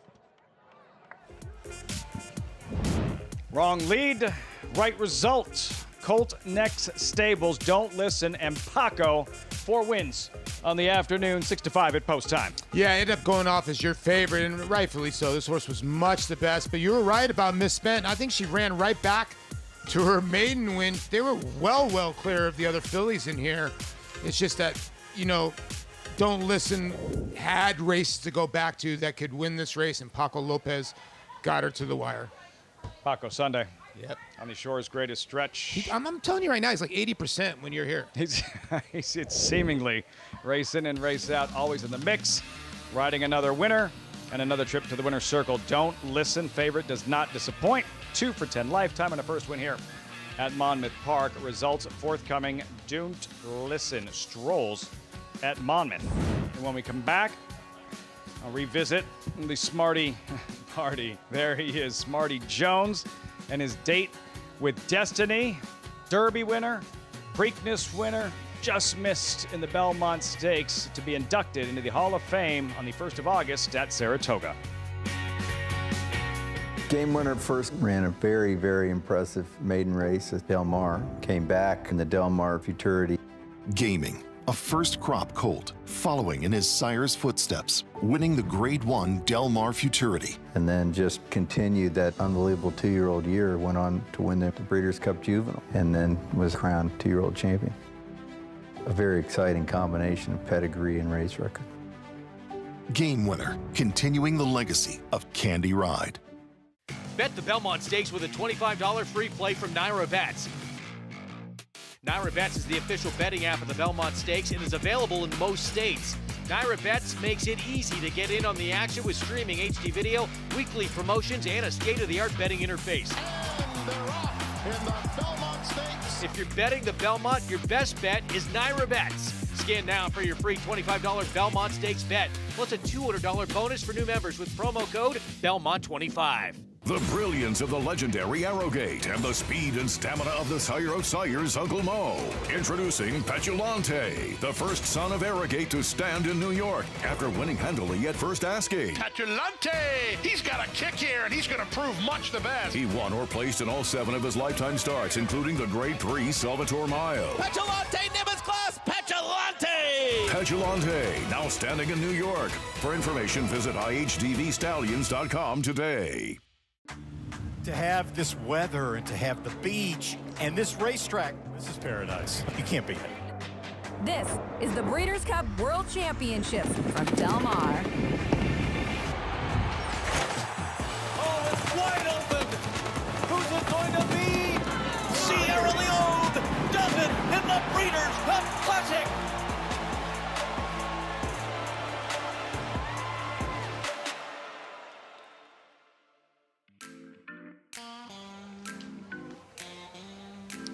Wrong lead, right result. Colt Next Stables, Don't Listen, and Paco, 4 wins on the afternoon, 6-5 at post time. Yeah, ended up going off as your favorite, and rightfully so. This horse was much the best, but you were right about Misspent. I think she ran right back to her maiden win. They were well clear of the other fillies in here. It's just that, Don't Listen had races to go back to that could win this race, and Paco Lopez got her to the wire. Paco Sunday. Yep. On the shore's greatest stretch. I'm telling you right now, he's like 80% when you're here. He's seemingly race in and race out, always in the mix, riding another winner and another trip to the winner's circle. Don't Listen, favorite, does not disappoint. 2 for 10 lifetime and a first win here at Monmouth Park. Results forthcoming. Don't Listen strolls at Monmouth. And when we come back, I'll revisit the Smarty party. There he is, Smarty Jones, and his date with Destiny. Derby winner, Preakness winner, just missed in the Belmont Stakes to be inducted into the Hall of Fame on the 1st of August at Saratoga. Game winner first ran a very, very impressive maiden race at Del Mar. Came back in the Del Mar Futurity. Gaming, a first crop colt, following in his sire's footsteps, winning the Grade 1 Del Mar Futurity. And then just continued that unbelievable 2-year-old year, went on to win the Breeders' Cup Juvenile, and then was crowned 2-year-old champion. A very exciting combination of pedigree and race record. Game winner, continuing the legacy of Candy Ride. Bet the Belmont Stakes with a $25 free play from Naira Bets. Naira Bets is the official betting app of the Belmont Stakes and is available in most states. Naira Bets makes it easy to get in on the action with streaming HD video, weekly promotions, and a state-of-the-art betting interface. And they're off in the Belmont Stakes. If you're betting the Belmont, your best bet is Naira Bets. Scan now for your free $25 Belmont Stakes bet, plus a $200 bonus for new members with promo code Belmont25. The brilliance of the legendary Arrowgate and the speed and stamina of the sire of sires, Uncle Mo. Introducing Petulante, the first son of Arrowgate to stand in New York after winning handily at first asking. Petulante! He's got a kick here, and he's going to prove much the best. He won or placed in all 7 of his lifetime starts, including the Grade 3 Salvatore Mile. Petulante, Nimbus class, Petulante! Petulante, now standing in New York. For information, visit IHDVStallions.com today. To have this weather and to have the beach and this racetrack, this is paradise. You can't beat it. This is the Breeders' Cup World Championships from Del Mar. Oh, it's wide open! Who's it going to be? Sierra Leone does it in the Breeders' Cup Classic!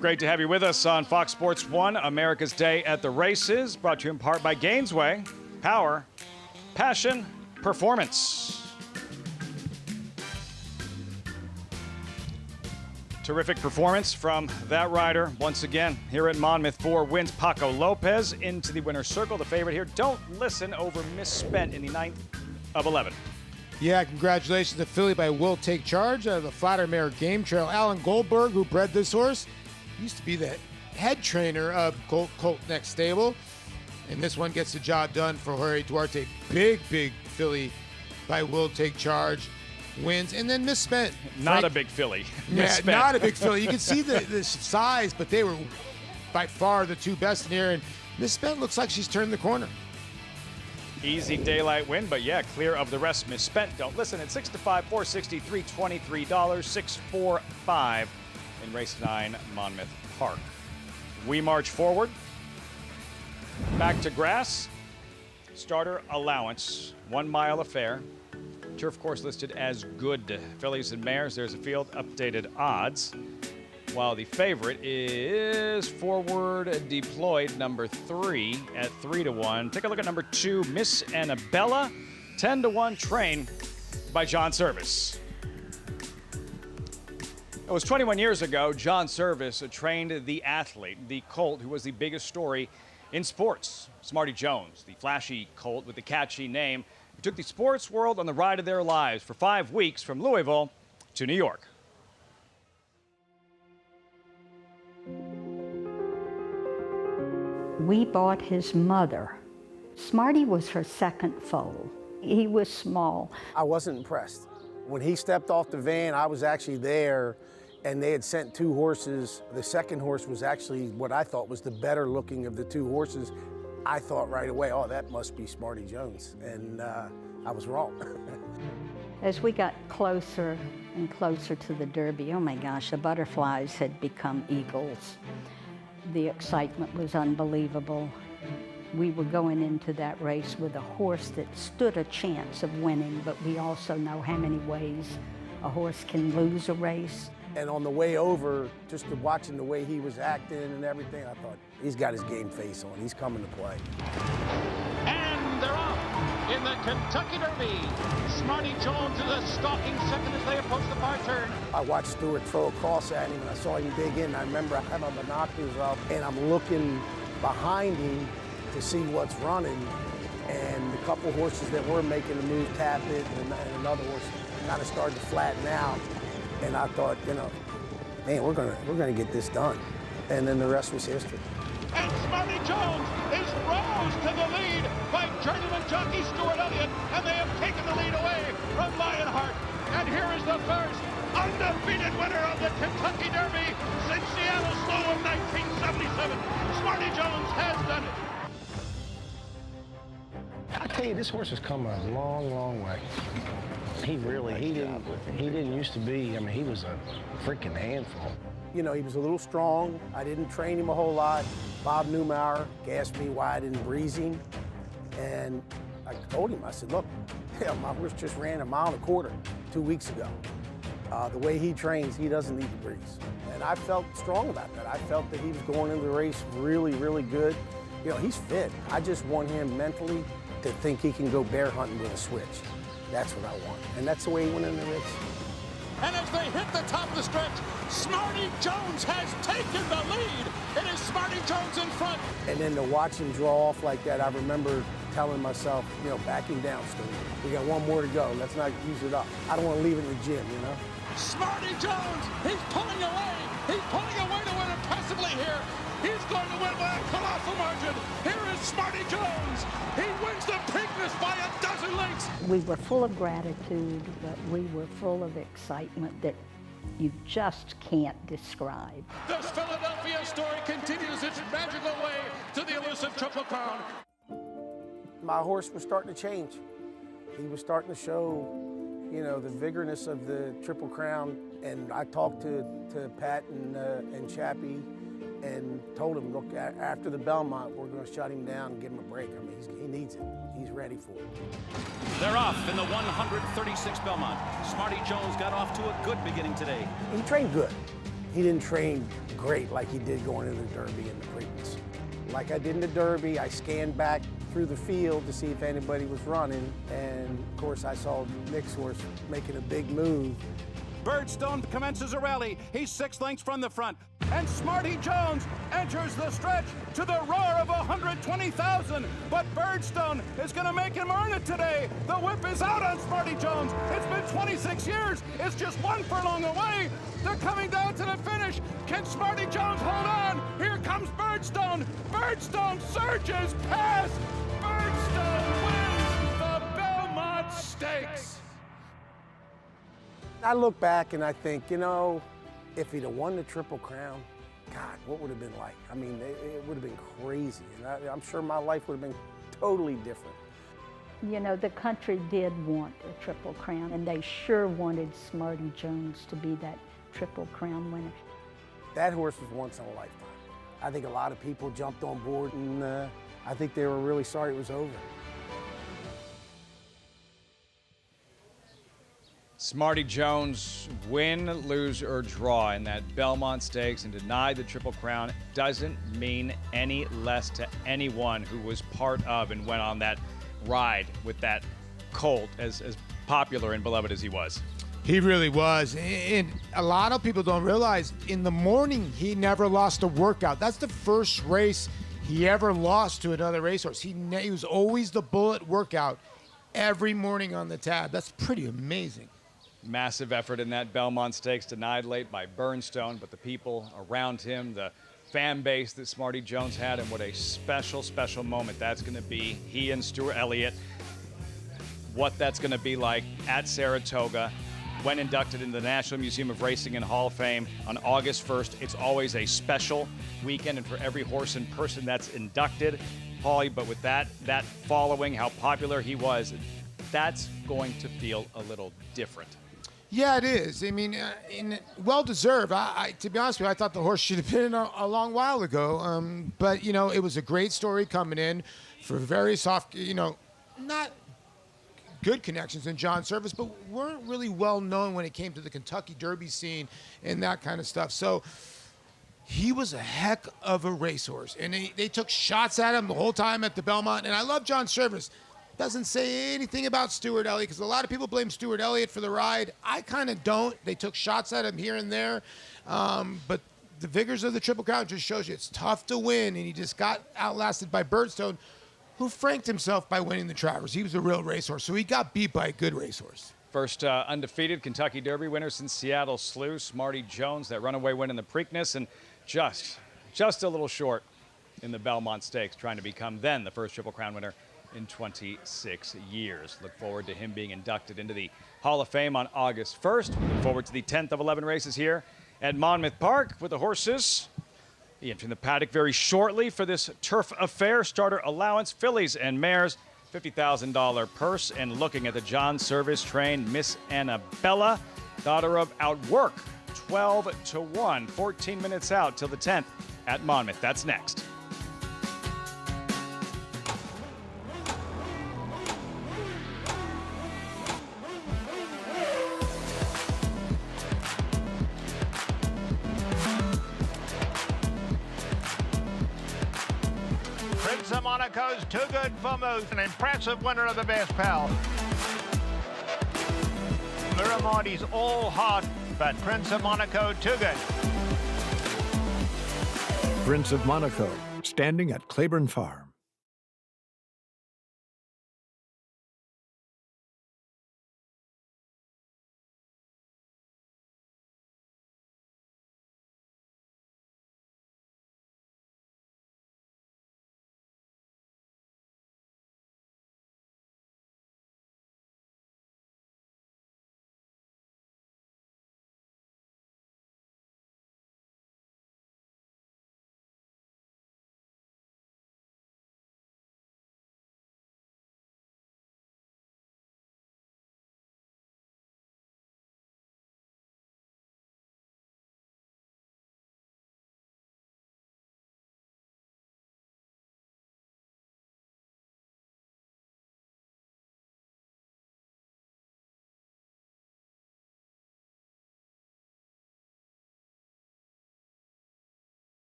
Great to have you with us on Fox Sports 1, America's Day at the Races, brought to you in part by Gainesway. Power, passion, performance. Terrific performance from that rider. Once again, here at Monmouth, 4 wins. Paco Lopez into the winner's circle. The favorite here, Don't Listen, over Misspent in the 9th of 11. Yeah, congratulations to filly by Will Take Charge out of the Flatter Mare Game Trail. Alan Goldberg, who bred this horse, used to be the head trainer of Colt Next Stable. And this one gets the job done for Jorge Duarte. Big filly by Will Take Charge. Wins. And then Misspent. Not a big filly. Yeah, not a big filly. You can see the size, but they were by far the 2 best in here. And Misspent looks like she's turned the corner. Easy daylight win, but yeah, clear of the rest misspent. Don't listen at 6-5, $463, $23, $645 in race 9, Monmouth Park. We march forward. Back to grass. Starter allowance, 1 mile affair. Turf course listed as good. Fillies and mares, there's a field, updated odds. While the favorite is Forward Deployed, number 3 at 3-1. Take a look at number 2, Miss Annabella, 10-1 train by John Service. It was 21 years ago, John Service trained the athlete, the colt, who was the biggest story in sports. Smarty Jones, the flashy colt with the catchy name, who took the sports world on the ride of their lives for 5 weeks from Louisville to New York. We bought his mother. Smarty was her second foal. He was small. I wasn't impressed. When he stepped off the van, I was actually there, and they had sent 2 horses. The second horse was actually what I thought was the better looking of the 2 horses. I thought right away, oh, that must be Smarty Jones, and I was wrong. As we got closer and closer to the Derby, oh my gosh, the butterflies had become eagles. The excitement was unbelievable. We were going into that race with a horse that stood a chance of winning, but we also know how many ways a horse can lose a race. And on the way over, just watching the way he was acting and everything, I thought, he's got his game face on. He's coming to play. And they're off in the Kentucky Derby. Smarty Jones is a stalking second as they approach the far turn. I watched Stewart throw across at him, and I saw him dig in. I remember I had my binoculars up, and I'm looking behind him to see what's running. And the couple horses that were making the move, Tap It, and another horse kind of started to flatten out. And I thought, you know, man, we're gonna get this done. And then the rest was history. And Smarty Jones is rose to the lead by journeyman jockey Stuart Elliott, and they have taken the lead away from Lionheart. And here is the first undefeated winner of the Kentucky Derby since Seattle Slow of 1977. Smarty Jones has done it. I tell you, this horse has come a long, long way. He didn't used to be, I mean, he was a freaking handful. You know, he was a little strong. I didn't train him a whole lot. Bob Newmauer asked me why I didn't breeze him. And I told him, I said, look, my horse just ran 1.25 miles 2 weeks ago. The way he trains, he doesn't need to breeze. And I felt strong about that. I felt that he was going into the race really, really good. You know, he's fit. I just want him mentally to think he can go bear hunting with a switch. That's what I want. And that's the way he went in the race. And as they hit the top of the stretch, Smarty Jones has taken the lead. It is Smarty Jones in front. And then to watch him draw off like that, I remember telling myself, you know, back him down, Steve. We got 1 more to go. Let's not use it up. I don't want to leave it in the gym, you know? Smarty Jones, he's pulling away. He's pulling away to win impressively here. He's going to win by a colossal margin. Here is Smarty Jones. He wins the Preakness by 12 lengths. We were full of gratitude, but we were full of excitement that you just can't describe. This Philadelphia story continues its magical way to the elusive Triple Crown. My horse was starting to change. He was starting to show, you know, the vigorous of the Triple Crown. And I talked to Pat and Chappie and told him, look, after the Belmont, we're going to shut him down and give him a break. I mean, he needs it. He's ready for it. They're off in the 136 Belmont. Smarty Jones got off to a good beginning today. He trained good. He didn't train great like he did going into the Derby and the Preakness. Like I did in the Derby, I scanned back through the field to see if anybody was running. And of course, I saw Nick's horse making a big move. Birdstone commences a rally. He's 6 lengths from the front. And Smarty Jones enters the stretch to the roar of 120,000. But Birdstone is going to make him earn it today. The whip is out on Smarty Jones. It's been 26 years. It's just 1 furlong away. They're coming down to the finish. Can Smarty Jones hold on? Here comes Birdstone. Birdstone surges past. Birdstone wins the Belmont Stakes. I look back and I think, you know, if he'd have won the Triple Crown, God, what would it have been like? I mean, it would have been crazy. And I'm sure my life would have been totally different. You know, the country did want a Triple Crown, and they sure wanted Smarty Jones to be that Triple Crown winner. That horse was once in a lifetime. I think a lot of people jumped on board, and I think they were really sorry it was over. Smarty Jones, win, lose, or draw in that Belmont Stakes and denied the Triple Crown doesn't mean any less to anyone who was part of and went on that ride with that colt, as popular and beloved as he was. He really was. And a lot of people don't realize in the morning he never lost a workout. That's the first race he ever lost to another racehorse. He was always the bullet workout every morning on the tab. That's pretty amazing. Massive effort in that Belmont Stakes, denied late by Burnstone, but the people around him, the fan base that Smarty Jones had, and what a special, special moment that's going to be. He and Stuart Elliott, what that's going to be like at Saratoga when inducted into the National Museum of Racing and Hall of Fame on August 1st. It's always a special weekend, and for every horse and person that's inducted, Paulie, but with that following, how popular he was, that's going to feel a little different. Yeah, it is. I mean, well-deserved. To be honest with you, I thought the horse should have been in a long while ago. But, you know, it was a great story coming in for very soft, you know, not good connections in John Service, but weren't really well known when it came to the Kentucky Derby scene and that kind of stuff. So he was a heck of a racehorse. And they took shots at him the whole time at the Belmont. And I love John Service. Doesn't say anything about Stuart Elliott, because a lot of people blame Stuart Elliott for the ride. I kind of don't. They took shots at him here and there. But the vigors of the Triple Crown just shows you it's tough to win, and he just got outlasted by Burnstone, who franked himself by winning the Travers. He was a real racehorse, so he got beat by a good racehorse. First undefeated Kentucky Derby winner since Seattle Slew, Smarty Jones, that runaway win in the Preakness, and just a little short in the Belmont Stakes, trying to become then the first Triple Crown winner in 26 years. Look forward to him being inducted into the Hall of Fame on August 1st. Look forward to the 10th of 11 races here at Monmouth Park with the horses. Entering the paddock very shortly for this turf affair. Starter allowance, fillies and mares, $50,000 purse. And looking at the John Service train, Miss Annabella, daughter of Outwork, 12-1, 14 minutes out till the 10th at Monmouth. That's next. Prince of Monaco's Too Good for Moose, an impressive winner of the Best Pal. Miramondi's All Hot, but Prince of Monaco Too Good. Prince of Monaco, standing at Claiborne Farm.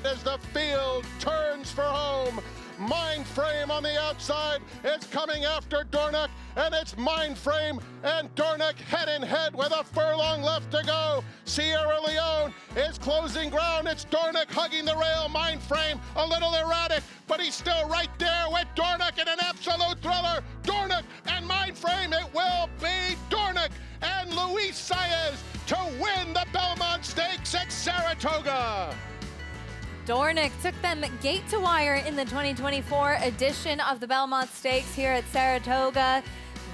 As the field turns for home, Mindframe on the outside is coming after Dornoch, and it's Mindframe and Dornoch head in head with a furlong left to go. Sierra Leone is closing ground. It's Dornoch hugging the rail. Mindframe a little erratic, but he's still right there with Dornoch in an absolute thriller. Dornoch and Mindframe, it will be Dornoch and Luis Saez to win the Belmont Stakes at Saratoga. Dornoch took them gate to wire in the 2024 edition of the Belmont Stakes here at Saratoga.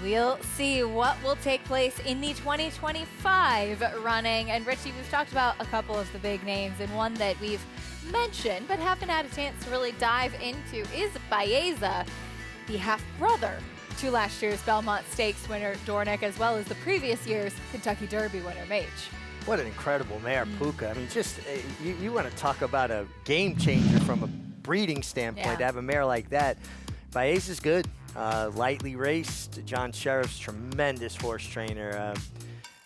We'll see what will take place in the 2025 running. And Richie, we've talked about a couple of the big names, and one that we've mentioned but haven't had a chance to really dive into is Baeza, the half-brother to last year's Belmont Stakes winner Dornoch, as well as the previous year's Kentucky Derby winner Mage. What an incredible mare, Puka. I mean, just you want to talk about a game changer from a breeding standpoint, to have a mare like that. Baeza's good, lightly raced. John Sheriff's tremendous horse trainer,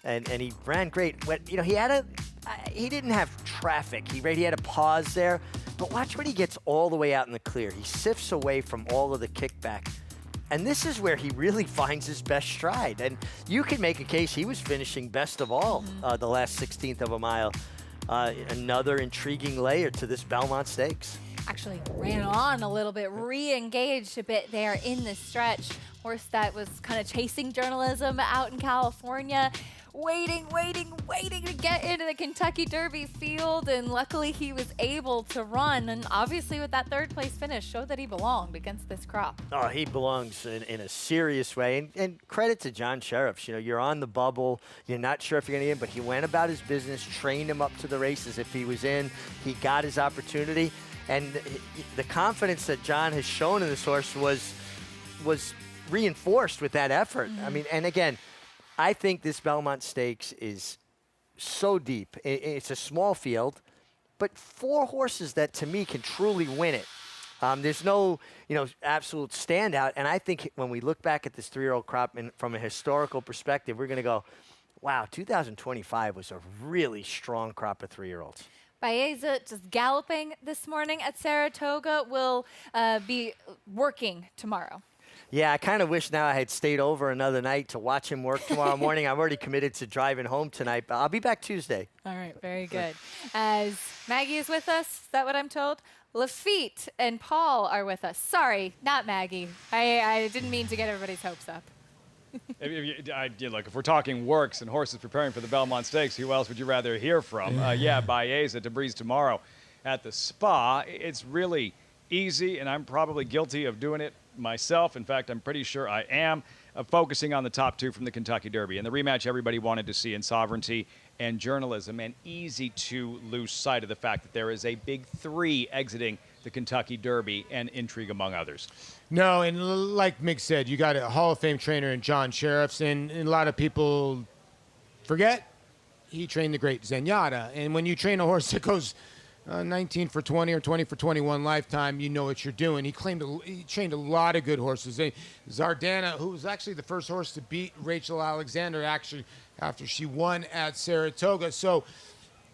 and he ran great. You know, he didn't have traffic. He had a pause there, but watch when he gets all the way out in the clear. He sifts away from all of the kickback. And this is where he really finds his best stride. And you can make a case he was finishing best of all the last 16th of a mile. Another intriguing layer to this Belmont Stakes. Actually ran on a little bit, re-engaged a bit there in the stretch. Horse that was kind of chasing journalism out in California, waiting to get into the Kentucky Derby field, and luckily he was able to run, and obviously with that third place finish showed that he belonged against this crop. Oh, he belongs in a serious way, and credit to John Sheriff. You know, you're on the bubble, you're not sure if you're going to get in, but he went about his business, trained him up to the races. If he was in, he got his opportunity, and the confidence that John has shown in this horse was reinforced with that effort. I mean, and again, I think this Belmont Stakes is so deep. It's a small field, but 4 horses that, to me, can truly win it. There's no, absolute standout. And I think when we look back at this 3-year-old crop from a historical perspective, we're going to go, wow, 2025 was a really strong crop of 3-year-olds. Baeza just galloping this morning at Saratoga, will be working tomorrow. Yeah, I kind of wish now I had stayed over another night to watch him work tomorrow morning. I'm already committed to driving home tonight, but I'll be back Tuesday. All right, very good. As Maggie is with us, is that what I'm told? Lafitte and Paul are with us. Sorry, not Maggie. I didn't mean to get everybody's hopes up. Look, if we're talking works and horses preparing for the Belmont Stakes, who else would you rather hear from? Baeza to breeze tomorrow at the Spa. It's really easy, and I'm probably guilty of doing it myself. In fact, I'm pretty sure I am, focusing on the top 2 from the Kentucky Derby and the rematch everybody wanted to see in Sovereignty and Journalism, and easy to lose sight of the fact that there is a big 3 exiting the Kentucky Derby and intrigue among others. No, and like Mick said, you got a Hall of Fame trainer in John Sheriffs, and a lot of people forget he trained the great Zenyatta. And when you train a horse that goes 19 for 20 or 20 for 21 lifetime, you know what you're doing. He trained a lot of good horses. Zardana, who was actually the first horse to beat Rachel Alexander actually after she won at Saratoga. So,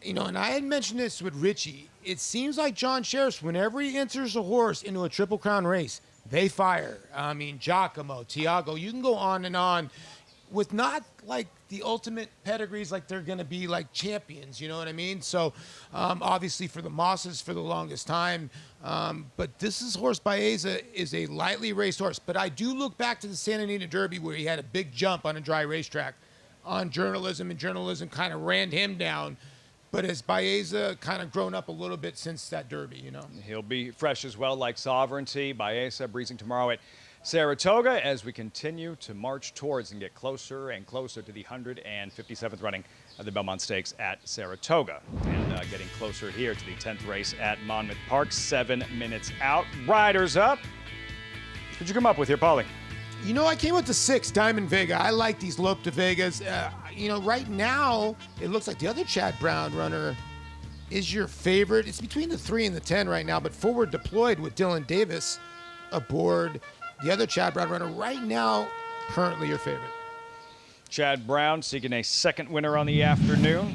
and I had mentioned this with Richie. It seems like John Sheriff, whenever he enters a horse into a Triple Crown race, they fire. I mean, Giacomo, Tiago, you can go on and on with not like the ultimate pedigrees, like they're going to be like champions, you know what I mean? So obviously for the Mosses for the longest time, but this horse Baeza is a lightly raced horse. But I do look back to the Santa Anita Derby where he had a big jump on a dry racetrack on Journalism, and Journalism kind of ran him down. But has Baeza kind of grown up a little bit since that Derby, He'll be fresh as well, like Sovereignty. Baeza breezing tomorrow at Saratoga as we continue to march towards and get closer and closer to the 157th running of the Belmont Stakes at Saratoga. And getting closer here to the 10th race at Monmouth Park, 7 minutes out. Riders up. What'd you come up with here, Paulie? I came with the 6, Diamond Vega. I like these Lope de Vegas. Right now, it looks like the other Chad Brown runner is your favorite. It's between the 3 and the 10 right now, but Forward Deployed with Dylan Davis aboard the other Chad Brown runner right now, currently your favorite. Chad Brown seeking a second winner on the afternoon.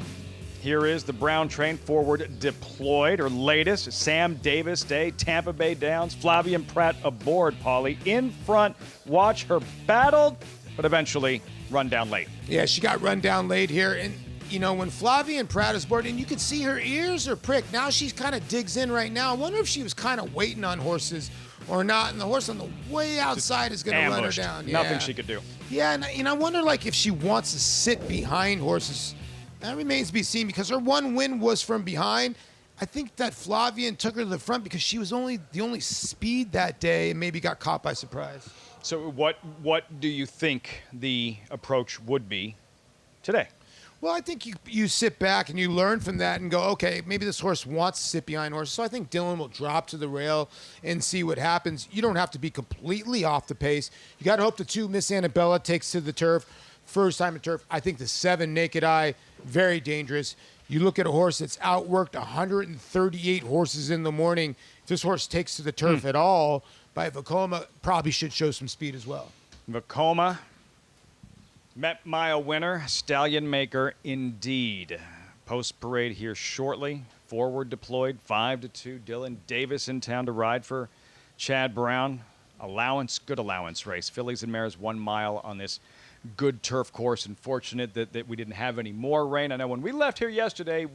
Here is the Brown train forward deployed, or latest. Sam Davis Day, Tampa Bay Downs, Flavian Pratt aboard, Paulie. In front, watch her battled, but eventually run down late. Yeah, she got run down late here. And, you know, when Flavian Pratt is aboard, and you can see her ears are pricked. Now she's kind of digs in right now. I wonder if she was kind of waiting on horses or not. And the horse on the way outside is going to run her down. Yeah. Nothing she could do. Yeah, and I wonder, like, if she wants to sit behind horses. That remains to be seen because her one win was from behind. I think that Flavian took her to the front because she was the only speed that day and maybe got caught by surprise. So what do you think the approach would be today? Well, I think you sit back and you learn from that and go, okay, maybe this horse wants to sit behind horses. So I think Dylan will drop to the rail and see what happens. You don't have to be completely off the pace. You got to hope the 2 Miss Annabella takes to the turf. First time at turf. I think the 7 Naked Eye, very dangerous. You look at a horse that's outworked 138 horses in the morning. If this horse takes to the turf at all by Vekoma, probably should show some speed as well. Vekoma, Met Mile winner, Stallion maker indeed. Post parade here shortly. Forward deployed, 5-2. Dylan Davis in town to ride for Chad Brown. Good allowance race. Fillies and mares 1 mile on this good turf course. Unfortunate that we didn't have any more rain. I know when we left here yesterday,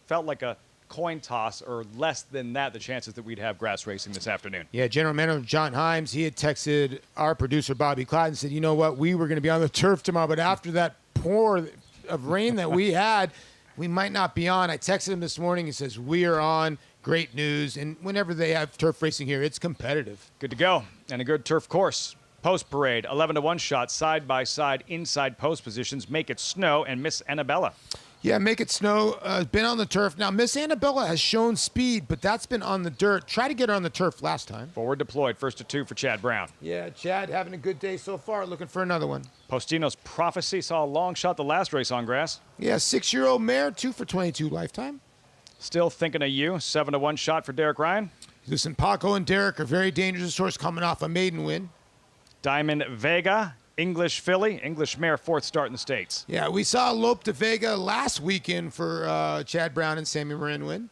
felt like a coin toss or less than that, the chances that we'd have grass racing this afternoon. Yeah, General Manager John Himes, he had texted our producer Bobby Clyde and said, you know what, we were going to be on the turf tomorrow, but after that pour of rain that we had, we might not be on. I texted him this morning. He says, we are on. Great news. And whenever they have turf racing here, it's competitive. Good to go. And a good turf course. Post parade, 11-1 shot, side by side, inside post positions. Make It Snow and Miss Annabella. Yeah, Make It Snow has been on the turf. Now, Miss Annabella has shown speed, but that's been on the dirt. Try to get her on the turf last time. Forward deployed, 1-2 for Chad Brown. Yeah, Chad having a good day so far, looking for another one. Postino's Prophecy saw a long shot the last race on grass. Yeah, 6-year-old mare, 2 for 22 lifetime. Still Thinking of You, 7-1 shot for Derek Ryan. Listen, Paco and Derek are very dangerous horse coming off a maiden win. Diamond Vega, English filly, English mare, 4th start in the States. Yeah, we saw Lope de Vega last weekend for Chad Brown and Sammy Marin win.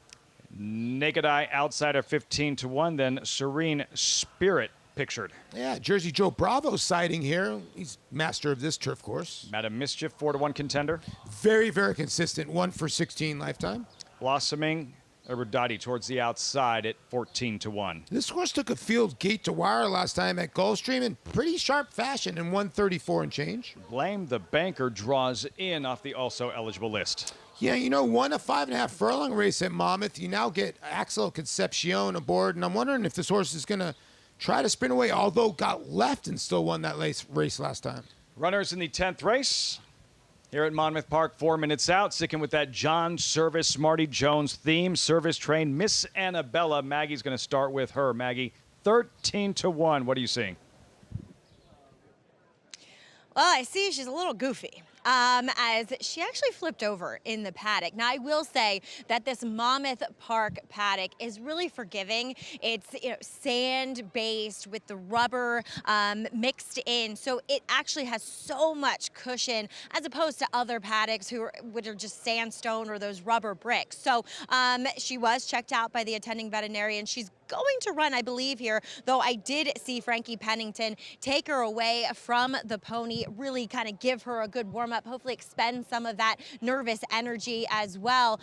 Naked Eye Outsider, 15-1. Then Serene Spirit pictured. Yeah, Jersey Joe Bravo sighting here. He's master of this turf course. Madam Mischief, 4-1 contender. Very, very consistent. 1 for 16 lifetime. Blossoming Erudati towards the outside at 14-1. This horse took a field gate to wire last time at Gulfstream in pretty sharp fashion in 134 and change. Blame the Banker draws in off the also eligible list. Yeah, you know, won a 5.5 furlong race at Monmouth. You now get Axel Concepcion aboard, and I'm wondering if this horse is going to try to sprint away, although got left and still won that race last time. Runners in the 10th race. Here at Monmouth Park, 4 minutes out, sticking with that John Service, Smarty Jones theme. Service train, Miss Annabella. Maggie's going to start with her. Maggie, 13-1. What are you seeing? Well, I see she's a little goofy. As she actually flipped over in the paddock. Now, I will say that this Monmouth Park paddock is really forgiving. It's sand-based with the rubber mixed in, so it actually has so much cushion as opposed to other paddocks which are just sandstone or those rubber bricks. So she was checked out by the attending veterinarian. She's going to run, I believe, here, though I did see Frankie Pennington take her away from the pony, really kind of give her a good warm-up, hopefully expend some of that nervous energy as well.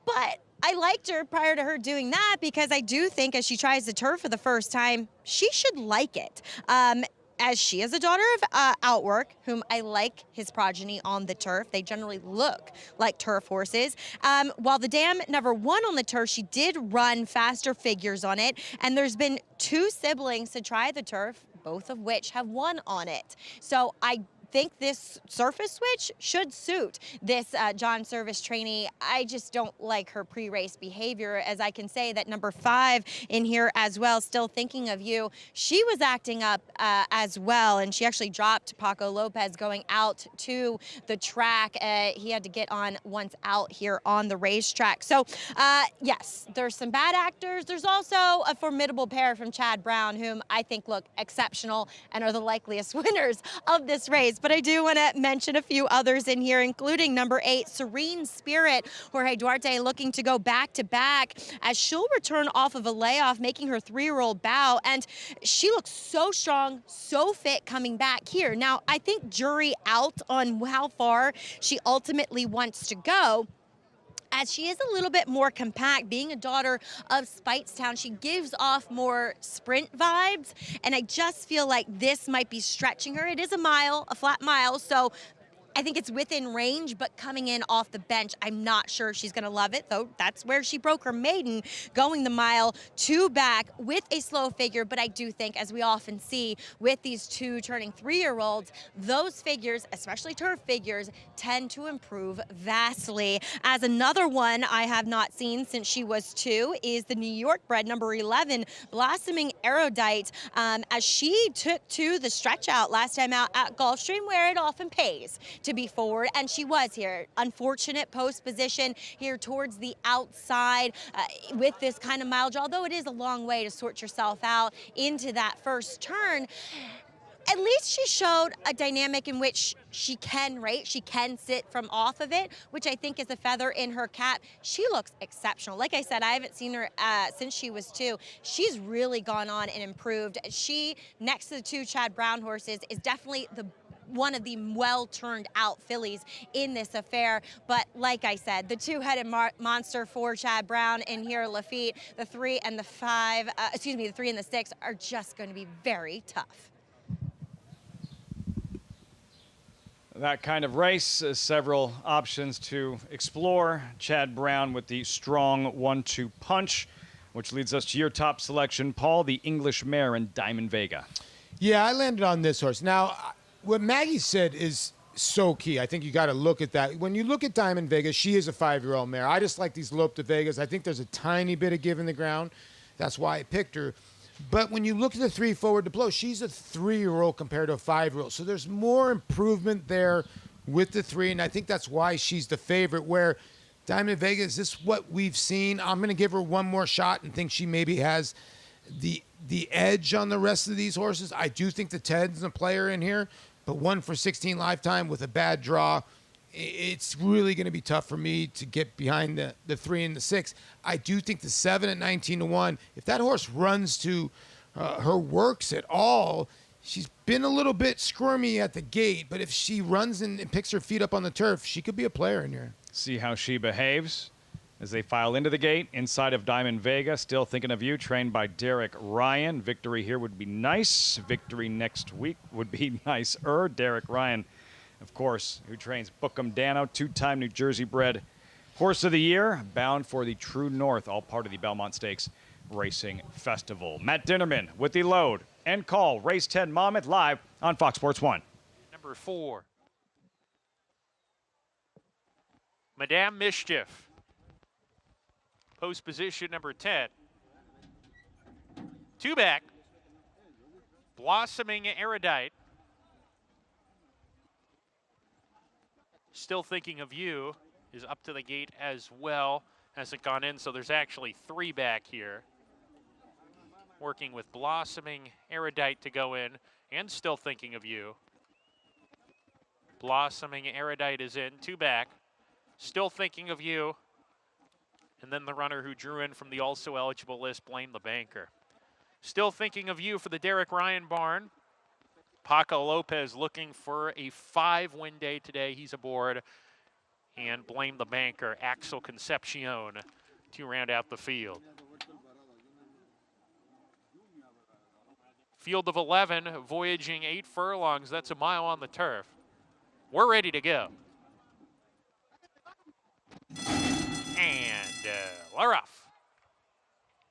But I liked her prior to her doing that because I do think as she tries the turf for the first time, she should like it. As she is a daughter of Outwork, whom I like his progeny on the turf. They generally look like turf horses. While the dam never won on the turf, she did run faster figures on it. And there's been 2 siblings to try the turf, both of which have won on it. So I think this surface switch should suit this John Service trainee. I just don't like her pre-race behavior, as I can say that number 5 in here as well, Still Thinking of You. She was acting up as well, and she actually dropped Paco Lopez going out to the track. He had to get on once out here on the racetrack. So, yes, there's some bad actors. There's also a formidable pair from Chad Brown, whom I think look exceptional and are the likeliest winners of this race. but I do want to mention a few others in here, including number 8, Serene Spirit. Jorge Duarte looking to go back-to-back as she'll return off of a layoff, making her 3-year-old bow, and she looks so strong, so fit coming back here. Now, I think jury out on how far she ultimately wants to go, as she is a little bit more compact. Being a daughter of Speightstown, she gives off more sprint vibes, and I just feel like this might be stretching her. It is a mile, a flat mile, so I think it's within range, but coming in off the bench, I'm not sure she's going to love it, though that's where she broke her maiden, going the mile 2 back with a slow figure. But I do think, as we often see with these 2 turning 3-year-olds, those figures, especially turf figures, tend to improve vastly. As another one I have not seen since she was 2 is the New York bred number 11, Blossoming Erudite, as she took to the stretch out last time out at Gulfstream, where it often pays to be forward, and she was here. Unfortunate post position here towards the outside with this kind of mile draw, although it is a long way to sort yourself out into that first turn. At least she showed a dynamic in which she can rate, she can sit from off of it, which I think is a feather in her cap. She looks exceptional. Like I said, I haven't seen her since she was 2. She's really gone on and improved. She, next to the 2 Chad Brown horses, is definitely one of the well-turned out fillies in this affair. But like I said, the 2-headed monster for Chad Brown and here Lafitte, the 3 and the 5, the 3 and the 6 are just going to be very tough. That kind of race, several options to explore. Chad Brown with the strong 1-2 punch, which leads us to your top selection, Paul, the English mare and Diamond Vega. Yeah, I landed on this horse. Now, what Maggie said is so key. I think you got to look at that. When you look at Diamond Vega, she is a 5-year-old mare. I just like these Lope de Vegas. I think there's a tiny bit of give in the ground. That's why I picked her. But when you look at the 3 forward to blow, she's a 3-year-old compared to a 5-year-old. So there's more improvement there with the 3, and I think that's why she's the favorite, where Diamond Vega, is this what we've seen? I'm going to give her one more shot and think she maybe has the edge on the rest of these horses. I do think the Ted's a player in here, but 1 for 16 lifetime with a bad draw, it's really going to be tough for me to get behind the 3 and the 6. I do think the 7 at 19-1, if that horse runs to her works at all, she's been a little bit squirmy at the gate, but if she runs and picks her feet up on the turf, she could be a player in here. See how she behaves as they file into the gate inside of Diamond Vega. Still Thinking of You, trained by Derek Ryan. Victory here would be nice. Victory next week would be nicer. Derek Ryan, of course, who trains Bookham Dano, 2-time New Jersey bred horse of the year, bound for the True North, all part of the Belmont Stakes Racing Festival. Matt Dinnerman with the load and call. Race 10 Monmouth live on Fox Sports 1. Number 4, Madame Mischief. Post position number 10. 2 back. Blossoming Erudite. Still Thinking of You is up to the gate as well. Hasn't gone in, so there's actually 3 back here. Working with Blossoming Erudite to go in, and Still Thinking of You. Blossoming Erudite is in, 2 back. Still Thinking of You. And then the runner who drew in from the also eligible list, Blame the Banker. Still Thinking of You for the Derek Ryan barn. Paco Lopez looking for a 5-win day today. He's aboard. And Blame the Banker, Axel Concepcion to round out the field. Field of 11, voyaging 8 furlongs. That's a mile on the turf. We're ready to go. And we're off.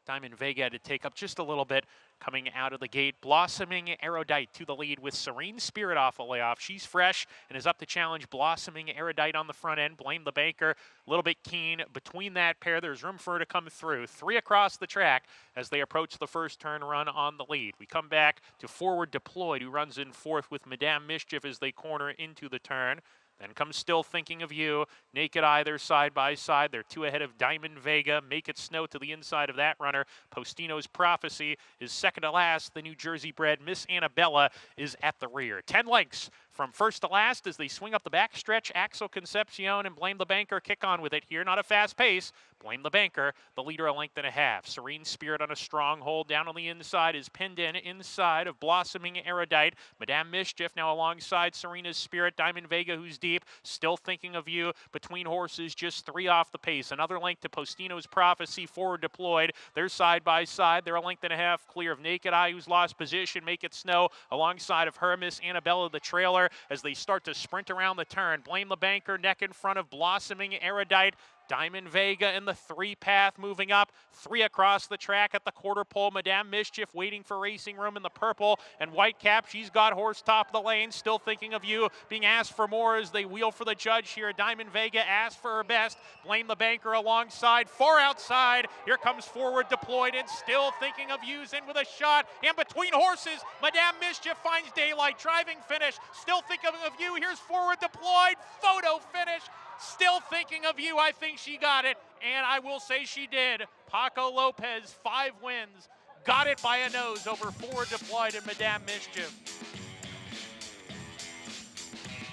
Diamond Vega had to take up just a little bit coming out of the gate. Blossoming Erudite to the lead with Serene Spirit off a layoff. She's fresh and is up to challenge Blossoming Erudite on the front end. Blame the Banker, a little bit keen between that pair. There's room for her to come through. 3 across the track as they approach the first turn run on the lead. We come back to Forward Deployed, who runs in 4th with Madame Mischief as they corner into the turn. Then comes Still Thinking of You. Naked Eye, they're side by side. They're 2 ahead of Diamond Vega. Make It Snow to the inside of that runner. Postino's Prophecy is second to last. The New Jersey bred Miss Annabella is at the rear. 10 lengths From first to last as they swing up the backstretch, Axel Concepcion and Blame the Banker kick on with it here. Not a fast pace. Blame the Banker, the leader a length and a half. Serene Spirit on a strong hold down on the inside is pinned in inside of Blossoming Erudite. Madame Mischief now alongside Serena's Spirit. Diamond Vega, who's deep, still thinking of you. Between horses, just 3 off the pace. Another length to Postino's Prophecy, forward deployed. They're side by side. They're a length and a half clear of Naked Eye, who's lost position. Make It Snow alongside of Hermes, Annabella the trailer as they start to sprint around the turn. Blame the Banker, neck in front of Blossoming Erudite. Diamond Vega in the 3-path moving up. 3 across the track at the quarter pole. Madame Mischief waiting for racing room in the purple and white cap. She's got horse top of the lane. Still thinking of you. Being asked for more as they wheel for the judge here. Diamond Vega asked for her best. Blame the Banker alongside. Far outside. Here comes forward deployed and still thinking of you's in with a shot. And between horses, Madame Mischief finds daylight. Driving finish. Still thinking of you. Here's forward deployed. Photo finish. Still thinking of you. I think she got it, and I will say she did. Paco Lopez, 5 wins. Got it by a nose over forward deployed and Madame Mischief.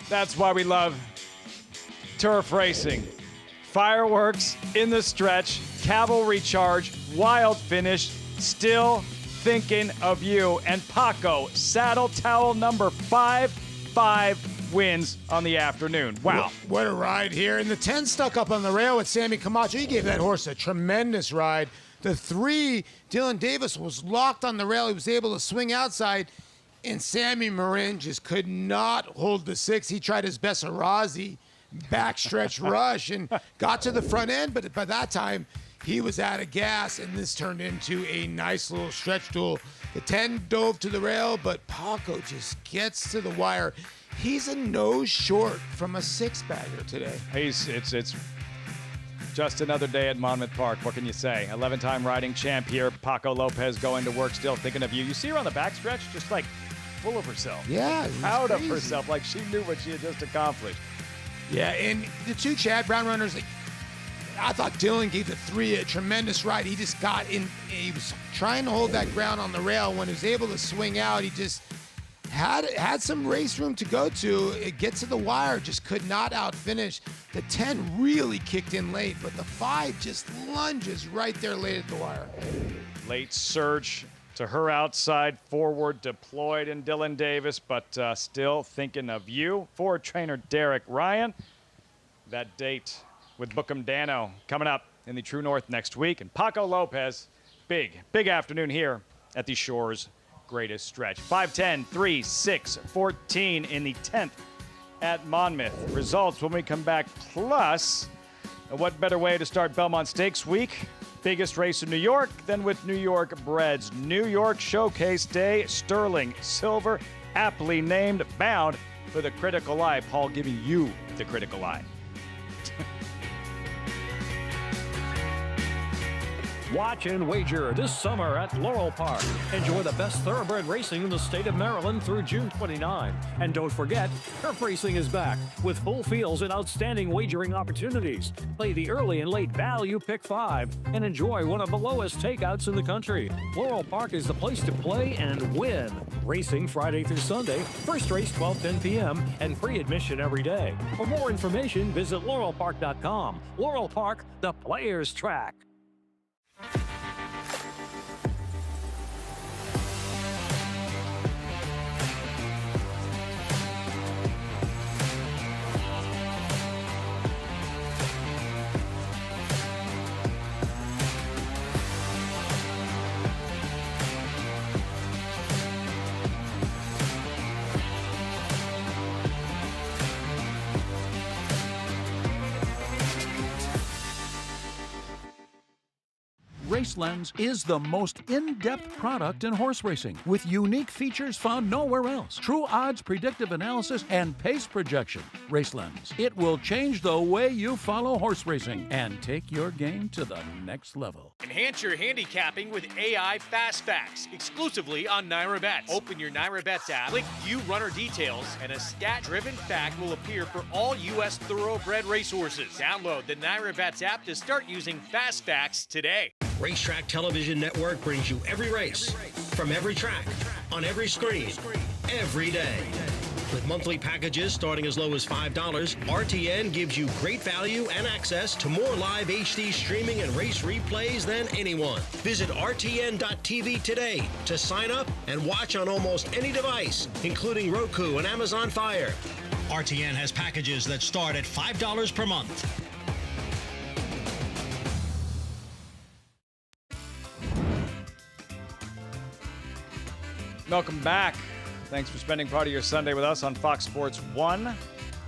That's why we love turf racing. Fireworks in the stretch, cavalry charge, wild finish, still thinking of you. And Paco, saddle towel number 5 wins on the afternoon. Wow. What a ride here. And the 10 stuck up on the rail with Sammy Camacho. He gave that horse a tremendous ride. The 3, Dylan Davis, was locked on the rail. He was able to swing outside. And Sammy Marin just could not hold the 6. He tried his best Arazi backstretch rush and got to the front end. But by that time, he was out of gas. And this turned into a nice little stretch duel. The 10 dove to the rail, but Paco just gets to the wire. He's a nose short from a 6-bagger today. It's just another day at Monmouth Park. What can you say? 11-time riding champ here. Paco Lopez going to work, still thinking of you. You see her on the backstretch, just like full of herself. Yeah, proud of herself, like she knew what she had just accomplished. Yeah, and the 2 Chad Brown runners, I thought Dylan gave the 3 a tremendous ride. He just got in. He was trying to hold that ground on the rail. When he was able to swing out, he just had some race room to go to. It gets to the wire, just could not outfinish. The 10 really kicked in late, but the 5 just lunges right there late at the wire. Late surge to her outside, forward deployed in Dylan Davis, but still thinking of you. Forward trainer Derek Ryan. That date with Bookham Dano coming up in the True North next week. And Paco Lopez, big afternoon here at the Shore's greatest stretch. 5-10, 3, 6, 14 in the 10th at Monmouth. Results when we come back. Plus, what better way to start Belmont Stakes week? Biggest race in New York than with New York breds. New York Showcase Day, Sterling Silver, aptly named, bound for the critical eye. Paul giving you the critical eye. Watch and wager this summer at Laurel Park. Enjoy the best thoroughbred racing in the state of Maryland through June 29. And don't forget, turf racing is back with full fields and outstanding wagering opportunities. Play the early and late value pick 5 and enjoy one of the lowest takeouts in the country. Laurel Park is the place to play and win. Racing Friday through Sunday, first race 12:10 p.m. and free admission every day. For more information, visit laurelpark.com. Laurel Park, the players' track. RaceLens is the most in-depth product in horse racing, with unique features found nowhere else. True odds, predictive analysis, and pace projection. RaceLens. It will change the way you follow horse racing and take your game to the next level. Enhance your handicapping with AI Fast Facts, exclusively on NyraBets. Open your NyraBets app, click View Runner Details, and a stat-driven fact will appear for all U.S. thoroughbred racehorses. Download the NyraBets app to start using Fast Facts today. Racetrack Television Network brings you every race, from every track, on every screen, every day. With monthly packages starting as low as $5, RTN gives you great value and access to more live HD streaming and race replays than anyone. Visit RTN.tv today to sign up and watch on almost any device, including Roku and Amazon Fire. RTN has packages that start at $5 per month. Welcome back. Thanks for spending part of your Sunday with us on Fox Sports 1.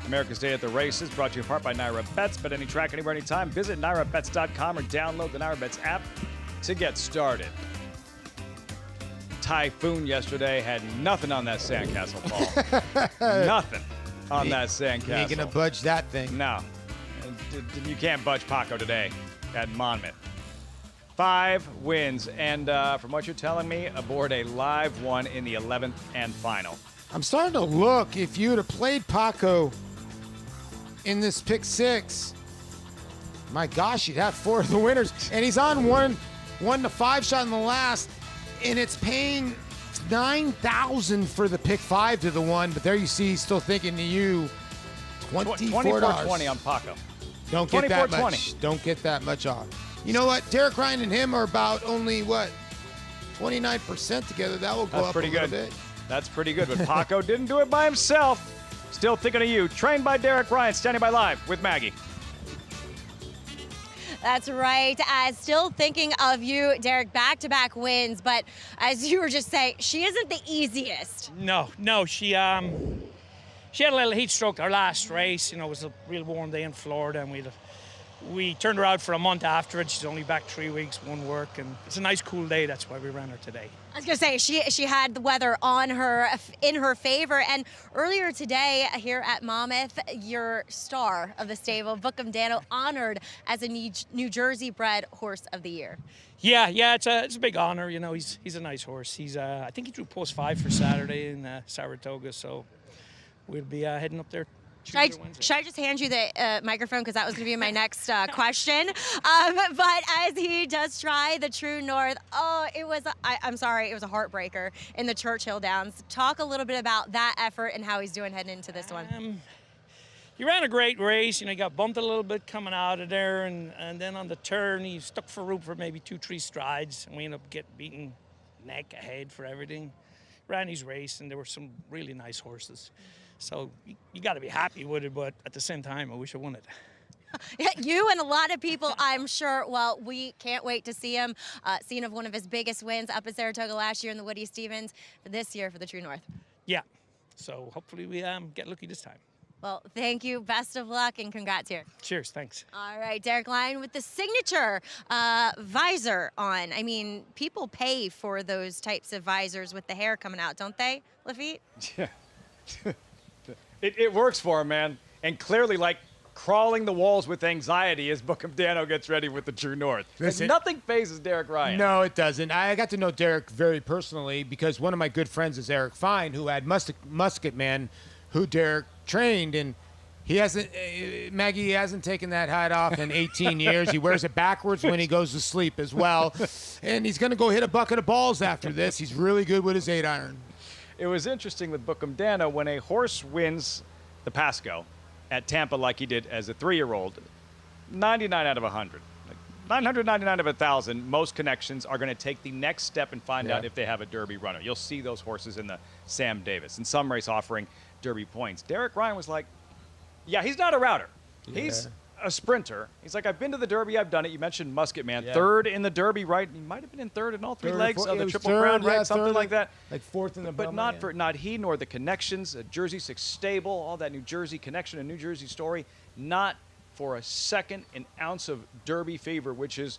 America's Day at the Races, brought to you in part by Naira Bets. Bet any track, anywhere, anytime. Visit NairaBets.com or download the Naira Bets app to get started. Typhoon yesterday had nothing on that sandcastle, Paul. Nothing on that sandcastle. You ain't gonna budge that thing. No. You can't budge Paco today at Monmouth. 5 wins, and from what you're telling me, aboard a live one in the 11th and final. I'm starting to look. If you would have played Paco in this pick 6, my gosh, you'd have 4 of the winners. And he's on 1 to 5 shot in the last, and it's paying $9,000 for the pick 5 to the 1. But there you see, he's still thinking to you, $24. $24.20 on Paco. Don't get that much. Don't get that much off. You know what? Derek Ryan and him are about only, 29% together. That will go up a little bit. That's pretty good. But Paco didn't do it by himself. Still thinking of you. Trained by Derek Ryan, standing by live with Maggie. That's right. Still thinking of you, Derek. Back-to-back wins, but as you were just saying, she isn't the easiest. No, she had a little heat stroke our last race. You know, it was a real warm day in Florida, and we turned her out for a month after it. She's only back 3 weeks, one work, and it's a nice cool day. That's why we ran her today. I was gonna say she had the weather in her favor, and earlier today here at Monmouth, your star of the stable, Bookham Dano, honored as a New Jersey bred horse of the year. Yeah, it's a big honor. You know, he's a nice horse. I think he drew post 5 for Saturday in Saratoga, so we'll be heading up there. Should I just hand you the microphone, because that was going to be my next question. But as he does try the True North, I'm sorry, it was a heartbreaker in the Churchill Downs. Talk a little bit about that effort and how he's doing heading into this one. He ran a great race. You know, he got bumped a little bit coming out of there, and then on the turn, he stuck for root for maybe 2-3 strides, and we ended up getting beaten neck ahead for everything. Ran his race, and there were some really nice horses. So you got to be happy with it, but at the same time, I wish I won it. You and a lot of people, I'm sure. Well, we can't wait to see him. Scene of one of his biggest wins up at Saratoga last year in the Woody Stevens, for this year for the True North. Yeah. So hopefully we get lucky this time. Well, thank you. Best of luck and congrats here. Cheers. Thanks. All right, Derek Ryan with the signature visor on. I mean, people pay for those types of visors with the hair coming out, don't they, Lafitte? Yeah. It works for him, man. And clearly, crawling the walls with anxiety as Bookham Dano gets ready with the True North. Listen, nothing phases Derek Ryan. No, it doesn't. I got to know Derek very personally because one of my good friends is Eric Fine, who had Musket Man, who Derek trained, and he hasn't. Maggie hasn't taken that hat off in 18 years. He wears it backwards when he goes to sleep as well, and he's going to go hit a bucket of balls after this. He's really good with his 8-iron. It was interesting with Bookham Dano when a horse wins the Pasco at Tampa like he did as a 3-year-old, 99 out of 100. 999 out of 1,000, most connections are going to take the next step and find out if they have a Derby runner. You'll see those horses in the Sam Davis, in some race offering Derby points. Derek Ryan was like, yeah, he's not a router. Yeah. He's a sprinter. He's like, I've been to the Derby, I've done it. You mentioned Musket Man, 3rd in the Derby, right? He might have been in 3rd in all 3 legs of the Triple Crown, right? Something like that. Like 4th in the But not he nor the connections, a Jersey 6 stable, all that New Jersey connection, a New Jersey story, not for a second an ounce of Derby favor, which is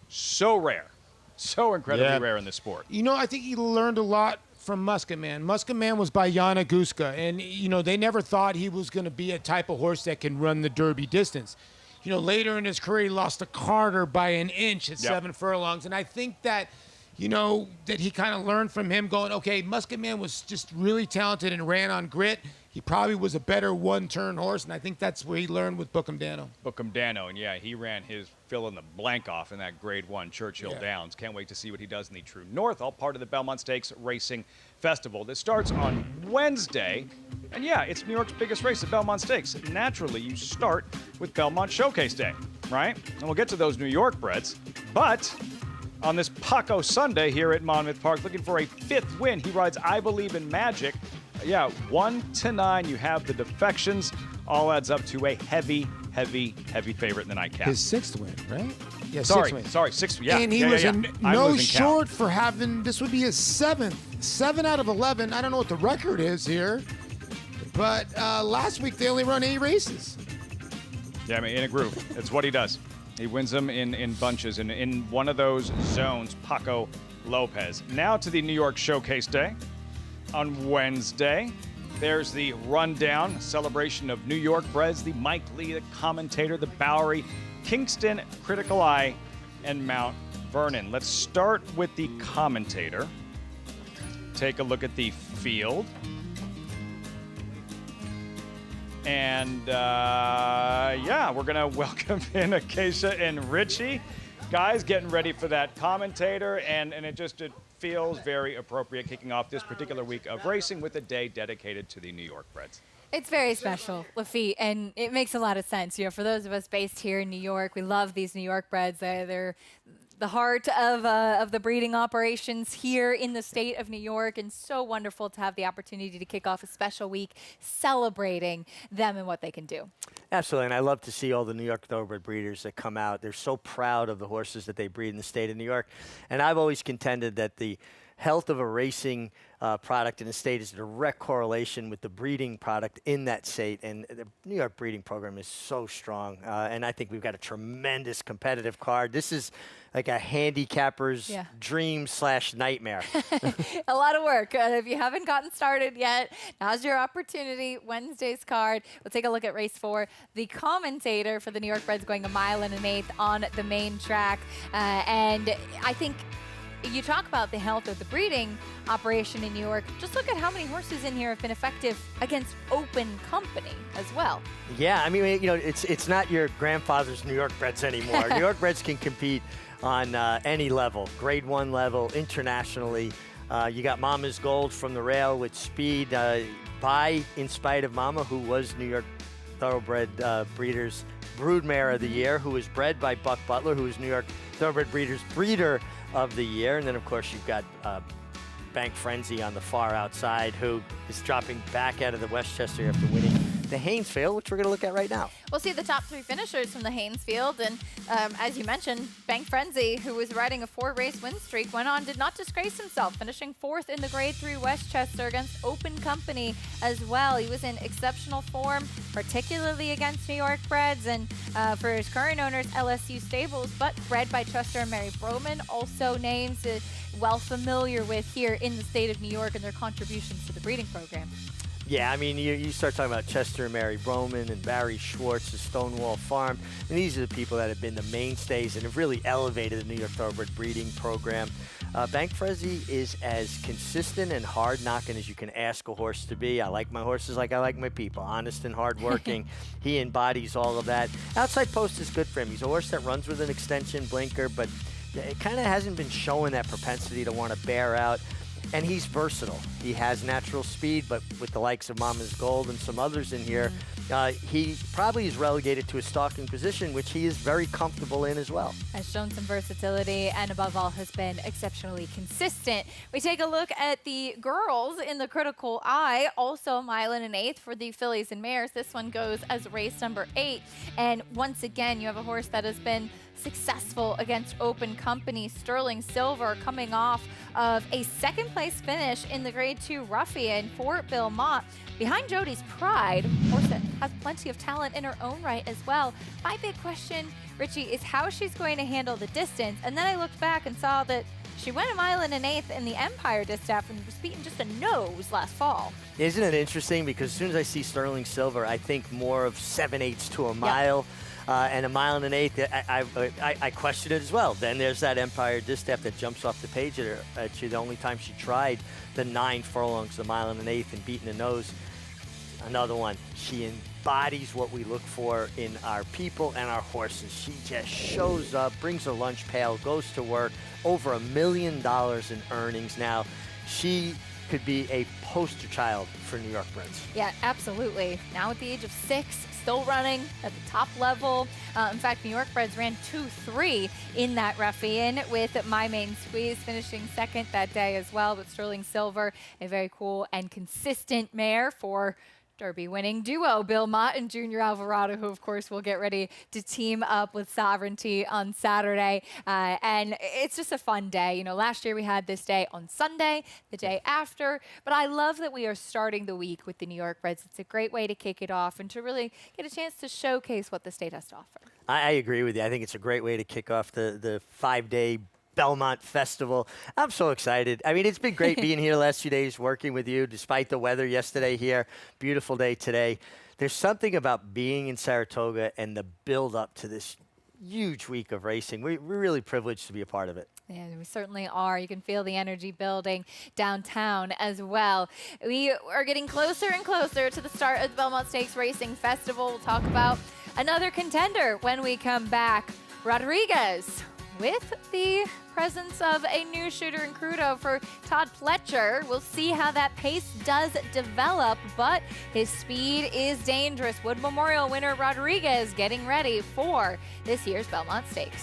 so rare, so incredibly rare in this sport. You know, I think he learned a lot from Musket Man. Musket Man was by Yana Guska, and, you know, they never thought he was going to be a type of horse that can run the Derby distance. You know, later in his career, he lost to Carter by an inch at 7 furlongs, and I think that, you know, that he kind of learned from him going, okay, Musket Man was just really talented and ran on grit, he probably was a better one-turn horse, and I think that's where he learned with Bookham Dano. Bookham Dano, and yeah, he ran his fill in the blank off in that Grade 1 Churchill Downs. Can't wait to see what he does in the True North, all part of the Belmont Stakes Racing Festival that starts on Wednesday. And yeah, it's New York's biggest race, the Belmont Stakes. Naturally, you start with Belmont Showcase Day, right? And we'll get to those New York breds. But on this Paco Sunday here at Monmouth Park, looking for a 5th win, he rides I Believe in Magic. Yeah, 1-9, you have the defections. All adds up to a heavy favorite in the nightcap. His 6th win, right? Yeah, sorry, 6th win. sorry, 6th. Yeah, and he was no short for having. This would be his 7th. 7 out of 11. I don't know what the record is here, but last week they only run 8 races. Yeah, I mean, in a group. It's what he does. He wins them in bunches, and in one of those zones, Paco Lopez. Now to the New York Showcase Day. On Wednesday, there's the rundown, celebration of New York breds, the Mike Lee, the commentator, the Bowery, Kingston, Critical Eye, and Mount Vernon. Let's start with the commentator. Take a look at the field. And, yeah, we're going to welcome in Acacia and Richie. Guys, getting ready for that commentator, and it feels very appropriate kicking off this particular week of racing with a day dedicated to the New York breds. It's very special, Lafitte, and it makes a lot of sense. You know, for those of us based here in New York, we love these New York breds. They're the heart of the breeding operations here in the state of New York, and so wonderful to have the opportunity to kick off a special week celebrating them and what they can do. Absolutely, and I love to see all the New York thoroughbred breeders that come out. They're so proud of the horses that they breed in the state of New York, and I've always contended that the health of a racing product in the state is a direct correlation with the breeding product in that state, and the New York breeding program is so strong, and I think we've got a tremendous competitive card. This is like a handicapper's dream/nightmare. A lot of work. If you haven't gotten started yet, now's your opportunity. Wednesday's card. We'll take a look at race 4. The commentator for the New York breds going 1 1/8 on the main track, and I think you talk about the health of the breeding operation in New York. Just look at how many horses in here have been effective against open company as well. Yeah, I mean, you know, it's not your grandfather's New York breds anymore. New York breds can compete on any level, Grade 1 level, internationally. You got Mama's Gold from the rail with speed by In Spite of Mama, who was New York Thoroughbred Breeders Broodmare of the Year, who was bred by Buck Butler, who was New York Thoroughbred Breeders Breeder of the Year. And then, of course, you've got Bank Frenzy on the far outside, who is dropping back out of the Westchester after winning the Haynesfield, which we're going to look at right now. We'll see the top 3 finishers from the Haynesfield, and as you mentioned, Bank Frenzy, who was riding a 4-race win streak, went on, did not disgrace himself, finishing 4th in the Grade 3 Westchester against open company as well. He was in exceptional form, particularly against New York breds, and for his current owners, LSU Stables, but bred by Chester and Mary Broman, also names well familiar with here in the state of New York and their contributions to the breeding program. Yeah, I mean, you start talking about Chester and Mary Broman and Barry Schwartz of Stonewall Farm, and these are the people that have been the mainstays and have really elevated the New York Thoroughbred breeding program. Bank Frenzy is as consistent and hard-knocking as you can ask a horse to be. I like my horses like I like my people, honest and hard-working. He embodies all of that. Outside post is good for him. He's a horse that runs with an extension blinker, but it kind of hasn't been showing that propensity to want to bear out. And he's versatile. He has natural speed, but with the likes of Mama's Gold and some others in here, he probably is relegated to a stalking position, which he is very comfortable in as well. Has shown some versatility and above all has been exceptionally consistent. We take a look at the girls in the Critical Eye, also 1 1/8 for the fillies and mares. This one goes as race number 8. And once again, you have a horse that has been successful against open company. Sterling Silver coming off of a 2nd place finish in the Grade 2 Ruffian for Belmont. Behind Jody's Pride, a horse that has plenty of talent in her own right as well. My big question, Richie, is how she's going to handle the distance. And then I looked back and saw that she went 1 1/8 in the Empire Distaff and was beaten just a nose last fall. Isn't it interesting? Because as soon as I see Sterling Silver, I think more of 7/8 to a mile. And 1 1/8, I question it as well. Then there's that Empire Distaff that jumps off the page at her. The only time she tried the 9 furlongs, the 1 1/8, and beating the nose. another one. She embodies what we look for in our people and our horses. She just shows up, brings her lunch pail, goes to work, over $1 million in earnings now. She could be a poster child for New York breds. Yeah, absolutely. Now at the age of 6, still running at the top level. In fact, New York breds ran 2-3 in that ruffian, with My Main Squeeze finishing second that day as well. But Sterling Silver, a very cool and consistent mare for Derby winning duo Bill Mott and Junior Alvarado, who of course will get ready to team up with Sovereignty on Saturday. And it's just a fun day. You know, last year we had this day on Sunday, the day after, but I love that we are starting the week with the New York Reds. It's a great way to kick it off and to really get a chance to showcase what the state has to offer. I agree with you. I think it's a great way to kick off the 5-day Belmont Festival. I'm so excited. I mean, it's been great being here the last few days, working with you, despite the weather yesterday here. Beautiful day today. There's something about being in Saratoga and the build up to this huge week of racing. We're really privileged to be a part of it. Yeah, we certainly are. You can feel the energy building downtown as well. We are getting closer and closer to the start of the Belmont Stakes Racing Festival. We'll talk about another contender when we come back. Rodriguez, with the presence of a new shooter in Crudo for Todd Pletcher. We'll see how that pace does develop, but his speed is dangerous. Wood Memorial winner Rodriguez getting ready for this year's Belmont Stakes.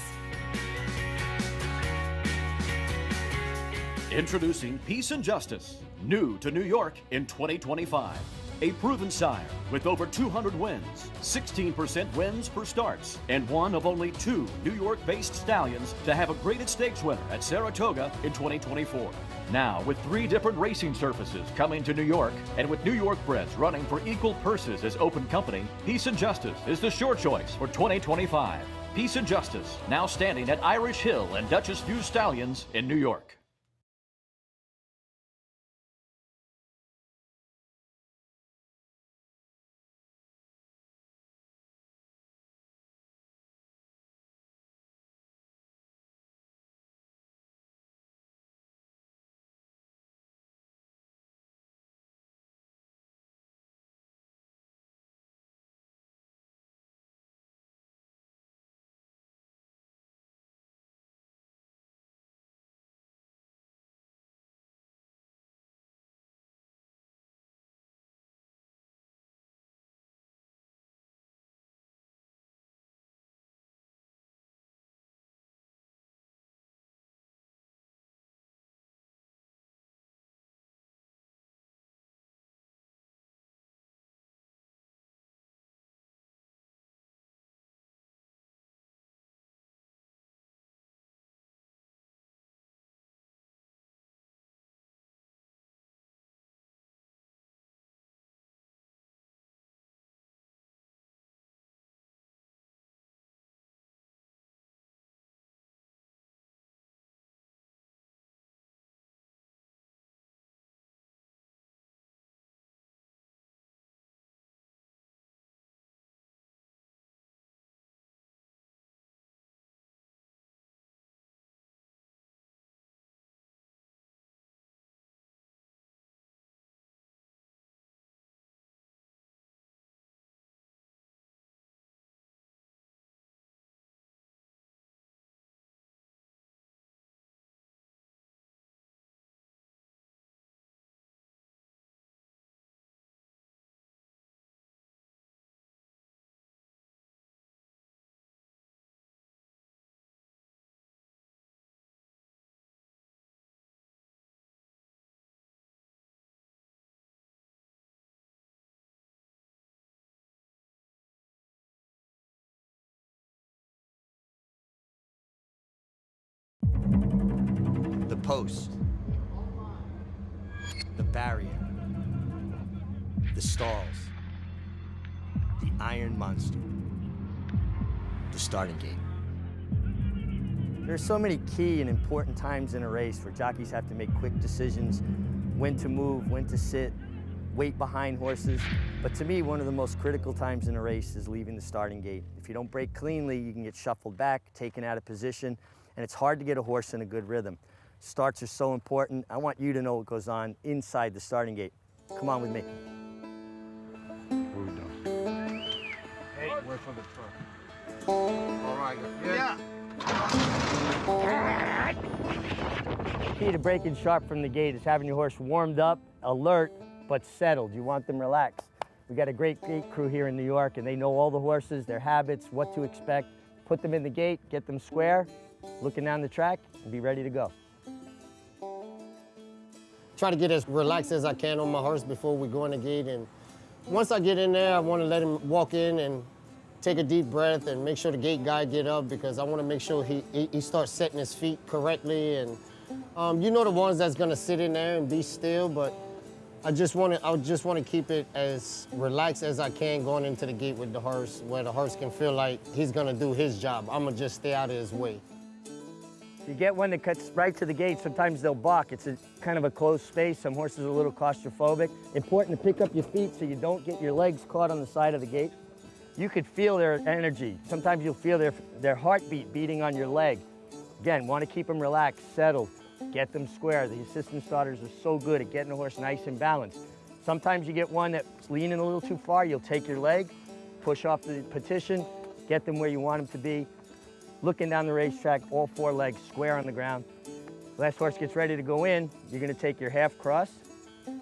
Introducing Peace and Justice, new to New York in 2025. A proven sire with over 200 wins, 16% wins per starts, and one of only 2 New York-based stallions to have a graded stakes winner at Saratoga in 2024. Now, with 3 different racing surfaces coming to New York, and with New York breds running for equal purses as open company, Peace and Justice is the sure choice for 2025. Peace and Justice, now standing at Irish Hill and Duchess View Stallions in New York. The post, the barrier, the stalls, the iron monster, the starting gate. There are so many key and important times in a race where jockeys have to make quick decisions, when to move, when to sit, wait behind horses. But to me, one of the most critical times in a race is leaving the starting gate. If you don't break cleanly, you can get shuffled back, taken out of position, and it's hard to get a horse in a good rhythm. Starts are so important. I want you to know what goes on inside the starting gate. Come on with me. much on the truck. All right. Yeah. Key to breaking sharp from the gate is having your horse warmed up, alert, but settled. You want them relaxed. We got a great gate crew here in New York, and they know all the horses, their habits, what to expect. Put them in the gate, get them square, looking down the track, and be ready to go. Try to get as relaxed as I can on my horse before we go in the gate. And once I get in there, I want to let him walk in and take a deep breath and make sure the gate guy get up, because I want to make sure he starts setting his feet correctly. And you know the ones that's going to sit in there and be still, but I just want to keep it as relaxed as I can going into the gate with the horse, where the horse can feel like he's going to do his job. I'm going to just stay out of his way. You get one that cuts right to the gate, sometimes they'll balk. It's a kind of a closed space. Some horses are a little claustrophobic. Important to pick up your feet so you don't get your legs caught on the side of the gate. You could feel their energy. Sometimes you'll feel their heartbeat beating on your leg. Again, want to keep them relaxed, settled, get them square. The assistant starters are so good at getting the horse nice and balanced. Sometimes you get one that's leaning a little too far, you'll take your leg, push off the petition, get them where you want them to be. Looking down the racetrack, all four legs square on the ground. Last horse gets ready to go in, you're gonna take your half cross,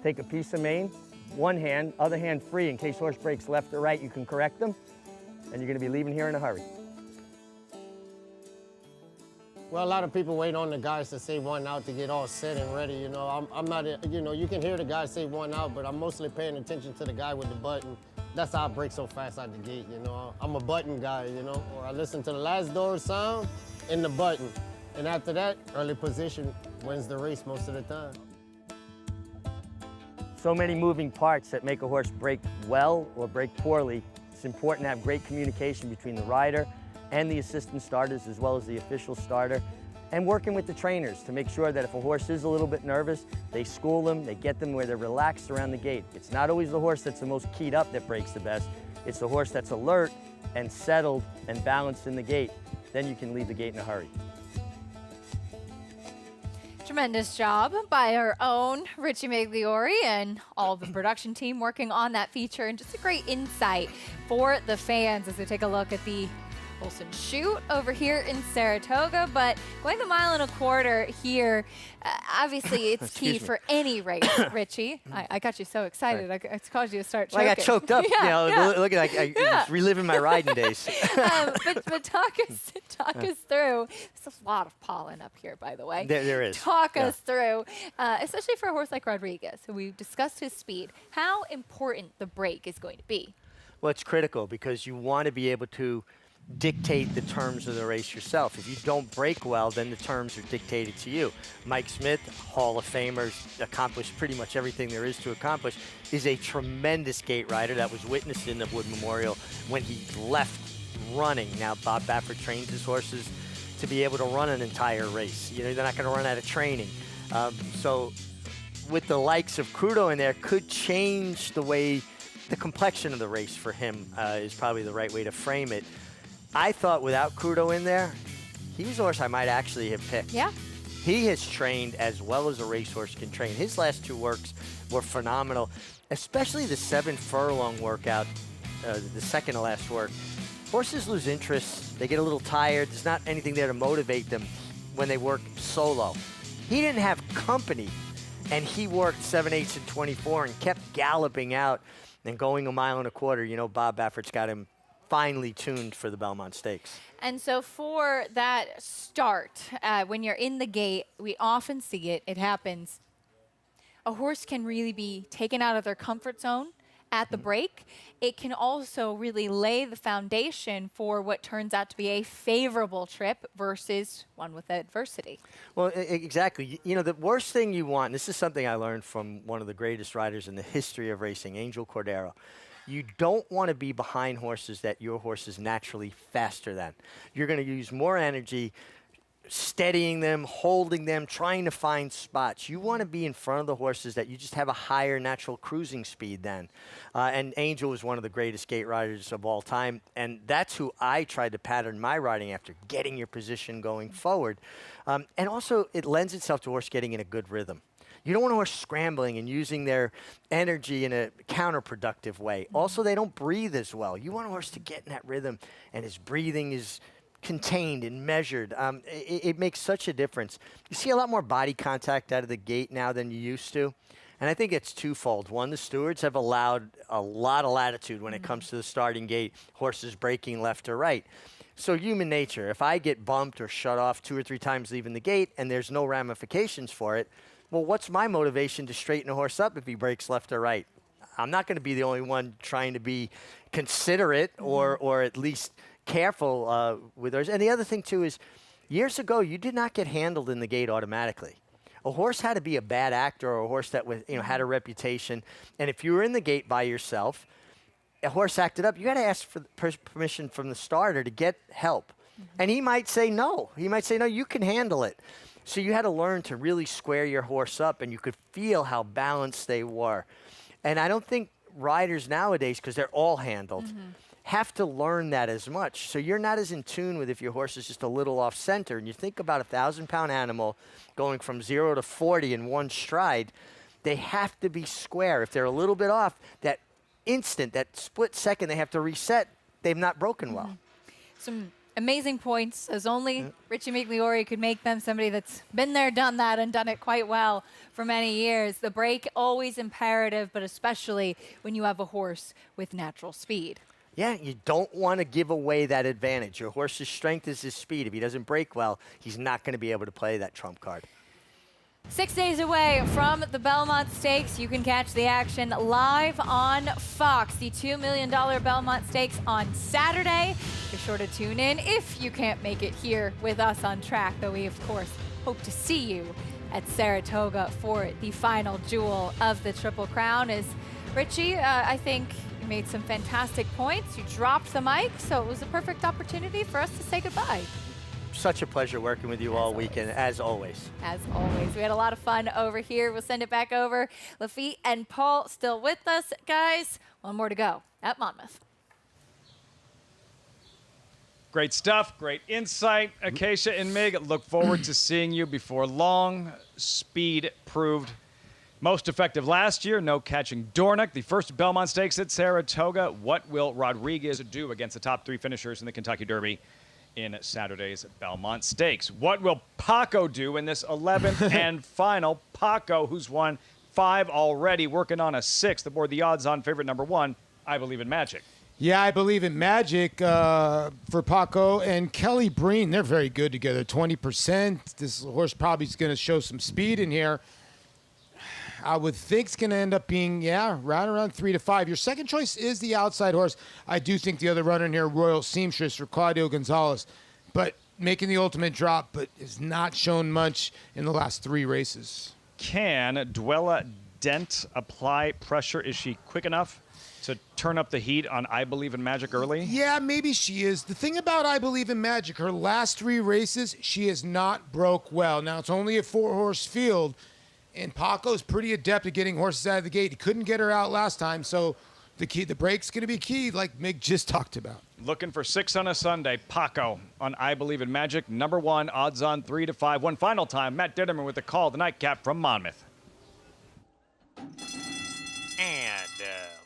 take a piece of mane, one hand, other hand free in case horse breaks left or right, you can correct them, and you're gonna be leaving here in a hurry. Well, a lot of people wait on the guys to say one out to get all set and ready. You know, I'm not, you know, you can hear the guy say one out, but I'm mostly paying attention to the guy with the button. That's how I break so fast out the gate, you know. I'm a button guy, you know, or I listen to the last door sound and the button. And after that, early position wins the race most of the time. So many moving parts that make a horse break well or break poorly. It's important to have great communication between the rider and the assistant starters, as well as the official starter, and working with the trainers to make sure that if a horse is a little bit nervous, they school them, they get them where they're relaxed around the gate. It's not always the horse that's the most keyed up that breaks the best. It's the horse that's alert and settled and balanced in the gate. Then you can leave the gate in a hurry. Tremendous job by our own Richie Magliori and all the production team working on that feature, and just a great insight for the fans as they take a look at the Olsen Shoot over here in Saratoga. But going the 1.25 miles here, obviously it's key for any race, Richie. I got you so excited. I caused you to start choking. Well, I got choked up, yeah, you know, yeah. look at I was reliving my riding days. But talk us through. There's a lot of pollen up here, by the way. There is. Talk us through, especially for a horse like Rodriguez, who we've discussed his speed, how important the break is going to be. Well, it's critical because you want to be able to dictate the terms of the race yourself. If you don't break well, then the terms are dictated to you. Mike Smith, Hall of Famer, accomplished pretty much everything there is to accomplish, is a tremendous gate rider that was witnessed in the Wood Memorial when he left running. Now, Bob Baffert trains his horses to be able to run an entire race. You know, they're not going to run out of training. So with the likes of Crudo in there, could change the way, the complexion of the race for him is probably the right way to frame it. I thought without Crudo in there, he's a horse I might actually have picked. Yeah. He has trained as well as a racehorse can train. His last two works were phenomenal, especially the 7 furlong workout, the second to last work. Horses lose interest. They get a little tired. There's not anything there to motivate them when they work solo. He didn't have company, and he worked 7, 8s, and 24 and kept galloping out and going 1.25 miles. You know, Bob Baffert's got him finely tuned for the Belmont Stakes. And so for that start, when you're in the gate, we often see it. It happens. A horse can really be taken out of their comfort zone at the break. It can also really lay the foundation for what turns out to be a favorable trip versus one with adversity. Well, exactly. You know, the worst thing you want, and this is something I learned from one of the greatest riders in the history of racing, Angel Cordero. You don't want to be behind horses that your horse is naturally faster than. You're going to use more energy steadying them, holding them, trying to find spots. You want to be in front of the horses that you just have a higher natural cruising speed than. And Angel was one of the greatest gate riders of all time, and that's who I tried to pattern my riding after, getting your position going forward. And also, it lends itself to a horse getting in a good rhythm. You don't want a horse scrambling and using their energy in a counterproductive way. Also, they don't breathe as well. You want a horse to get in that rhythm, and his breathing is contained and measured. It makes such a difference. You see a lot more body contact out of the gate now than you used to. And I think it's twofold. One, the stewards have allowed a lot of latitude when it comes to the starting gate, horses breaking left or right. So human nature, if I get bumped or shut off 2 or 3 times leaving the gate and there's no ramifications for it, well, what's my motivation to straighten a horse up if he breaks left or right? I'm not going to be the only one trying to be considerate or at least careful with ours. And the other thing, too, is years ago, you did not get handled in the gate automatically. A horse had to be a bad actor or a horse that was, had a reputation. And if you were in the gate by yourself, a horse acted up, you got to ask for permission from the starter to get help. And he might say no. He might say, no, you can handle it. So you had to learn to really square your horse up, and you could feel how balanced they were. And I don't think riders nowadays, because they're all handled, have to learn that as much. So you're not as in tune with if your horse is just a little off center. And you think about a 1,000-pound animal going from 0 to 40 in one stride, they have to be square. If they're a little bit off, that instant, that split second they have to reset, they've not broken well. Some amazing points, as only Richie Migliore could make them, somebody that's been there, done that, and done it quite well for many years. The break, always imperative, but especially when you have a horse with natural speed. Yeah, you don't want to give away that advantage. Your horse's strength is his speed. If he doesn't break well, he's not going to be able to play that trump card. 6 days away from the Belmont Stakes, you can catch the action live on Fox. The $2 million Belmont Stakes on Saturday. Be sure to tune in if you can't make it here with us on track, though we, of course, hope to see you at Saratoga for the final jewel of the Triple Crown. As Richie, I think you made some fantastic points. You dropped the mic, so it was a perfect opportunity for us to say goodbye. Such a pleasure working with you all weekend, as always. As always. We had a lot of fun over here. We'll send it back over. Lafitte and Paul still with us, guys. One more to go at Monmouth. Great stuff, great insight, Acacia and Mig. Look forward to seeing you before long. Speed proved most effective last year. No catching Dornoch. The first Belmont Stakes at Saratoga. What will Rodriguez do against the top 3 finishers in the Kentucky Derby in Saturday's Belmont Stakes? What will Paco do in this 11th and final? Paco, who's won 5 already, working on a 6th aboard the odds-on favorite number 1, I Believe in Magic. Yeah, I Believe in Magic for Paco and Kelly Breen. They're very good together. 20%. This horse probably is going to show some speed in here. I would think it's going to end up being, right around 3 to 5. Your second choice is the outside horse. I do think the other runner in here, Royal Seamstress for Claudio Gonzalez, but making the ultimate drop, but has not shown much in the last 3 races. Can Duella Dent apply pressure? Is she quick enough to turn up the heat on I Believe in Magic early? Yeah, maybe she is. The thing about I Believe in Magic, her last 3 races, she has not broke well. Now, it's only a 4-horse field, and Paco's pretty adept at getting horses out of the gate. He couldn't get her out last time, so the break's going to be key, like Mig just talked about. Looking for 6 on a Sunday. Paco on I Believe in Magic. Number 1, odds on 3 to 5. One final time, Matt Ditterman with the call, the nightcap from Monmouth. And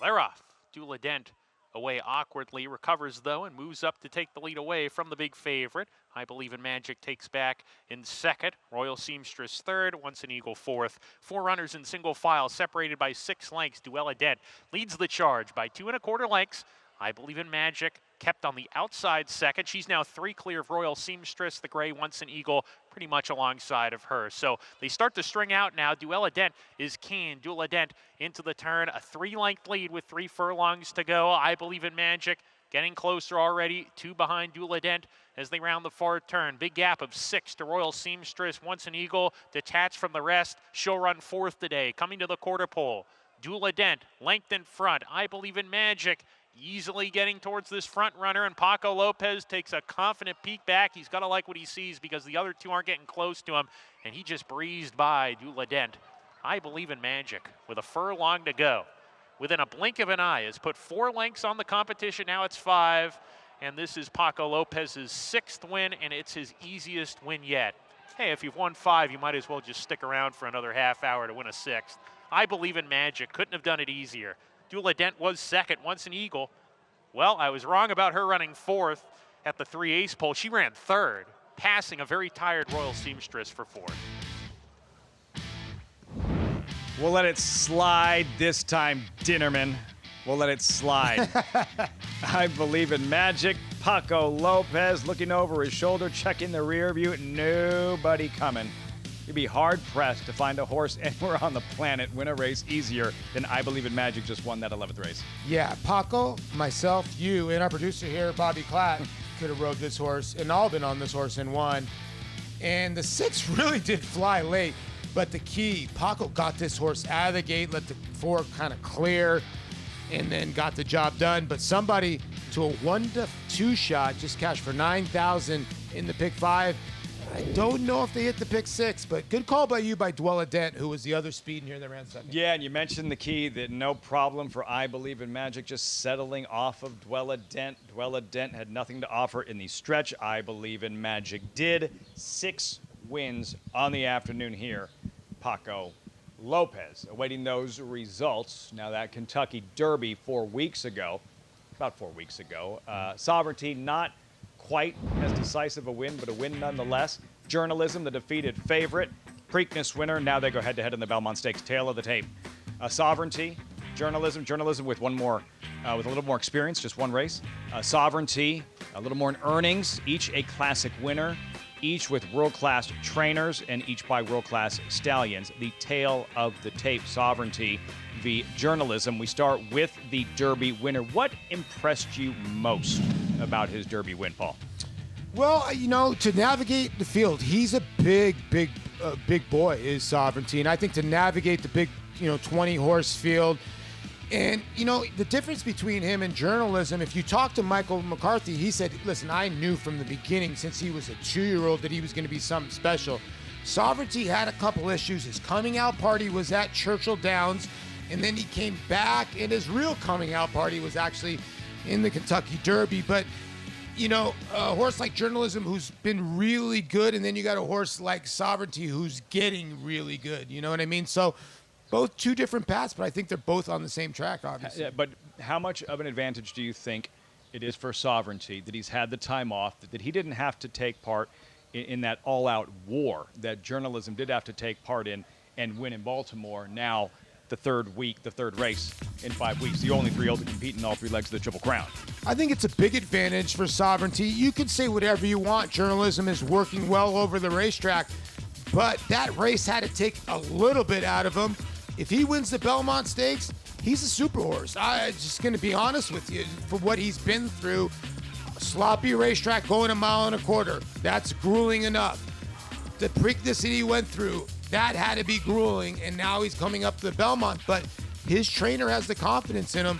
they're off. Dula Dent away awkwardly, recovers though, and moves up to take the lead away from the big favorite. I Believe in Magic takes back in second. Royal Seamstress third. Once an Eagle fourth. 4 runners in single file, separated by 6 lengths. Duella Dent leads the charge by 2 1/4 lengths. I Believe in Magic kept on the outside second. She's now 3 clear of Royal Seamstress, the gray Once an Eagle, pretty much alongside of her. So they start to string out now. Duella Dent is keen. Dula Dent into the turn, a 3-length lead with 3 furlongs to go. I Believe in Magic getting closer already, 2 behind Dula Dent as they round the far turn. Big gap of 6 to Royal Seamstress. Once an Eagle detached from the rest. She'll run 4th today. Coming to the quarter pole, Dula Dent length in front. I Believe in Magic easily getting towards this front runner, and Paco Lopez takes a confident peek back. He's got to like what he sees because the other 2 aren't getting close to him, and he just breezed by Dula Dent. I Believe in Magic with a furlong to go. Within a blink of an eye, has put 4 lengths on the competition. Now it's 5, and this is Paco Lopez's 6th win, and it's his easiest win yet. hey, if you've won 5, you might as well just stick around for another half hour to win a 6th. I Believe in Magic couldn't have done it easier. Dula Dent was second, once an eagle. Well, I was wrong about her running 4th at the 3-ace pole. She ran 3rd, passing a very tired Royal Seamstress for 4th. We'll let it slide this time, Dinnerman. We'll let it slide. I Believe in Magic. Paco Lopez looking over his shoulder, checking the rear view. Nobody coming. You'd be hard-pressed to find a horse anywhere on the planet win a race easier than I Believe in Magic just won that 11th race. Yeah, Paco, myself, you, and our producer here, Bobby Klatt, could have rode this horse and all been on this horse and won. And the 6 really did fly late. But the key, Paco got this horse out of the gate, let the 4 kind of clear, and then got the job done. But somebody to a 1-2 shot just cashed for $9,000 in the pick 5. I don't know if they hit the pick 6, but good call by you by Dwella Dent, who was the other speed in here that ran second. Yeah, and you mentioned the key, that no problem for I Believe in Magic just settling off of Dwella Dent. Dwella Dent had nothing to offer in the stretch. I Believe in Magic did. 6 wins on the afternoon here. Paco Lopez awaiting those results. Now that Kentucky Derby 4 weeks ago, about 4 weeks ago. Sovereignty, not quite as decisive a win, but a win nonetheless. Journalism, the defeated favorite. Preakness winner. Now they go head-to-head in the Belmont Stakes. Tail of the tape. Sovereignty, Journalism with one more, with a little more experience, just one race. Sovereignty, a little more in earnings. Each a classic winner. Each with world-class trainers and each by world-class stallions. The tail of the tape, Sovereignty v. Journalism. We start with the Derby winner. What impressed you most about his Derby win, Paul? Well, to navigate the field, he's a big boy, is Sovereignty. And I think to navigate the big, 20-horse field, and, the difference between him and Journalism, if you talk to Michael McCarthy, he said, listen, I knew from the beginning, since he was a 2-year-old, that he was going to be something special. Sovereignty had a couple issues. His coming out party was at Churchill Downs, and then he came back, and his real coming out party was actually in the Kentucky Derby. But, a horse like Journalism who's been really good, and then you got a horse like Sovereignty who's getting really good. You know what I mean? So both 2 different paths, but I think they're both on the same track, obviously. Yeah, but how much of an advantage do you think it is for Sovereignty that he's had the time off, that he didn't have to take part in that all-out war that Journalism did have to take part in and win in Baltimore? Now, the third race in 5 weeks. The only 3-year-old to compete in all 3 legs of the Triple Crown. I think it's a big advantage for Sovereignty. You can say whatever you want. Journalism is working well over the racetrack, but that race had to take a little bit out of him. If he wins the Belmont Stakes, he's a super horse. I'm just going to be honest with you. For what he's been through, sloppy racetrack going 1.25 miles, that's grueling enough. The Preakness that he went through, that had to be grueling, and now he's coming up to the Belmont. But his trainer has the confidence in him.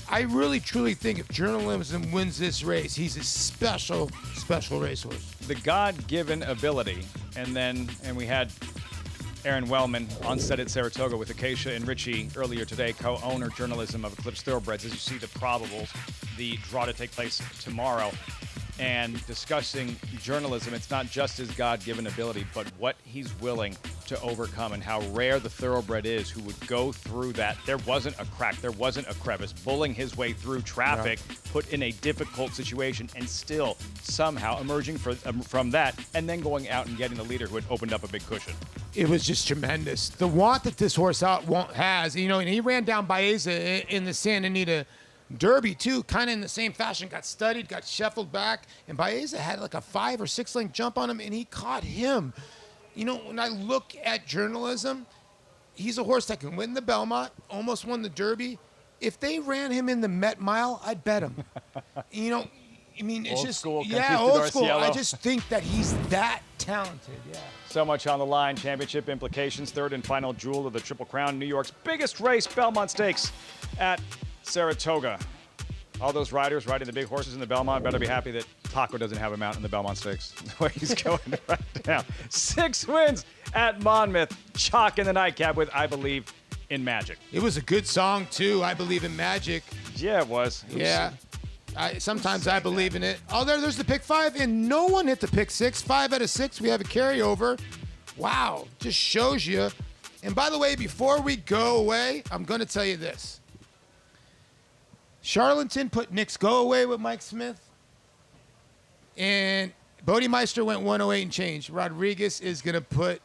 I really, truly think if Journalism wins this race, he's a special racehorse. The God-given ability, and we had Aaron Wellman on set at Saratoga with Acacia and Richie earlier today, co-owner Journalism of Eclipse Thoroughbreds, as you see the probables, the draw to take place tomorrow. And discussing Journalism, it's not just his God-given ability, but what he's willing to overcome and how rare the thoroughbred is who would go through that. There wasn't a crack, there wasn't a crevice, bulling his way through traffic, put in a difficult situation, and still somehow emerging from that and then going out and getting the leader who had opened up a big cushion. It was just tremendous. The want that this horse has, and he ran down Baeza in the Santa Anita Derby too, kind of in the same fashion, got studied, got shuffled back, and Baeza had like a 5 or 6 length jump on him, and he caught him. When I look at Journalism, he's a horse that can win the Belmont, almost won the Derby. If they ran him in the Met Mile, I'd bet him. It's old just school, old school. I just think that he's that talented. Yeah. So much on the line. Championship implications. Third and final jewel of the Triple Crown. New York's biggest race, Belmont Stakes at Saratoga. All those riders riding the big horses in the Belmont better be happy that Paco doesn't have him out in the Belmont Stakes the way he's going right now. 6 wins at Monmouth. Chalk in the nightcap with I Believe in Magic. It was a good song too, I Believe in Magic. Yeah, it was. Yeah. Sometimes I believe in it. Oh, there's the pick 5, and no one hit the pick 6. 5 out of 6, we have a carryover. Wow, just shows you. And by the way, before we go away, I'm going to tell you this. Charlatan put Nick's go away with Mike Smith, and Bodemeister went 108 and change. Rodriguez is going to put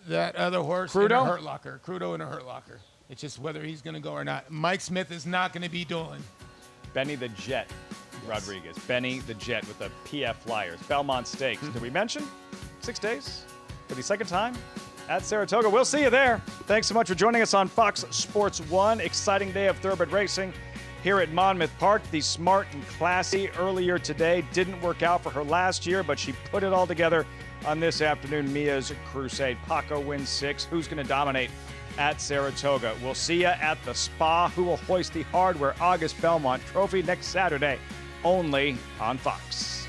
that other horse in a hurt locker. Crudo in a hurt locker. It's just whether he's going to go or not. Mike Smith is not going to be doing. Benny the Jet Rodriguez. Benny the Jet with the PF Flyers. Belmont Stakes. Did we mention? 6 days for the second time at Saratoga. We'll see you there. Thanks so much for joining us on Fox Sports 1. Exciting day of thoroughbred racing here at Monmouth Park. The Smart and Classy earlier today didn't work out for her last year, but she put it all together on this afternoon. Mia's Crusade. Paco wins 6. Who's going to dominate at Saratoga? We'll see you at the Spa. Who will hoist the Hardware August Belmont Trophy next Saturday, only on Fox.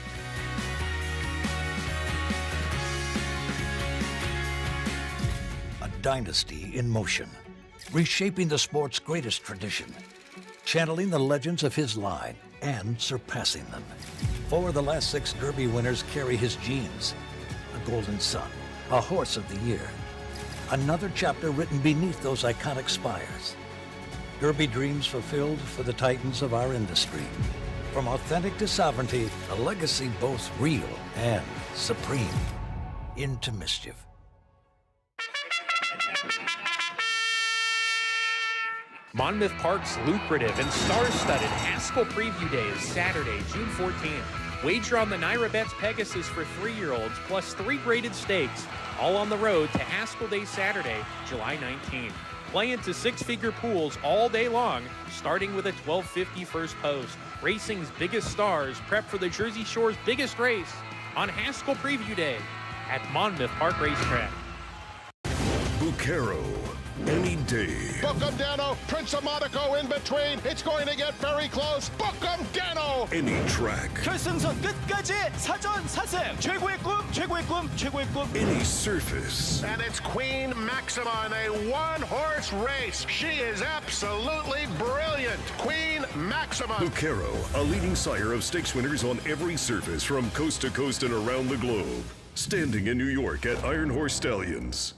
A dynasty in motion, reshaping the sport's greatest tradition, channeling the legends of his line and surpassing them. 4 of the last 6 Derby winners carry his genes. A Golden Sun, a Horse of the Year. Another chapter written beneath those iconic spires. Derby dreams fulfilled for the titans of our industry. From authentic to sovereignty, a legacy both real and supreme. Into mischief. Monmouth Park's lucrative and star-studded Haskell Preview Day is Saturday, June 14th. Wager on the Naira Bets Pegasus for 3-year-olds, plus 3 graded stakes, all on the road to Haskell Day Saturday, July 19th. Play into 6-figure pools all day long, starting with a $12.50 first post. Racing's biggest stars prep for the Jersey Shore's biggest race on Haskell Preview Day at Monmouth Park Racetrack. Bucaro, any day. Book 'em, Dano. Prince of Monaco in between. It's going to get very close. Book 'em, Dano. Any track. 결승선 끝까지 사전 사승. 최고의 꿈, 최고의 꿈, 최고의 꿈. Any surface. And it's Queen Maxima in a one-horse race. She is absolutely brilliant. Queen Maxima. Bucaro, a leading sire of stakes winners on every surface from coast to coast and around the globe. Standing in New York at Iron Horse Stallions.